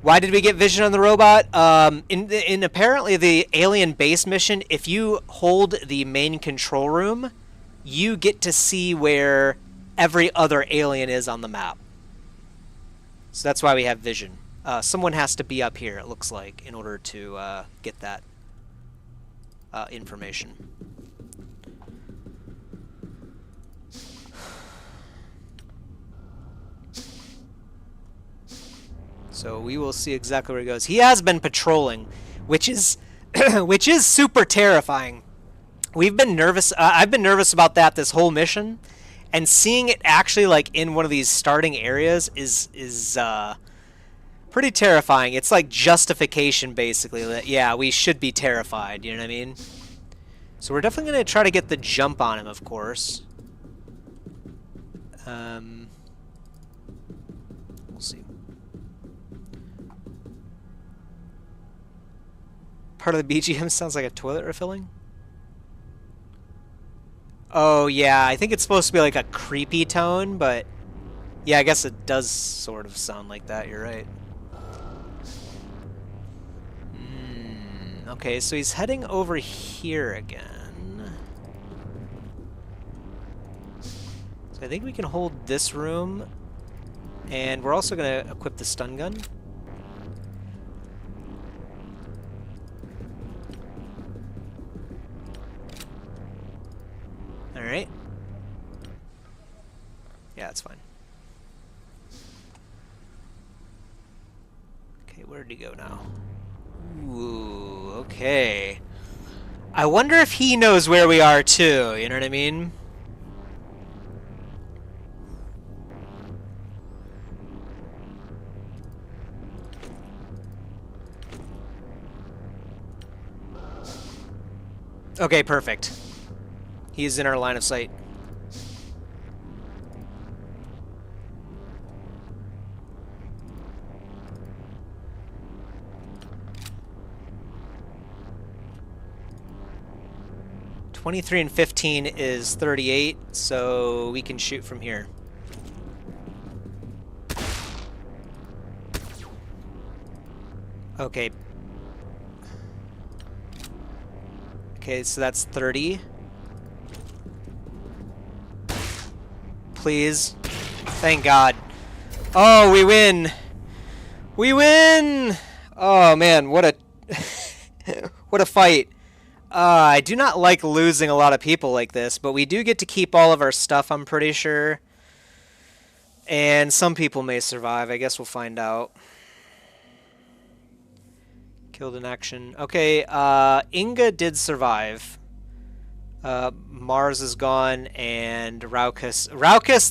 Why did we get vision on the robot? In apparently the alien base mission, if you hold the main control room, you get to see where every other alien is on the map. So that's why we have vision. Someone has to be up here, it looks like, in order to get that information. So we will see exactly where he goes. He has been patrolling, which is which is super terrifying. We've been nervous. I've been nervous about that this whole mission, and seeing it actually like in one of these starting areas is pretty terrifying. It's like justification, basically, that yeah, we should be terrified. You know what I mean? So we're definitely going to try to get the jump on him, of course. We'll see. Part of the BGM sounds like a toilet refilling. Oh, yeah, I think it's supposed to be like a creepy tone, but yeah, I guess it does sort of sound like that, you're right. Okay, so he's heading over here again. So I think we can hold this room, and we're also going to equip the stun gun. Alright. Yeah, that's fine. Okay, where did he go now? Ooh, okay. I wonder if he knows where we are too, you know what I mean? Okay, perfect. He's in our line of sight. (23 and 15 is 38, so we can shoot from here. Okay. Okay, so that's 30. Please. Thank God. Oh, we win! We win! Oh man, what a what a fight. I do not like losing a lot of people like this, but we do get to keep all of our stuff, I'm pretty sure. And some people may survive. I guess we'll find out. Killed in action. Okay, Inga did survive. Mars is gone, and Raucus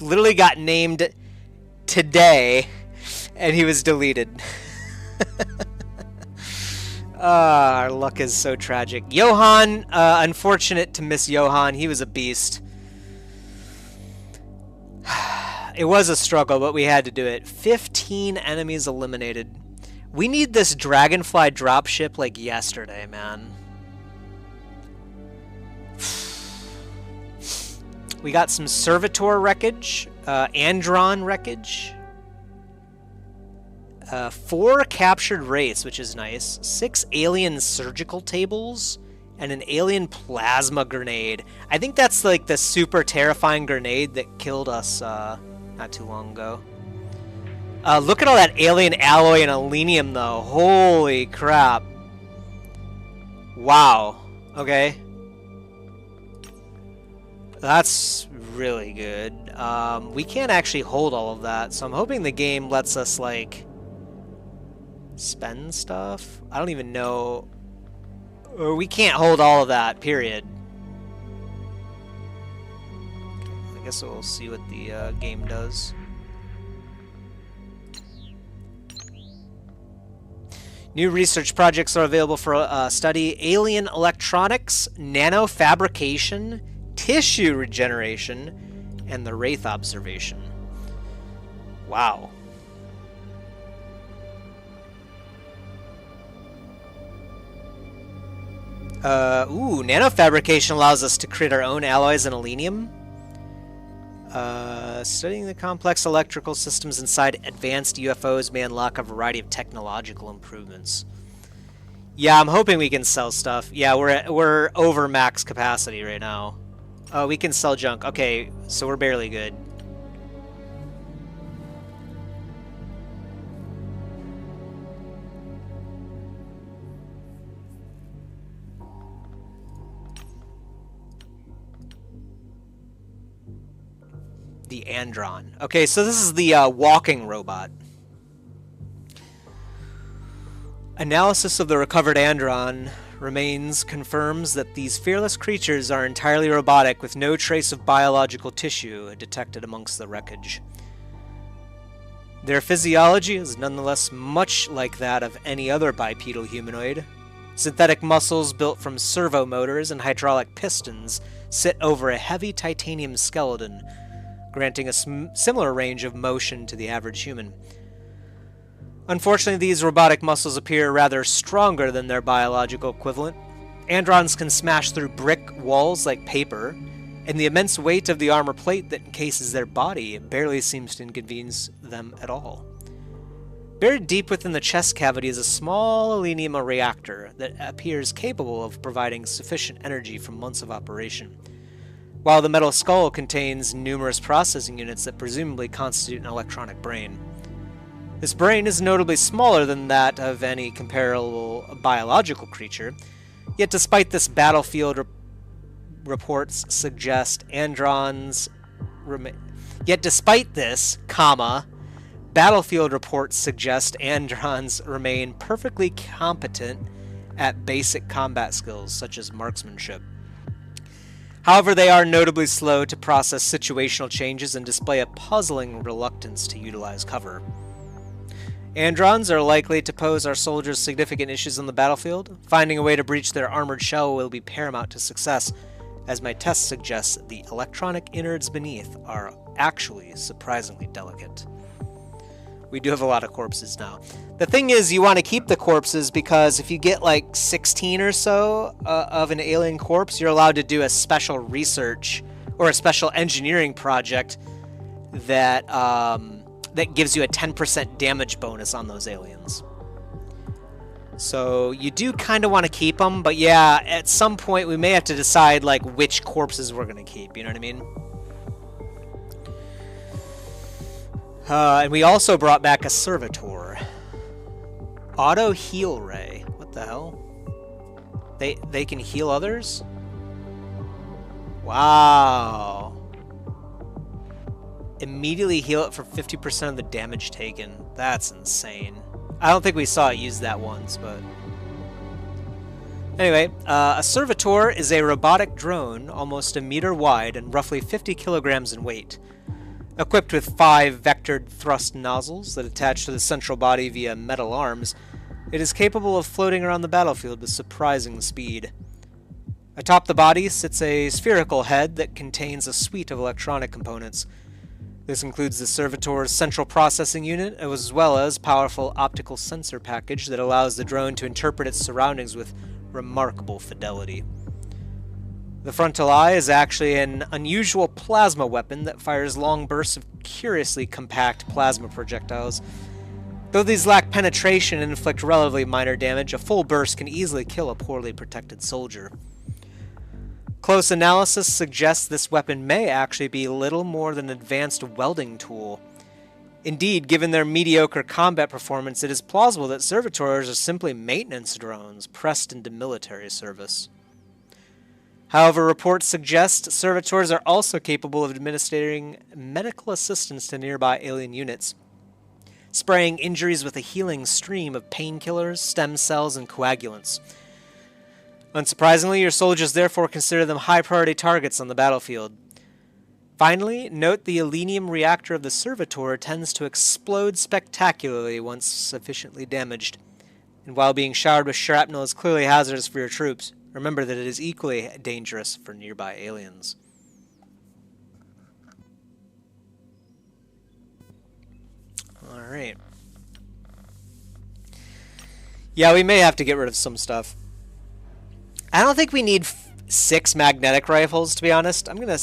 literally got named today, and he was deleted. Our luck is so tragic. Johan, unfortunate to miss Johan. He was a beast. It was a struggle, but we had to do it. 15 enemies eliminated. We need this Dragonfly dropship like yesterday, man. We got some Servitor wreckage, Andron wreckage. 4 captured wraiths, which is nice. 6 alien surgical tables, and an alien plasma grenade. I think that's like the super terrifying grenade that killed us not too long ago. Look at all that alien alloy and alenium, though. Holy crap. Wow. Okay. That's really good. We can't actually hold all of that, so I'm hoping the game lets us, like, spend stuff. I don't even know. Or we can't hold all of that, period. I guess we'll see what the game does. New research projects are available for study: alien electronics, nanofabrication, tissue regeneration, and the Wraith observation. Wow. Nanofabrication allows us to create our own alloys and alenium. Studying the complex electrical systems inside advanced UFOs may unlock a variety of technological improvements. Yeah, I'm hoping we can sell stuff. Yeah, we're over max capacity right now. Oh, we can sell junk. Okay, so we're barely good. The Andron. Okay, so this is the walking robot. Analysis of the recovered Andron remains confirms that these fearless creatures are entirely robotic, with no trace of biological tissue detected amongst the wreckage. Their physiology is nonetheless much like that of any other bipedal humanoid. Synthetic muscles built from servo motors and hydraulic pistons sit over a heavy titanium skeleton, granting a similar range of motion to the average human. Unfortunately, these robotic muscles appear rather stronger than their biological equivalent. Androns can smash through brick walls like paper, and the immense weight of the armor plate that encases their body barely seems to inconvenience them at all. Buried deep within the chest cavity is a small alenium reactor that appears capable of providing sufficient energy from months of operation, while the metal skull contains numerous processing units that presumably constitute an electronic brain. This brain is notably smaller than that of any comparable biological creature, yet despite this, battlefield reports suggest Androns remain perfectly competent at basic combat skills such as marksmanship. However, they are notably slow to process situational changes and display a puzzling reluctance to utilize cover. Androns are likely to pose our soldiers significant issues on the battlefield. Finding a way to breach their armored shell will be paramount to success, as my test suggests the electronic innards beneath are actually surprisingly delicate. We do have a lot of corpses now. The thing is, you want to keep the corpses because if you get like 16 or so of an alien corpse, you're allowed to do a special research or a special engineering project that that gives you a 10% damage bonus on those aliens. So you do kind of want to keep them, but yeah, at some point we may have to decide like which corpses we're going to keep, you know what I mean? And we also brought back a servitor. Auto heal ray. What the hell? They can heal others? Wow. Immediately heal it for 50% of the damage taken. That's insane. I don't think we saw it use that once, but... Anyway, a servitor is a robotic drone almost a meter wide and roughly 50 kilograms in weight. Equipped with 5 vectored thrust nozzles that attach to the central body via metal arms, it is capable of floating around the battlefield with surprising speed. Atop the body sits a spherical head that contains a suite of electronic components. This includes the servitor's central processing unit, as well as powerful optical sensor package that allows the drone to interpret its surroundings with remarkable fidelity. The frontal eye is actually an unusual plasma weapon that fires long bursts of curiously compact plasma projectiles. Though these lack penetration and inflict relatively minor damage, a full burst can easily kill a poorly protected soldier. Close analysis suggests this weapon may actually be little more than an advanced welding tool. Indeed, given their mediocre combat performance, it is plausible that servitors are simply maintenance drones pressed into military service. However, reports suggest servitors are also capable of administering medical assistance to nearby alien units, spraying injuries with a healing stream of painkillers, stem cells, and coagulants. Unsurprisingly, your soldiers therefore consider them high-priority targets on the battlefield. Finally, note the alenium reactor of the servitor tends to explode spectacularly once sufficiently damaged, and while being showered with shrapnel is clearly hazardous for your troops, remember that it is equally dangerous for nearby aliens. Alright. Yeah, we may have to get rid of some stuff. I don't think we need 6 magnetic rifles, to be honest. I'm gonna...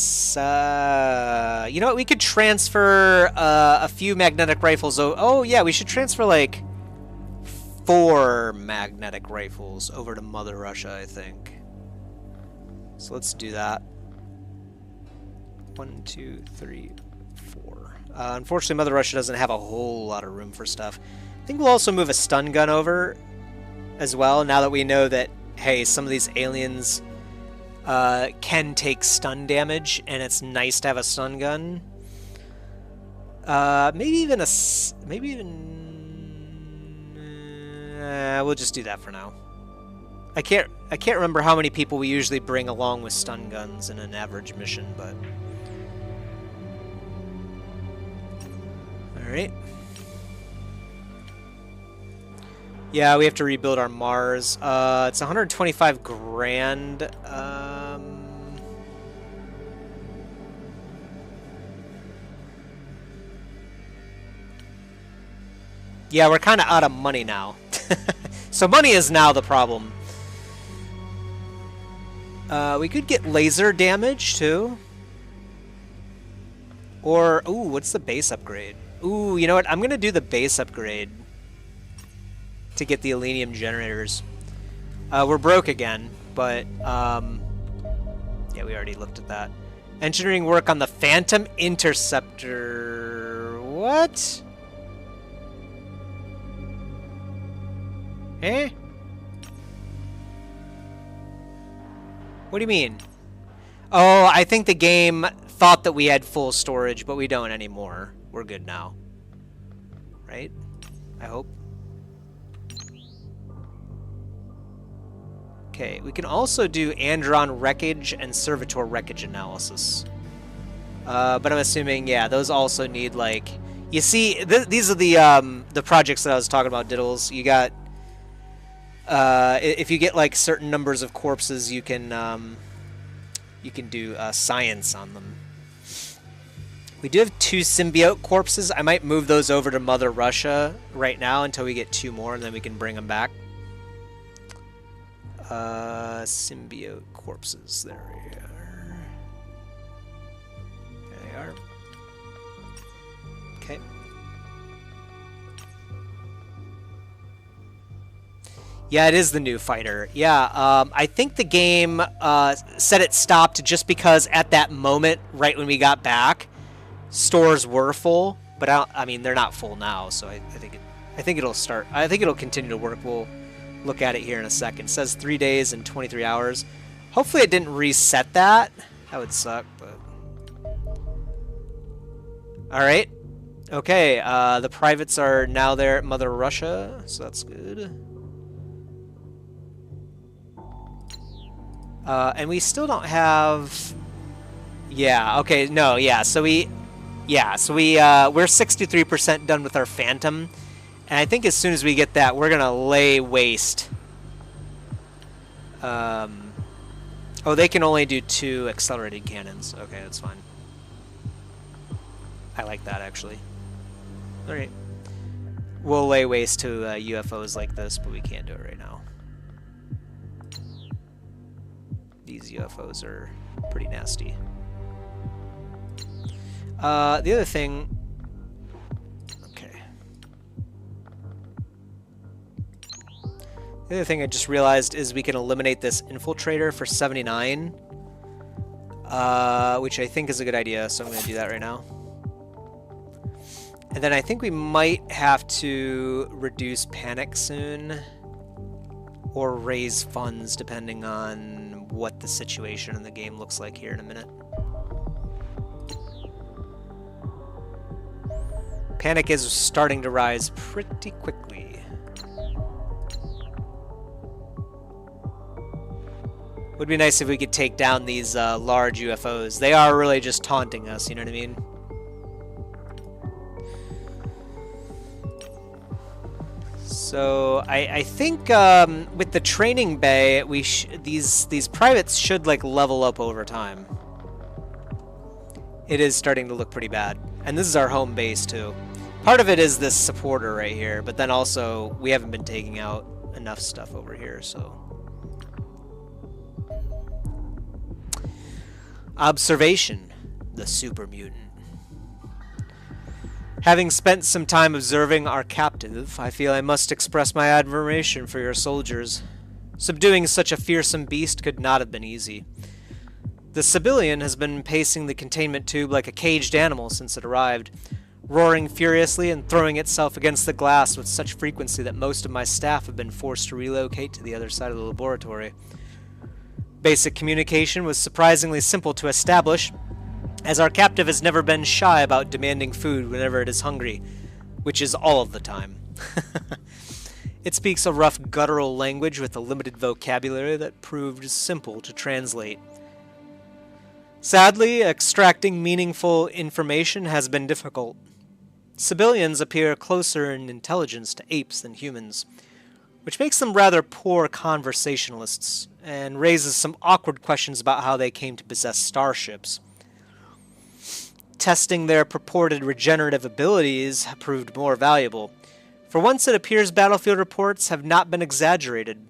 you know what? We could transfer a few magnetic rifles. Oh, yeah, we should transfer, like, 4 magnetic rifles over to Mother Russia, I think. So let's do that. 1, 2, 3, 4. Unfortunately, Mother Russia doesn't have a whole lot of room for stuff. I think we'll also move a stun gun over as well, now that we know that, hey, some of these aliens can take stun damage, and it's nice to have a stun gun. Maybe even we'll just do that for now. I can't remember how many people we usually bring along with stun guns in an average mission, but all right. Yeah, we have to rebuild our Mars. It's 125 grand. Yeah, we're kind of out of money now. So money is now the problem. We could get laser damage, too. Or, ooh, what's the base upgrade? Ooh, you know what? I'm going to do the base upgrade to get the Elenium generators. We're broke again, but yeah, we already looked at that. Engineering work on the Phantom Interceptor. What? Eh? What do you mean? Oh, I think the game thought that we had full storage, but we don't anymore. We're good now. Right? I hope. Okay, we can also do Andron wreckage and Servitor wreckage analysis. But I'm assuming, yeah, those also need, like... You see, these are the projects that I was talking about, Diddles. You got... if you get, like, certain numbers of corpses, you can do science on them. We do have 2 symbiote corpses. I might move those over to Mother Russia right now until we get 2 more, and then we can bring them back. Symbiote corpses. There we are. There they are. Okay. Yeah, it is the new fighter. Yeah, I think the game said it stopped just because at that moment, right when we got back, stores were full. But I mean, they're not full now, so I think it'll start. I think it'll continue to work. We'll look at it here in a second. It says 3 days and 23 hours. Hopefully it didn't reset that. That would suck, but... Alright. Okay, the privates are now there at Mother Russia, so that's good. And we still don't have... Yeah, okay, no, yeah, so we're 63% done with our Phantom. And I think as soon as we get that, we're going to lay waste. Oh, they can only do 2 accelerated cannons. Okay, that's fine. I like that, actually. Alright. We'll lay waste to UFOs like this, but we can't do it right now. These UFOs are pretty nasty. The other thing... The other thing I just realized is we can eliminate this infiltrator for 79. which I think is a good idea, so I'm going to do that right now. And then I think we might have to reduce panic soon, or raise funds depending on what the situation in the game looks like here in a minute. Panic is starting to rise pretty quickly. Would be nice if we could take down these large UFOs. They are really just taunting us, you know what I mean? So I think with the training bay, these privates should like level up over time. It is starting to look pretty bad, and this is our home base too. Part of it is this supporter right here, but then also we haven't been taking out enough stuff over here, so. Observation, the super mutant. Having spent some time observing our captive, I feel I must express my admiration for your soldiers. Subduing such a fearsome beast could not have been easy. The civilian has been pacing the containment tube like a caged animal since it arrived, roaring furiously and throwing itself against the glass with such frequency that most of my staff have been forced to relocate to the other side of the laboratory. Basic communication was surprisingly simple to establish, as our captive has never been shy about demanding food whenever it is hungry, which is all of the time. It speaks a rough guttural language with a limited vocabulary that proved simple to translate. Sadly, extracting meaningful information has been difficult. Civilians appear closer in intelligence to apes than humans, which makes them rather poor conversationalists and raises some awkward questions about how they came to possess starships. Testing their purported regenerative abilities proved more valuable. For once, it appears battlefield reports have not been exaggerated.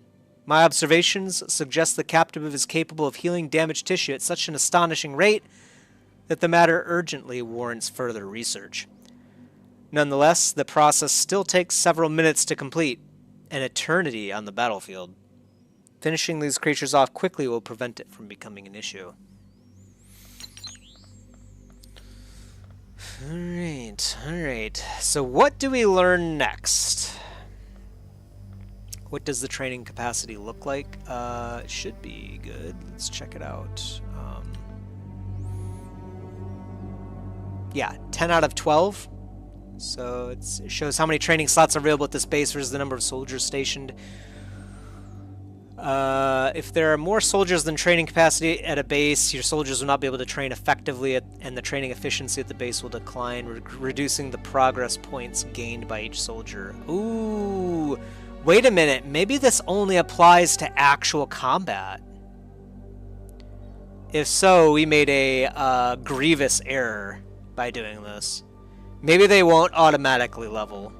My observations suggest the captive is capable of healing damaged tissue at such an astonishing rate that the matter urgently warrants further research. Nonetheless, the process still takes several minutes to complete, an eternity on the battlefield. Finishing these creatures off quickly will prevent it from becoming an issue. Alright. So what do we learn next? What does the training capacity look like? It should be good. Let's check it out. Yeah, 10 out of 12. So it shows how many training slots are available at this base versus the number of soldiers stationed. If there are more soldiers than training capacity at a base, your soldiers will not be able to train effectively, and the training efficiency at the base will decline, reducing the progress points gained by each soldier. Ooh, wait a minute. Maybe this only applies to actual combat. If so, we made a grievous error by doing this. Maybe they won't automatically level.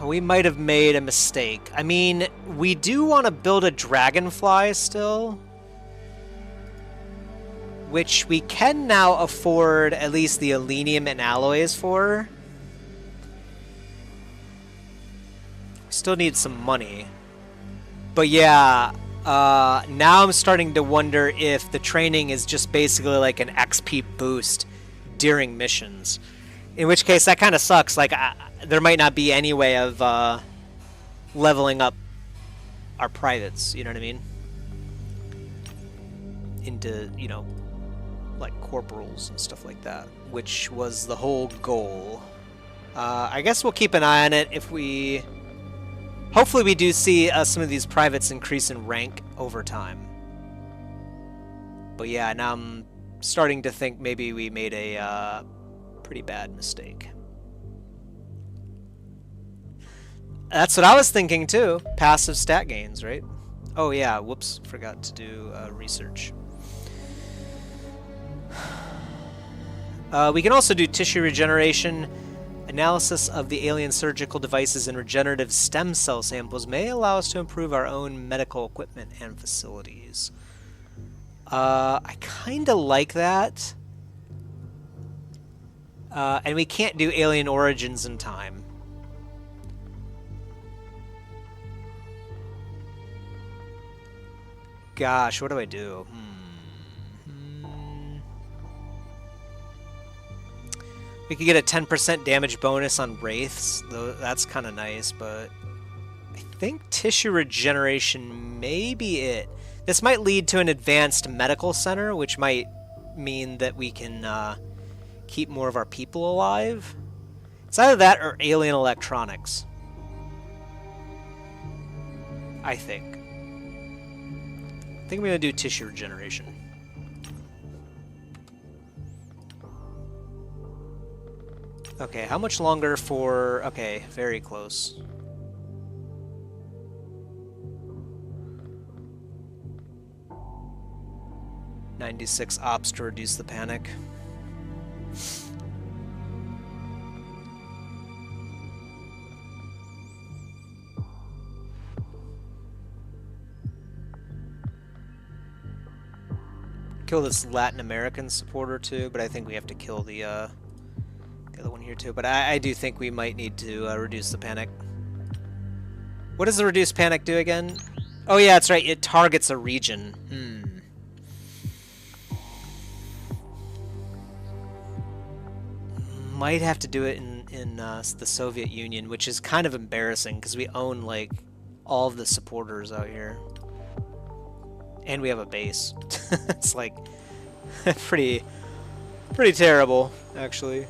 We might have made a mistake. I mean, we do want to build a dragonfly still, which we can now afford at least the alenium and alloys for. Still need some money. But yeah, now I'm starting to wonder if the training is just basically like an XP boost during missions. In which case, that kind of sucks. Like, there might not be any way of leveling up our privates, you know what I mean? Into, you know, like corporals and stuff like that, which was the whole goal. I guess we'll keep an eye on it if we... Hopefully we do see some of these privates increase in rank over time. But yeah, now I'm starting to think maybe we made a pretty bad mistake. That's what I was thinking too. Passive stat gains, right? Oh yeah, whoops, forgot to do research. We can also do tissue regeneration. Analysis of the alien surgical devices and regenerative stem cell samples may allow us to improve our own medical equipment and facilities. I kind of like that. And we can't do alien origins in time. gosh, what do I do? We could get a 10% damage bonus on wraiths, though that's kind of nice, but I think tissue regeneration may be it. This might lead to an advanced medical center, which might mean that we can keep more of our people alive. It's either that or alien electronics, I think. I think I'm going to do tissue regeneration. Okay, how much longer for... Okay, very close. "96 ops to reduce the panic." Kill this Latin American supporter too, but I think we have to kill the other one here too. But I do think we might need to reduce the panic. What does the reduce panic do again? Oh yeah, that's right. It targets a region. Might have to do it in the Soviet Union, which is kind of embarrassing because we own like all of the supporters out here, and we have a base. It's like pretty terrible, actually.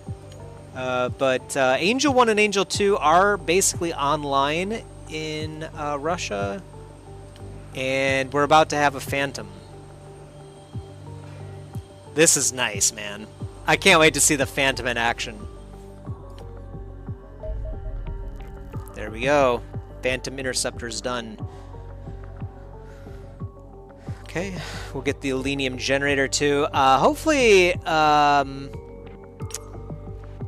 But Angel 1 and Angel 2 are basically online in Russia, and we're about to have a Phantom. This is nice, man. I can't wait to see the Phantom in action. There we go. Phantom Interceptor's done. Okay, we'll get the Elenium generator too. Hopefully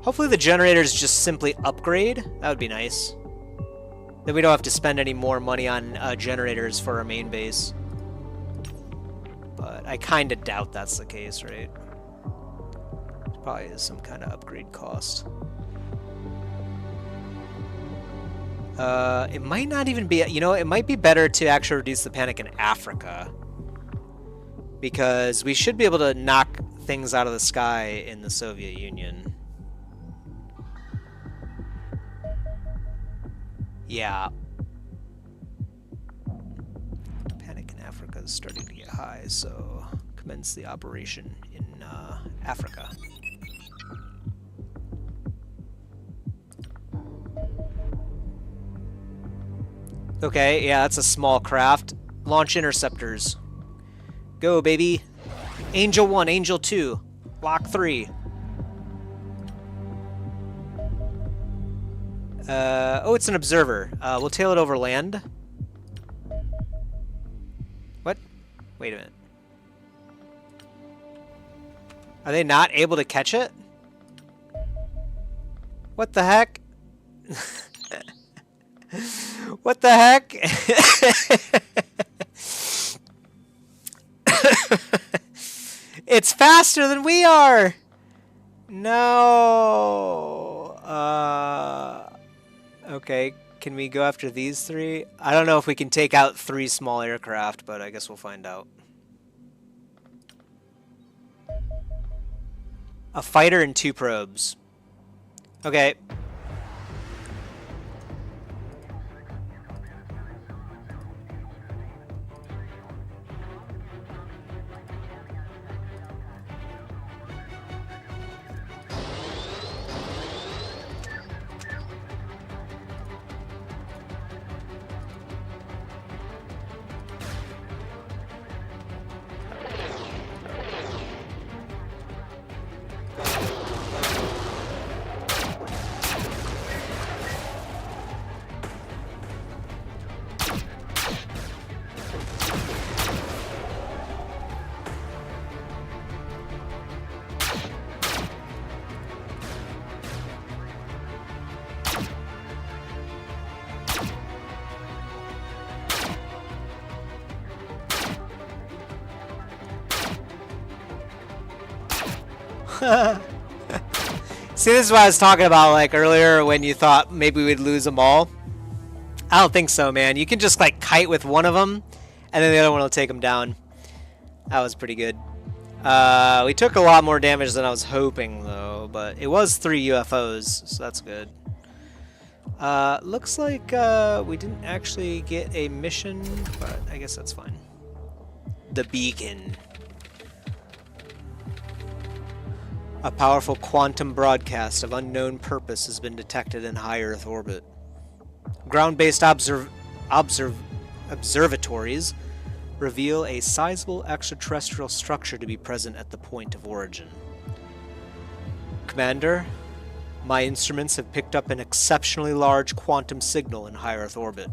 the generators just simply upgrade. That would be nice. Then we don't have to spend any more money on generators for our main base. But I kind of doubt that's the case, right? Probably is some kind of upgrade cost. It might not even be, you know, it might be better to actually reduce the panic in Africa, because we should be able to knock things out of the sky in the Soviet Union. Yeah. Panic in Africa is starting to get high, so commence the operation in Africa. Okay, yeah, that's a small craft. Launch interceptors. Go, baby. Angel 1, Angel 2. Block 3. Oh, it's an observer. We'll tail it over land. What? Wait a minute. Are they not able to catch it? What the heck? What the heck? It's faster than we are. No. Okay, can we go after these 3? I don't know if we can take out 3 small aircraft, but I guess we'll find out. A fighter and 2 probes. Okay. See, this is what I was talking about like earlier when you thought maybe we'd lose them all. I don't think so, man. You can just like kite with one of them, And then the other one will take him down. That was pretty good. We took a lot more damage than I was hoping, though, but it was 3 UFOs, so that's good. Looks like we didn't actually get a mission, but I guess that's fine. The beacon. A powerful quantum broadcast of unknown purpose has been detected in high Earth orbit. Ground-based observatories reveal a sizable extraterrestrial structure to be present at the point of origin. Commander, my instruments have picked up an exceptionally large quantum signal in high Earth orbit.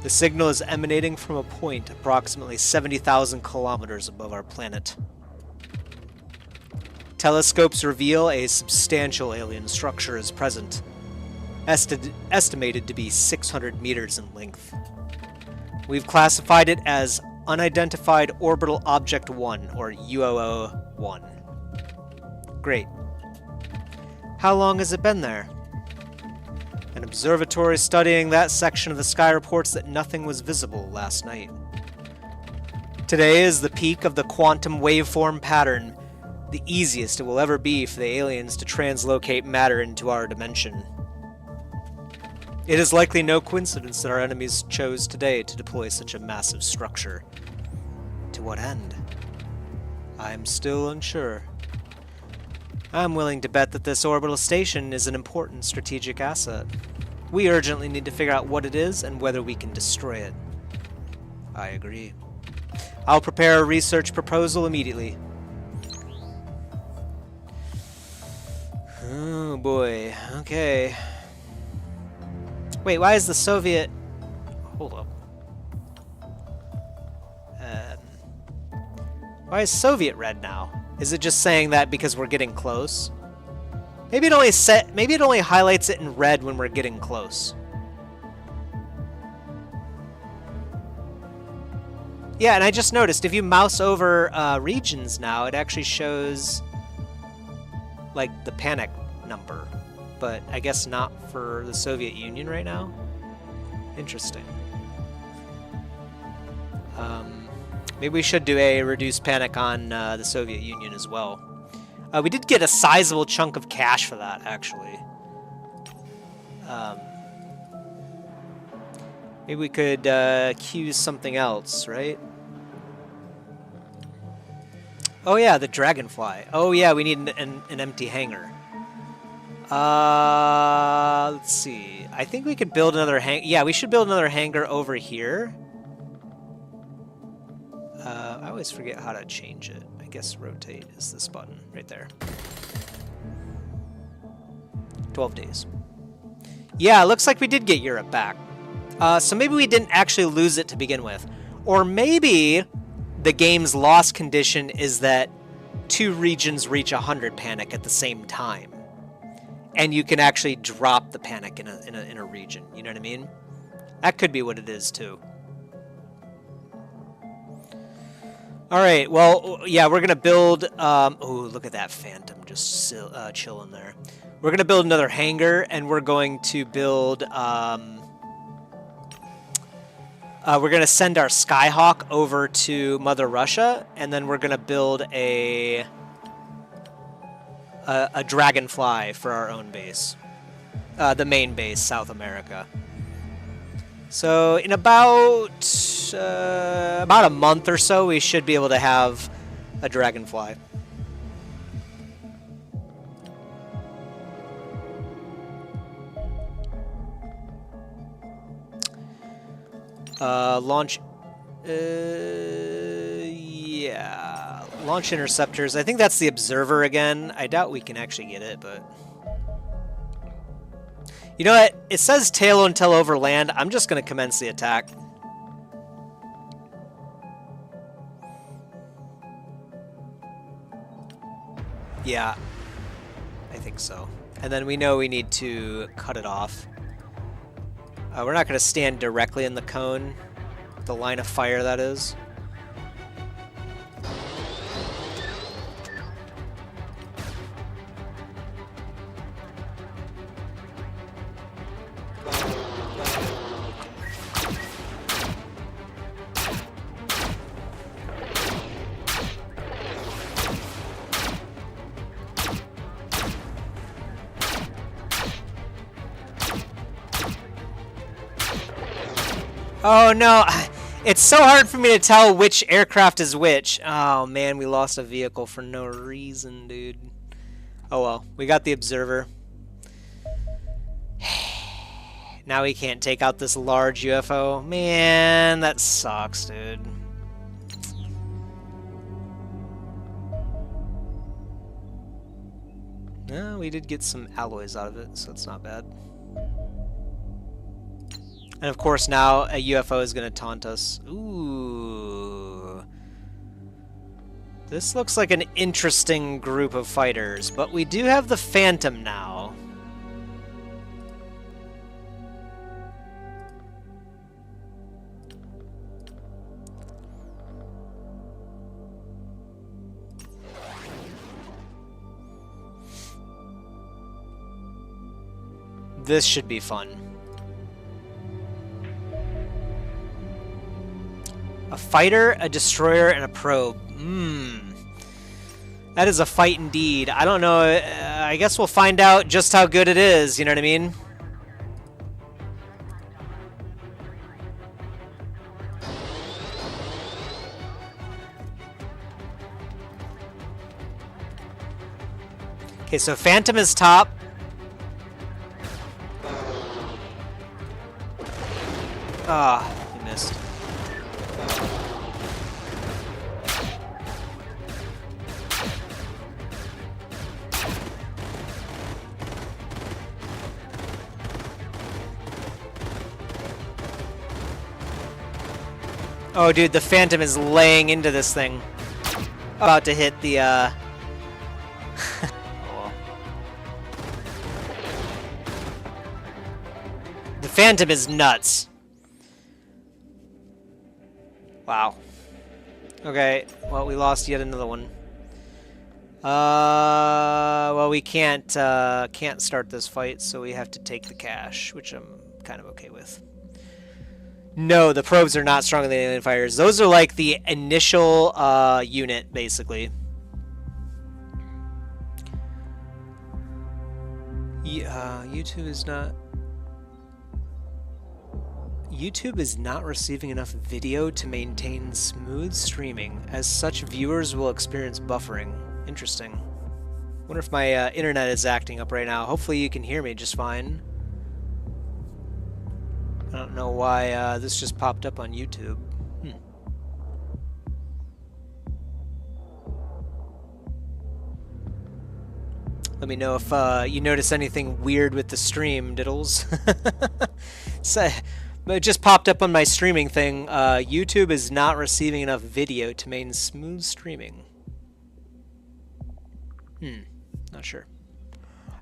The signal is emanating from a point approximately 70,000 kilometers above our planet. Telescopes reveal a substantial alien structure is present, estimated to be 600 meters in length. We've classified it as Unidentified Orbital Object 1, or UOO-1. Great. How long has it been there? An observatory studying that section of the sky reports that nothing was visible last night. Today is the peak of the quantum waveform pattern, the easiest it will ever be for the aliens to translocate matter into our dimension. It is likely no coincidence that our enemies chose today to deploy such a massive structure. To what end? I am still unsure. I'm willing to bet that this orbital station is an important strategic asset. We urgently need to figure out what it is and whether we can destroy it. I agree. I'll prepare a research proposal immediately. Oh boy, okay. Wait, why is the Soviet... Hold up. Why is Soviet red now? Is it just saying that because we're getting close? Maybe it only highlights it in red when we're getting close. Yeah, and I just noticed if you mouse over regions now, it actually shows like the panic number, but I guess not for the Soviet Union right now. Interesting. Maybe we should do a reduced panic on the Soviet Union as well. We did get a sizable chunk of cash for that, actually. Maybe we could queue something else, right? Oh yeah, the Dragonfly. Oh yeah, we need an empty hangar. Let's see. I think we could build another yeah, we should build another hangar over here. I always forget how to change it. I guess rotate is this button right there. 12 days. Yeah, it looks like we did get Europe back. So maybe we didn't actually lose it to begin with. Or maybe the game's loss condition is that 2 regions reach 100 panic at the same time. And you can actually drop the panic in a region. You know what I mean? That could be what it is, too. All right, well, yeah, we're going to build... oh, look at that Phantom just chilling there. We're going to build another hangar, and we're going to build... we're going to send our Skyhawk over to Mother Russia, and then we're going to build a Dragonfly for our own base. The main base, South America. So in about a month or so, we should be able to have a Dragonfly. Launch... yeah. Launch interceptors. I think that's the Observer again. I doubt we can actually get it, but... You know what? It says tail until over land. I'm just going to commence the attack. Yeah. I think so. And then we know we need to cut it off. We're not going to stand directly in the cone. The line of fire, that is. Oh no, it's so hard for me to tell which aircraft is which. Oh man, we lost a vehicle for no reason, dude. Oh well, we got the observer. Now we can't take out this large UFO. Man, that sucks, dude. No, we did get some alloys out of it, so it's not bad. And of course now a UFO is going to taunt us. Ooh. This looks like an interesting group of fighters, but we do have the Phantom now. This should be fun. A fighter, a destroyer, and a probe. That is a fight indeed. I don't know. I guess we'll find out just how good it is. You know what I mean? Okay, so Phantom is top. Ah, he missed. Oh, dude, the Phantom is laying into this thing. About to hit the, oh, well. The Phantom is nuts. Wow. Okay, well, we lost yet another one. Well, we can't start this fight, so we have to take the cash, which I'm kind of okay with. No, the probes are not stronger than alien fighters. Those are like the initial unit, basically. YouTube is not receiving enough video to maintain smooth streaming. As such, viewers will experience buffering. Interesting. Wonder if my internet is acting up right now. Hopefully you can hear me just fine. I don't know why this just popped up on YouTube. Let me know if you notice anything weird with the stream, Diddles. So, it just popped up on my streaming thing. YouTube is not receiving enough video to maintain smooth streaming. Not sure.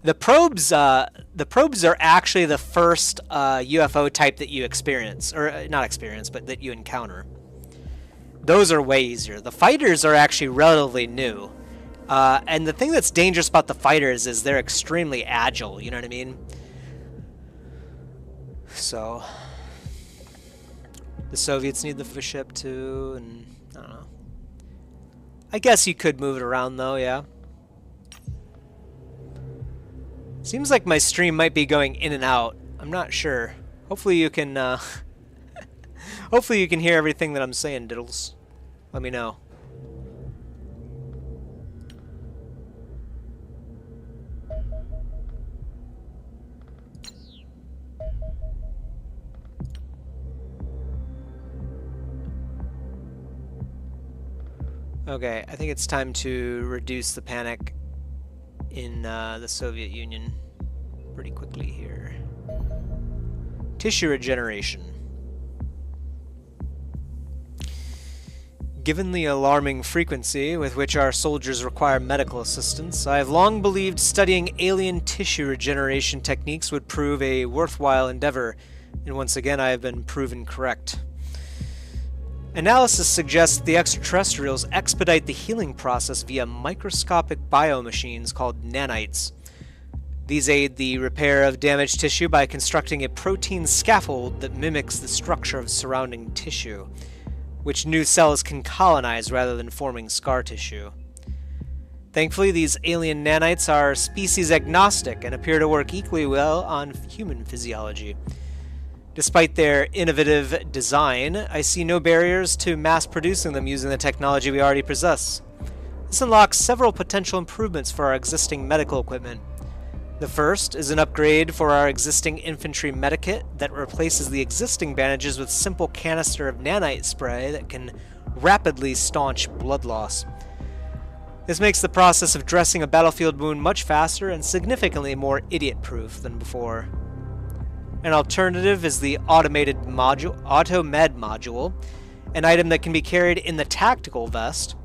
The probes are actually the first UFO type that you experience, or not experience, but that you encounter. Those are way easier. The fighters are actually relatively new. And the thing that's dangerous about the fighters is they're extremely agile, you know what I mean? So, the Soviets need the ship too, and I don't know. I guess you could move it around though, yeah. Seems like my stream might be going in and out. I'm not sure. Hopefully you can, hopefully you can hear everything that I'm saying, Diddles. Let me know. Okay, I think it's time to reduce the panic in the Soviet Union pretty quickly here. Tissue regeneration. Given the alarming frequency with which our soldiers require medical assistance, I have long believed studying alien tissue regeneration techniques would prove a worthwhile endeavor, and once again I have been proven correct. Analysis suggests the extraterrestrials expedite the healing process via microscopic biomachines called nanites. These aid the repair of damaged tissue by constructing a protein scaffold that mimics the structure of surrounding tissue, which new cells can colonize rather than forming scar tissue. Thankfully, these alien nanites are species agnostic and appear to work equally well on human physiology. Despite their innovative design, I see no barriers to mass producing them using the technology we already possess. This unlocks several potential improvements for our existing medical equipment. The first is an upgrade for our existing infantry medikit that replaces the existing bandages with a simple canister of nanite spray that can rapidly staunch blood loss. This makes the process of dressing a battlefield wound much faster and significantly more idiot-proof than before. An alternative is the automated module, Auto-Med module, an item that can be carried in the tactical vest.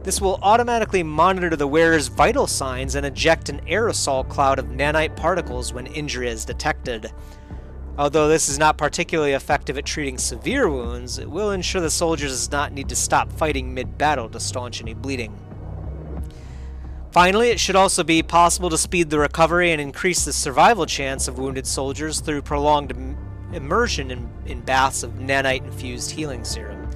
This will automatically monitor the wearer's vital signs and eject an aerosol cloud of nanite particles when injury is detected. Although this is not particularly effective at treating severe wounds, it will ensure the soldier does not need to stop fighting mid-battle to staunch any bleeding. Finally, it should also be possible to speed the recovery and increase the survival chance of wounded soldiers through prolonged immersion in baths of nanite-infused healing serum.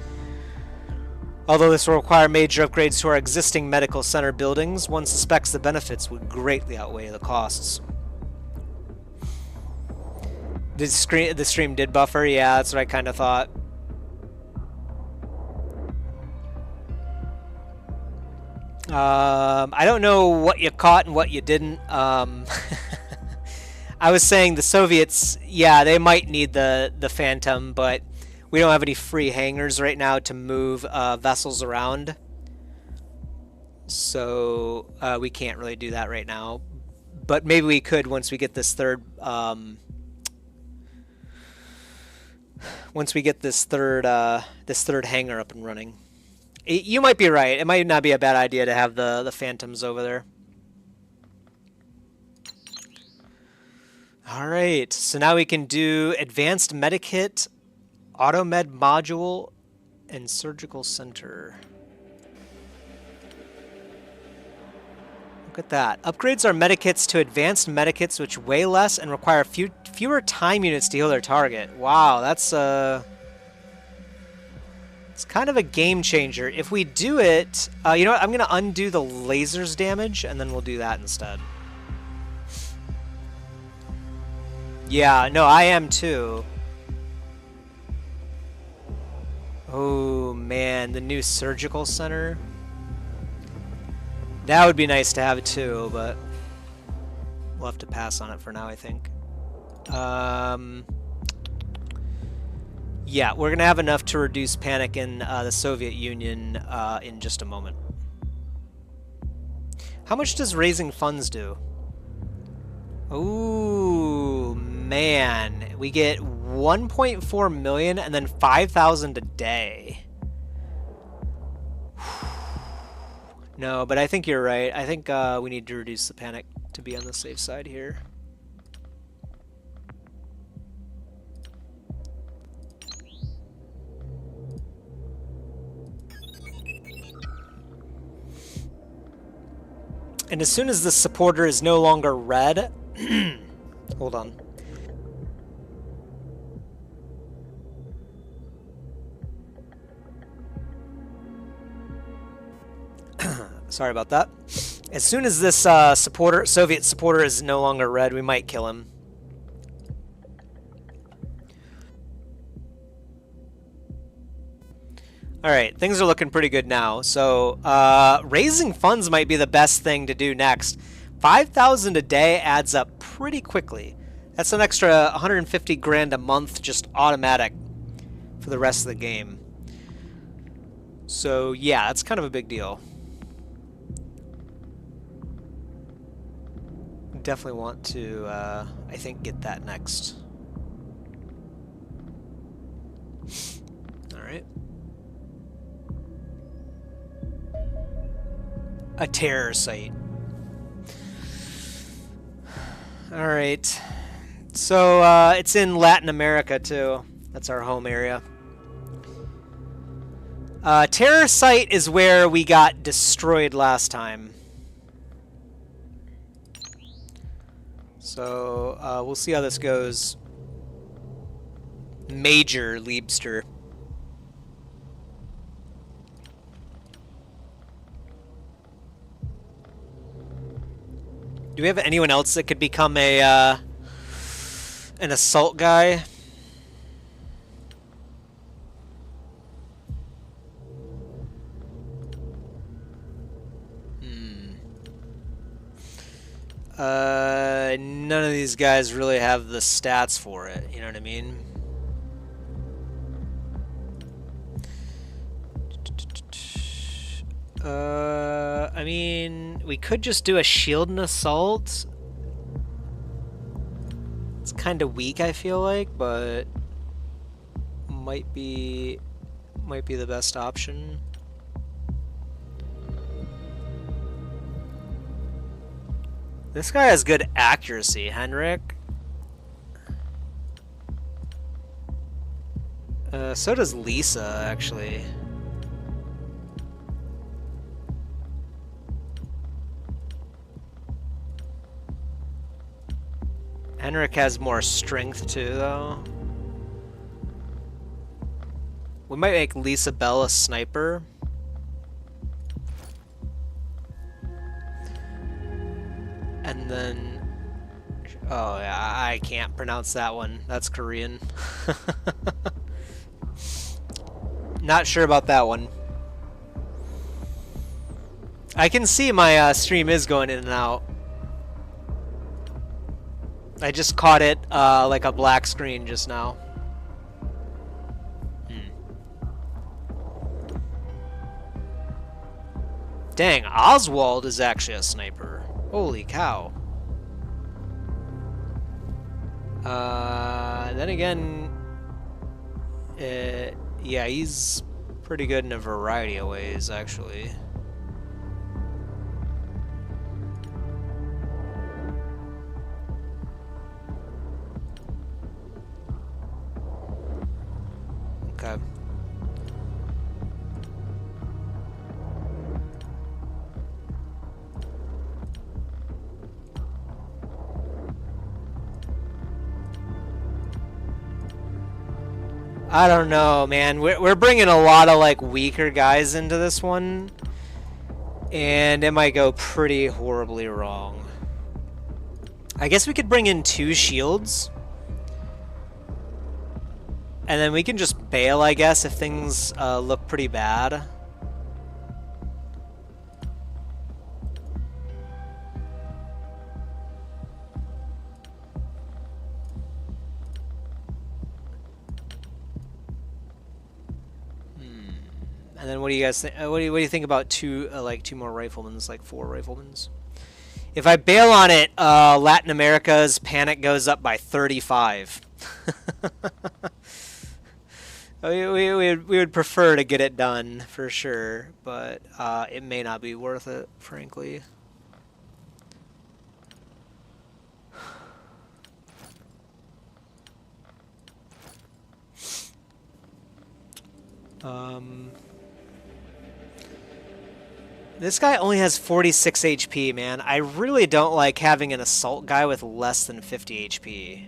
Although this will require major upgrades to our existing medical center buildings, one suspects the benefits would greatly outweigh the costs. The stream did buffer? Yeah, that's what I kind of thought. I don't know what you caught and what you didn't. I was saying the Soviets, yeah, they might need the Phantom, but we don't have any free hangars right now to move vessels around. So we can't really do that right now. But maybe we could once we get this third hangar up and running. You might be right. It might not be a bad idea to have the Phantoms over there. Alright, so now we can do Advanced Medikit, Auto-Med Module, and Surgical Center. Look at that. Upgrades our medikits to Advanced Medikits, which weigh less and require fewer time units to heal their target. Wow, that's it's kind of a game changer. If we do it, you know what? I'm going to undo the lasers damage, and then we'll do that instead. Yeah, no, I am too. Oh, man, the new surgical center. That would be nice to have too, but we'll have to pass on it for now, I think. Yeah, we're going to have enough to reduce panic in the Soviet Union in just a moment. How much does raising funds do? Ooh, man. We get 1.4 million and then 5,000 a day. No, but I think you're right. I think we need to reduce the panic to be on the safe side here. And as soon as the supporter is no longer red... Hold on. Sorry about that. As soon as this Soviet supporter is no longer red, we might kill him. Alright, things are looking pretty good now. So, raising funds might be the best thing to do next. 5,000 a day adds up pretty quickly. That's an extra 150 grand a month just automatic for the rest of the game. So, yeah, that's kind of a big deal. Definitely want to, I think, get that next. Alright. A terror site. Alright. So, it's in Latin America, too. That's our home area. Terror site is where we got destroyed last time. So, we'll see how this goes. Major Liebster. Do we have anyone else that could become a an assault guy? None of these guys really have the stats for it, you know what I mean? I mean, we could just do a shield and assault. It's kind of weak, I feel like, but might be the best option. This guy has good accuracy, Henrik. So does Lisa, actually. Henrik has more strength too, though. We might make Lisa Bell a sniper. And then... oh, yeah, I can't pronounce that one. That's Korean. Not sure about that one. I can see my stream is going in and out. I just caught it like a black screen just now. Dang, Oswald is actually a sniper. Holy cow. Then again, yeah, he's pretty good in a variety of ways, actually. Okay. I don't know, man. We're bringing a lot of like weaker guys into this one, and it might go pretty horribly wrong. I guess we could bring in 2 shields, and then we can just bail, I guess, if things look pretty bad. And then what do you guys think? What do you think about 2 more riflemen, like 4 riflemen? If I bail on it, Latin America's panic goes up by 35. we would prefer to get it done for sure, but it may not be worth it, frankly. This guy only has 46 HP, man. I really don't like having an assault guy with less than 50 HP.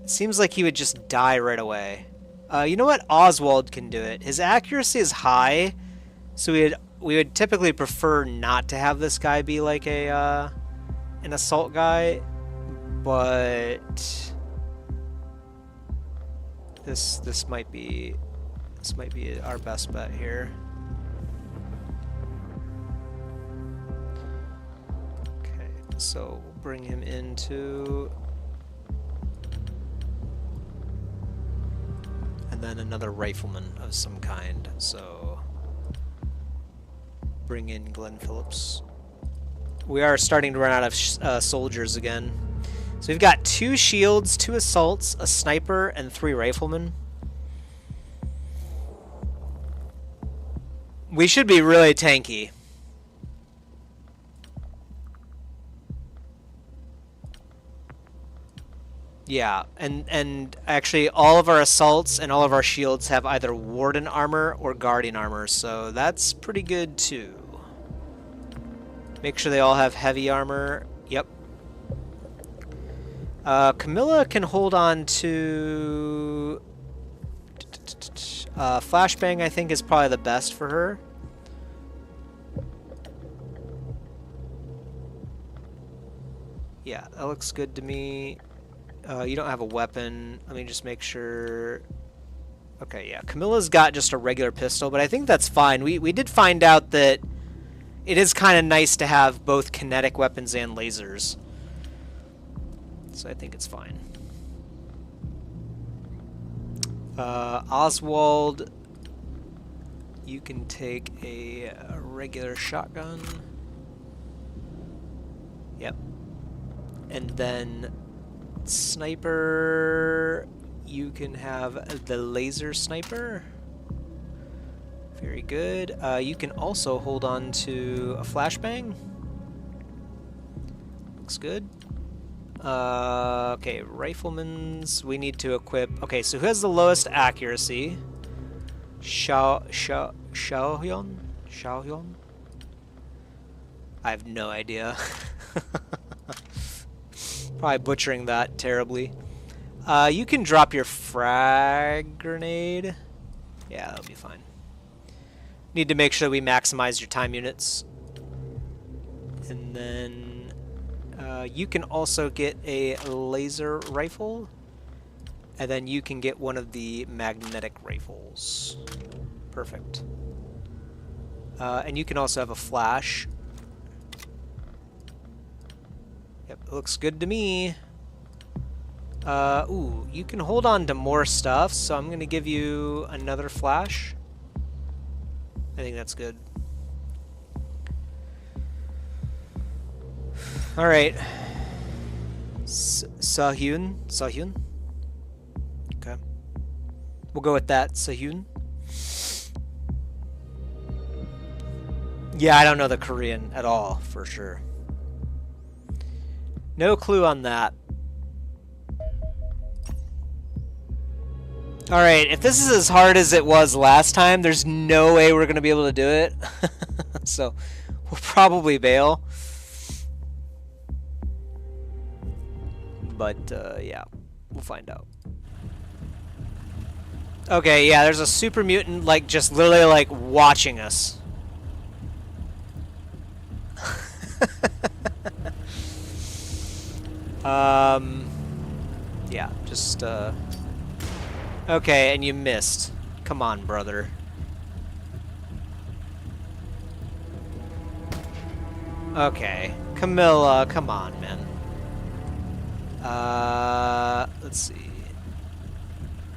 It seems like he would just die right away. You know what? Oswald can do it. His accuracy is high, so we would typically prefer not to have this guy be like a an assault guy, but this might be our best bet here. So we'll bring him into, and then another rifleman of some kind. So bring in Glenn Phillips. We are starting to run out of soldiers again. So we've got 2 shields, 2 assaults, a sniper, and 3 riflemen. We should be really tanky. Yeah, and actually all of our assaults and all of our shields have either warden armor or guardian armor, so that's pretty good too. Make sure they all have heavy armor. Yep. Camilla can hold on to... flashbang, I think, is probably the best for her. Yeah, that looks good to me. You don't have a weapon. Let me just make sure. Okay, yeah. Camilla's got just a regular pistol, but I think that's fine. We did find out that it is kind of nice to have both kinetic weapons and lasers. So I think it's fine. Oswald, you can take a regular shotgun. Yep. And then sniper, you can have the laser sniper. Very good. You can also hold on to a flashbang. Looks good. Okay, riflemen's, we need to equip. Okay, so who has the lowest accuracy? Xiaohyun? I have no idea. Probably butchering that terribly. You can drop your frag grenade. Yeah, that'll be fine. Need to make sure we maximize your time units. And then you can also get a laser rifle. And then you can get one of the magnetic rifles. Perfect. And you can also have a flash. Yep, it looks good to me. Ooh, you can hold on to more stuff, so I'm going to give you another flash. I think that's good. Alright. Sahyun? Okay. We'll go with that, Sahyun. Yeah, I don't know the Korean at all, for sure. No clue on that. Alright, if this is as hard as it was last time, there's no way we're going to be able to do it. So, we'll probably bail. But, yeah, we'll find out. Okay, yeah, there's a super mutant, like, just literally, like, watching us. Yeah, just, okay, and you missed. Come on, brother. Okay. Camilla, come on, man. Let's see.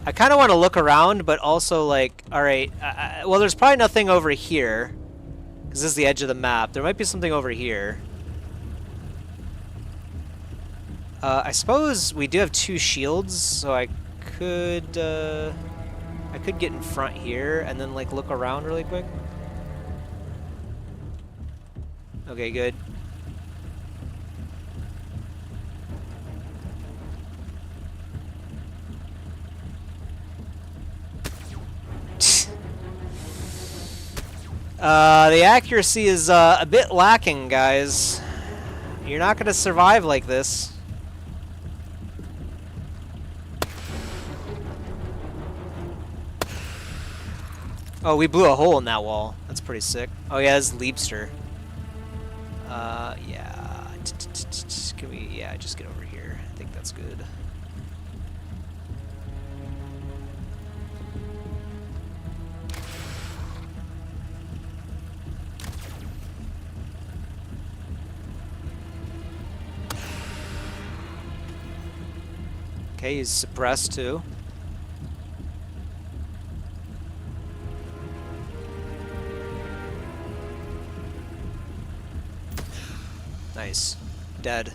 I kind of want to look around, but also, like, alright, well, there's probably nothing over here. Because this is the edge of the map. There might be something over here. I suppose we do have 2 shields, so I could get in front here and then, like, look around really quick. Okay, good. The accuracy is a bit lacking, guys. You're not going to survive like this. Oh, we blew a hole in that wall. That's pretty sick. Oh yeah, this is Leapster. Yeah. Can we, yeah, just get over here. I think that's good. Okay, he's suppressed too. Nice. Dead.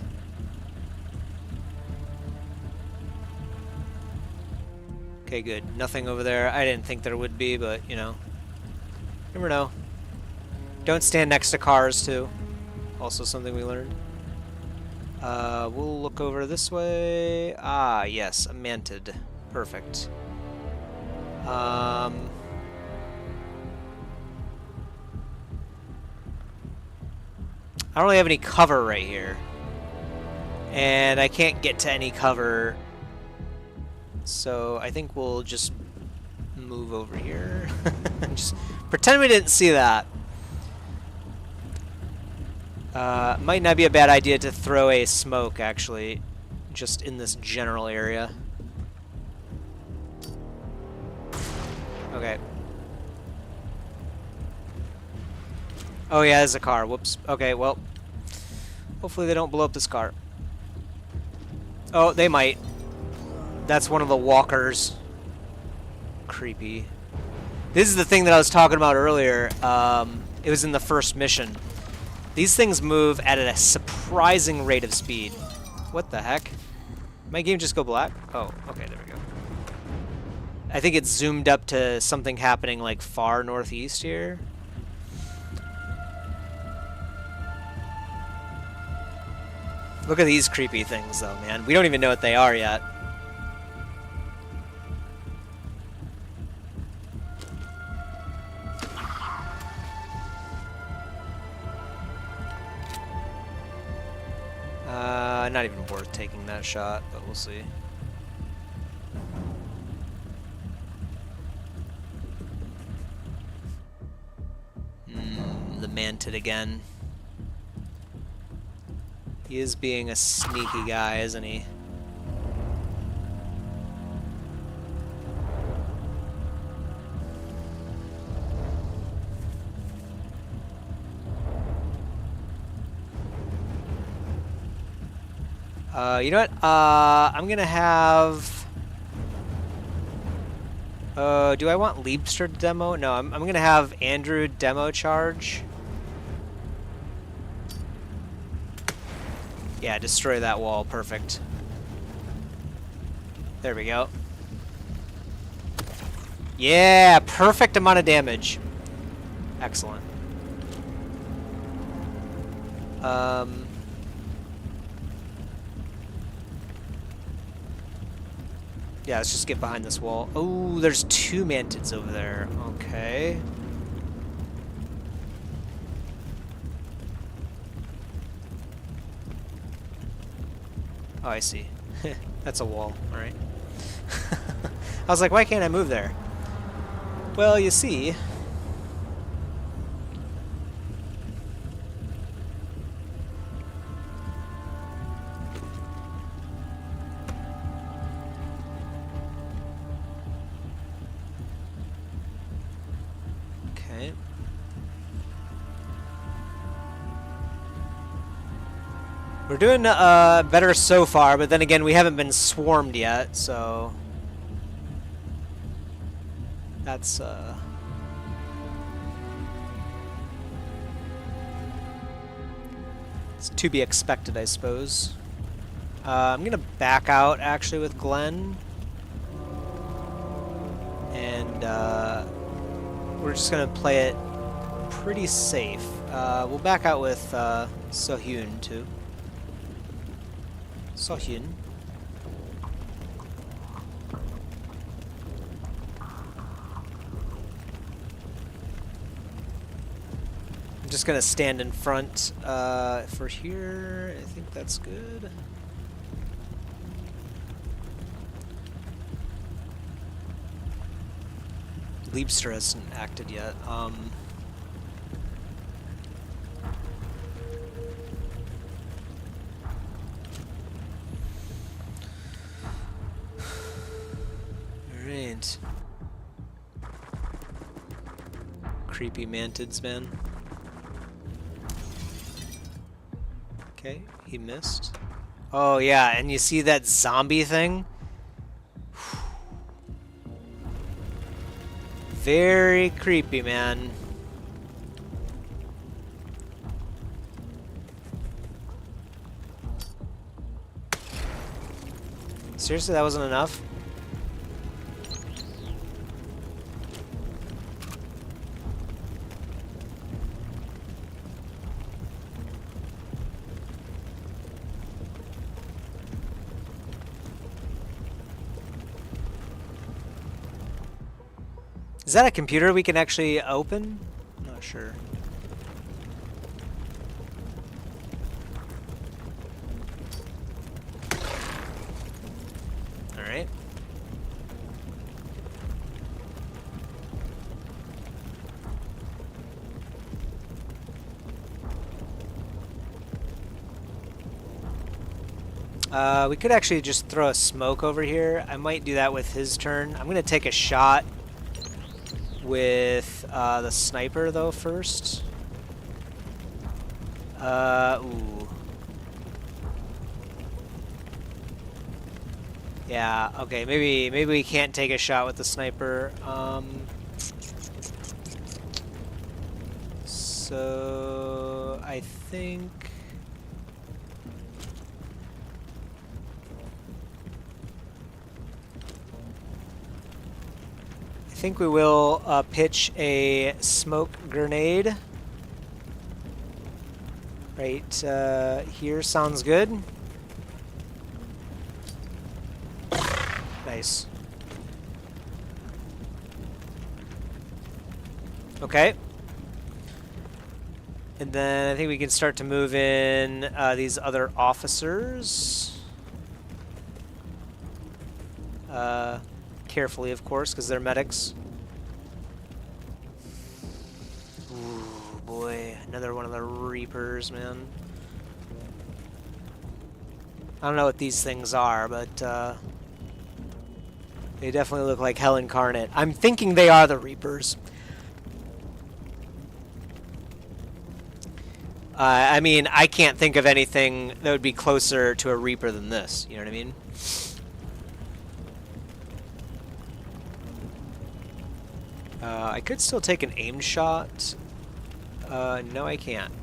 Okay, good. Nothing over there. I didn't think there would be, but, you know. Never know. Don't stand next to cars, too. Also something we learned. We'll look over this way. Ah, yes. A manted. Perfect. I don't really have any cover right here. And I can't get to any cover. So I think we'll just move over here. Just pretend we didn't see that. Might not be a bad idea to throw a smoke, actually. Just in this general area. Okay. Oh yeah, there's a car. Whoops. Okay, well, hopefully they don't blow up this car. Oh, they might. That's one of the walkers. Creepy. This is the thing that I was talking about earlier. It was in the first mission. These things move at a surprising rate of speed. What the heck? My game just go black? Oh, okay, there we go. I think it's zoomed up to something happening like far northeast here. Look at these creepy things though, man. We don't even know what they are yet. Not even worth taking that shot, but we'll see. The Mantid again. He is being a sneaky guy, isn't he? You know what? I'm gonna have... do I want Liebster to demo? No, I'm gonna have Andrew demo charge. Yeah, destroy that wall. Perfect. There we go. Yeah, perfect amount of damage. Excellent. Yeah, let's just get behind this wall. Oh, there's two mantids over there. Okay. Oh, I see. That's a wall. All right. I was like, why can't I move there? Well, you see. Okay. We're doing better so far, but then again, we haven't been swarmed yet, so that's it's to be expected, I suppose. I'm gonna back out actually with Glenn, and we're just gonna play it pretty safe. We'll back out with Sohyun too. Sohyun. I'm just gonna stand in front for here. I think that's good. Liebster hasn't acted yet. Alright. Creepy mantids, man. Okay, he missed. Oh yeah, and you see that zombie thing? Very creepy, man. Seriously, that wasn't enough? Is that a computer we can actually open? I'm not sure. Alright. We could actually just throw a smoke over here. I might do that with his turn. I'm gonna take a shot with the sniper though first. Ooh. Yeah, okay, maybe we can't take a shot with the sniper. So I think we will pitch a smoke grenade. Right here sounds good. Nice. Okay. And then I think we can start to move in these other officers. Carefully, of course, because they're medics. Ooh, boy. Another one of the Reapers, man. I don't know what these things are, but they definitely look like hell incarnate. I'm thinking they are the Reapers. I mean, I can't think of anything that would be closer to a Reaper than this. You know what I mean? I could still take an aimed shot. No, I can't.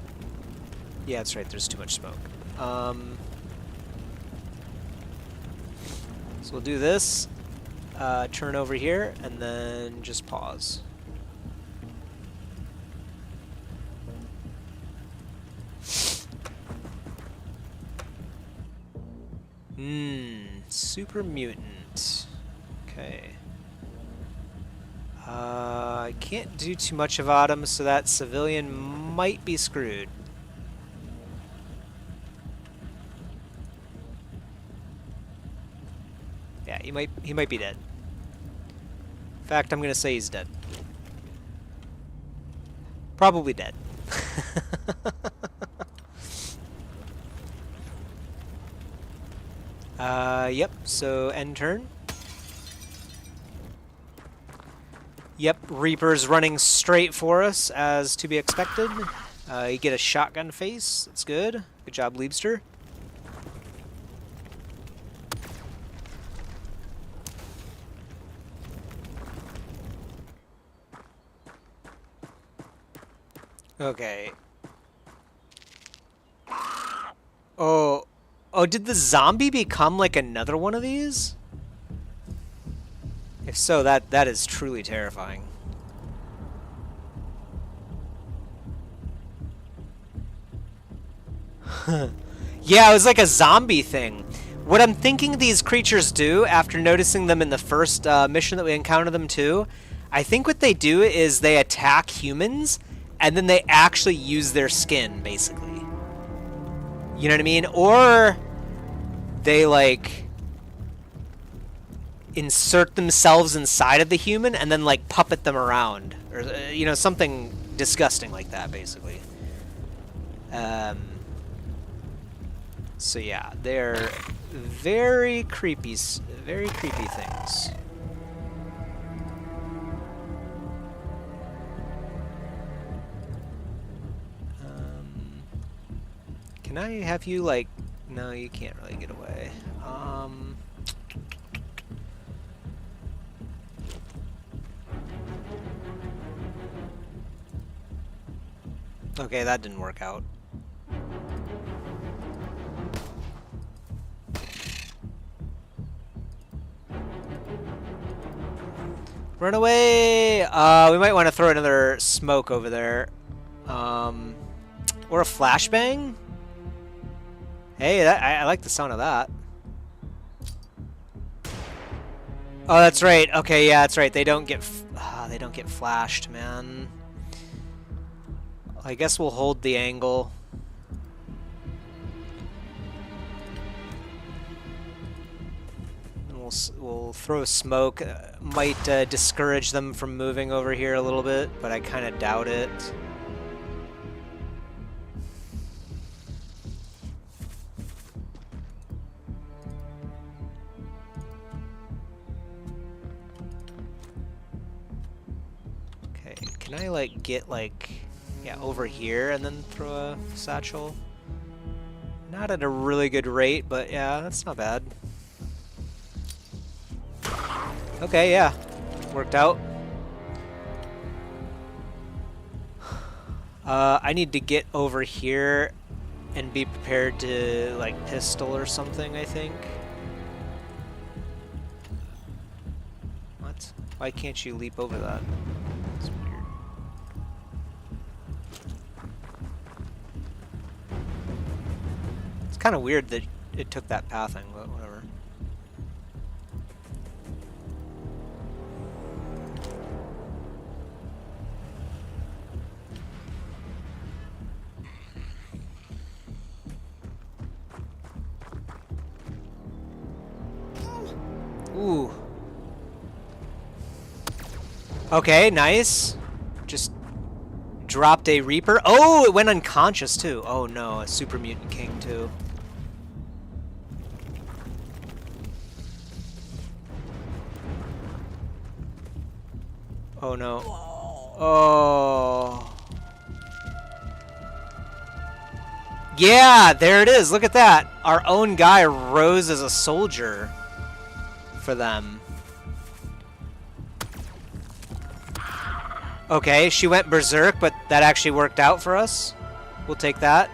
Yeah, that's right. There's too much smoke. So we'll do this. Turn over here, and then just pause. Super mutant. Okay. I can't do too much of Autumn, so that civilian might be screwed. Yeah, he might be dead. In fact, I'm gonna say he's dead. Probably dead. Yep, so end turn. Yep, Reaper's running straight for us, as to be expected. You get a shotgun face, that's good. Good job, Leibster. Okay. Oh, did the zombie become like another one of these? If so, that is truly terrifying. Yeah, it was like a zombie thing. What I'm thinking these creatures do, after noticing them in the first mission that we encountered them too, I think what they do is they attack humans, and then they actually use their skin, basically. You know what I mean? Or they, like, insert themselves inside of the human and then, like, puppet them around. Or, you know, something disgusting like that, basically. So yeah, they're very creepy things. Can I have you, like... No, you can't really get away. Okay, that didn't work out. Run away! We might want to throw another smoke over there. Or a flashbang? Hey, I like the sound of that. Oh, that's right. Okay, yeah, that's right. They don't get flashed, man. I guess we'll hold the angle. And we'll throw smoke. Might discourage them from moving over here a little bit, but I kind of doubt it. Can I, like, get, like... Yeah, over here and then throw a satchel. Not at a really good rate, but yeah, that's not bad. Okay, yeah. Worked out. I need to get over here and be prepared to, like, pistol or something, I think. What? Why can't you leap over that? That's weird. It's kind of weird that it took that pathing, but whatever. Ooh. Okay, nice. Just dropped a Reaper. Oh, it went unconscious too. Oh no, a Super Mutant King too. Oh no. Oh. Yeah, there it is. Look at that. Our own guy rose as a soldier for them. Okay, she went berserk, but that actually worked out for us. We'll take that.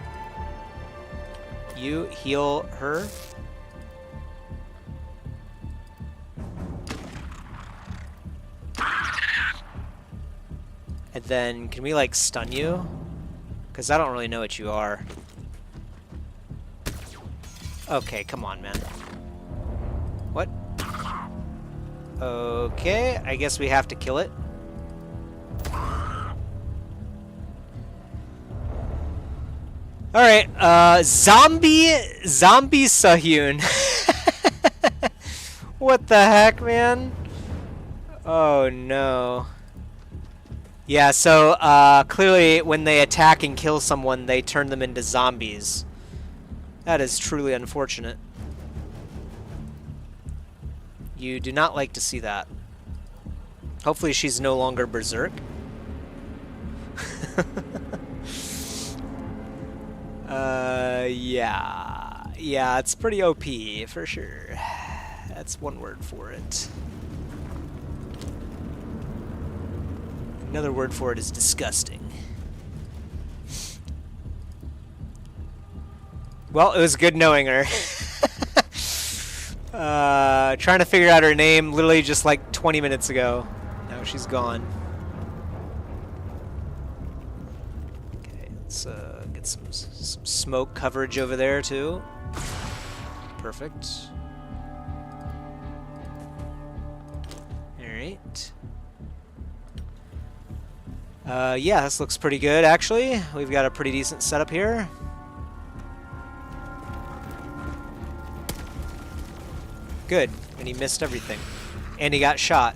You heal her. And then, can we, like, stun you? Because I don't really know what you are. Okay, come on, man. What? Okay, I guess we have to kill it. Alright, zombie Sahyoon. What the heck, man? Oh no. Yeah, so, clearly when they attack and kill someone, they turn them into zombies. That is truly unfortunate. You do not like to see that. Hopefully she's no longer berserk. Yeah. Yeah, it's pretty OP, for sure. That's one word for it. Another word for it is disgusting. Well, it was good knowing her. Trying to figure out her name literally just like 20 minutes ago. Now she's gone. Okay, let's get some smoke coverage over there too. Perfect. Alright. Yeah, this looks pretty good actually. We've got a pretty decent setup here. Good, and he missed everything. And he got shot.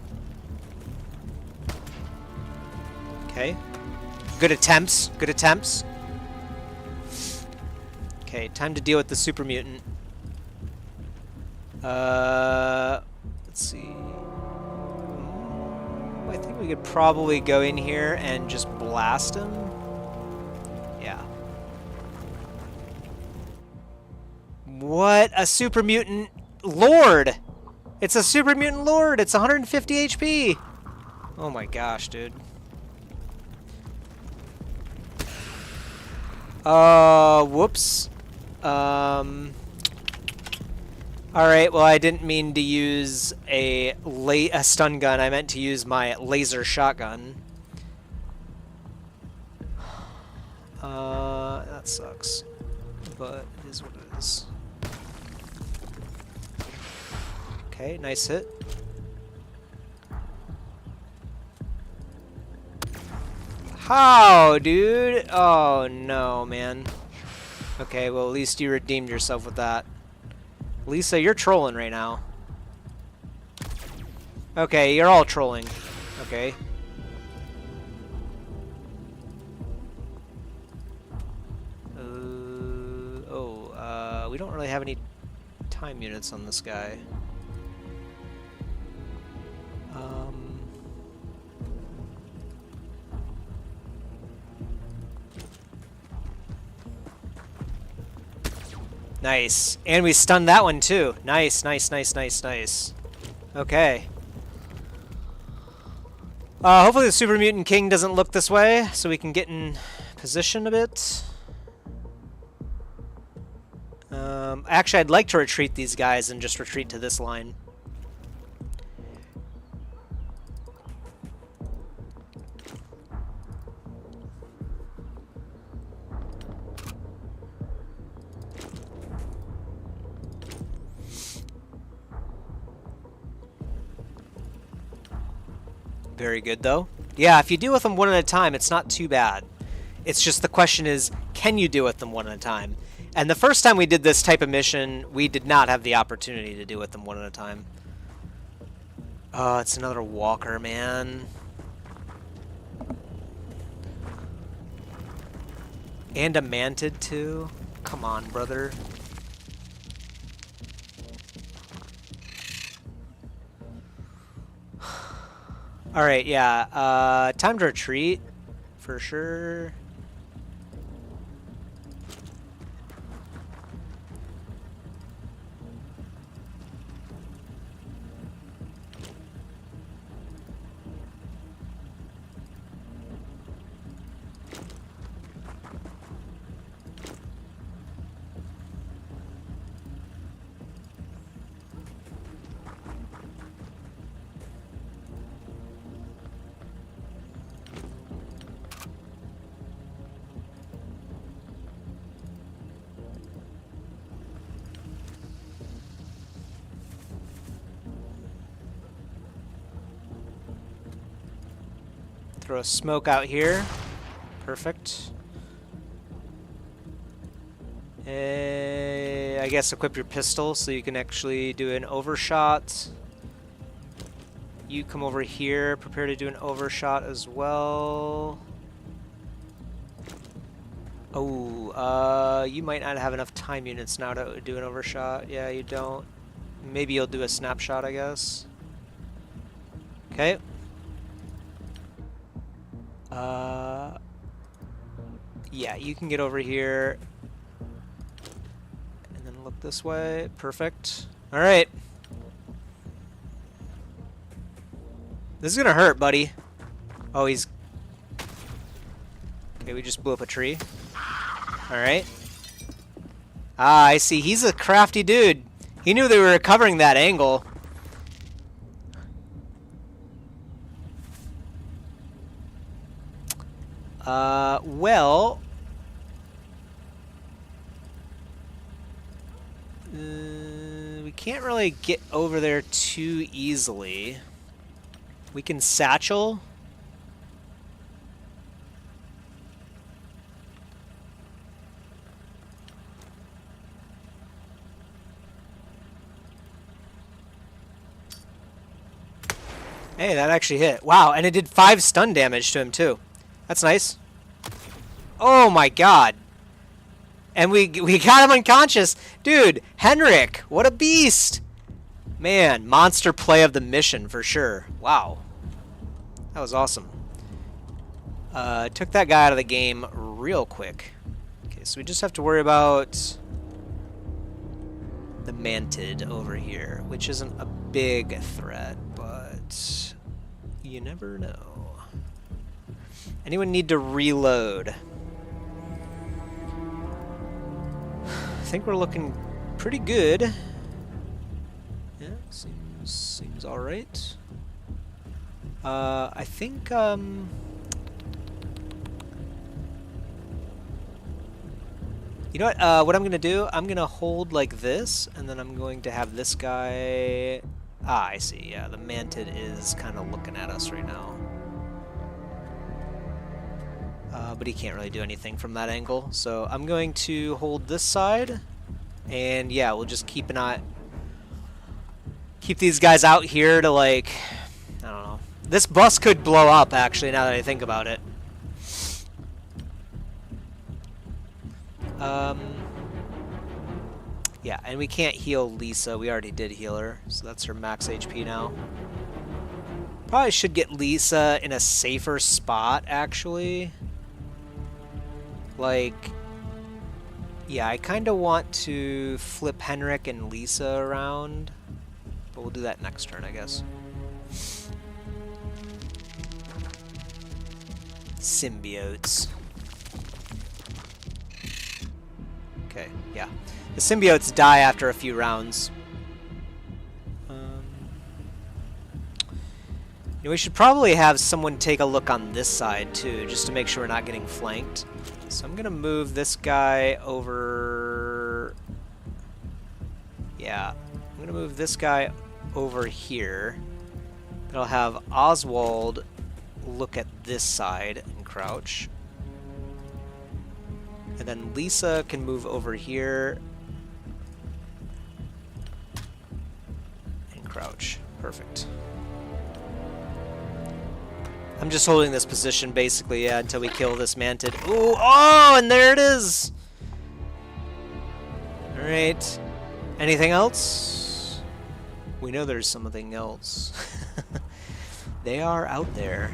Okay. Good attempts, good attempts. Okay, time to deal with the super mutant. Let's see. I think we could probably go in here and just blast him. Yeah. What? A super mutant lord! It's a super mutant lord! It's 150 HP! Oh my gosh, dude. Whoops. Alright, well I didn't mean to use a stun gun, I meant to use my laser shotgun. That sucks. But it is what it is. Okay, nice hit. How, dude? Oh no, man. Okay, well at least you redeemed yourself with that. Lisa, you're trolling right now. Okay, you're all trolling. Okay. We don't really have any time units on this guy. Nice. And we stunned that one too. Nice, nice, nice, nice, nice. Okay. Hopefully the Super Mutant King doesn't look this way, so we can get in position a bit. Actually, I'd like to retreat these guys and just retreat to this line. Very good, though. Yeah, if you deal with them one at a time, it's not too bad. It's just the question is, can you deal with them one at a time? And the first time we did this type of mission, we did not have the opportunity to deal with them one at a time. Oh, it's another walker, man. And a mantid, too. Come on, brother. Alright, yeah. Time to retreat, for sure. Throw a smoke out here. Perfect. I guess equip your pistol so you can actually do an overshot. You come over here, prepare to do an overshot as well. Oh, you might not have enough time units now to do an overshot. Yeah, you don't. Maybe you'll do a snapshot, I guess. Okay. Yeah, you can get over here and then look this way. Perfect. All right. This is gonna hurt, buddy. Oh, he's... Okay, we just blew up a tree. All right. Ah, I see. He's a crafty dude. He knew they were covering that angle. Well... we can't really get over there too easily. We can satchel. Hey, that actually hit. Wow, and it did 5 stun damage to him too. That's nice. Oh my god. And we got him unconscious. Dude, Henrik, what a beast. Man, monster play of the mission for sure. Wow. That was awesome. Took that guy out of the game real quick. Okay, so we just have to worry about the mantid over here, which isn't a big threat, but you never know. Anyone need to reload? I think we're looking pretty good. Yeah, seems all right. I think you know what? What I'm gonna do? I'm gonna hold like this, and then I'm going to have this guy. Ah, I see. Yeah, the mantid is kind of looking at us right now. But he can't really do anything from that angle. So I'm going to hold this side, and yeah, we'll just keep an eye, keep these guys out here to, like, I don't know. This bus could blow up, actually, now that I think about it. Yeah, and we can't heal Lisa. We already did heal her, so that's her max HP now. Probably should get Lisa in a safer spot, actually. Like, Yeah, I kind of want to flip Henrik and Lisa around, but we'll do that next turn, I guess. Symbiotes. Okay, yeah. The symbiotes die after a few rounds. We should probably have someone take a look on this side too, just to make sure we're not getting flanked. So I'm gonna move this guy over. Yeah, I'm gonna move this guy over here. Then I'll have Oswald look at this side and crouch. And then Lisa can move over here and crouch. Perfect. I'm just holding this position basically, yeah, until we kill this mantid. Ooh, oh, and there it is! Alright. Anything else? We know there's something else. They are out there.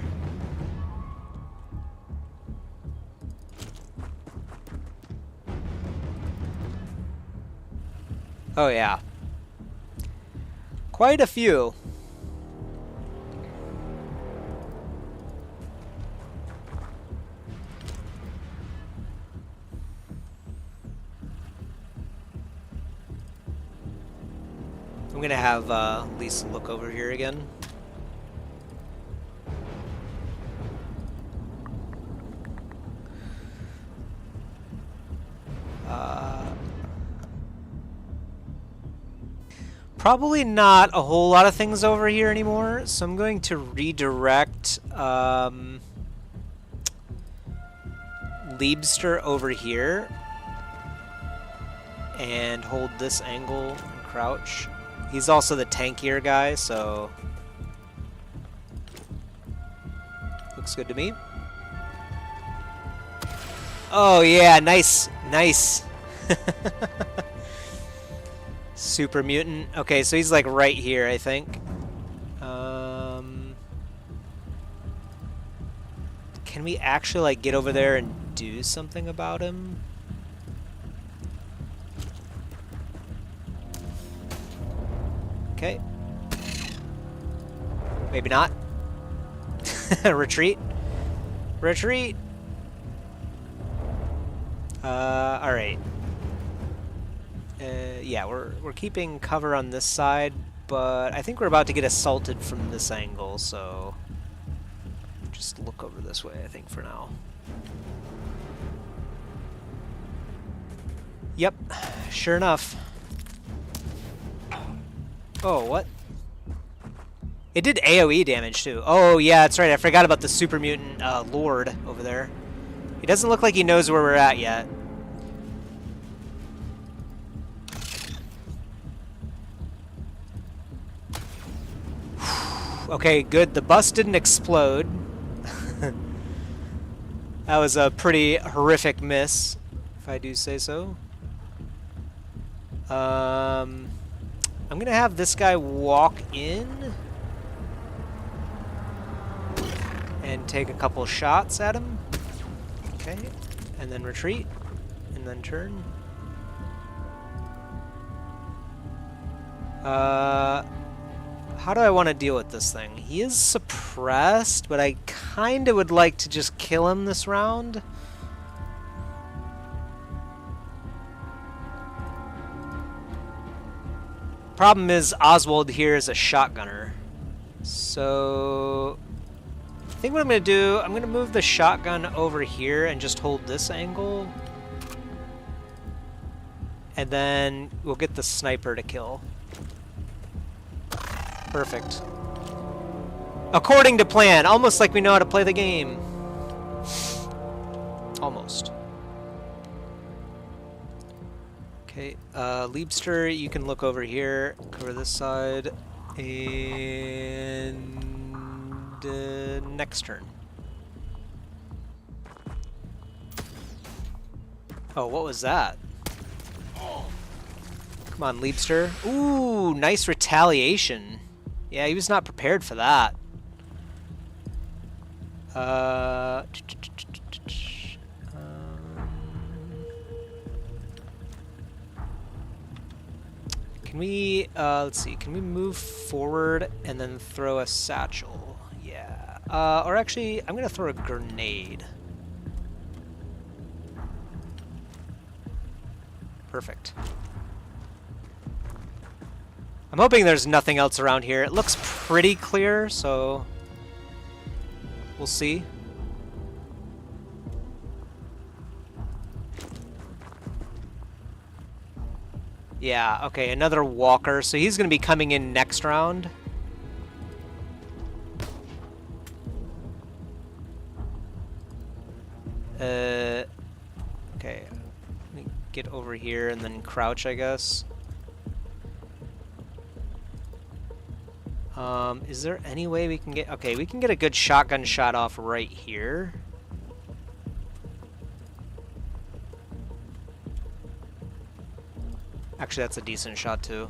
Oh yeah. Quite a few. I'm gonna have Lisa look over here again. Probably not a whole lot of things over here anymore, so I'm going to redirect Liebster over here and hold this angle and crouch. He's also the tankier guy, so looks good to me. Oh yeah, nice, nice. Super mutant. Okay, so he's like right here, I think. Can we actually like get over there and do something about him? Okay. Maybe not. Retreat. Retreat. All right. Yeah, we're keeping cover on this side, but I think we're about to get assaulted from this angle, so just look over this way, I think, for now. Yep, sure enough. Oh, what? It did AoE damage, too. Oh, yeah, that's right. I forgot about the super mutant Lord over there. He doesn't look like he knows where we're at yet. Okay, good. The bus didn't explode. That was a pretty horrific miss, if I do say so. I'm gonna have this guy walk in and take a couple shots at him. Okay, and then retreat, and then turn. How do I want to deal with this thing? He is suppressed, but I kind of would like to just kill him this round. Problem is, Oswald here is a shotgunner. So I think what I'm going to do, I'm going to move the shotgun over here and just hold this angle. And then we'll get the sniper to kill. Perfect. According to plan, almost like we know how to play the game. Almost. Okay, Liebster, you can look over here, cover this side, and next turn. Oh, what was that? Come on, Liebster. Ooh, nice retaliation. Yeah, he was not prepared for that. Can we, let's see, can we move forward and then throw a satchel? Yeah. Or actually, I'm gonna throw a grenade. Perfect. I'm hoping there's nothing else around here. It looks pretty clear, so we'll see. Yeah, okay, another walker. So he's going to be coming in next round. Okay, let me get over here and then crouch, I guess. Is there any way we can get... Okay, we can get a good shotgun shot off right here. Actually, that's a decent shot, too.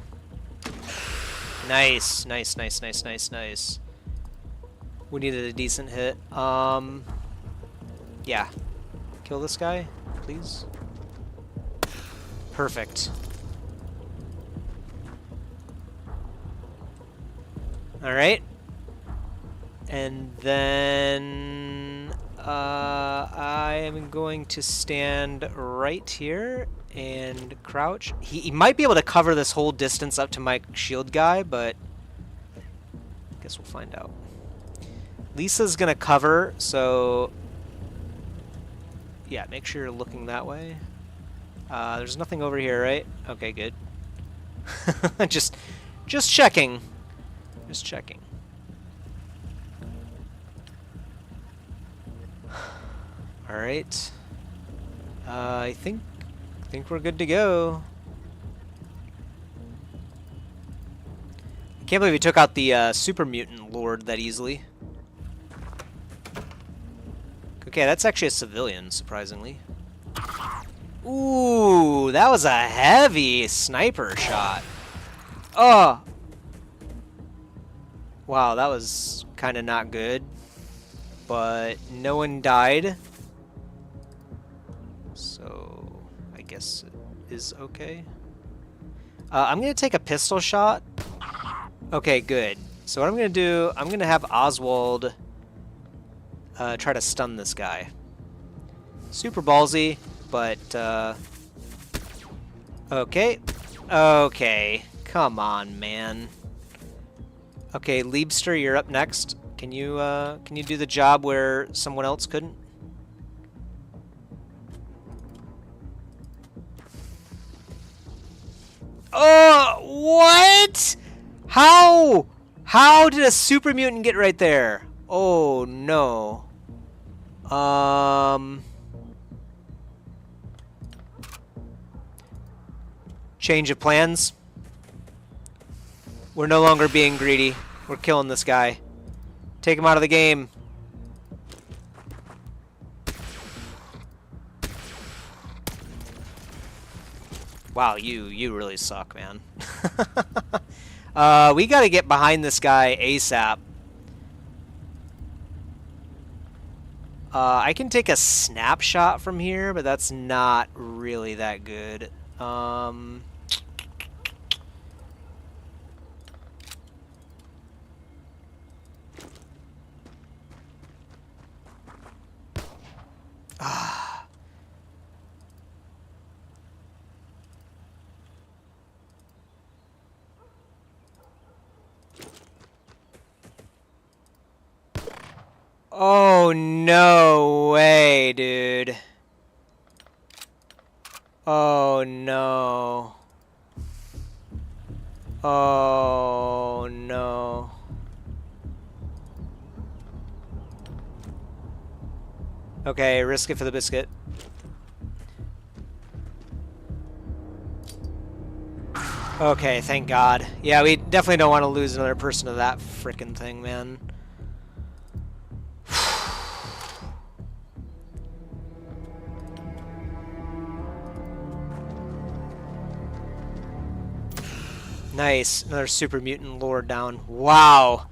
Nice, nice, nice, nice, nice, nice. We needed a decent hit. Yeah. Kill this guy, please. Perfect. Alright. And then... I am going to stand right here and crouch. He might be able to cover this whole distance up to my shield guy, but I guess we'll find out. Lisa's gonna cover, so yeah, make sure you're looking that way. There's nothing over here, right? Okay, good. just checking. Just checking. All right. I think we're good to go. I can't believe we took out the super mutant lord that easily. Okay, that's actually a civilian, surprisingly. Ooh, that was a heavy sniper shot. Oh! Wow, that was kind of not good. But no one died. So, I guess it is okay. I'm going to take a pistol shot. Okay, good. So what I'm going to do, I'm going to have Oswald try to stun this guy. Super ballsy, but okay. Okay. Come on, man. Okay, Liebster, you're up next. Can you do the job where someone else couldn't? Oh, what? How? How did a super mutant get right there? Oh no. Change of plans. We're no longer being greedy. We're killing this guy. Take him out of the game. Wow, you really suck, man. We gotta get behind this guy ASAP. I can take a snapshot from here, but that's not really that good. Oh, no way, dude. Oh, no. Oh, no. Okay, risk it for the biscuit. Okay, thank God. Yeah, we definitely don't want to lose another person to that frickin' thing, man. Nice. Another super mutant lord down. Wow.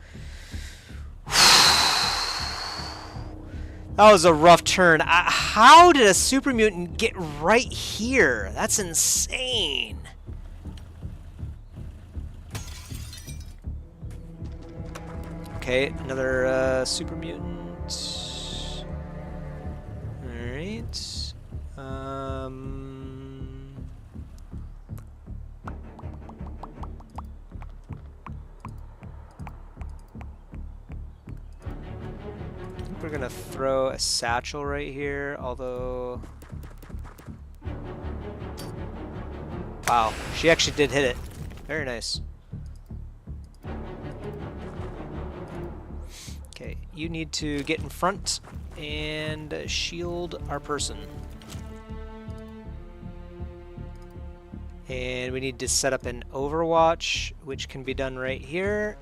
That was a rough turn. How did a super mutant get right here? That's insane. Okay, another super mutant. Alright. We're gonna throw a satchel right here, although... Wow, she actually did hit it. Very nice. Okay, you need to get in front and shield our person. And we need to set up an overwatch, which can be done right here.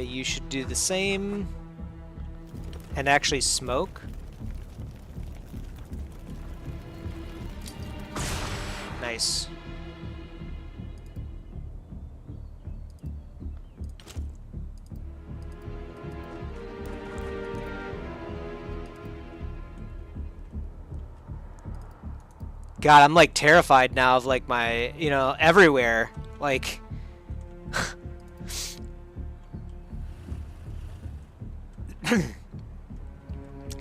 You should do the same. And actually smoke. Nice. God, I'm like terrified now of like my, you know, everywhere. Like...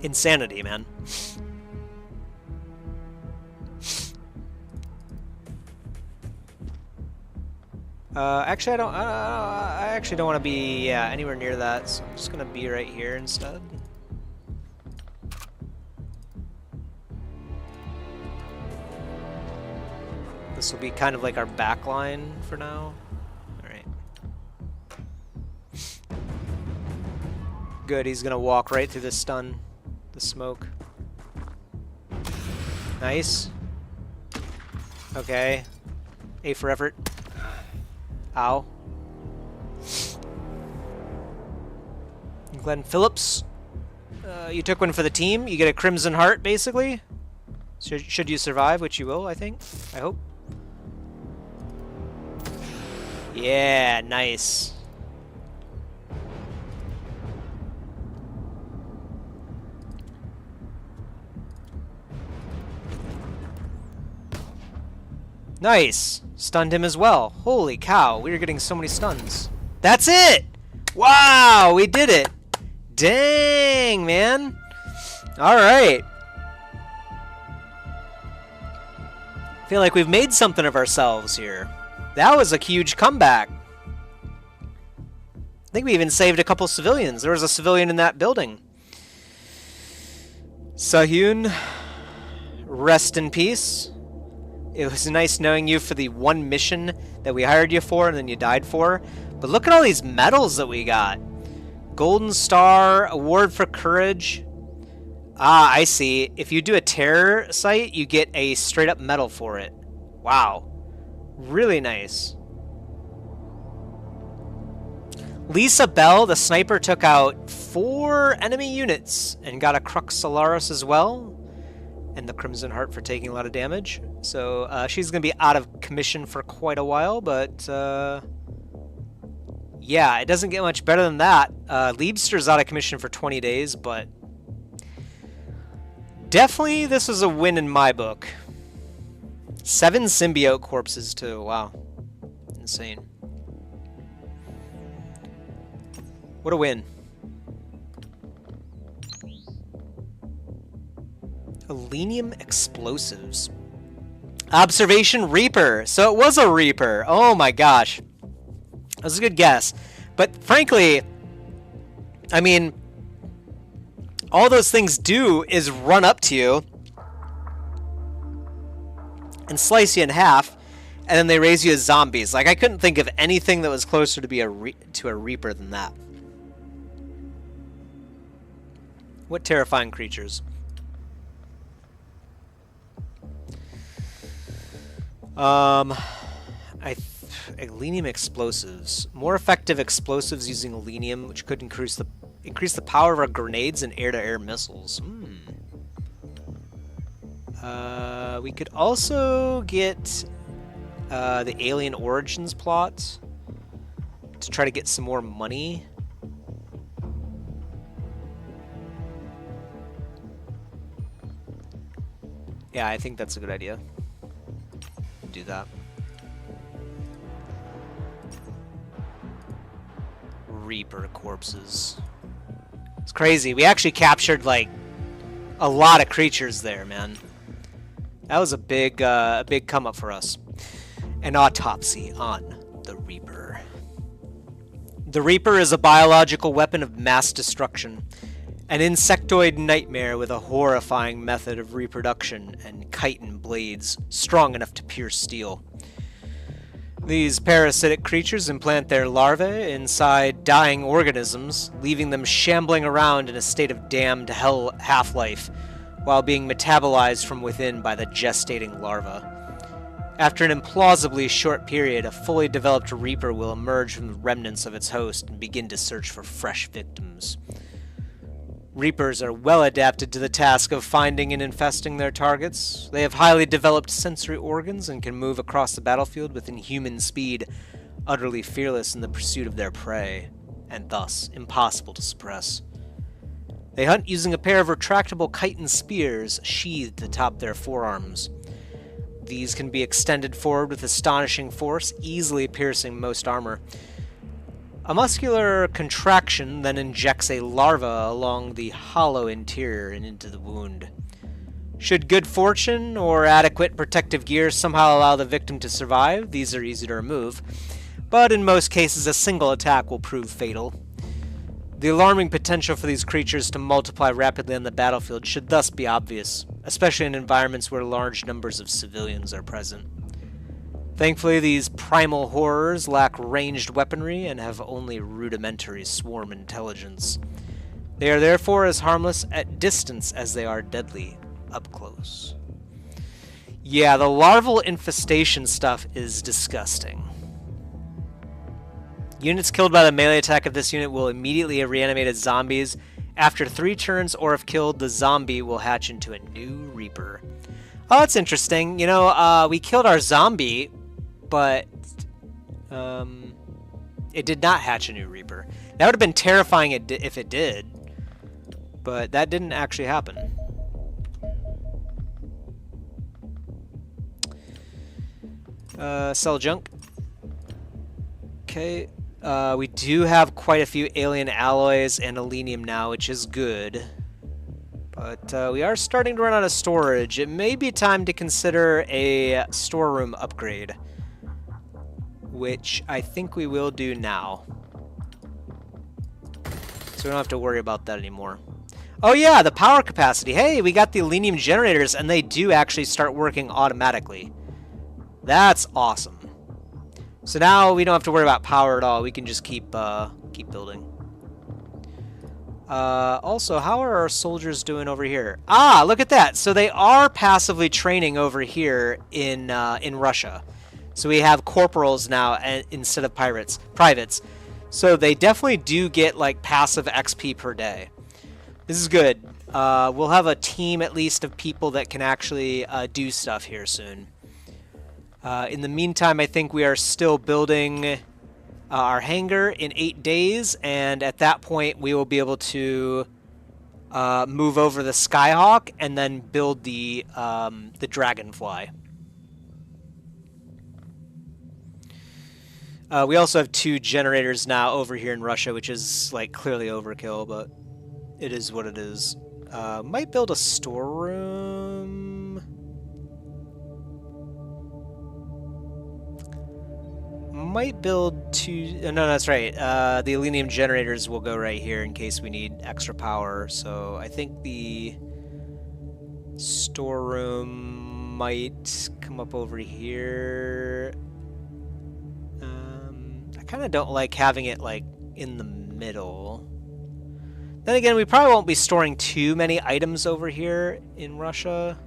Insanity, man. Actually, I actually don't want to be anywhere near that, so I'm just gonna be right here instead. This will be kind of like our back line for now. Alright. Good, he's gonna walk right through the stun, the smoke. Nice. Okay. A for effort. Ow. Glenn Phillips. You took one for the team. You get a Crimson Heart, basically. Should you survive, which you will, I think. I hope. Yeah, nice. Nice! Stunned him as well. Holy cow, we are getting so many stuns. That's it! Wow, we did it! Dang, man! Alright. I feel like we've made something of ourselves here. That was a huge comeback. I think we even saved a couple civilians. There was a civilian in that building. Sahyun, rest in peace. It was nice knowing you for the one mission that we hired you for and then you died for. But look at all these medals that we got. Golden Star, Award for Courage. Ah, I see. If you do a terror site, you get a straight up medal for it. Wow. Really nice. Lisa Bell, the sniper, took out 4 enemy units and got a Crux Solaris as well. And the Crimson Heart for taking a lot of damage. So she's going to be out of commission for quite a while, but yeah, it doesn't get much better than that. Liebster's out of commission for 20 days, but definitely this was a win in my book. 7 symbiote corpses too, wow. Insane. What a win. Elenium explosives. Observation Reaper. So it was a Reaper. Oh my gosh. That was a good guess. But frankly, I mean, all those things do is run up to you and slice you in half, and then they raise you as zombies. Like, I couldn't think of anything that was closer to be a Reaper than that. What terrifying creatures. Elenium explosives. More effective explosives using Elenium, which could increase the power of our grenades and air-to-air missiles. We could also get the Alien Origins plot to try to get some more money. Yeah, I think that's a good idea. Do that. Reaper corpses. It's crazy. We actually captured, like, a lot of creatures there, man. That was a big come up for us. An autopsy on the Reaper. The Reaper is a biological weapon of mass destruction. An insectoid nightmare with a horrifying method of reproduction and chitin blades strong enough to pierce steel. These parasitic creatures implant their larvae inside dying organisms, leaving them shambling around in a state of damned hell half-life, while being metabolized from within by the gestating larva. After an implausibly short period, a fully developed Reaper will emerge from the remnants of its host and begin to search for fresh victims. Reapers are well adapted to the task of finding and infesting their targets. They have highly developed sensory organs and can move across the battlefield with inhuman speed, utterly fearless in the pursuit of their prey, and thus impossible to suppress. They hunt using a pair of retractable chitin spears sheathed atop their forearms. These can be extended forward with astonishing force, easily piercing most armor. A muscular contraction then injects a larva along the hollow interior and into the wound. Should good fortune or adequate protective gear somehow allow the victim to survive, these are easy to remove, but in most cases a single attack will prove fatal. The alarming potential for these creatures to multiply rapidly on the battlefield should thus be obvious, especially in environments where large numbers of civilians are present. Thankfully, these primal horrors lack ranged weaponry and have only rudimentary swarm intelligence. They are therefore as harmless at distance as they are deadly up close. Yeah, the larval infestation stuff is disgusting. Units killed by the melee attack of this unit will immediately reanimate as zombies. After 3 turns, or if killed, the zombie will hatch into a new Reaper. Oh, that's interesting. You know, we killed our zombie, but it did not hatch a new Reaper. That would have been terrifying if it did, but that didn't actually happen. Sell junk. Okay. We do have quite a few alien alloys and alenium now, which is good. But we are starting to run out of storage. It may be time to consider a storeroom upgrade, which I think we will do now. So we don't have to worry about that anymore. Oh yeah, the power capacity. Hey, we got the alenium generators, and they do actually start working automatically. That's awesome. So now we don't have to worry about power at all. We can just keep building. Also, how are our soldiers doing over here? Ah, look at that. So they are passively training over here in Russia. So we have corporals now instead of privates. So they definitely do get like passive XP per day. This is good. We'll have a team at least of people that can actually do stuff here soon. In the meantime, I think we are still building our hangar in 8 days, and at that point we will be able to move over the Skyhawk and then build the Dragonfly. We also have 2 generators now over here in Russia, which is like clearly overkill, but it is what it is. Might build a storeroom. Might build 2... No, that's right. The alenium generators will go right here in case we need extra power. So I think the storeroom might come up over here. I kind of don't like having it like in the middle. Then again, we probably won't be storing too many items over here in Russia.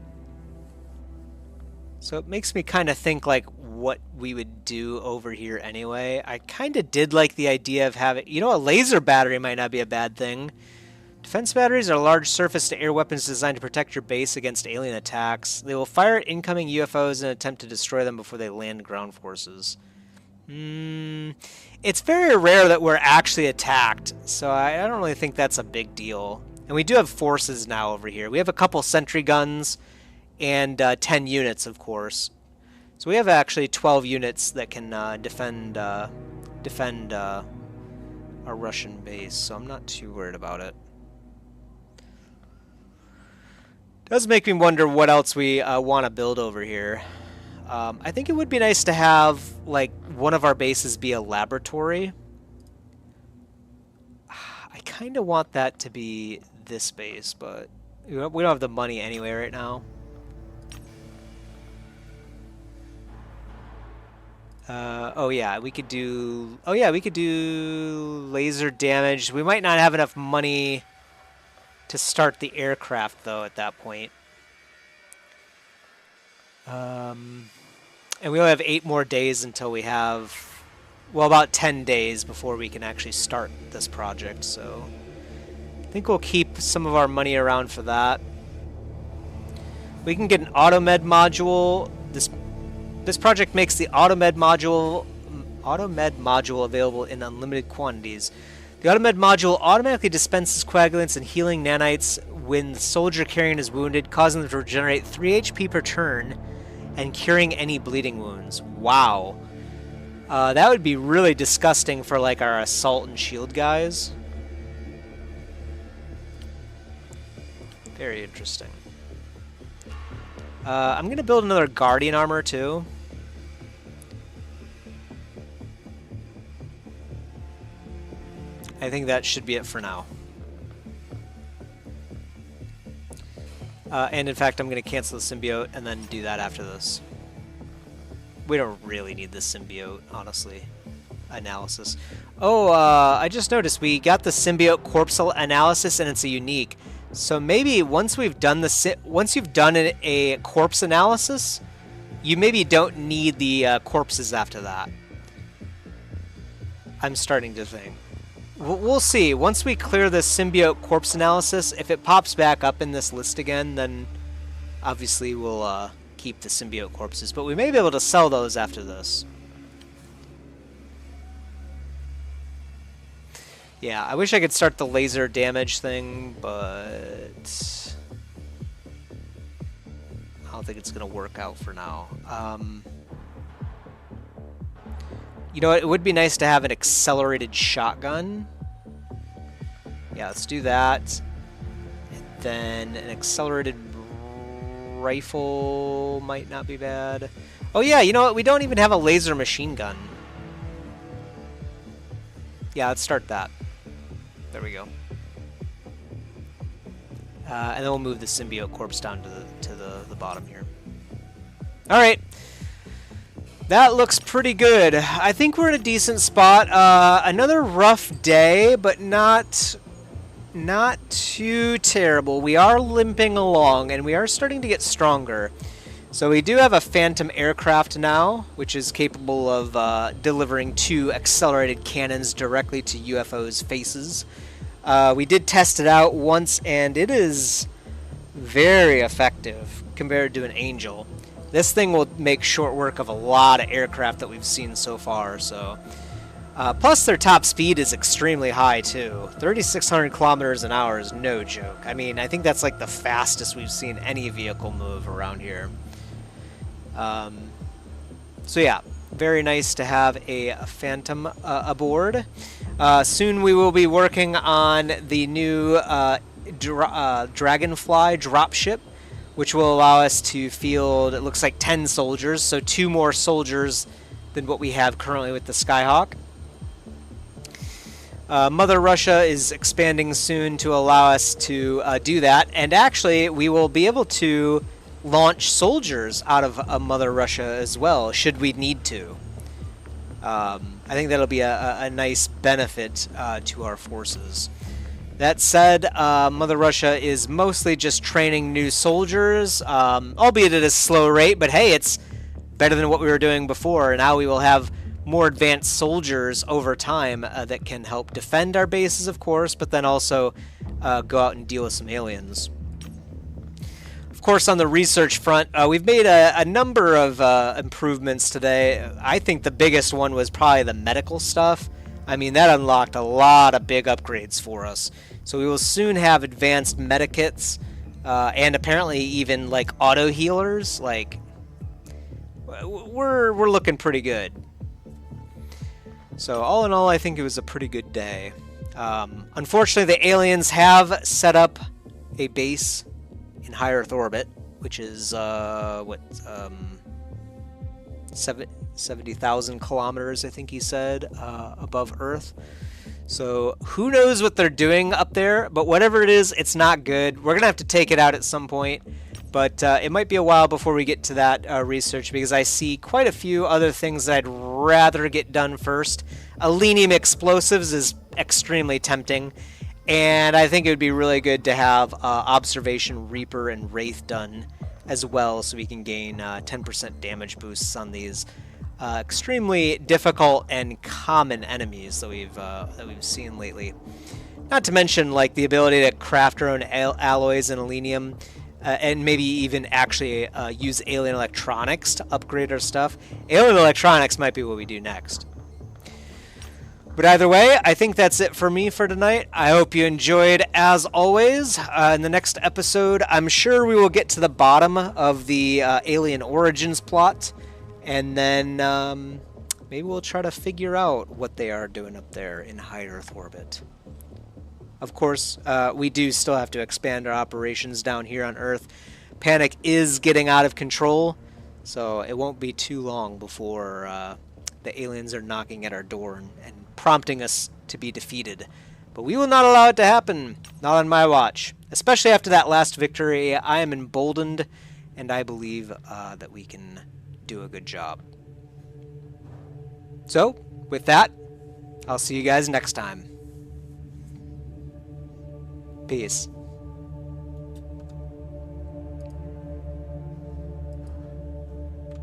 So it makes me kind of think like what we would do over here anyway. I kind of did like the idea of having, you know, a laser battery might not be a bad thing. Defense batteries are large surface-to-air weapons designed to protect your base against alien attacks. They will fire at incoming UFOs in an attempt to destroy them before they land ground forces. It's very rare that we're actually attacked, so I don't really think that's a big deal. And we do have forces now over here. We have a couple sentry guns and 10 units, of course. So we have actually 12 units that can defend our Russian base, so I'm not too worried about it. Does make me wonder what else we want to build over here. I think it would be nice to have like one of our bases be a laboratory. I kind of want that to be this base, but we don't have the money anyway right now. Oh yeah, we could do. Oh yeah, we could do laser damage. We might not have enough money to start the aircraft though at that point. And we only have 8 more days until we have, well, about 10 days before we can actually start this project. So I think we'll keep some of our money around for that. We can get an automed module. This project makes the automed module available in unlimited quantities. The automed module automatically dispenses coagulants and healing nanites when the soldier carrying is wounded, causing them to regenerate 3 HP per turn and curing any bleeding wounds. Wow. That would be really disgusting for like our assault and shield guys. Very interesting. I'm going to build another Guardian armor too. I think that should be it for now. And in fact, I'm going to cancel the symbiote and then do that after this. We don't really need the symbiote, honestly. Analysis. Oh, I just noticed we got the symbiote corpse analysis and it's a unique. So maybe once we've done once you've done a corpse analysis, you maybe don't need the corpses after that. I'm starting to think. We'll see. Once we clear the symbiote corpse analysis, if it pops back up in this list again, then obviously we'll keep the symbiote corpses. But we may be able to sell those after this. Yeah, I wish I could start the laser damage thing, but I don't think it's going to work out for now. You know what? It would be nice to have an accelerated shotgun. Yeah, let's do that. And then an accelerated rifle might not be bad. Oh yeah, you know what? We don't even have a laser machine gun. Yeah, let's start that. There we go. And then we'll move the symbiote corpse down to the bottom here. All right. That looks pretty good. I think we're in a decent spot. Another rough day, but not too terrible. We are limping along, and we are starting to get stronger. So we do have a Phantom aircraft now, which is capable of delivering 2 accelerated cannons directly to UFOs' faces. We did test it out once, and it is very effective compared to an Angel. This thing will make short work of a lot of aircraft that we've seen so far. So, plus their top speed is extremely high too. 3,600 kilometers an hour is no joke. I mean, I think that's like the fastest we've seen any vehicle move around here. So yeah, very nice to have a Phantom aboard. Soon we will be working on the new Dragonfly dropship, which will allow us to field, it looks like 10 soldiers, so 2 more soldiers than what we have currently with the Skyhawk. Mother Russia is expanding soon to allow us to do that, and actually we will be able to launch soldiers out of Mother Russia as well, should we need to. I think that'll be a nice benefit to our forces. That said, Mother Russia is mostly just training new soldiers, albeit at a slow rate, but hey, it's better than what we were doing before. Now we will have more advanced soldiers over time that can help defend our bases, of course, but then also go out and deal with some aliens. Of course, on the research front, we've made a number of improvements today. I think the biggest one was probably the medical stuff. I mean, that unlocked a lot of big upgrades for us. So we will soon have advanced medikits, and apparently even like auto healers. Like, we're looking pretty good. So all in all, I think it was a pretty good day. Unfortunately, the aliens have set up a base in high Earth orbit, which is 70,000 kilometers, I think he said, above Earth. So who knows what they're doing up there, but whatever it is, it's not good. We're gonna have to take it out at some point, but it might be a while before we get to that research, because I see quite a few other things that I'd rather get done first. Alenium explosives is extremely tempting, and I think it would be really good to have Observation, Reaper, and Wraith done as well, so we can gain 10% damage boosts on these extremely difficult and common enemies that we've seen lately. Not to mention, like, the ability to craft our own alloys in Alenium, and maybe even actually use alien electronics to upgrade our stuff. Alien electronics might be what we do next. But either way, I think that's it for me for tonight. I hope you enjoyed, as always. In the next episode, I'm sure we will get to the bottom of the Alien Origins plot, and then maybe we'll try to figure out what they are doing up there in high Earth orbit. Of course, we do still have to expand our operations down here on Earth. Panic is getting out of control, so it won't be too long before the aliens are knocking at our door and prompting us to be defeated. But we will not allow it to happen, not on my watch. Especially after that last victory, I am emboldened, and I believe that we can do a good job. So, with that, I'll see you guys next time. Peace.